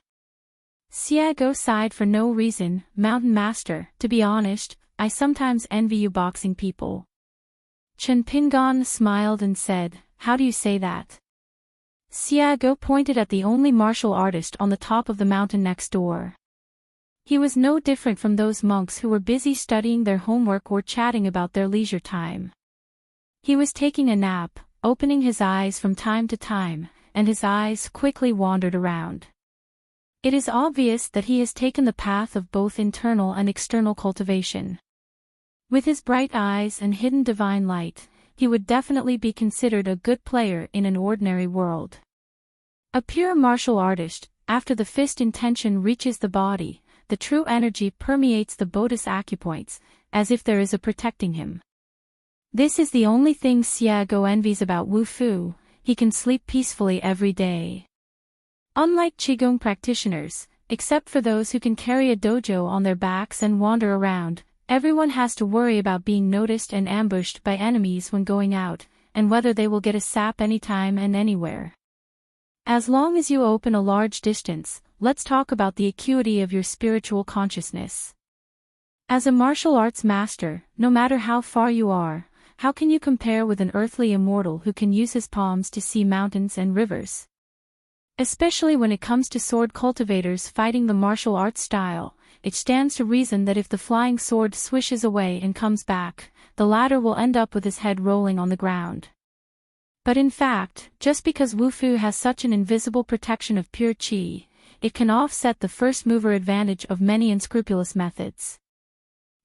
Xiago sighed for no reason. Mountain Master, to be honest, I sometimes envy you boxing people. Chen Pingon smiled and said, how do you say that? Xiago pointed at the only martial artist on the top of the mountain next door. He was no different from those monks who were busy studying their homework or chatting about their leisure time. He was taking a nap, opening his eyes from time to time, and his eyes quickly wandered around. It is obvious that he has taken the path of both internal and external cultivation. With his bright eyes and hidden divine light, he would definitely be considered a good player in an ordinary world. A pure martial artist, after the fist intention reaches the body, the true energy permeates the Bodhis acupoints, as if there is a protecting him. This is the only thing Xiago envies about Wu Fu. He can sleep peacefully every day. Unlike Qigong practitioners, except for those who can carry a dojo on their backs and wander around, everyone has to worry about being noticed and ambushed by enemies when going out, and whether they will get a sap anytime and anywhere. As long as you open a large distance, let's talk about the acuity of your spiritual consciousness. As a martial arts master, no matter how far you are, how can you compare with an earthly immortal who can use his palms to see mountains and rivers? Especially when it comes to sword cultivators fighting the martial arts style, it stands to reason that if the flying sword swishes away and comes back, the latter will end up with his head rolling on the ground. But in fact, just because Wu Fu has such an invisible protection of pure qi, it can offset the first mover advantage of many unscrupulous methods.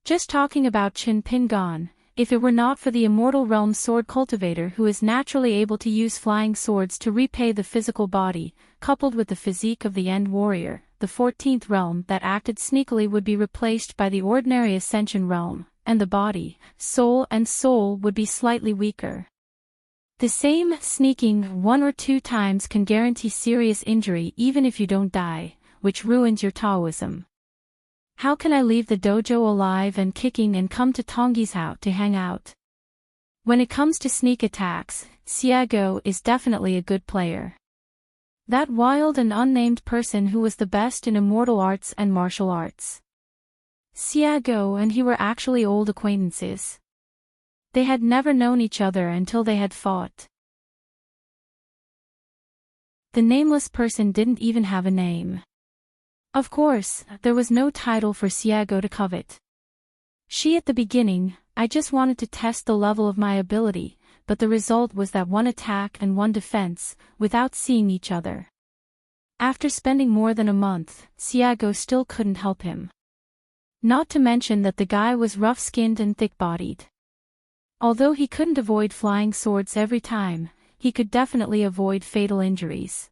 Just talking about Qin Pingon, if it were not for the immortal realm sword cultivator who is naturally able to use flying swords to repay the physical body, coupled with the physique of the end warrior, the 14th realm that acted sneakily would be replaced by the ordinary ascension realm, and the body, soul would be slightly weaker. The same sneaking 1 or 2 times can guarantee serious injury even if you don't die, which ruins your Taoism. How can I leave the dojo alive and kicking and come to Tongyi's house to hang out? When it comes to sneak attacks, Xiago is definitely a good player. That wild and unnamed person who was the best in immortal arts and martial arts. Xiago and he were actually old acquaintances. They had never known each other until they had fought. The nameless person didn't even have a name. Of course, there was no title for Xiago to covet. At the beginning, I just wanted to test the level of my ability, but the result was that 1 attack and 1 defense, without seeing each other. After spending more than a month, Xiago still couldn't help him. Not to mention that the guy was rough-skinned and thick-bodied. Although he couldn't avoid flying swords every time, he could definitely avoid fatal injuries.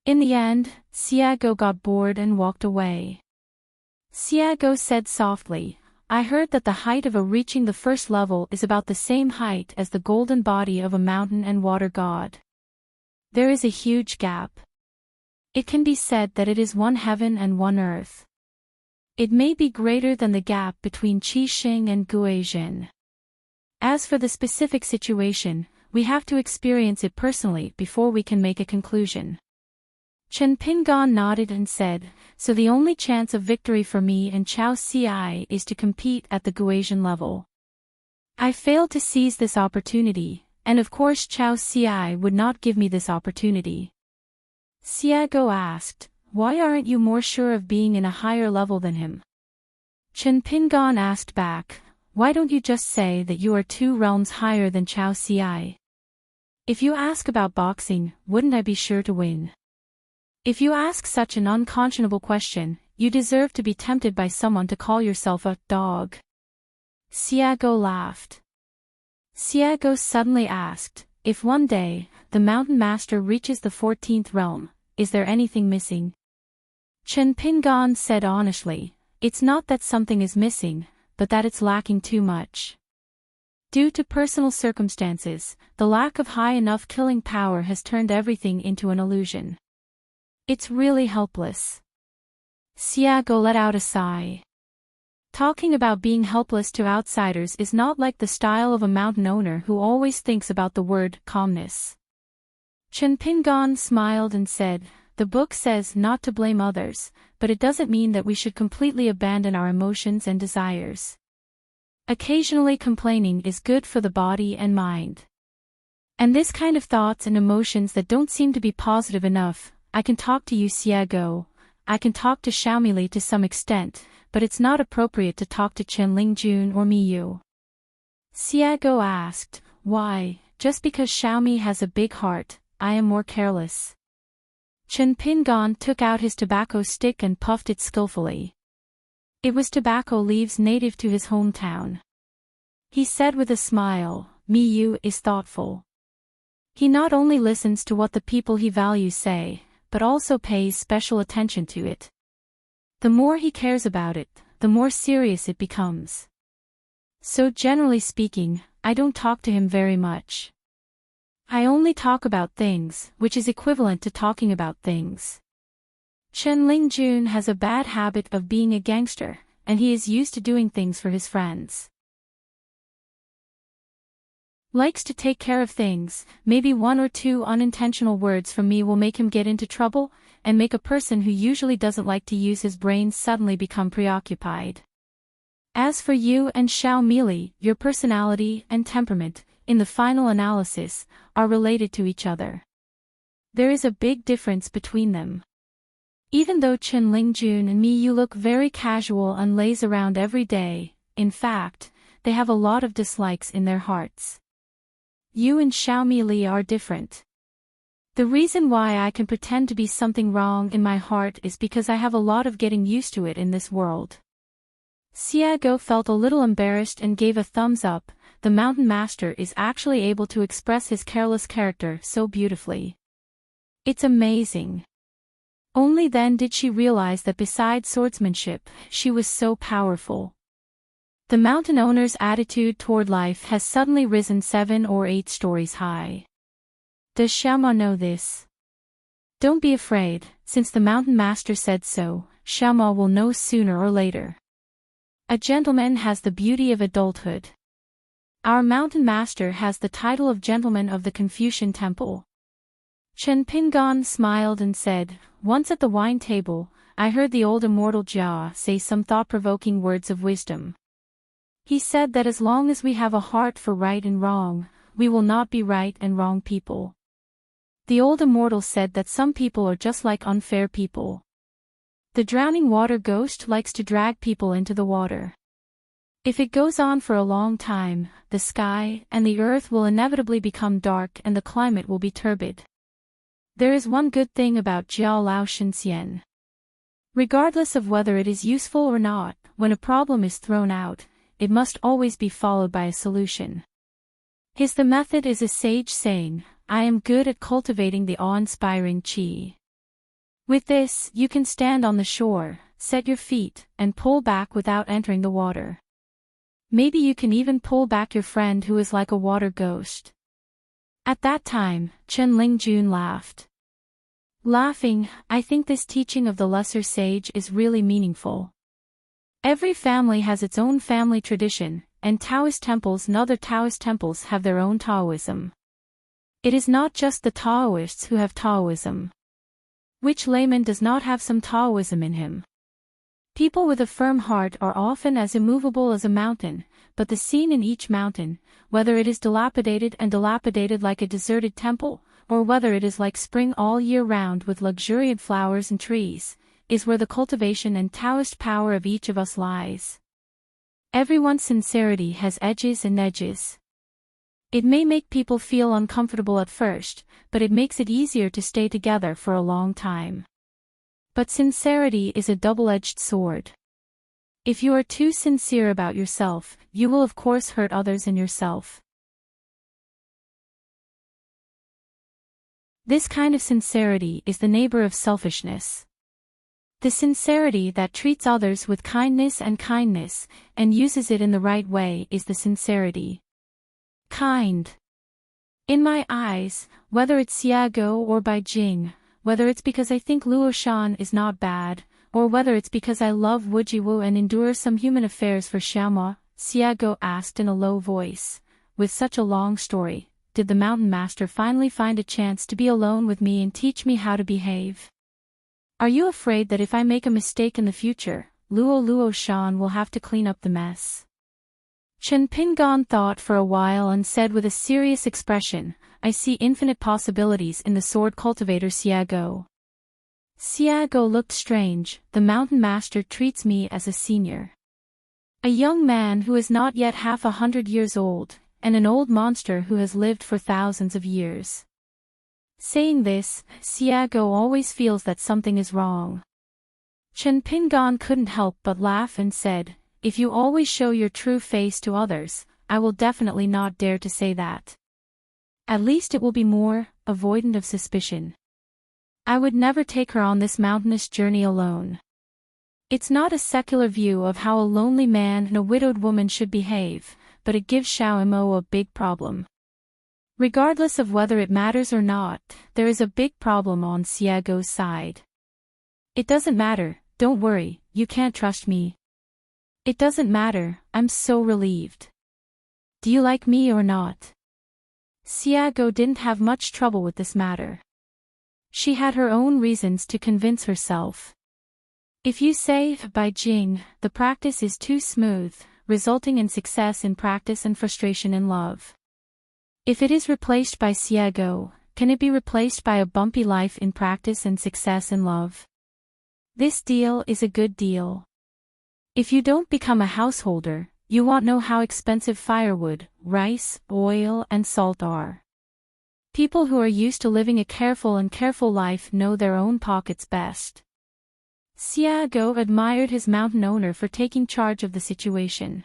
In the end, Xiago got bored and walked away. Xiago said softly, I heard that the height of a reaching the first level is about the same height as the golden body of a mountain and water god. There is a huge gap. It can be said that it is 1 heaven and 1 earth. It may be greater than the gap between Qixing and Guizhen. As for the specific situation, we have to experience it personally before we can make a conclusion. Chen Pingon nodded and said, so the only chance of victory for me and Chao Ci is to compete at the Guizhen level. I failed to seize this opportunity, and of course Chao Ci would not give me this opportunity. Xiago asked, why aren't you more sure of being in a higher level than him? Chen Pingon asked back, why don't you just say that you are 2 realms higher than Chao Ci? If you ask about boxing, wouldn't I be sure to win? If you ask such an unconscionable question, you deserve to be tempted by someone to call yourself a dog. Xiago laughed. Xiago suddenly asked, if one day, the mountain master reaches the 14th realm, is there anything missing? Chen Pingan said honestly, it's not that something is missing, but that it's lacking too much. Due to personal circumstances, the lack of high enough killing power has turned everything into an illusion. It's really helpless. Xiago let out a sigh. Talking about being helpless to outsiders is not like the style of a mountain owner who always thinks about the word calmness. Chen Pingan smiled and said, the book says not to blame others, but it doesn't mean that we should completely abandon our emotions and desires. Occasionally complaining is good for the body and mind. And this kind of thoughts and emotions that don't seem to be positive enough, I can talk to you Xiago, I can talk to Xiaomili to some extent, but it's not appropriate to talk to Chen Lingjun or Miyu. Xiago asked, why, just because Xiaomi has a big heart, I am more careless. Chen Pingan took out his tobacco stick and puffed it skillfully. It was tobacco leaves native to his hometown. He said with a smile, Miyu is thoughtful. He not only listens to what the people he values say, but also pays special attention to it. The more he cares about it, the more serious it becomes. So generally speaking, I don't talk to him very much. I only talk about things, which is equivalent to talking about things. Chen Lingjun has a bad habit of being a gangster, and he is used to doing things for his friends. Likes to take care of things, maybe one or two unintentional words from me will make him get into trouble, and make a person who usually doesn't like to use his brains suddenly become preoccupied. As for you and Xiaomili, your personality and temperament, in the final analysis, are related to each other. There is a big difference between them. Even though Chen Lingjun and Miyu look very casual and laze around every day, in fact, they have a lot of dislikes in their hearts. You and Xiaomili are different. The reason why I can pretend to be something wrong in my heart is because I have a lot of getting used to it in this world. Xiago felt a little embarrassed and gave a thumbs up. The mountain master is actually able to express his careless character so beautifully. It's amazing. Only then did she realize that besides swordsmanship, she was so powerful. The mountain owner's attitude toward life has suddenly risen 7 or 8 stories high. Does Xiaoma know this? Don't be afraid, since the mountain master said so, Xiaoma will know sooner or later. A gentleman has the beauty of adulthood. Our mountain master has the title of Gentleman of the Confucian Temple. Chen Pingan smiled and said, once at the wine table, I heard the old immortal Jia say some thought-provoking words of wisdom. He said that as long as we have a heart for right and wrong, we will not be right and wrong people. The old immortal said that some people are just like unfair people. The drowning water ghost likes to drag people into the water. If it goes on for a long time, the sky and the earth will inevitably become dark and the climate will be turbid. There is one good thing about Jiao Lao Shenxian. Regardless of whether it is useful or not, when a problem is thrown out, it must always be followed by a solution. The method is a sage saying, I am good at cultivating the awe-inspiring qi. With this, you can stand on the shore, set your feet, and pull back without entering the water. Maybe you can even pull back your friend who is like a water ghost. At that time, Chen Lingjun laughed. Laughing, I think this teaching of the lesser sage is really meaningful. Every family has its own family tradition, and Taoist temples and other Taoist temples have their own Taoism. It is not just the Taoists who have Taoism. Which layman does not have some Taoism in him? People with a firm heart are often as immovable as a mountain, but the scene in each mountain, whether it is dilapidated like a deserted temple, or whether it is like spring all year round with luxuriant flowers and trees, is where the cultivation and Taoist power of each of us lies. Everyone's sincerity has edges and edges. It may make people feel uncomfortable at first, but it makes it easier to stay together for a long time. But sincerity is a double-edged sword. If you are too sincere about yourself, you will of course hurt others and yourself. This kind of sincerity is the neighbor of selfishness. The sincerity that treats others with kindness and uses it in the right way is the sincerity. Kind. In my eyes, whether it's Xiago or Beijing, whether it's because I think Luo Shan is not bad, or whether it's because I love Wujiwu and endure some human affairs for Xiaoma, Xiago asked in a low voice. With such a long story, did the mountain master finally find a chance to be alone with me and teach me how to behave? Are you afraid that if I make a mistake in the future, Luo Shan will have to clean up the mess? Chen Pingan thought for a while and said with a serious expression, I see infinite possibilities in the sword cultivator Xiago. Xiago looked strange. The mountain master treats me as a senior. A young man who is not yet half 100 years old, and an old monster who has lived for thousands of years. Saying this, Xiago always feels that something is wrong. Chen Pingan couldn't help but laugh and said, if you always show your true face to others, I will definitely not dare to say that. At least it will be more avoidant of suspicion. I would never take her on this mountainous journey alone. It's not a secular view of how a lonely man and a widowed woman should behave, but it gives Xiao Mo a big problem. Regardless of whether it matters or not, there is a big problem on Xiago's side. It doesn't matter, don't worry, you can't trust me. It doesn't matter, I'm so relieved. Do you like me or not? Xiago didn't have much trouble with this matter. She had her own reasons to convince herself. If you say, Beijing, the practice is too smooth, resulting in success in practice and frustration in love. If it is replaced by Xiago, can it be replaced by a bumpy life in practice and success in love? This deal is a good deal. If you don't become a householder, you won't know how expensive firewood, rice, oil, and salt are. People who are used to living a careful life know their own pockets best. Xiago admired his mountain owner for taking charge of the situation.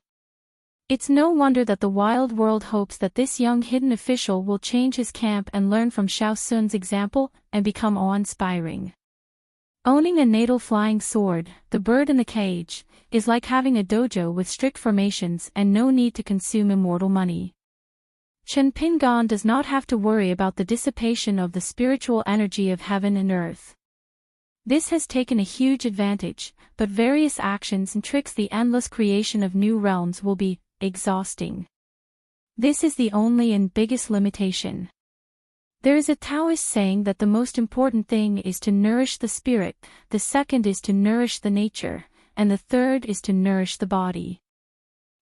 It's no wonder that the wild world hopes that this young hidden official will change his camp and learn from Xiao Sun's example and become awe-inspiring. Owning a natal flying sword, the bird in the cage, is like having a dojo with strict formations and no need to consume immortal money. Chen Pingan does not have to worry about the dissipation of the spiritual energy of heaven and earth. This has taken a huge advantage, but various actions and tricks, the endless creation of new realms, will be exhausting. This is the only and biggest limitation. There is a Taoist saying that the most important thing is to nourish the spirit, the second is to nourish the nature, and the third is to nourish the body.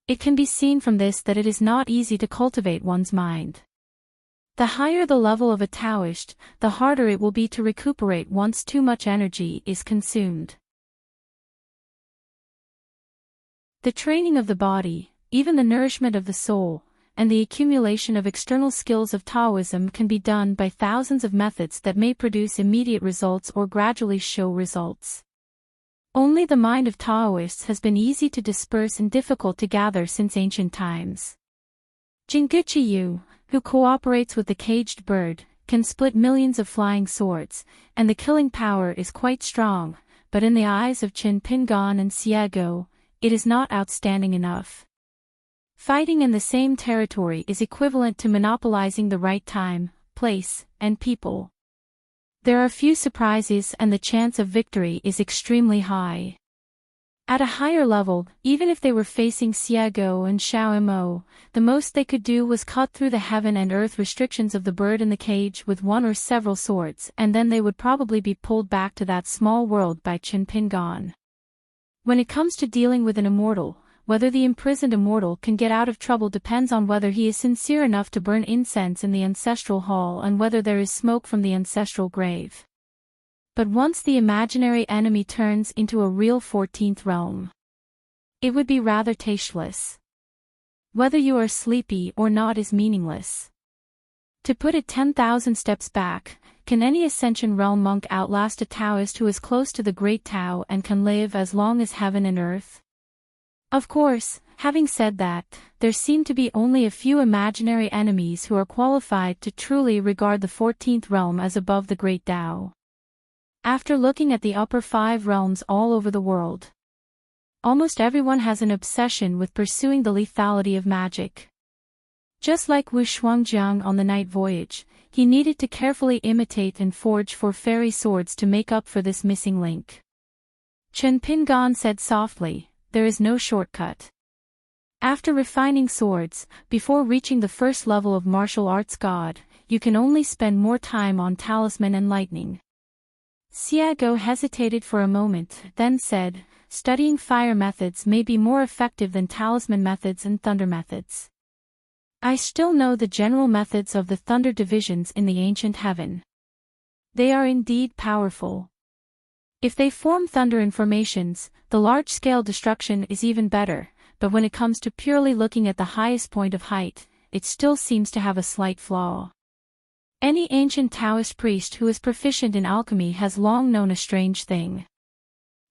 It can be seen from this that it is not easy to cultivate one's mind. The higher the level of a Taoist, the harder it will be to recuperate once too much energy is consumed. The training of the body, even the nourishment of the soul, and the accumulation of external skills of Taoism can be done by thousands of methods that may produce immediate results or gradually show results. Only the mind of Taoists has been easy to disperse and difficult to gather since ancient times. Jinguqi Yu, who cooperates with the caged bird, can split millions of flying swords, and the killing power is quite strong, but in the eyes of Chen Pingan and Xiago, it is not outstanding enough. Fighting in the same territory is equivalent to monopolizing the right time, place, and people. There are few surprises and the chance of victory is extremely high. At a higher level, even if they were facing Xiago and Xiao Mo, the most they could do was cut through the heaven and earth restrictions of the bird in the cage with one or several swords, and then they would probably be pulled back to that small world by Chen Pingan. When it comes to dealing with an immortal, whether the imprisoned immortal can get out of trouble depends on whether he is sincere enough to burn incense in the ancestral hall and whether there is smoke from the ancestral grave. But once the imaginary enemy turns into a real 14th realm, it would be rather tasteless. Whether you are sleepy or not is meaningless. To put it 10,000 steps back, can any Ascension Realm monk outlast a Taoist who is close to the Great Tao and can live as long as heaven and earth? Of course, having said that, there seem to be only a few imaginary enemies who are qualified to truly regard the 14th realm as above the Great Tao. After looking at the upper 5 realms all over the world, almost everyone has an obsession with pursuing the lethality of magic. Just like Wu Shuangjiang on the night voyage, he needed to carefully imitate and forge 4 fairy swords to make up for this missing link. Chen Pingan said softly, "There is no shortcut. After refining swords, before reaching the first level of martial arts god, you can only spend more time on talisman and lightning." Xiago hesitated for a moment, then said, "Studying fire methods may be more effective than talisman methods and thunder methods. I still know the general methods of the thunder divisions in the ancient heaven. They are indeed powerful. If they form thunder in formations, the large-scale destruction is even better, but when it comes to purely looking at the highest point of height, it still seems to have a slight flaw. Any ancient Taoist priest who is proficient in alchemy has long known a strange thing.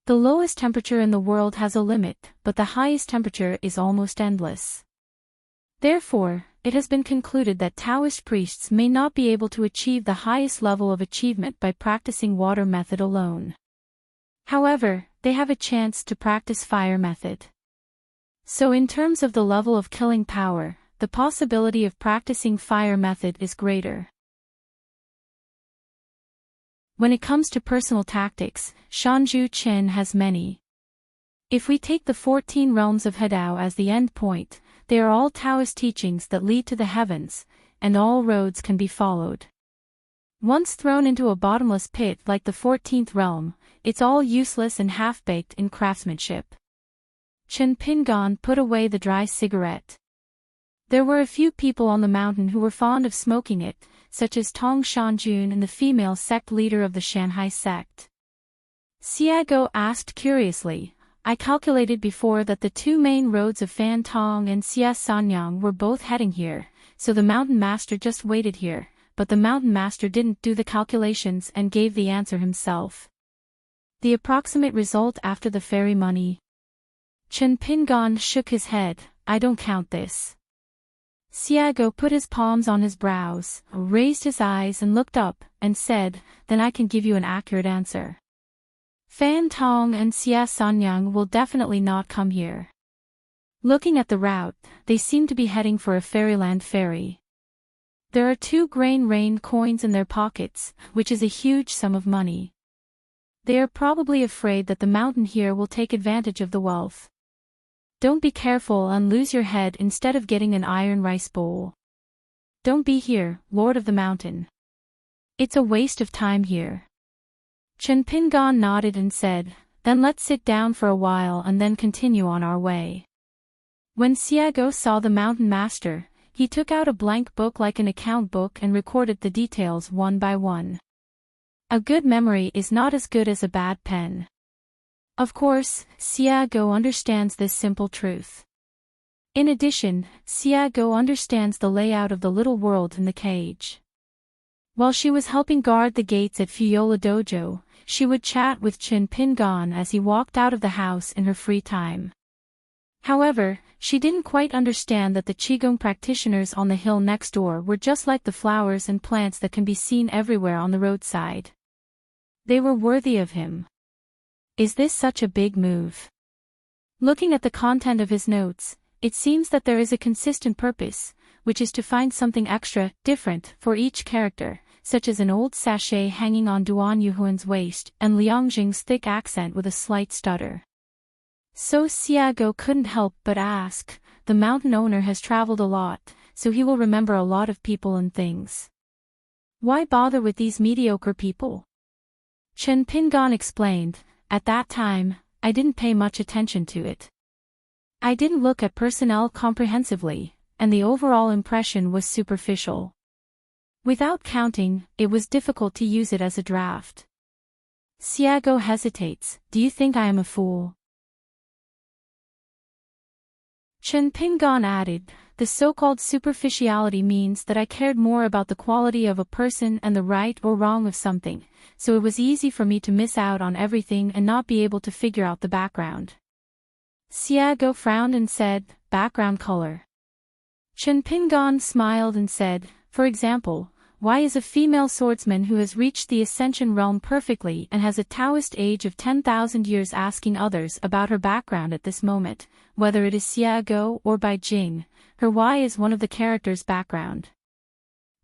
The lowest temperature in the world has a limit, but the highest temperature is almost endless. Therefore, it has been concluded that Taoist priests may not be able to achieve the highest level of achievement by practicing water method alone. However, they have a chance to practice fire method. So in terms of the level of killing power, the possibility of practicing fire method is greater. When it comes to personal tactics, Shanju Chen has many. If we take the 14 realms of Hadao as the end point, they are all Taoist teachings that lead to the heavens, and all roads can be followed. Once thrown into a bottomless pit like the 14th realm, it's all useless and half-baked in craftsmanship. Chen Pingan put away the dry cigarette. There were a few people on the mountain who were fond of smoking it, such as Tong Shanjun and the female sect leader of the Shanghai sect. Xiago asked curiously, "I calculated before that the 2 main roads of Fan Tong and Xia Sanyang were both heading here, so the mountain master just waited here, but the mountain master didn't do the calculations and gave the answer himself. The approximate result after the fairy money." Chen Pingan shook his head, "I don't count this." Xiago put his palms on his brows, raised his eyes and looked up, and said, "Then I can give you an accurate answer. Fan Tong and Xia Sanyang will definitely not come here. Looking at the route, they seem to be heading for a fairyland ferry. There are 2 grain rain coins in their pockets, which is a huge sum of money. They are probably afraid that the mountain here will take advantage of the wealth. Don't be careful and lose your head instead of getting an iron rice bowl. Don't be here, Lord of the Mountain. It's a waste of time here." Chen Pingan nodded and said, "Then let's sit down for a while and then continue on our way." When Xiago saw the mountain master, he took out a blank book like an account book and recorded the details one by one. A good memory is not as good as a bad pen. Of course, Xiago understands this simple truth. In addition, Xiago understands the layout of the little world in the cage. While she was helping guard the gates at Fuyola Dojo, she would chat with Chen Pingan as he walked out of the house in her free time. However, she didn't quite understand that the Qigong practitioners on the hill next door were just like the flowers and plants that can be seen everywhere on the roadside. They were worthy of him. Is this such a big move? Looking at the content of his notes, it seems that there is a consistent purpose, which is to find something extra, different, for each character, such as an old sachet hanging on Duan Yuhuan's waist and Liang Jing's thick accent with a slight stutter. So Xiago couldn't help but ask, the mountain owner has traveled a lot, so he will remember a lot of people and things. Why bother with these mediocre people? Chen Pingan explained, "At that time, I didn't pay much attention to it. I didn't look at personnel comprehensively, and the overall impression was superficial. Without counting, it was difficult to use it as a draft." Xiago hesitates, "Do you think I am a fool?" Chen Pingan added, "The so-called superficiality means that I cared more about the quality of a person and the right or wrong of something, so it was easy for me to miss out on everything and not be able to figure out the background." Xiago frowned and said, "Background color." Chen Pingan smiled and said, "For example, Why is a female swordsman who has reached the Ascension realm perfectly and has a Taoist age of 10,000 years asking others about her background at this moment, whether it is Xiago or Bai Jing, her why is one of the characters' background.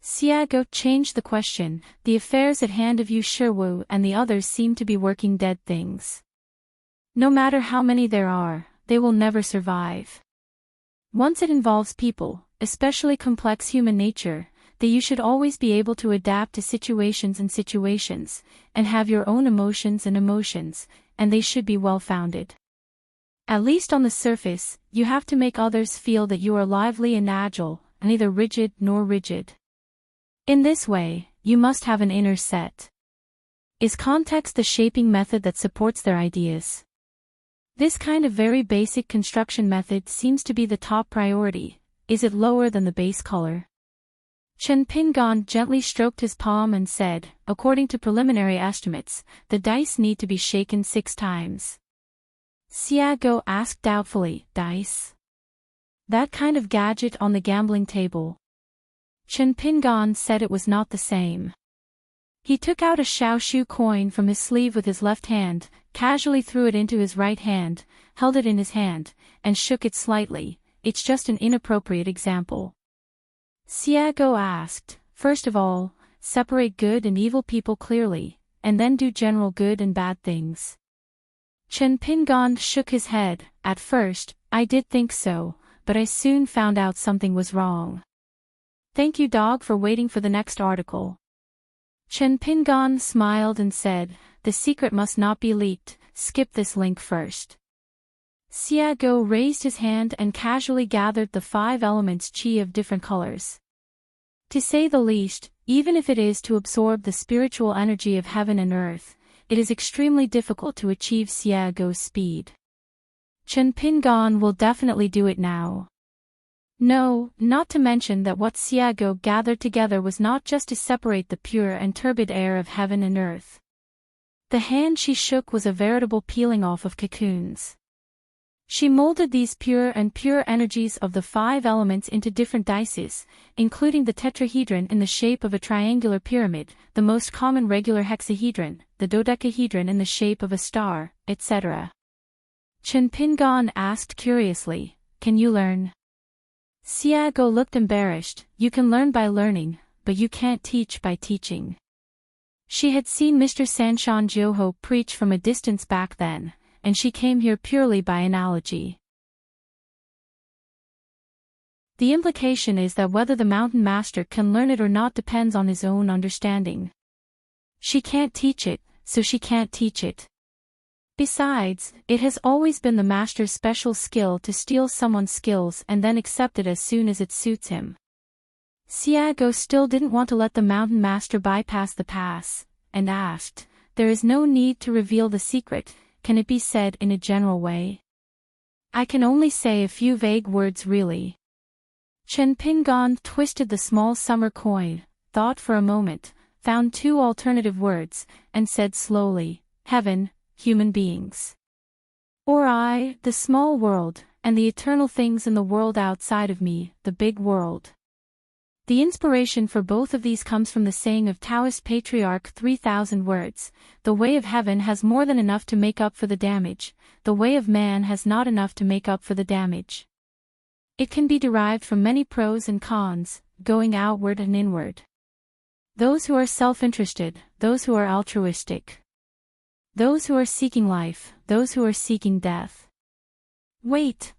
Xiago changed the question, the affairs at hand of Yu Shiwu and the others seem to be working dead things. No matter how many there are, they will never survive. Once it involves people, especially complex human nature, that you should always be able to adapt to situations and have your own emotions, and they should be well-founded. At least on the surface, you have to make others feel that you are lively and agile, neither rigid nor rigid. In this way, you must have an inner set. Is context the shaping method that supports their ideas? This kind of very basic construction method seems to be the top priority. Is it lower than the base color? Chen Pingon gently stroked his palm and said, according to preliminary estimates, the dice need to be shaken 6 times. Xiago asked doubtfully, dice? That kind of gadget on the gambling table? Chen Pingon said it was not the same. He took out a Xiaoshu coin from his sleeve with his left hand, casually threw it into his right hand, held it in his hand, and shook it slightly. It's just an inappropriate example. Xiago asked, first of all, separate good and evil people clearly, and then do general good and bad things. Chen Pingon shook his head. At first, I did think so, but I soon found out something was wrong. Thank you, dog, for waiting for the next article. Chen Pingon smiled and said, the secret must not be leaked, skip this link first. Xiago raised his hand and casually gathered the 5 elements qi of different colors. To say the least, even if it is to absorb the spiritual energy of heaven and earth, it is extremely difficult to achieve Xiago's speed. Chen Pingon will definitely do it now. No, not to mention that what Xiago gathered together was not just to separate the pure and turbid air of heaven and earth. The hand she shook was a veritable peeling off of cocoons. She molded these pure energies of the 5 elements into different dices, including the tetrahedron in the shape of a triangular pyramid, the most common regular hexahedron, the dodecahedron in the shape of a star, etc. Chen Pingon asked curiously, can you learn? Xiago looked embarrassed. You can learn by learning, but you can't teach by teaching. She had seen Mr. Sanshan Jiuho preach from a distance back then, and she came here purely by analogy. The implication is that whether the mountain master can learn it or not depends on his own understanding. She can't teach it, so she can't teach it. Besides, it has always been the master's special skill to steal someone's skills and then accept it as soon as it suits him. Xiago still didn't want to let the mountain master bypass the pass, and asked, there is no need to reveal the secret, can it be said in a general way? I can only say a few vague words really. Chen Pingon twisted the small summer coin, thought for a moment, found 2 alternative words, and said slowly, heaven, human beings. Or I, the small world, and the eternal things in the world outside of me, the big world. The inspiration for both of these comes from the saying of Taoist patriarch 3,000 words, the way of heaven has more than enough to make up for the damage, the way of man has not enough to make up for the damage. It can be derived from many pros and cons, going outward and inward. Those who are self-interested, those who are altruistic. Those who are seeking life, those who are seeking death. Wait.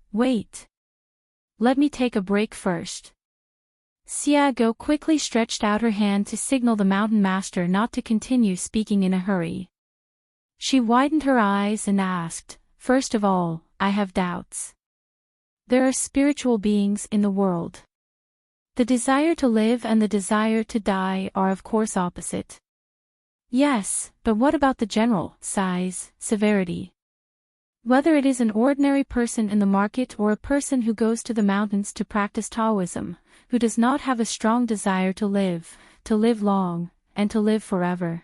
Let me take a break first. Xiago quickly stretched out her hand to signal the mountain master not to continue speaking in a hurry. She widened her eyes and asked, first of all, I have doubts. There are spiritual beings in the world. The desire to live and the desire to die are of course opposite. Yes, but what about the general size, severity? Whether it is an ordinary person in the market or a person who goes to the mountains to practice Taoism, who does not have a strong desire to live long, and to live forever.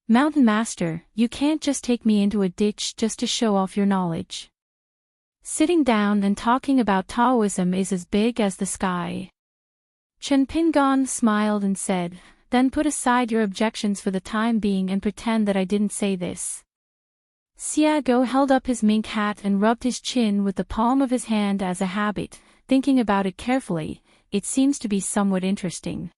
Mountain Master, you can't just take me into a ditch just to show off your knowledge. Sitting down and talking about Taoism is as big as the sky. Chen Pingon smiled and said, "Then put aside your objections for the time being and pretend that I didn't say this." Xiago held up his mink hat and rubbed his chin with the palm of his hand as a habit, thinking about it carefully. It seems to be somewhat interesting.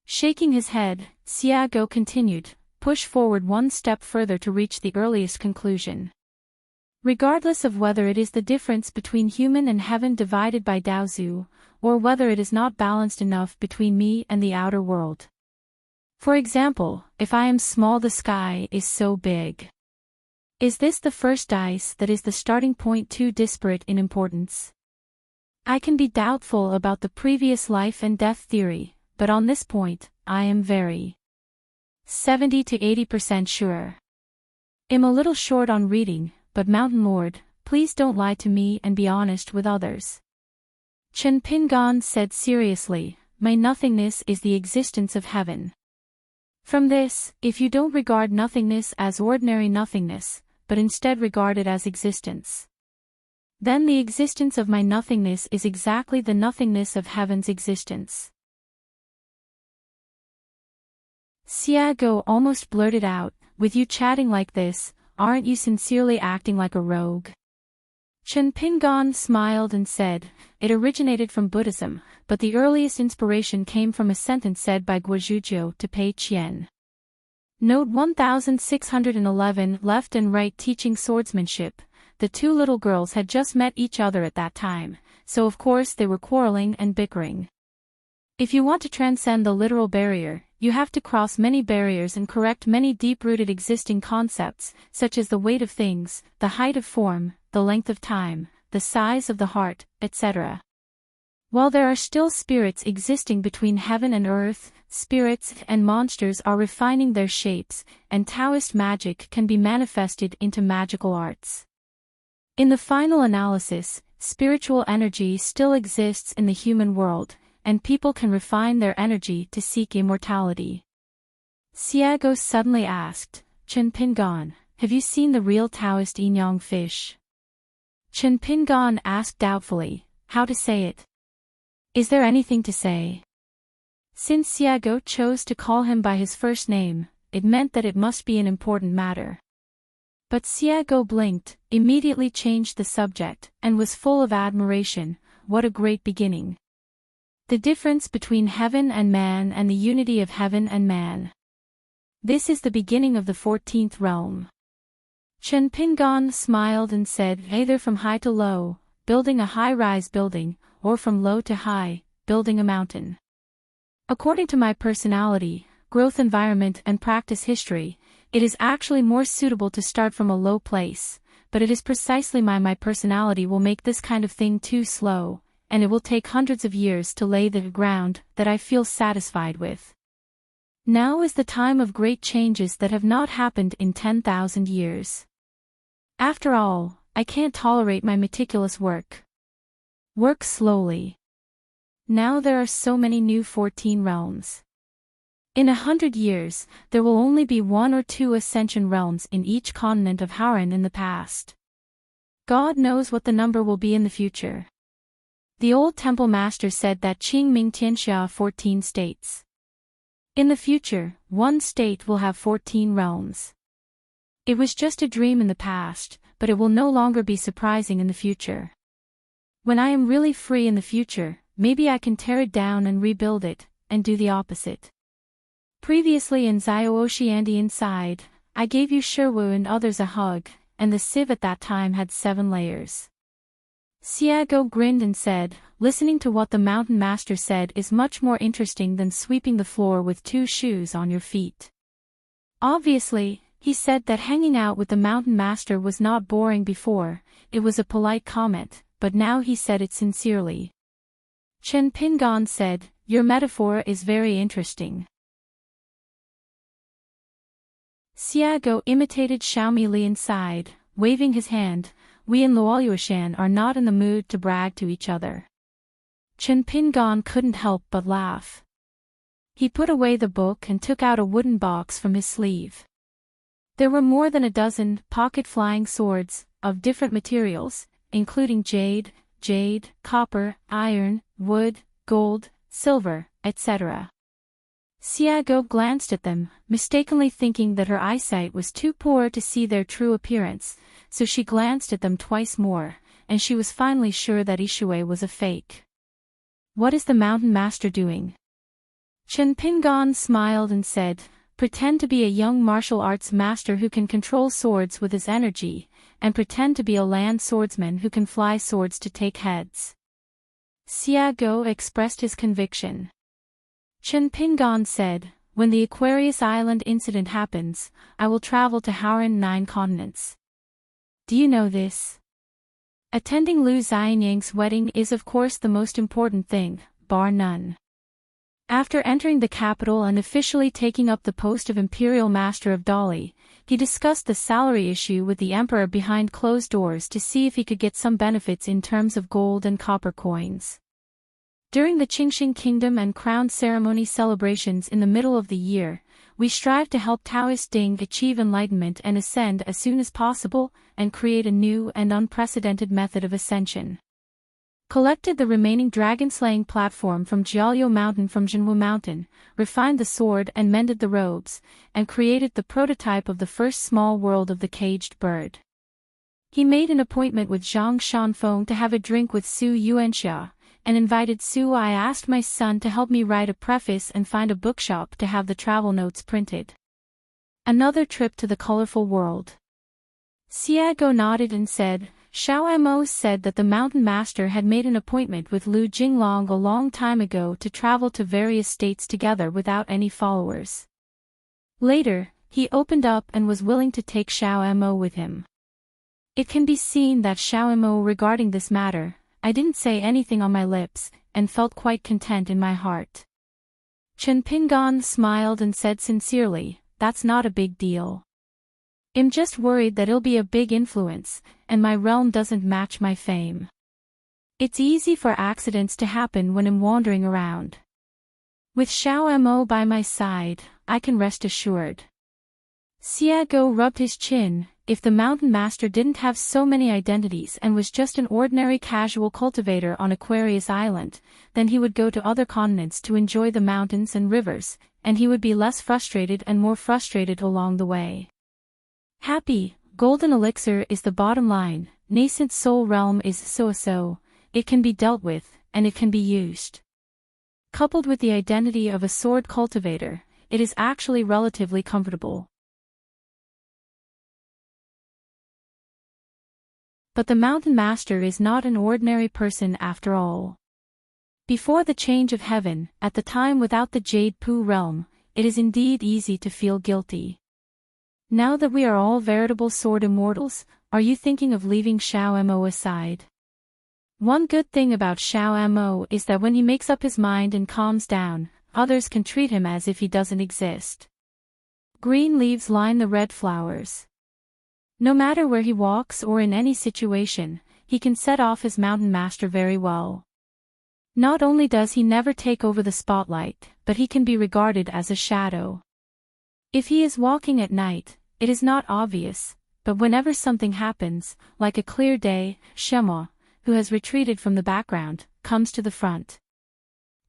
Shaking his head, Xiago continued, "Push forward one step further to reach the earliest conclusion. Regardless of whether it is the difference between human and heaven divided by Daozu, or whether it is not balanced enough between me and the outer world. For example, if I am small, the sky is so big. Is this the first dice that is the starting point too disparate in importance? I can be doubtful about the previous life and death theory, but on this point, I am very 70 to 80% sure. I'm a little short on reading, but Mountain Lord, please don't lie to me and be honest with others." Chen Pingon said seriously, "My nothingness is the existence of heaven. From this, if you don't regard nothingness as ordinary nothingness, but instead regard it as existence, then the existence of my nothingness is exactly the nothingness of heaven's existence." Xiago almost blurted out, "With you chatting like this, aren't you sincerely acting like a rogue?" Chen Pingon smiled and said, "It originated from Buddhism, but the earliest inspiration came from a sentence said by Guozhujiu to Pei Qian. Note 1611. Left and right teaching swordsmanship. The two little girls had just met each other at that time, so of course they were quarreling and bickering. If you want to transcend the literal barrier, you have to cross many barriers and correct many deep-rooted existing concepts, such as the weight of things, the height of form, the length of time, the size of the heart, etc. While there are still spirits existing between heaven and earth, spirits and monsters are refining their shapes, and Taoist magic can be manifested into magical arts. In the final analysis, spiritual energy still exists in the human world, and people can refine their energy to seek immortality." Xiago suddenly asked, "Chen Pingon, have you seen the real Taoist yin-yang fish?" Chen Pingon asked doubtfully, "How to say it? Is there anything to say?" Since Xiago chose to call him by his first name, it meant that it must be an important matter. But Xiago blinked, immediately changed the subject, and was full of admiration. What a great beginning! The difference between heaven and man and the unity of heaven and man. This is the beginning of the 14th realm. Chen Pingon smiled and said, "Either from high to low, building a high-rise building, or from low to high, building a mountain. According to my personality, growth environment and practice history, it is actually more suitable to start from a low place, but it is precisely my personality will make this kind of thing too slow, and it will take hundreds of years to lay the ground that I feel satisfied with. Now is the time of great changes that have not happened in 10,000 years. After all, I can't tolerate my meticulous work. Work slowly. Now there are so many new 14 realms. In 100 years, there will only be 1 or 2 ascension realms in each continent of Hauran in the past. God knows what the number will be in the future. The old temple master said that Qing Ming Tianxia 14 states. In the future, one state will have 14 realms. It was just a dream in the past, but it will no longer be surprising in the future. When I am really free in the future, maybe I can tear it down and rebuild it, and do the opposite. Previously in Xiaoxiandi inside, I gave you Sherwu and others a hug, and the sieve at that time had 7 layers. Xiago grinned and said, "Listening to what the mountain master said is much more interesting than sweeping the floor with 2 shoes on your feet." Obviously, he said that hanging out with the mountain master was not boring before, it was a polite comment, but now he said it sincerely. Chen Pingon said, "Your metaphor is very interesting." Xiago imitated Xiaomi Li inside, waving his hand. "We in Luoyuoshan are not in the mood to brag to each other." Chen Pingon couldn't help but laugh. He put away the book and took out a wooden box from his sleeve. There were more than a dozen pocket-flying swords, of different materials, including jade, copper, iron, wood, gold, silver, etc. Xiago glanced at them, mistakenly thinking that her eyesight was too poor to see their true appearance, so she glanced at them twice more, and she was finally sure that Ishui was a fake. "What is the mountain master doing?" Chen Pingon smiled and said, "Pretend to be a young martial arts master who can control swords with his energy, and pretend to be a land swordsman who can fly swords to take heads." Xiago expressed his conviction. Chen Pingon said, "When the Aquarius Island incident happens, I will travel to Howren 9 continents. Do you know this? Attending Lu Xianyang's wedding is of course the most important thing, bar none." After entering the capital and officially taking up the post of Imperial Master of Dali, he discussed the salary issue with the Emperor behind closed doors to see if he could get some benefits in terms of gold and copper coins. During the Qingxing Kingdom and crown ceremony celebrations in the middle of the year, we strive to help Taoist Ding achieve enlightenment and ascend as soon as possible, and create a new and unprecedented method of ascension. Collected the remaining dragon-slaying platform from Jialyo Mountain from Jinwu Mountain, refined the sword and mended the robes, and created the prototype of the first small world of the caged bird. He made an appointment with Zhang Shanfeng to have a drink with Su Yuanxia, and invited Su. "I asked my son to help me write a preface and find a bookshop to have the travel notes printed." Another trip to the colorful world. Xiago nodded and said, "Xiao Mo said that the mountain master had made an appointment with Lu Jinglong a long time ago to travel to various states together without any followers. Later, he opened up and was willing to take Xiao Mo with him. It can be seen that Xiao Mo regarding this matter, I didn't say anything on my lips, and felt quite content in my heart." Chen Pingon smiled and said sincerely, "That's not a big deal. I'm just worried that it'll be a big influence, and my realm doesn't match my fame. It's easy for accidents to happen when I'm wandering around. With Xiao Mo by my side, I can rest assured." Xiago rubbed his chin. If the mountain master didn't have so many identities and was just an ordinary casual cultivator on Aquarius Island, then he would go to other continents to enjoy the mountains and rivers, and he would be less frustrated and more frustrated along the way. Happy, golden elixir is the bottom line. Nascent soul realm is so-so, it can be dealt with, and it can be used. Coupled with the identity of a sword cultivator, it is actually relatively comfortable. But the mountain master is not an ordinary person after all. Before the change of heaven, at the time without the Jade Pu realm, it is indeed easy to feel guilty. Now that we are all veritable sword immortals, are you thinking of leaving Xiao Mo aside? One good thing about Xiao Mo is that when he makes up his mind and calms down, others can treat him as if he doesn't exist. Green leaves line the red flowers. No matter where he walks or in any situation, he can set off his mountain master very well. Not only does he never take over the spotlight, but he can be regarded as a shadow. If he is walking at night, it is not obvious, but whenever something happens, like a clear day, Shema, who has retreated from the background, comes to the front.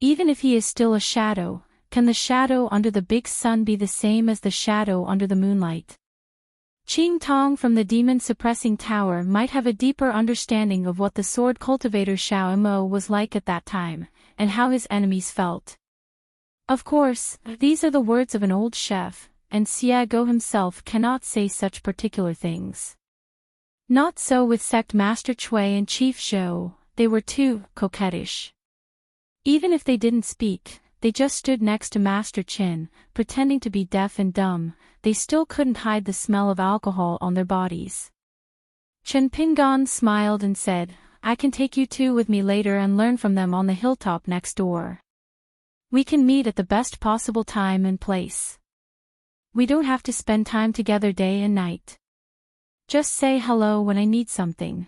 Even if he is still a shadow, can the shadow under the big sun be the same as the shadow under the moonlight? Qing Tong from the demon-suppressing tower might have a deeper understanding of what the sword cultivator Xiao Mo was like at that time, and how his enemies felt. Of course, these are the words of an old chef, and Xiago himself cannot say such particular things. Not so with sect Master Cui and Chief Zhou, they were too coquettish. Even if they didn't speak, they just stood next to Master Qin, pretending to be deaf and dumb. They still couldn't hide the smell of alcohol on their bodies. Chen Pingon smiled and said, "I can take you two with me later and learn from them on the hilltop next door. We can meet at the best possible time and place. We don't have to spend time together day and night. Just say hello when I need something."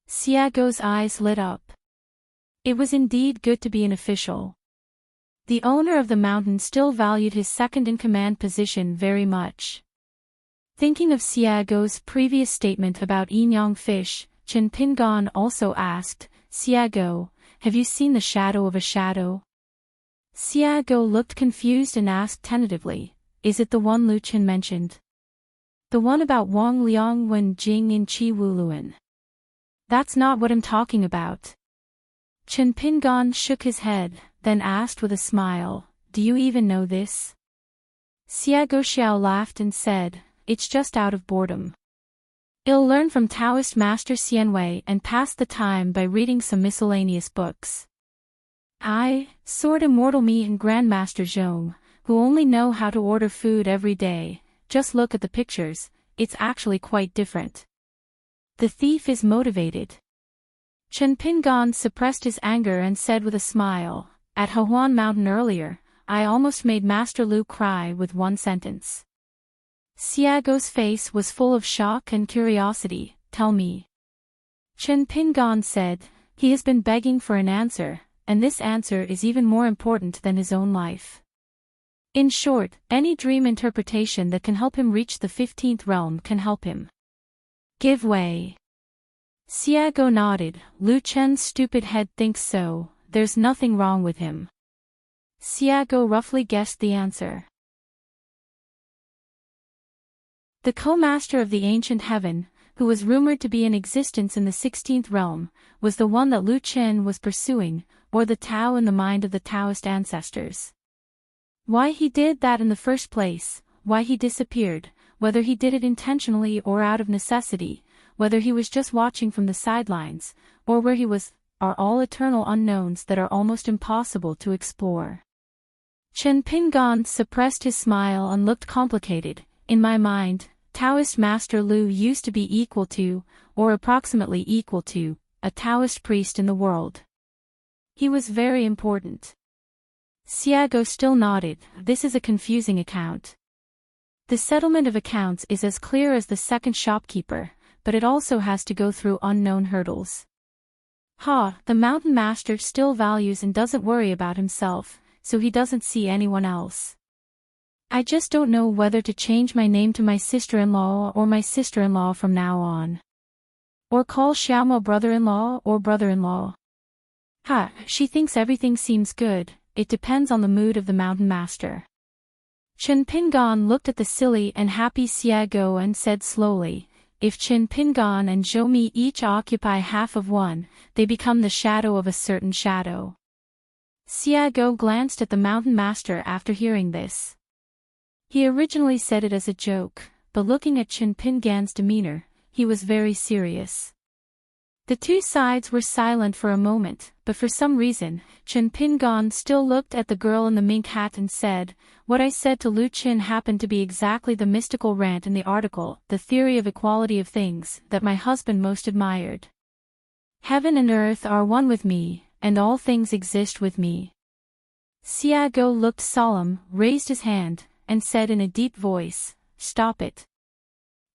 Xiago's eyes lit up. It was indeed good to be an official. The owner of the mountain still valued his second-in-command position very much. Thinking of Xiago's previous statement about Yinyang fish, Chen Pingon also asked, "Xiago, have you seen the shadow of a shadow?" Xiago looked confused and asked tentatively, "Is it the one Lu Chen mentioned? The one about Wang Liang Wen Jing in Chi Wu Luan?" "That's not what I'm talking about." Chen Pingan shook his head, then asked with a smile, "Do you even know this?" Xiago Xiao laughed and said, "It's just out of boredom. I'll learn from Taoist Master Xianwei and pass the time by reading some miscellaneous books. I, Sword Immortal Me and Grandmaster Zhong, who only know how to order food every day, just look at the pictures, it's actually quite different." The thief is motivated. Chen Pingan suppressed his anger and said with a smile, "At Hehuan Mountain earlier, I almost made Master Lu cry with one sentence." Xiago's face was full of shock and curiosity. "Tell me." Chen Pingan said, "He has been begging for an answer, and this answer is even more important than his own life. In short, any dream interpretation that can help him reach the 15th realm can help him. Give way." Xiago nodded. "Lu Chen's stupid head thinks so, there's nothing wrong with him." Xiago roughly guessed the answer. The co-master of the ancient heaven, who was rumored to be in existence in the 16th realm, was the one that Lu Chen was pursuing, or the Tao in the mind of the Taoist ancestors. Why he did that in the first place, why he disappeared, whether he did it intentionally or out of necessity, whether he was just watching from the sidelines, or where he was, are all eternal unknowns that are almost impossible to explore. Chen Pingan suppressed his smile and looked complicated. "In my mind, Taoist Master Lu used to be equal to, or approximately equal to, a Taoist priest in the world. He was very important." Xiago still nodded. "This is a confusing account. The settlement of accounts is as clear as the second shopkeeper, but it also has to go through unknown hurdles. The mountain master still values and doesn't worry about himself, so he doesn't see anyone else. I just don't know whether to change my name to my sister-in-law or my sister-in-law from now on. Or call Xiaomo brother-in-law or brother-in-law. She thinks everything seems good, it depends on the mood of the mountain master." Chen Pingan looked at the silly and happy Xiago and said slowly, "If Chen Pingan and Zhou Mi each occupy half of one, they become the shadow of a certain shadow." Xiago glanced at the mountain master after hearing this. He originally said it as a joke, but looking at Chen Pingan's demeanor, he was very serious. The two sides were silent for a moment, but for some reason, Chen Pingan still looked at the girl in the mink hat and said, "What I said to Lu Chen happened to be exactly the mystical rant in the article, The Theory of Equality of Things, that my husband most admired. Heaven and earth are one with me, and all things exist with me." Xiago looked solemn, raised his hand, and said in a deep voice, "Stop it.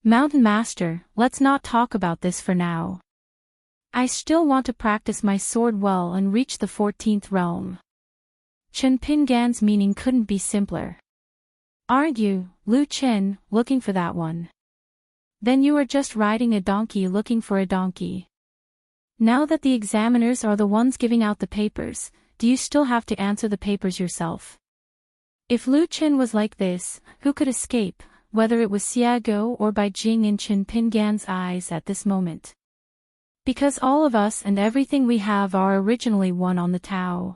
Mountain Master, let's not talk about this for now. I still want to practice my sword well and reach the 14th realm." Chen Pingan's meaning couldn't be simpler. "Aren't you, Lu Chen, looking for that one? Then you are just riding a donkey looking for a donkey. Now that the examiners are the ones giving out the papers, do you still have to answer the papers yourself?" If Lu Chen was like this, who could escape, whether it was Xiago or Bai Jing in Chen Pingan's eyes at this moment? Because all of us and everything we have are originally one on the Tao.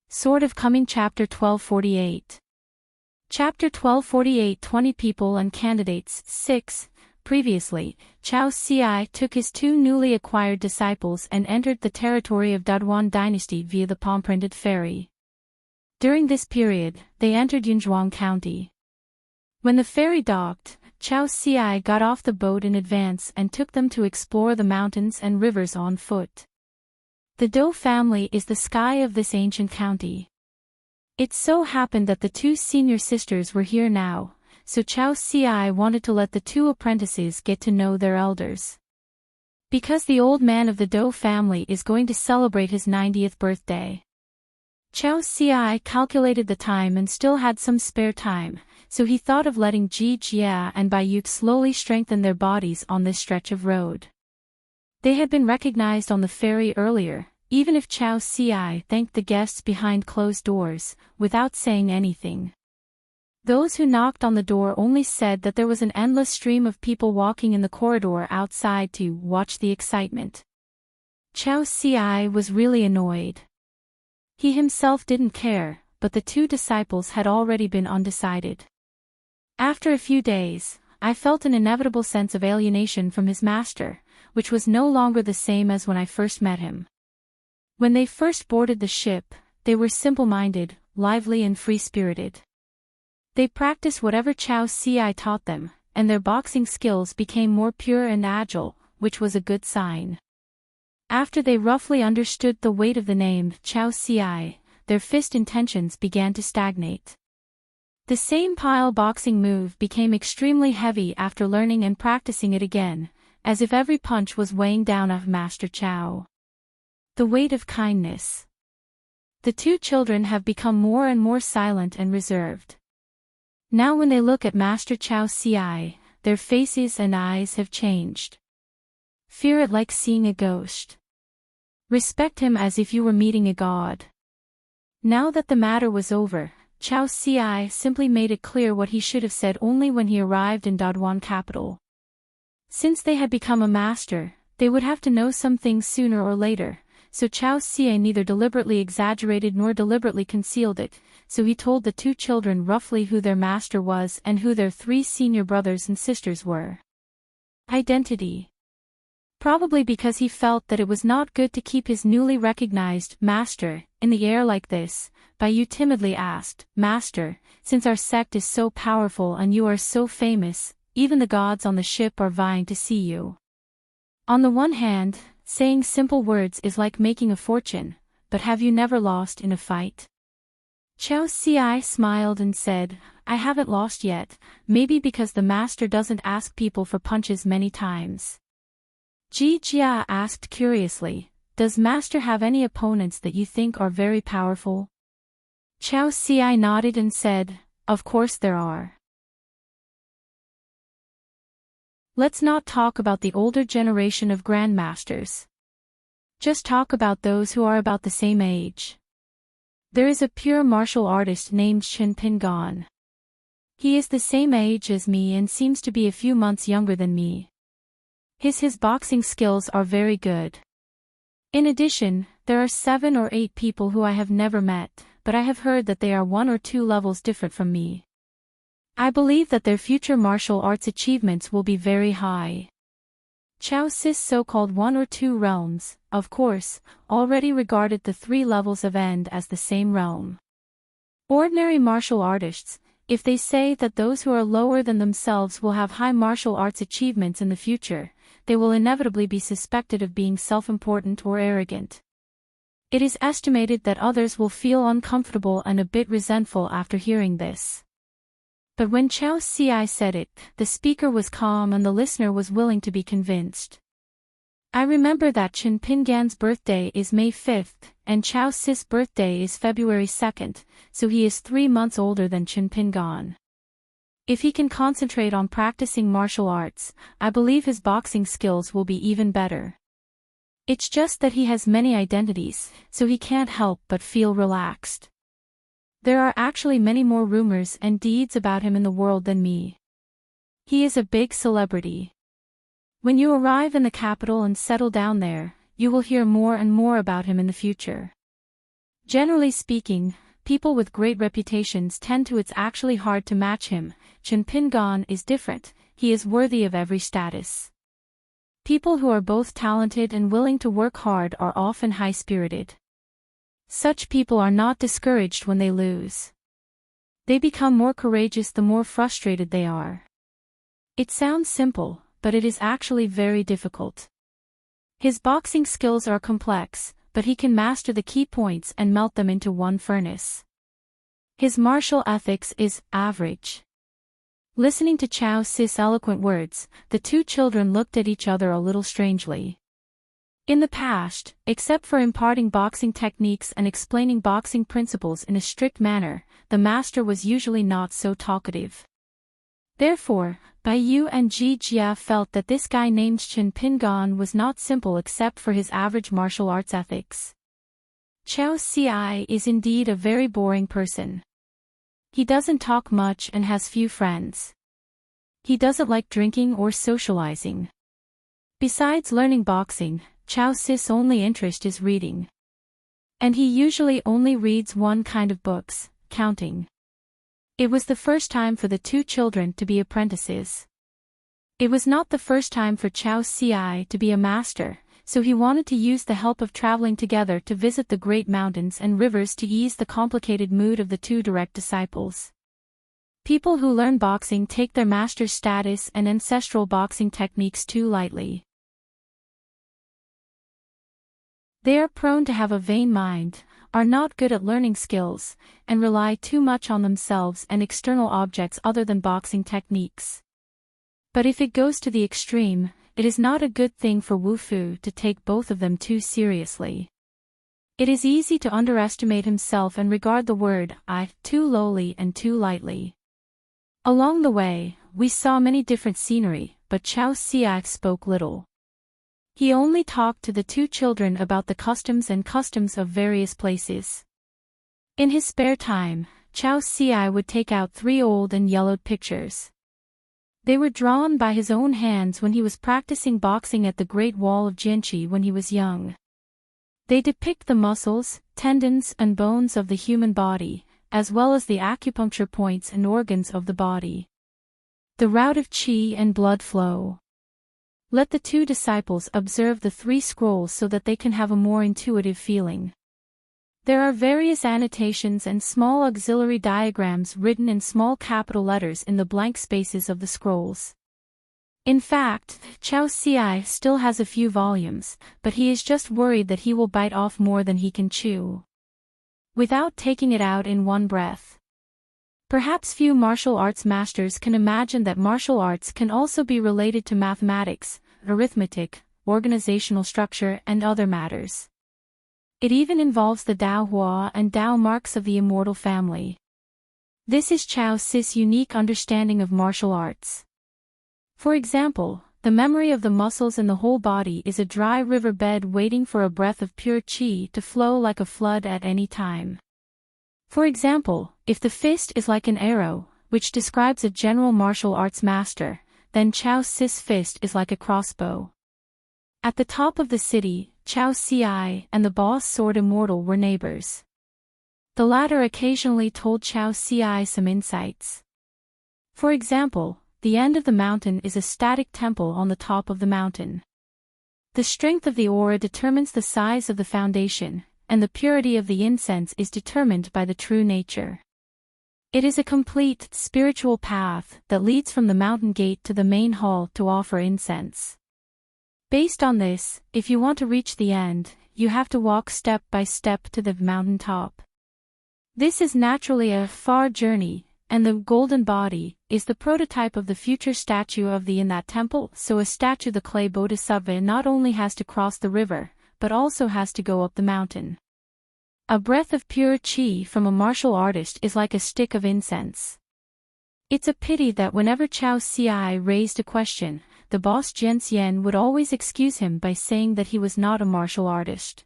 Sword of Coming Chapter 1248. Chapter 1248 20 People and Candidates 6. Previously, Chao Ci took his two newly acquired disciples and entered the territory of Daduan dynasty via the palm-printed ferry. During this period, they entered Yunzhuang County. When the ferry docked, Chao Ci got off the boat in advance and took them to explore the mountains and rivers on foot. The Dou family is the sky of this ancient county. It so happened that the two senior sisters were here now, so Chao Ci wanted to let the two apprentices get to know their elders. Because the old man of the Dou family is going to celebrate his 90th birthday. Chao Ci calculated the time and still had some spare time, so he thought of letting Ji Jia and Bai Yuk slowly strengthen their bodies on this stretch of road. They had been recognized on the ferry earlier, even if Chow Si thanked the guests behind closed doors, without saying anything. Those who knocked on the door only said that there was an endless stream of people walking in the corridor outside to watch the excitement. Chow Si was really annoyed. He himself didn't care, but the two disciples had already been undecided. After a few days, I felt an inevitable sense of alienation from his master, which was no longer the same as when I first met him. When they first boarded the ship, they were simple-minded, lively and free-spirited. They practiced whatever Chow Si taught them, and their boxing skills became more pure and agile, which was a good sign. After they roughly understood the weight of the name Chow Si, their fist intentions began to stagnate. The same pile boxing move became extremely heavy after learning and practicing it again, as if every punch was weighing down on Master Chow. The weight of kindness. The two children have become more and more silent and reserved. Now when they look at Master Chow Si, their faces and eyes have changed. Fear it like seeing a ghost. Respect him as if you were meeting a god. Now that the matter was over, Chow Si simply made it clear what he should have said only when he arrived in Dodwan capital. Since they had become a master, they would have to know some things sooner or later, so Chow Si neither deliberately exaggerated nor deliberately concealed it, so he told the two children roughly who their master was and who their three senior brothers and sisters were. Identity. Probably because he felt that it was not good to keep his newly recognized master in the air like this, Bai timidly asked, "Master, since our sect is so powerful and you are so famous, even the gods on the ship are vying to see you. On the one hand, saying simple words is like making a fortune, but have you never lost in a fight?" Chow Si smiled and said, "I haven't lost yet, maybe because the master doesn't ask people for punches many times." Ji Jia asked curiously, "Does master have any opponents that you think are very powerful?" Chow Si nodded and said, "Of course there are. Let's not talk about the older generation of grandmasters. Just talk about those who are about the same age. There is a pure martial artist named Shin Pingon. He is the same age as me and seems to be a few months younger than me. His boxing skills are very good. In addition, there are 7 or 8 people who I have never met, but I have heard that they are 1 or 2 levels different from me. I believe that their future martial arts achievements will be very high." Chow Si's so-called 1 or 2 realms, of course, already regarded the 3 levels of End as the same realm. Ordinary martial artists, if they say that those who are lower than themselves will have high martial arts achievements in the future, they will inevitably be suspected of being self-important or arrogant. It is estimated that others will feel uncomfortable and a bit resentful after hearing this. But when Chow Si said it, the speaker was calm and the listener was willing to be convinced. I remember that Chen Pingan's birthday is May 5th, and Chow Si's birthday is February 2nd, so he is 3 months older than Chen Pingan. If he can concentrate on practicing martial arts, I believe his boxing skills will be even better. It's just that he has many identities, so he can't help but feel relaxed. There are actually many more rumors and deeds about him in the world than me. He is a big celebrity. When you arrive in the capital and settle down there, you will hear more and more about him in the future. Generally speaking, people with great reputations tend to it's actually hard to match him. Chen Pingan is different, he is worthy of every status. People who are both talented and willing to work hard are often high-spirited. Such people are not discouraged when they lose. They become more courageous the more frustrated they are. It sounds simple, but it is actually very difficult. His boxing skills are complex, but he can master the key points and melt them into one furnace. His martial ethics is average. Listening to Chow Si's eloquent words, the two children looked at each other a little strangely. In the past, except for imparting boxing techniques and explaining boxing principles in a strict manner, the master was usually not so talkative. Therefore, Bai Yu and Ji Jia felt that this guy named Chen Pingan was not simple except for his average martial arts ethics. Chao Ci is indeed a very boring person. He doesn't talk much and has few friends. He doesn't like drinking or socializing. Besides learning boxing, Chao Ci's only interest is reading. And he usually only reads one kind of books, counting. It was the first time for the two children to be apprentices. It was not the first time for Chao Ci to be a master, so he wanted to use the help of traveling together to visit the great mountains and rivers to ease the complicated mood of the two direct disciples. People who learn boxing take their master's status and ancestral boxing techniques too lightly. They are prone to have a vain mind, are not good at learning skills, and rely too much on themselves and external objects other than boxing techniques. But if it goes to the extreme, it is not a good thing for Wu-Fu to take both of them too seriously. It is easy to underestimate himself and regard the word "I" too lowly and too lightly. Along the way, we saw many different scenery, but Chao Ci spoke little. He only talked to the two children about the customs of various places. In his spare time, Chao Ci would take out 3 old and yellowed pictures. They were drawn by his own hands when he was practicing boxing at the Great Wall of Jianqi when he was young. They depict the muscles, tendons and bones of the human body, as well as the acupuncture points and organs of the body. The route of qi and blood flow. Let the two disciples observe the 3 scrolls so that they can have a more intuitive feeling. There are various annotations and small auxiliary diagrams written in small capital letters in the blank spaces of the scrolls. In fact, Chao Ci still has a few volumes, but he is just worried that he will bite off more than he can chew, without taking it out in one breath. Perhaps few martial arts masters can imagine that martial arts can also be related to mathematics, arithmetic, organizational structure and other matters. It even involves the Dao Hua and Dao marks of the immortal family. This is Chao Ci's unique understanding of martial arts. For example, the memory of the muscles in the whole body is a dry river bed waiting for a breath of pure qi to flow like a flood at any time. For example, if the fist is like an arrow, which describes a general martial arts master, then Chao Ci's fist is like a crossbow. At the top of the city, Chao Ci and the boss Sword Immortal were neighbors. The latter occasionally told Chao Ci some insights. For example, the end of the mountain is a static temple on the top of the mountain. The strength of the aura determines the size of the foundation, and the purity of the incense is determined by the true nature. It is a complete, spiritual path that leads from the mountain gate to the main hall to offer incense. Based on this, if you want to reach the end, you have to walk step by step to the mountain top. This is naturally a far journey, and the golden body is the prototype of the future statue of the in that temple, so a statue the clay bodhisattva not only has to cross the river, but also has to go up the mountain. A breath of pure qi from a martial artist is like a stick of incense. It's a pity that whenever Chao Ci raised a question, the boss Jianxian would always excuse him by saying that he was not a martial artist.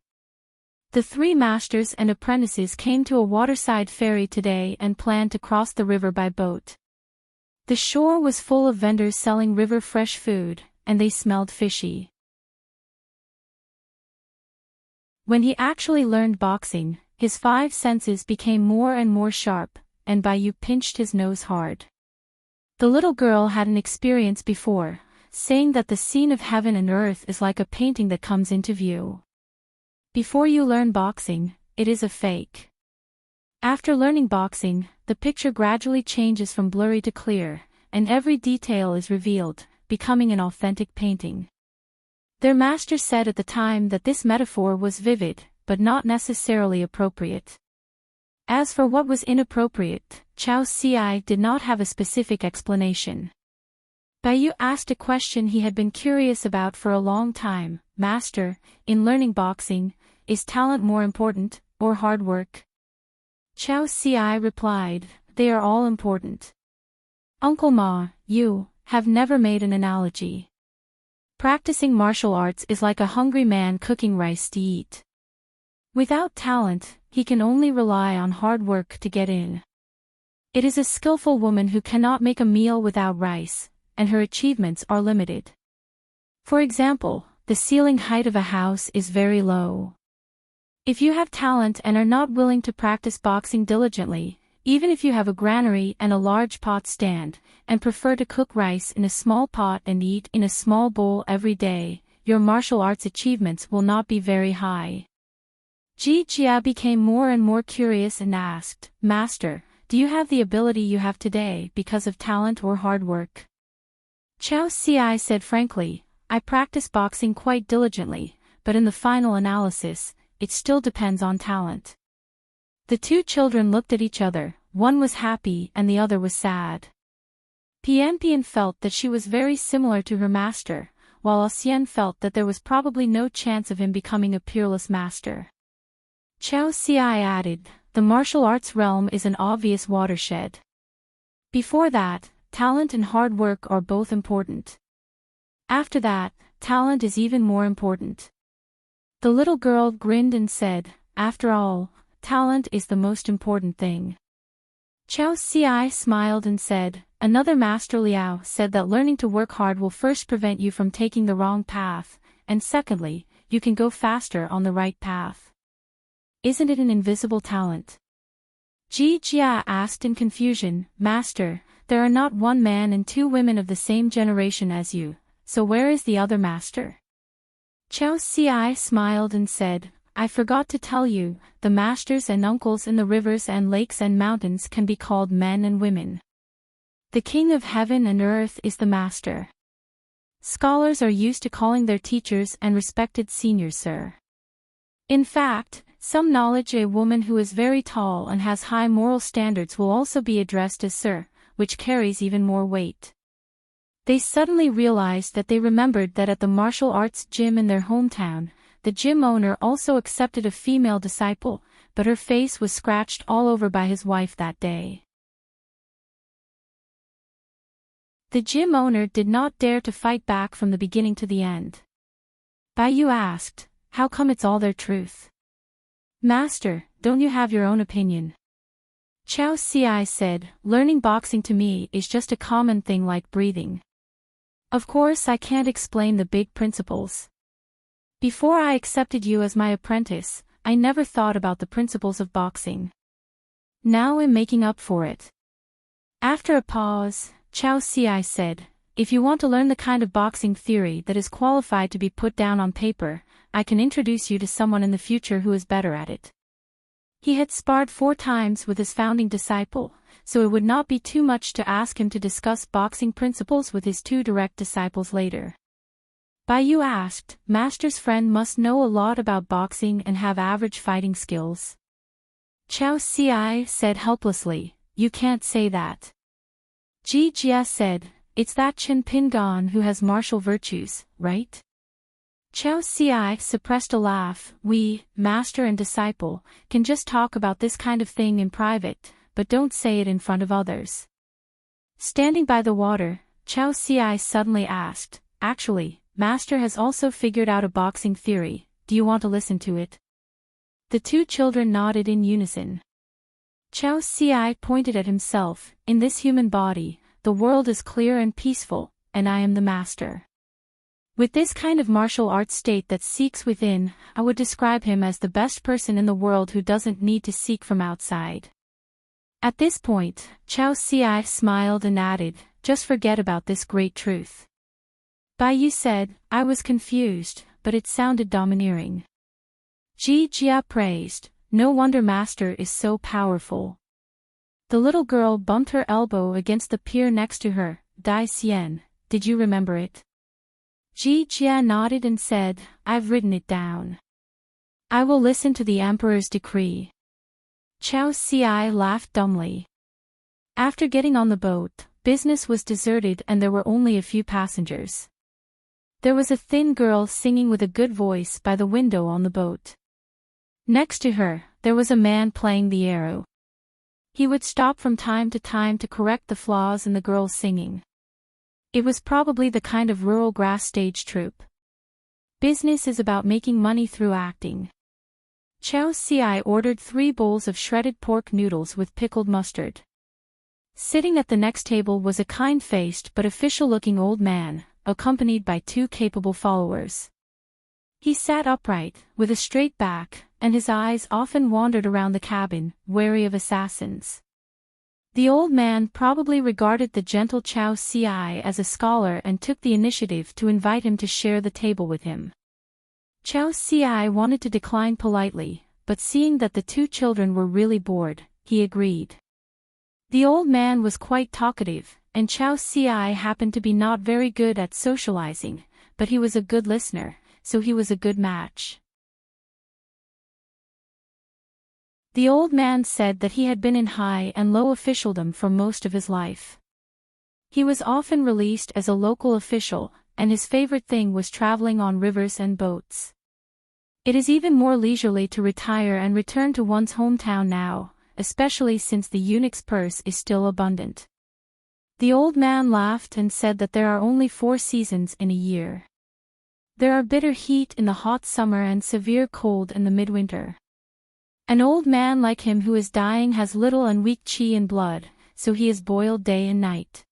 The 3 masters and apprentices came to a waterside ferry today and planned to cross the river by boat. The shore was full of vendors selling river fresh food, and they smelled fishy. When he actually learned boxing, his 5 senses became more and more sharp, and Bai Yu pinched his nose hard. The little girl had an experience before, saying that the scene of heaven and earth is like a painting that comes into view. Before you learn boxing, it is a fake. After learning boxing, the picture gradually changes from blurry to clear, and every detail is revealed, becoming an authentic painting. Their master said at the time that this metaphor was vivid, but not necessarily appropriate. As for what was inappropriate, Chao Ci did not have a specific explanation. Bai Yu asked a question he had been curious about for a long time: "Master, in learning boxing, is talent more important, or hard work?" Chao Ci replied, "They are all important. Uncle Ma, you have never made an analogy. Practicing martial arts is like a hungry man cooking rice to eat. Without talent, he can only rely on hard work to get in. It is a skillful woman who cannot make a meal without rice, and her achievements are limited. For example, the ceiling height of a house is very low. If you have talent and are not willing to practice boxing diligently, even if you have a granary and a large pot stand, and prefer to cook rice in a small pot and eat in a small bowl every day, your martial arts achievements will not be very high. Ji Jia became more and more curious and asked, Master, do you have the ability you have today because of talent or hard work? Chao Ci said frankly, I practice boxing quite diligently, but in the final analysis, it still depends on talent. The two children looked at each other, one was happy and the other was sad. Pian felt that she was very similar to her master, while Xian felt that there was probably no chance of him becoming a peerless master. Chao Ci added, the martial arts realm is an obvious watershed. Before that, talent and hard work are both important. After that, talent is even more important. The little girl grinned and said, after all, talent is the most important thing. Chao Ci smiled and said, another master Liao said that learning to work hard will first prevent you from taking the wrong path, and secondly, you can go faster on the right path. Isn't it an invisible talent? Ji Jia asked in confusion, Master, there are not one man and two women of the same generation as you, so where is the other master? Chao Ci smiled and said, I forgot to tell you, the masters and uncles in the rivers and lakes and mountains can be called men and women. The king of heaven and earth is the master. Scholars are used to calling their teachers and respected seniors sir. In fact, some knowledge a woman who is very tall and has high moral standards will also be addressed as sir, which carries even more weight. They suddenly realized that they remembered that at the martial arts gym in their hometown, the gym owner also accepted a female disciple, but her face was scratched all over by his wife that day. The gym owner did not dare to fight back from the beginning to the end. Bai Yu asked, how come it's all their truth? Master, don't you have your own opinion? Chao Ci said, learning boxing to me is just a common thing like breathing. Of course I can't explain the big principles. Before I accepted you as my apprentice, I never thought about the principles of boxing. Now I'm making up for it. After a pause, Chao Ci said, if you want to learn the kind of boxing theory that is qualified to be put down on paper, I can introduce you to someone in the future who is better at it. He had sparred 4 times with his founding disciple, so it would not be too much to ask him to discuss boxing principles with his 2 direct disciples later. Bai Yu asked, Master's friend must know a lot about boxing and have average fighting skills. Chao Ci said helplessly, you can't say that. Ji Jia said, it's that Chen Pingan who has martial virtues, right? Chao Ci suppressed a laugh. We, master and disciple, can just talk about this kind of thing in private, but don't say it in front of others. Standing by the water, Chao Ci suddenly asked, actually, Master has also figured out a boxing theory, do you want to listen to it? The 2 children nodded in unison. Chao Ci pointed at himself, in this human body, the world is clear and peaceful, and I am the master. With this kind of martial arts state that seeks within, I would describe him as the best person in the world who doesn't need to seek from outside. At this point, Chao Ci smiled and added, just forget about this great truth. Bai Yu said, I was confused, but it sounded domineering. Ji Jia praised, no wonder Master is so powerful. The little girl bumped her elbow against the pier next to her. Dai Xian, did you remember it? Ji Jia nodded and said, I've written it down. I will listen to the Emperor's decree. Chao Ci laughed dumbly. After getting on the boat, business was deserted and there were only a few passengers. There was a thin girl singing with a good voice by the window on the boat. Next to her, there was a man playing the arrow. He would stop from time to correct the flaws in the girl's singing. It was probably the kind of rural grass stage troupe. Business is about making money through acting. Chow Si ordered 3 bowls of shredded pork noodles with pickled mustard. Sitting at the next table was a kind-faced but official-looking old man, accompanied by 2 capable followers. He sat upright, with a straight back, and his eyes often wandered around the cabin, wary of assassins. The old man probably regarded the gentle Chow Si as a scholar and took the initiative to invite him to share the table with him. Chow Si wanted to decline politely, but seeing that the 2 children were really bored, he agreed. The old man was quite talkative, and Chow Si happened to be not very good at socializing, but he was a good listener, so he was a good match. The old man said that he had been in high and low officialdom for most of his life. He was often released as a local official, and his favorite thing was traveling on rivers and boats. It is even more leisurely to retire and return to one's hometown now, especially since the eunuch's purse is still abundant. The old man laughed and said that there are only 4 seasons in a year. There are bitter heat in the hot summer and severe cold in the midwinter. An old man like him who is dying has little and weak qi in blood, so he is boiled day and night.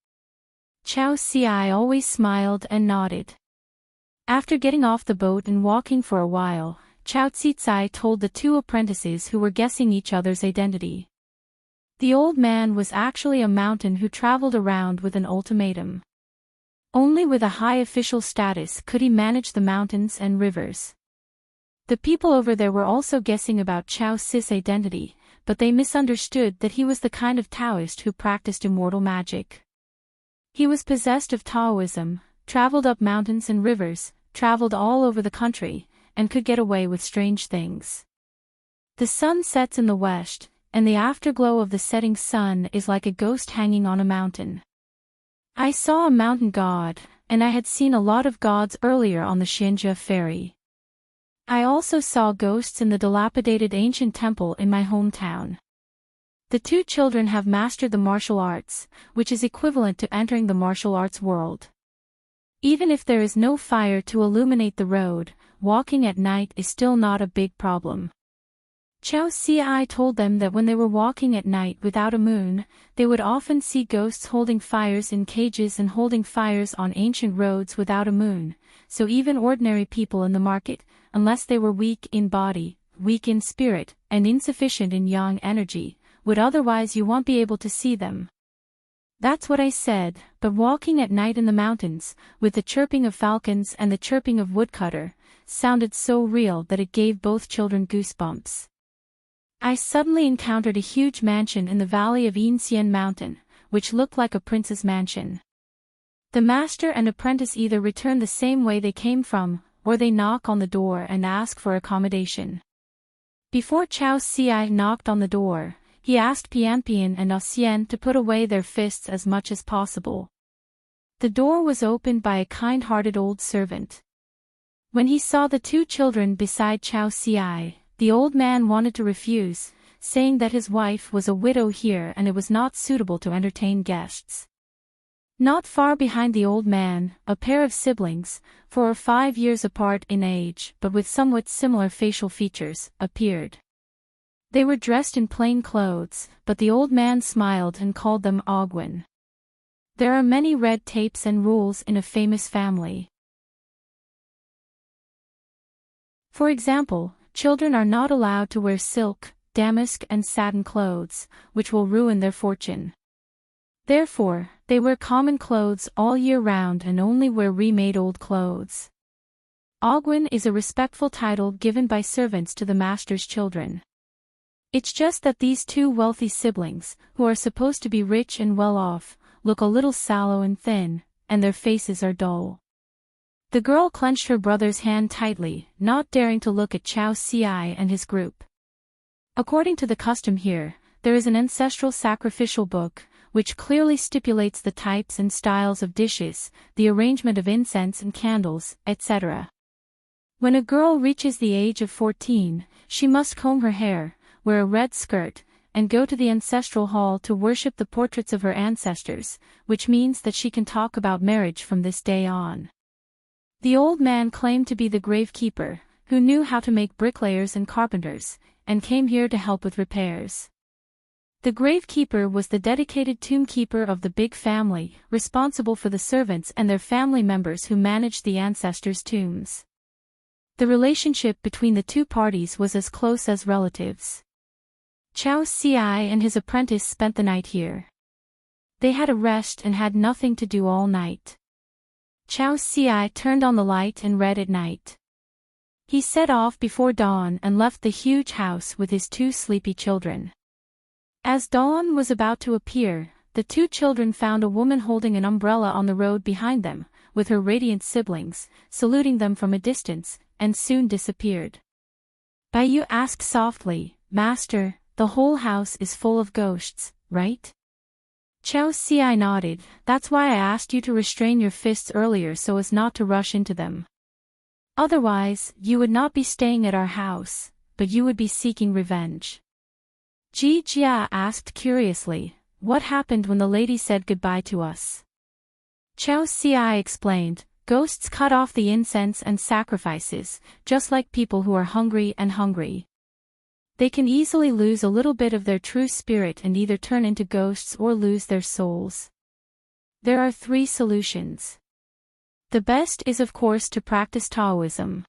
Chow Si always smiled and nodded. After getting off the boat and walking for a while, Chow Tsai told the 2 apprentices who were guessing each other's identity. The old man was actually a mountain who traveled around with an ultimatum. Only with a high official status could he manage the mountains and rivers. The people over there were also guessing about Chow Si's identity, but they misunderstood that he was the kind of Taoist who practiced immortal magic. He was possessed of Taoism, traveled up mountains and rivers, traveled all over the country, and could get away with strange things. The sun sets in the west, and the afterglow of the setting sun is like a ghost hanging on a mountain. I saw a mountain god, and I had seen a lot of gods earlier on the Xianjia ferry. I also saw ghosts in the dilapidated ancient temple in my hometown. The 2 children have mastered the martial arts, which is equivalent to entering the martial arts world. Even if there is no fire to illuminate the road, walking at night is still not a big problem. Chow Si told them that when they were walking at night without a moon, they would often see ghosts holding fires in cages and holding fires on ancient roads without a moon, so even ordinary people in the market, unless they were weak in body, weak in spirit, and insufficient in yang energy, would otherwise you won't be able to see them. That's what I said, but walking at night in the mountains, with the chirping of falcons and the chirping of woodcutter, sounded so real that it gave both children goosebumps. I suddenly encountered a huge mansion in the valley of Yinxian Mountain, which looked like a prince's mansion. The master and apprentice either return the same way they came from, or they knock on the door and ask for accommodation. Before Chow Si knocked on the door, he asked Pianpian and Xian to put away their fists as much as possible. The door was opened by a kind-hearted old servant. When he saw the 2 children beside Chow Si, the old man wanted to refuse, saying that his wife was a widow here and it was not suitable to entertain guests. Not far behind the old man, a pair of siblings, 4 or 5 years apart in age but with somewhat similar facial features, appeared. They were dressed in plain clothes, but the old man smiled and called them Ogwin. There are many red tapes and rules in a famous family. For example, children are not allowed to wear silk, damask and satin clothes, which will ruin their fortune. Therefore, they wear common clothes all year round and only wear remade old clothes. Ogwin is a respectful title given by servants to the master's children. It's just that these 2 wealthy siblings, who are supposed to be rich and well off, look a little sallow and thin, and their faces are dull. The girl clenched her brother's hand tightly, not daring to look at Chow Si and his group. According to the custom here, there is an ancestral sacrificial book, which clearly stipulates the types and styles of dishes, the arrangement of incense and candles, etc. When a girl reaches the age of 14, she must comb her hair, wear a red skirt, and go to the ancestral hall to worship the portraits of her ancestors, which means that she can talk about marriage from this day on. The old man claimed to be the gravekeeper, who knew how to make bricklayers and carpenters, and came here to help with repairs. The gravekeeper was the dedicated tombkeeper of the big family, responsible for the servants and their family members who managed the ancestors' tombs. The relationship between the two parties was as close as relatives. Chao Ci and his apprentice spent the night here. They had a rest and had nothing to do all night. Chao Ci turned on the light and read at night. He set off before dawn and left the huge house with his two sleepy children. As dawn was about to appear, the two children found a woman holding an umbrella on the road behind them, with her radiant siblings, saluting them from a distance, and soon disappeared. Baiyu asked softly, "Master, the whole house is full of ghosts, right?" Chao Ci nodded. "That's why I asked you to restrain your fists earlier so as not to rush into them. Otherwise, you would not be staying at our house, but you would be seeking revenge." Ji Jia asked curiously, "What happened when the lady said goodbye to us?" Chao Ci explained, "Ghosts cut off the incense and sacrifices, just like people who are hungry. They can easily lose a little bit of their true spirit and either turn into ghosts or lose their souls. There are 3 solutions. The best is of course to practice Taoism.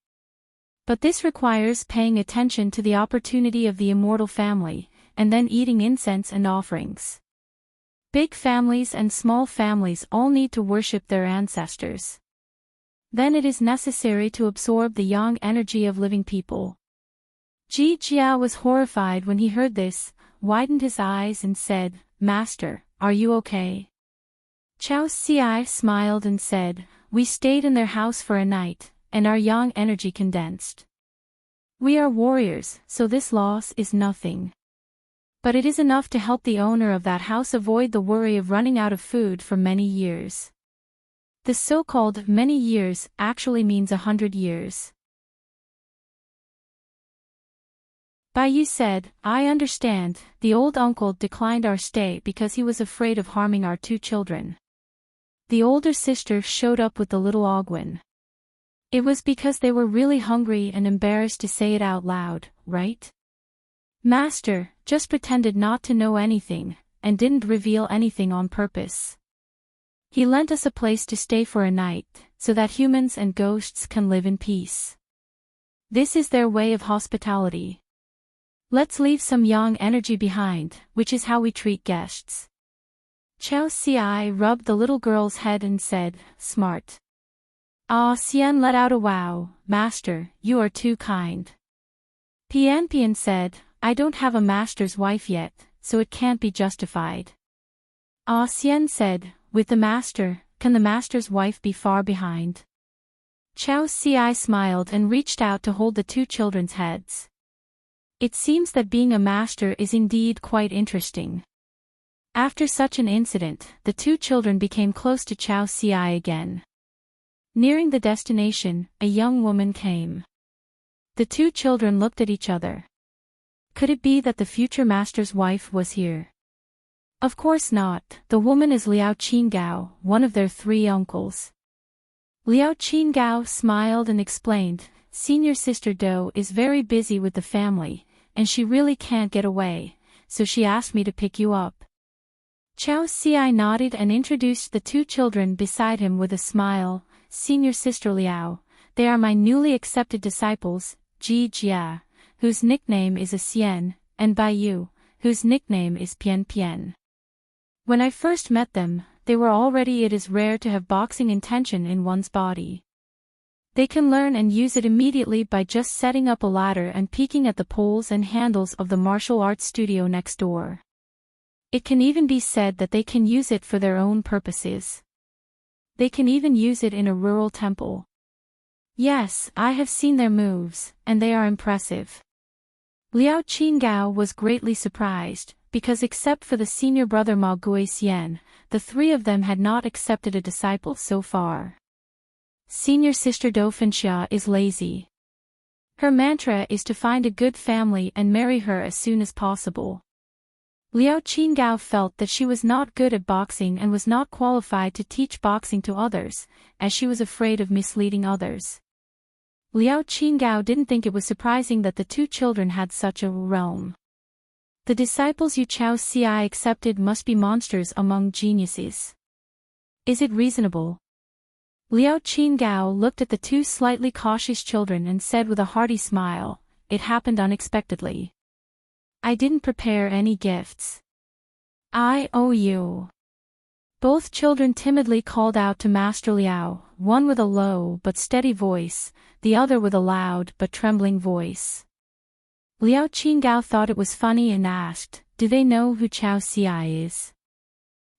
But this requires paying attention to the opportunity of the immortal family, and then eating incense and offerings. Big families and small families all need to worship their ancestors. Then it is necessary to absorb the yang energy of living people." Ji Jia was horrified when he heard this, widened his eyes and said, "Master, are you okay?" Chao Ci smiled and said, "We stayed in their house for a night, and our yang energy condensed. We are warriors, so this loss is nothing. But it is enough to help the owner of that house avoid the worry of running out of food for many years." The so-called many years actually means 100 years. Baiyu said, "I understand, the old uncle declined our stay because he was afraid of harming our 2 children. The older sister showed up with the little Ogwin. It was because they were really hungry and embarrassed to say it out loud, right? Master just pretended not to know anything, and didn't reveal anything on purpose. He lent us a place to stay for a night, so that humans and ghosts can live in peace. This is their way of hospitality. Let's leave some yang energy behind, which is how we treat guests." Chao Ci rubbed the little girl's head and said, "Smart." Ah Xian let out a wow, "Master, you are too kind." Pian said, "I don't have a master's wife yet, so it can't be justified." Ah Xian said, "With the master, can the master's wife be far behind?" Chao Ci smiled and reached out to hold the 2 children's heads. It seems that being a master is indeed quite interesting. After such an incident, the 2 children became close to Chao Ci again. Nearing the destination, a young woman came. The 2 children looked at each other. Could it be that the future master's wife was here? Of course not, the woman is Liao Qingao, one of their 3 uncles. Liao Qingao smiled and explained, "Senior sister Do is very busy with the family, and she really can't get away, so she asked me to pick you up." Chao Ci nodded and introduced the 2 children beside him with a smile, "Senior sister Liao, they are my newly accepted disciples, Ji Jia, whose nickname is Xian, and Baiyu, whose nickname is Pian. When I first met them, they were already. It is rare to have boxing intention in one's body. They can learn and use it immediately by just setting up a ladder and peeking at the poles and handles of the martial arts studio next door. It can even be said that they can use it for their own purposes. They can even use it in a rural temple. Yes, I have seen their moves, and they are impressive." Liao Qingao was greatly surprised, because except for the senior brother Ma Guixian, the 3 of them had not accepted a disciple so far. Senior sister Do Fenxia is lazy. Her mantra is to find a good family and marry her as soon as possible. Liao Qingao felt that she was not good at boxing and was not qualified to teach boxing to others, as she was afraid of misleading others. Liao Qingao didn't think it was surprising that the two children had such a realm. The disciples Yu Chao Ci accepted must be monsters among geniuses. Is it reasonable? Liao Qingao looked at the two slightly cautious children and said with a hearty smile, "It happened unexpectedly. I didn't prepare any gifts. I owe you." Both children timidly called out to Master Liao, one with a low but steady voice, the other with a loud but trembling voice. Liao Qingao thought it was funny and asked, "Do they know who Chao Ci is?"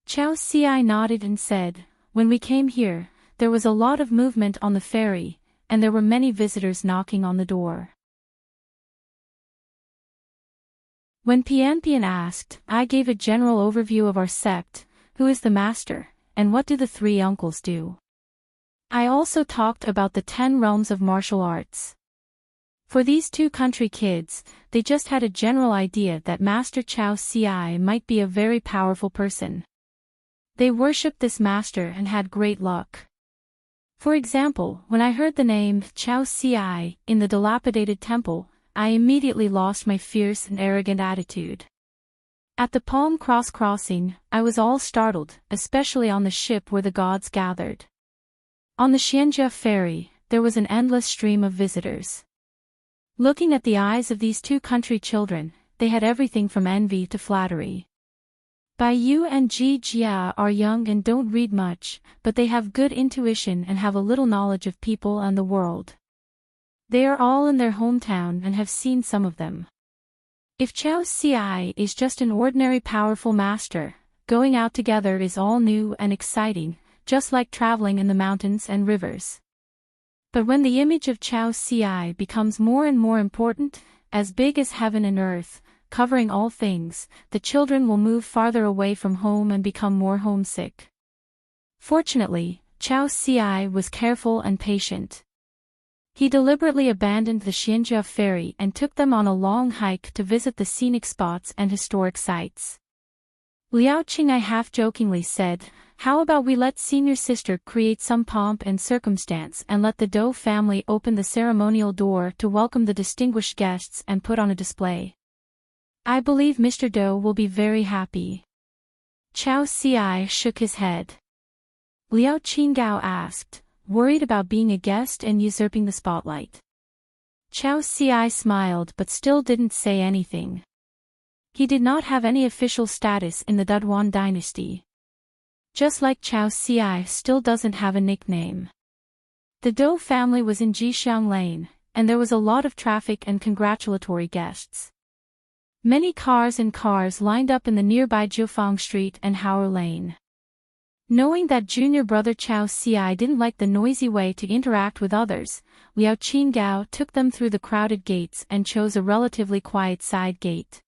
Chao Ci nodded and said, "When we came here, there was a lot of movement on the ferry, and there were many visitors knocking on the door." When Pian asked, "I gave a general overview of our sect, who is the master, and what do the three uncles do? I also talked about the 10 realms of martial arts." For these two country kids, they just had a general idea that Master Chao Ci might be a very powerful person. They worshipped this master and had great luck. For example, when I heard the name Chao Ci in the dilapidated temple, I immediately lost my fierce and arrogant attitude. At the Palm Cross crossing, I was all startled, especially on the ship where the gods gathered. On the Xianjia ferry, there was an endless stream of visitors. Looking at the eyes of these two country children, they had everything from envy to flattery. Bai Yu and Ji Jia are young and don't read much, but they have good intuition and have a little knowledge of people and the world. They are all in their hometown and have seen some of them. If Chao Ci is just an ordinary powerful master, going out together is all new and exciting, just like traveling in the mountains and rivers. But when the image of Chao Ci becomes more and more important, as big as heaven and earth, covering all things, the children will move farther away from home and become more homesick. Fortunately, Chao Ci was careful and patient. He deliberately abandoned the Xianjia ferry and took them on a long hike to visit the scenic spots and historic sites. Liao Qing'ai half-jokingly said, "How about we let senior sister create some pomp and circumstance and let the Dou family open the ceremonial door to welcome the distinguished guests and put on a display. I believe Mr. Dou will be very happy." Chao Ci shook his head. Liao Qingao asked, "Worried about being a guest and usurping the spotlight?" Chao Ci smiled but still didn't say anything. He did not have any official status in the Duduan dynasty. Just like Chao Ci still doesn't have a nickname. The Dou family was in Jixiang Lane, and there was a lot of traffic and congratulatory guests. Many cars lined up in the nearby Jiufang Street and Hauer Lane. Knowing that junior brother Chao Ci didn't like the noisy way to interact with others, Liao Qingao took them through the crowded gates and chose a relatively quiet side gate.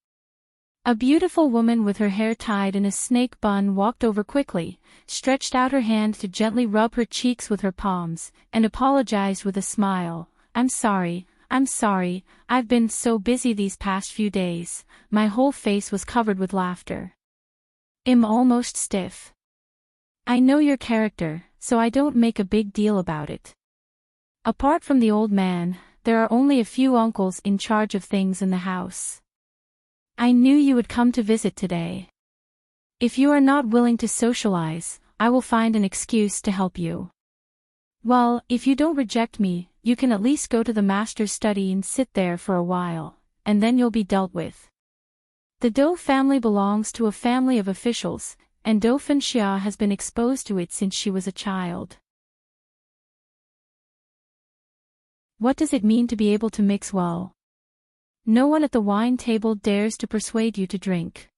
A beautiful woman with her hair tied in a snake bun walked over quickly, stretched out her hand to gently rub her cheeks with her palms, and apologized with a smile. I'm sorry, I've been so busy these past few days." My whole face was covered with laughter. "I'm almost stiff. I know your character, so I don't make a big deal about it. Apart from the old man, there are only a few uncles in charge of things in the house. I knew you would come to visit today. If you are not willing to socialize, I will find an excuse to help you. Well, if you don't reject me, you can at least go to the master's study and sit there for a while, and then you'll be dealt with." The Dou family belongs to a family of officials, and Dou Fenxia has been exposed to it since she was a child. What does it mean to be able to mix well? No one at the wine table dares to persuade you to drink.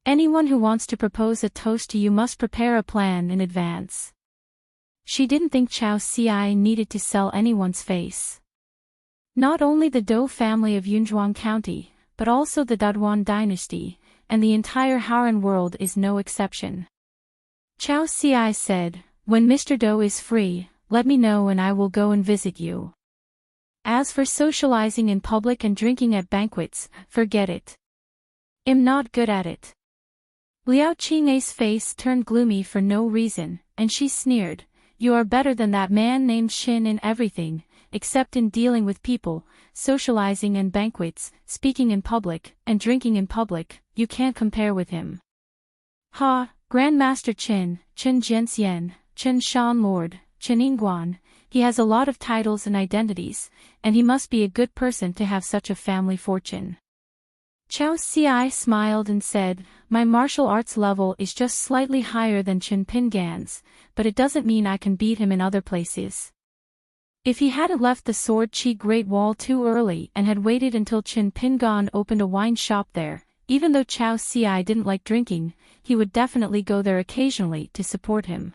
Anyone who wants to propose a toast to you must prepare a plan in advance. She didn't think Chao Ci needed to sell anyone's face. Not only the Dou family of Yunzhuang County, but also the Duduan dynasty, and the entire Haoran world is no exception. Chao Ci said, "When Mr. Dou is free, let me know and I will go and visit you. As for socializing in public and drinking at banquets, forget it. I'm not good at it. Liao Qing's face turned gloomy for no reason, and she sneered, "You are better than that man named Shin in everything, except in dealing with people, socializing and banquets, speaking in public, and drinking in public. You can't compare with him." "Ha, Grandmaster Qin, Qin Jianxian, Qin Shan Lord, Qin Yingguan, he has a lot of titles and identities, and he must be a good person to have such a family fortune." Chao Ci smiled and said, "My martial arts level is just slightly higher than Qin Pingan's, but it doesn't mean I can beat him in other places." If he hadn't left the Sword Chi Great Wall too early and had waited until Qin Pingan opened a wine shop there, even though Chao Ci didn't like drinking, he would definitely go there occasionally to support him.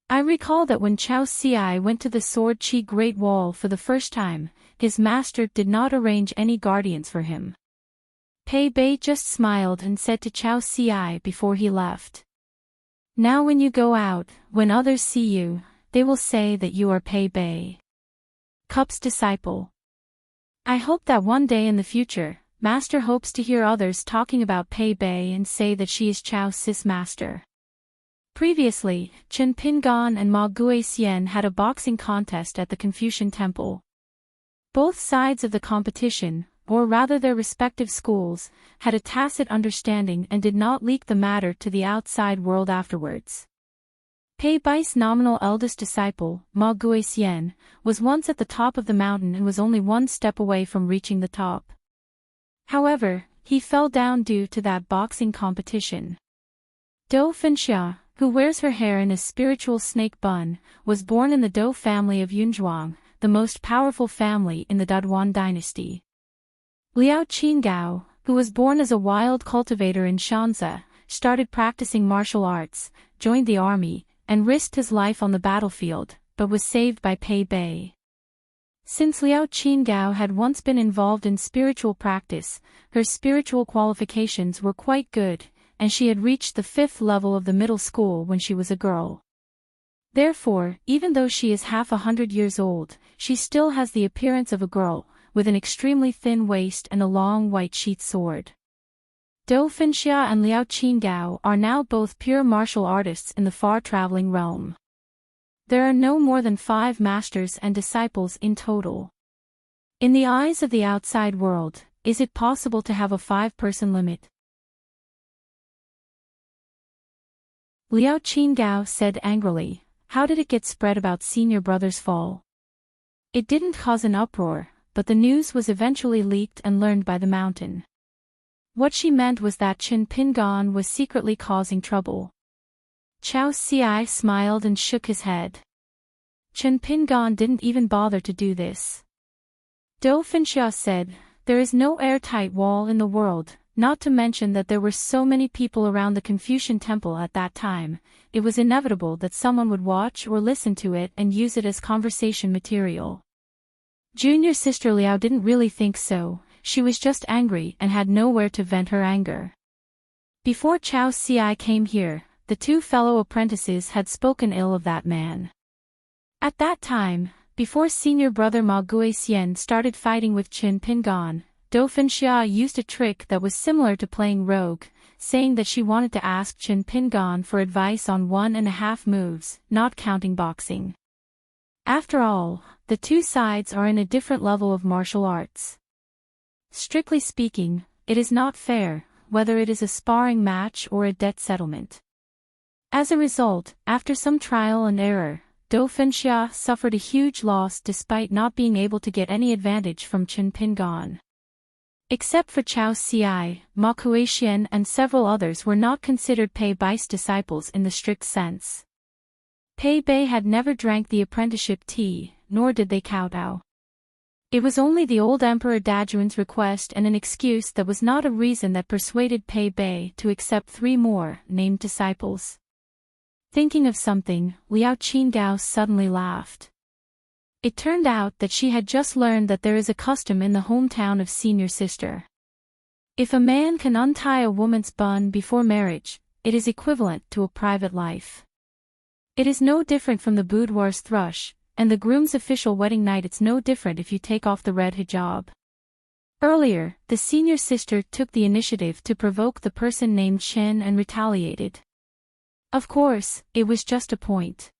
I recall that when Chao Ci went to the Sword Chi Great Wall for the first time, his master did not arrange any guardians for him. Pei Bei just smiled and said to Chao Ci before he left, "Now when you go out, when others see you, they will say that you are Pei Bei, Cup's disciple." I hope that one day in the future, Master hopes to hear others talking about Pei Bei and say that she is Chao Ci's master. Previously, Qin Pingan and Ma Guixian had a boxing contest at the Confucian Temple. Both sides of the competition, or rather their respective schools, had a tacit understanding and did not leak the matter to the outside world afterwards. Pei Bai's nominal eldest disciple, Ma Guixian, was once at the top of the mountain and was only one step away from reaching the top. However, he fell down due to that boxing competition. Dou Fenxia, who wears her hair in a spiritual snake bun, was born in the Dou family of Yunzhuang, the most powerful family in the Daduan dynasty. Liao Qingao, who was born as a wild cultivator in Shanzi, started practicing martial arts, joined the army, and risked his life on the battlefield, but was saved by Pei Bei. Since Liao Qingao had once been involved in spiritual practice, her spiritual qualifications were quite good, and she had reached the 5th level of the middle school when she was a girl. Therefore, even though she is half 100 years old, she still has the appearance of a girl, with an extremely thin waist and a long white sheath sword. Dou Fenxia and Liao Qingao are now both pure martial artists in the far-traveling realm. There are no more than 5 masters and disciples in total. In the eyes of the outside world, is it possible to have a 5-person limit? Liao Qingao said angrily, "How did it get spread about senior brother's fall?" "It didn't cause an uproar, but the news was eventually leaked and learned by the mountain." What she meant was that Qin Pingan was secretly causing trouble. Chao Ci smiled and shook his head. Qin Pingan didn't even bother to do this. Dou Fenxia said, "There is no airtight wall in the world, not to mention that there were so many people around the Confucian Temple at that time, it was inevitable that someone would watch or listen to it and use it as conversation material." Junior sister Liao didn't really think so, she was just angry and had nowhere to vent her anger. Before Chao Ci came here, the 2 fellow apprentices had spoken ill of that man. At that time, before senior brother Ma Guixian started fighting with Qin Pingan, Dou Fenxia used a trick that was similar to playing rogue, saying that she wanted to ask Qin Pingan for advice on 1.5 moves, not counting boxing. After all, the 2 sides are in a different level of martial arts. Strictly speaking, it is not fair, whether it is a sparring match or a debt settlement. As a result, after some trial and error, Dou Fenxia suffered a huge loss despite not being able to get any advantage from Qin Pingan. Except for Chao Ci, Ma Guixian and several others were not considered Pei Bai's disciples in the strict sense. Pei Bei had never drank the apprenticeship tea, nor did they kowtow. It was only the old Emperor Dajuan's request and an excuse that was not a reason that persuaded Pei Bei to accept 3 more named disciples. Thinking of something, Liao Qingao suddenly laughed. It turned out that she had just learned that there is a custom in the hometown of senior sister. If a man can untie a woman's bun before marriage, it is equivalent to a private life. It is no different from the boudoir's thrush, and the groom's official wedding night. It's no different if you take off the red hijab. Earlier, the senior sister took the initiative to provoke the person named Chen and retaliated. Of course, it was just a point.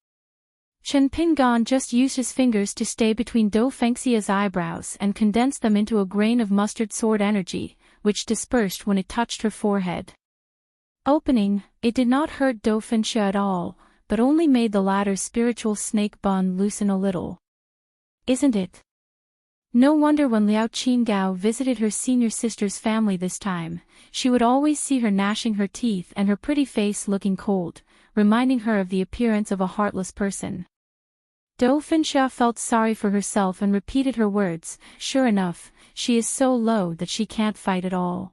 Chen Pingan just used his fingers to stay between Dou Fengxia's eyebrows and condense them into a grain of mustard sword energy, which dispersed when it touched her forehead. Opening, it did not hurt Dou Fengxia at all, but only made the latter's spiritual snake bun loosen a little. Isn't it? No wonder when Liao Qingao visited her senior sister's family this time, she would always see her gnashing her teeth and her pretty face looking cold, reminding her of the appearance of a heartless person. Dou Fengxia felt sorry for herself and repeated her words. Sure enough, she is so low that she can't fight at all.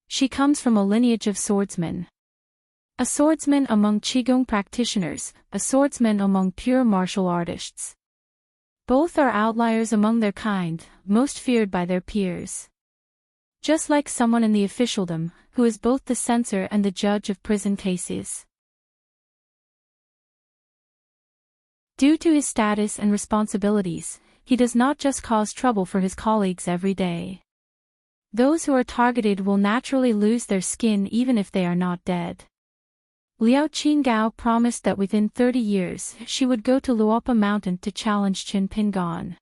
She comes from a lineage of swordsmen. A swordsman among Qigong practitioners, a swordsman among pure martial artists. Both are outliers among their kind, most feared by their peers. Just like someone in the officialdom, who is both the censor and the judge of prison cases. Due to his status and responsibilities, he does not just cause trouble for his colleagues every day. Those who are targeted will naturally lose their skin even if they are not dead. Liao Qingao promised that within 30 years she would go to Luopa Mountain to challenge Chen Pingan.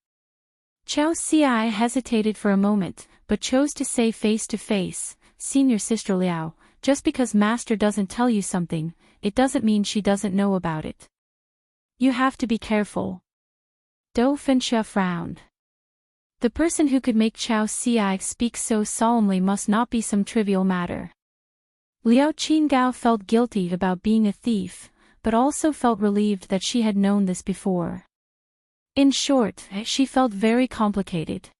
Qiao Xi hesitated for a moment, but chose to say face to face, "Senior Sister Liao, just because Master doesn't tell you something, it doesn't mean she doesn't know about it. You have to be careful." Dou Fengxia frowned. The person who could make Qiao Xi speak so solemnly must not be some trivial matter. Liao Qingao felt guilty about being a thief, but also felt relieved that she had known this before. In short, she felt very complicated.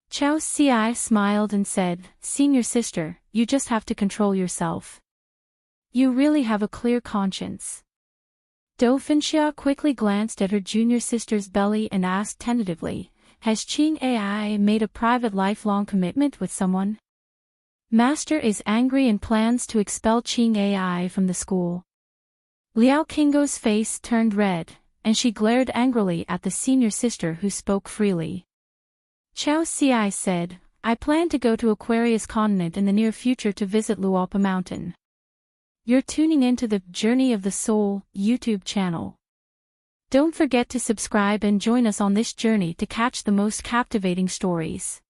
Qiao Xi smiled and said, "Senior sister, you just have to control yourself. You really have a clear conscience." Dou Fengxia quickly glanced at her junior sister's belly and asked tentatively, "Has Qing Ai made a private lifelong commitment with someone?" Master is angry and plans to expel Qing Ai from the school. Liao Qinggo's face turned red, and she glared angrily at the senior sister who spoke freely. Qiao Xi said, "I plan to go to Aquarius Continent in the near future to visit Luopa Mountain." You're tuning into the Journey of the Soul YouTube channel. Don't forget to subscribe and join us on this journey to catch the most captivating stories.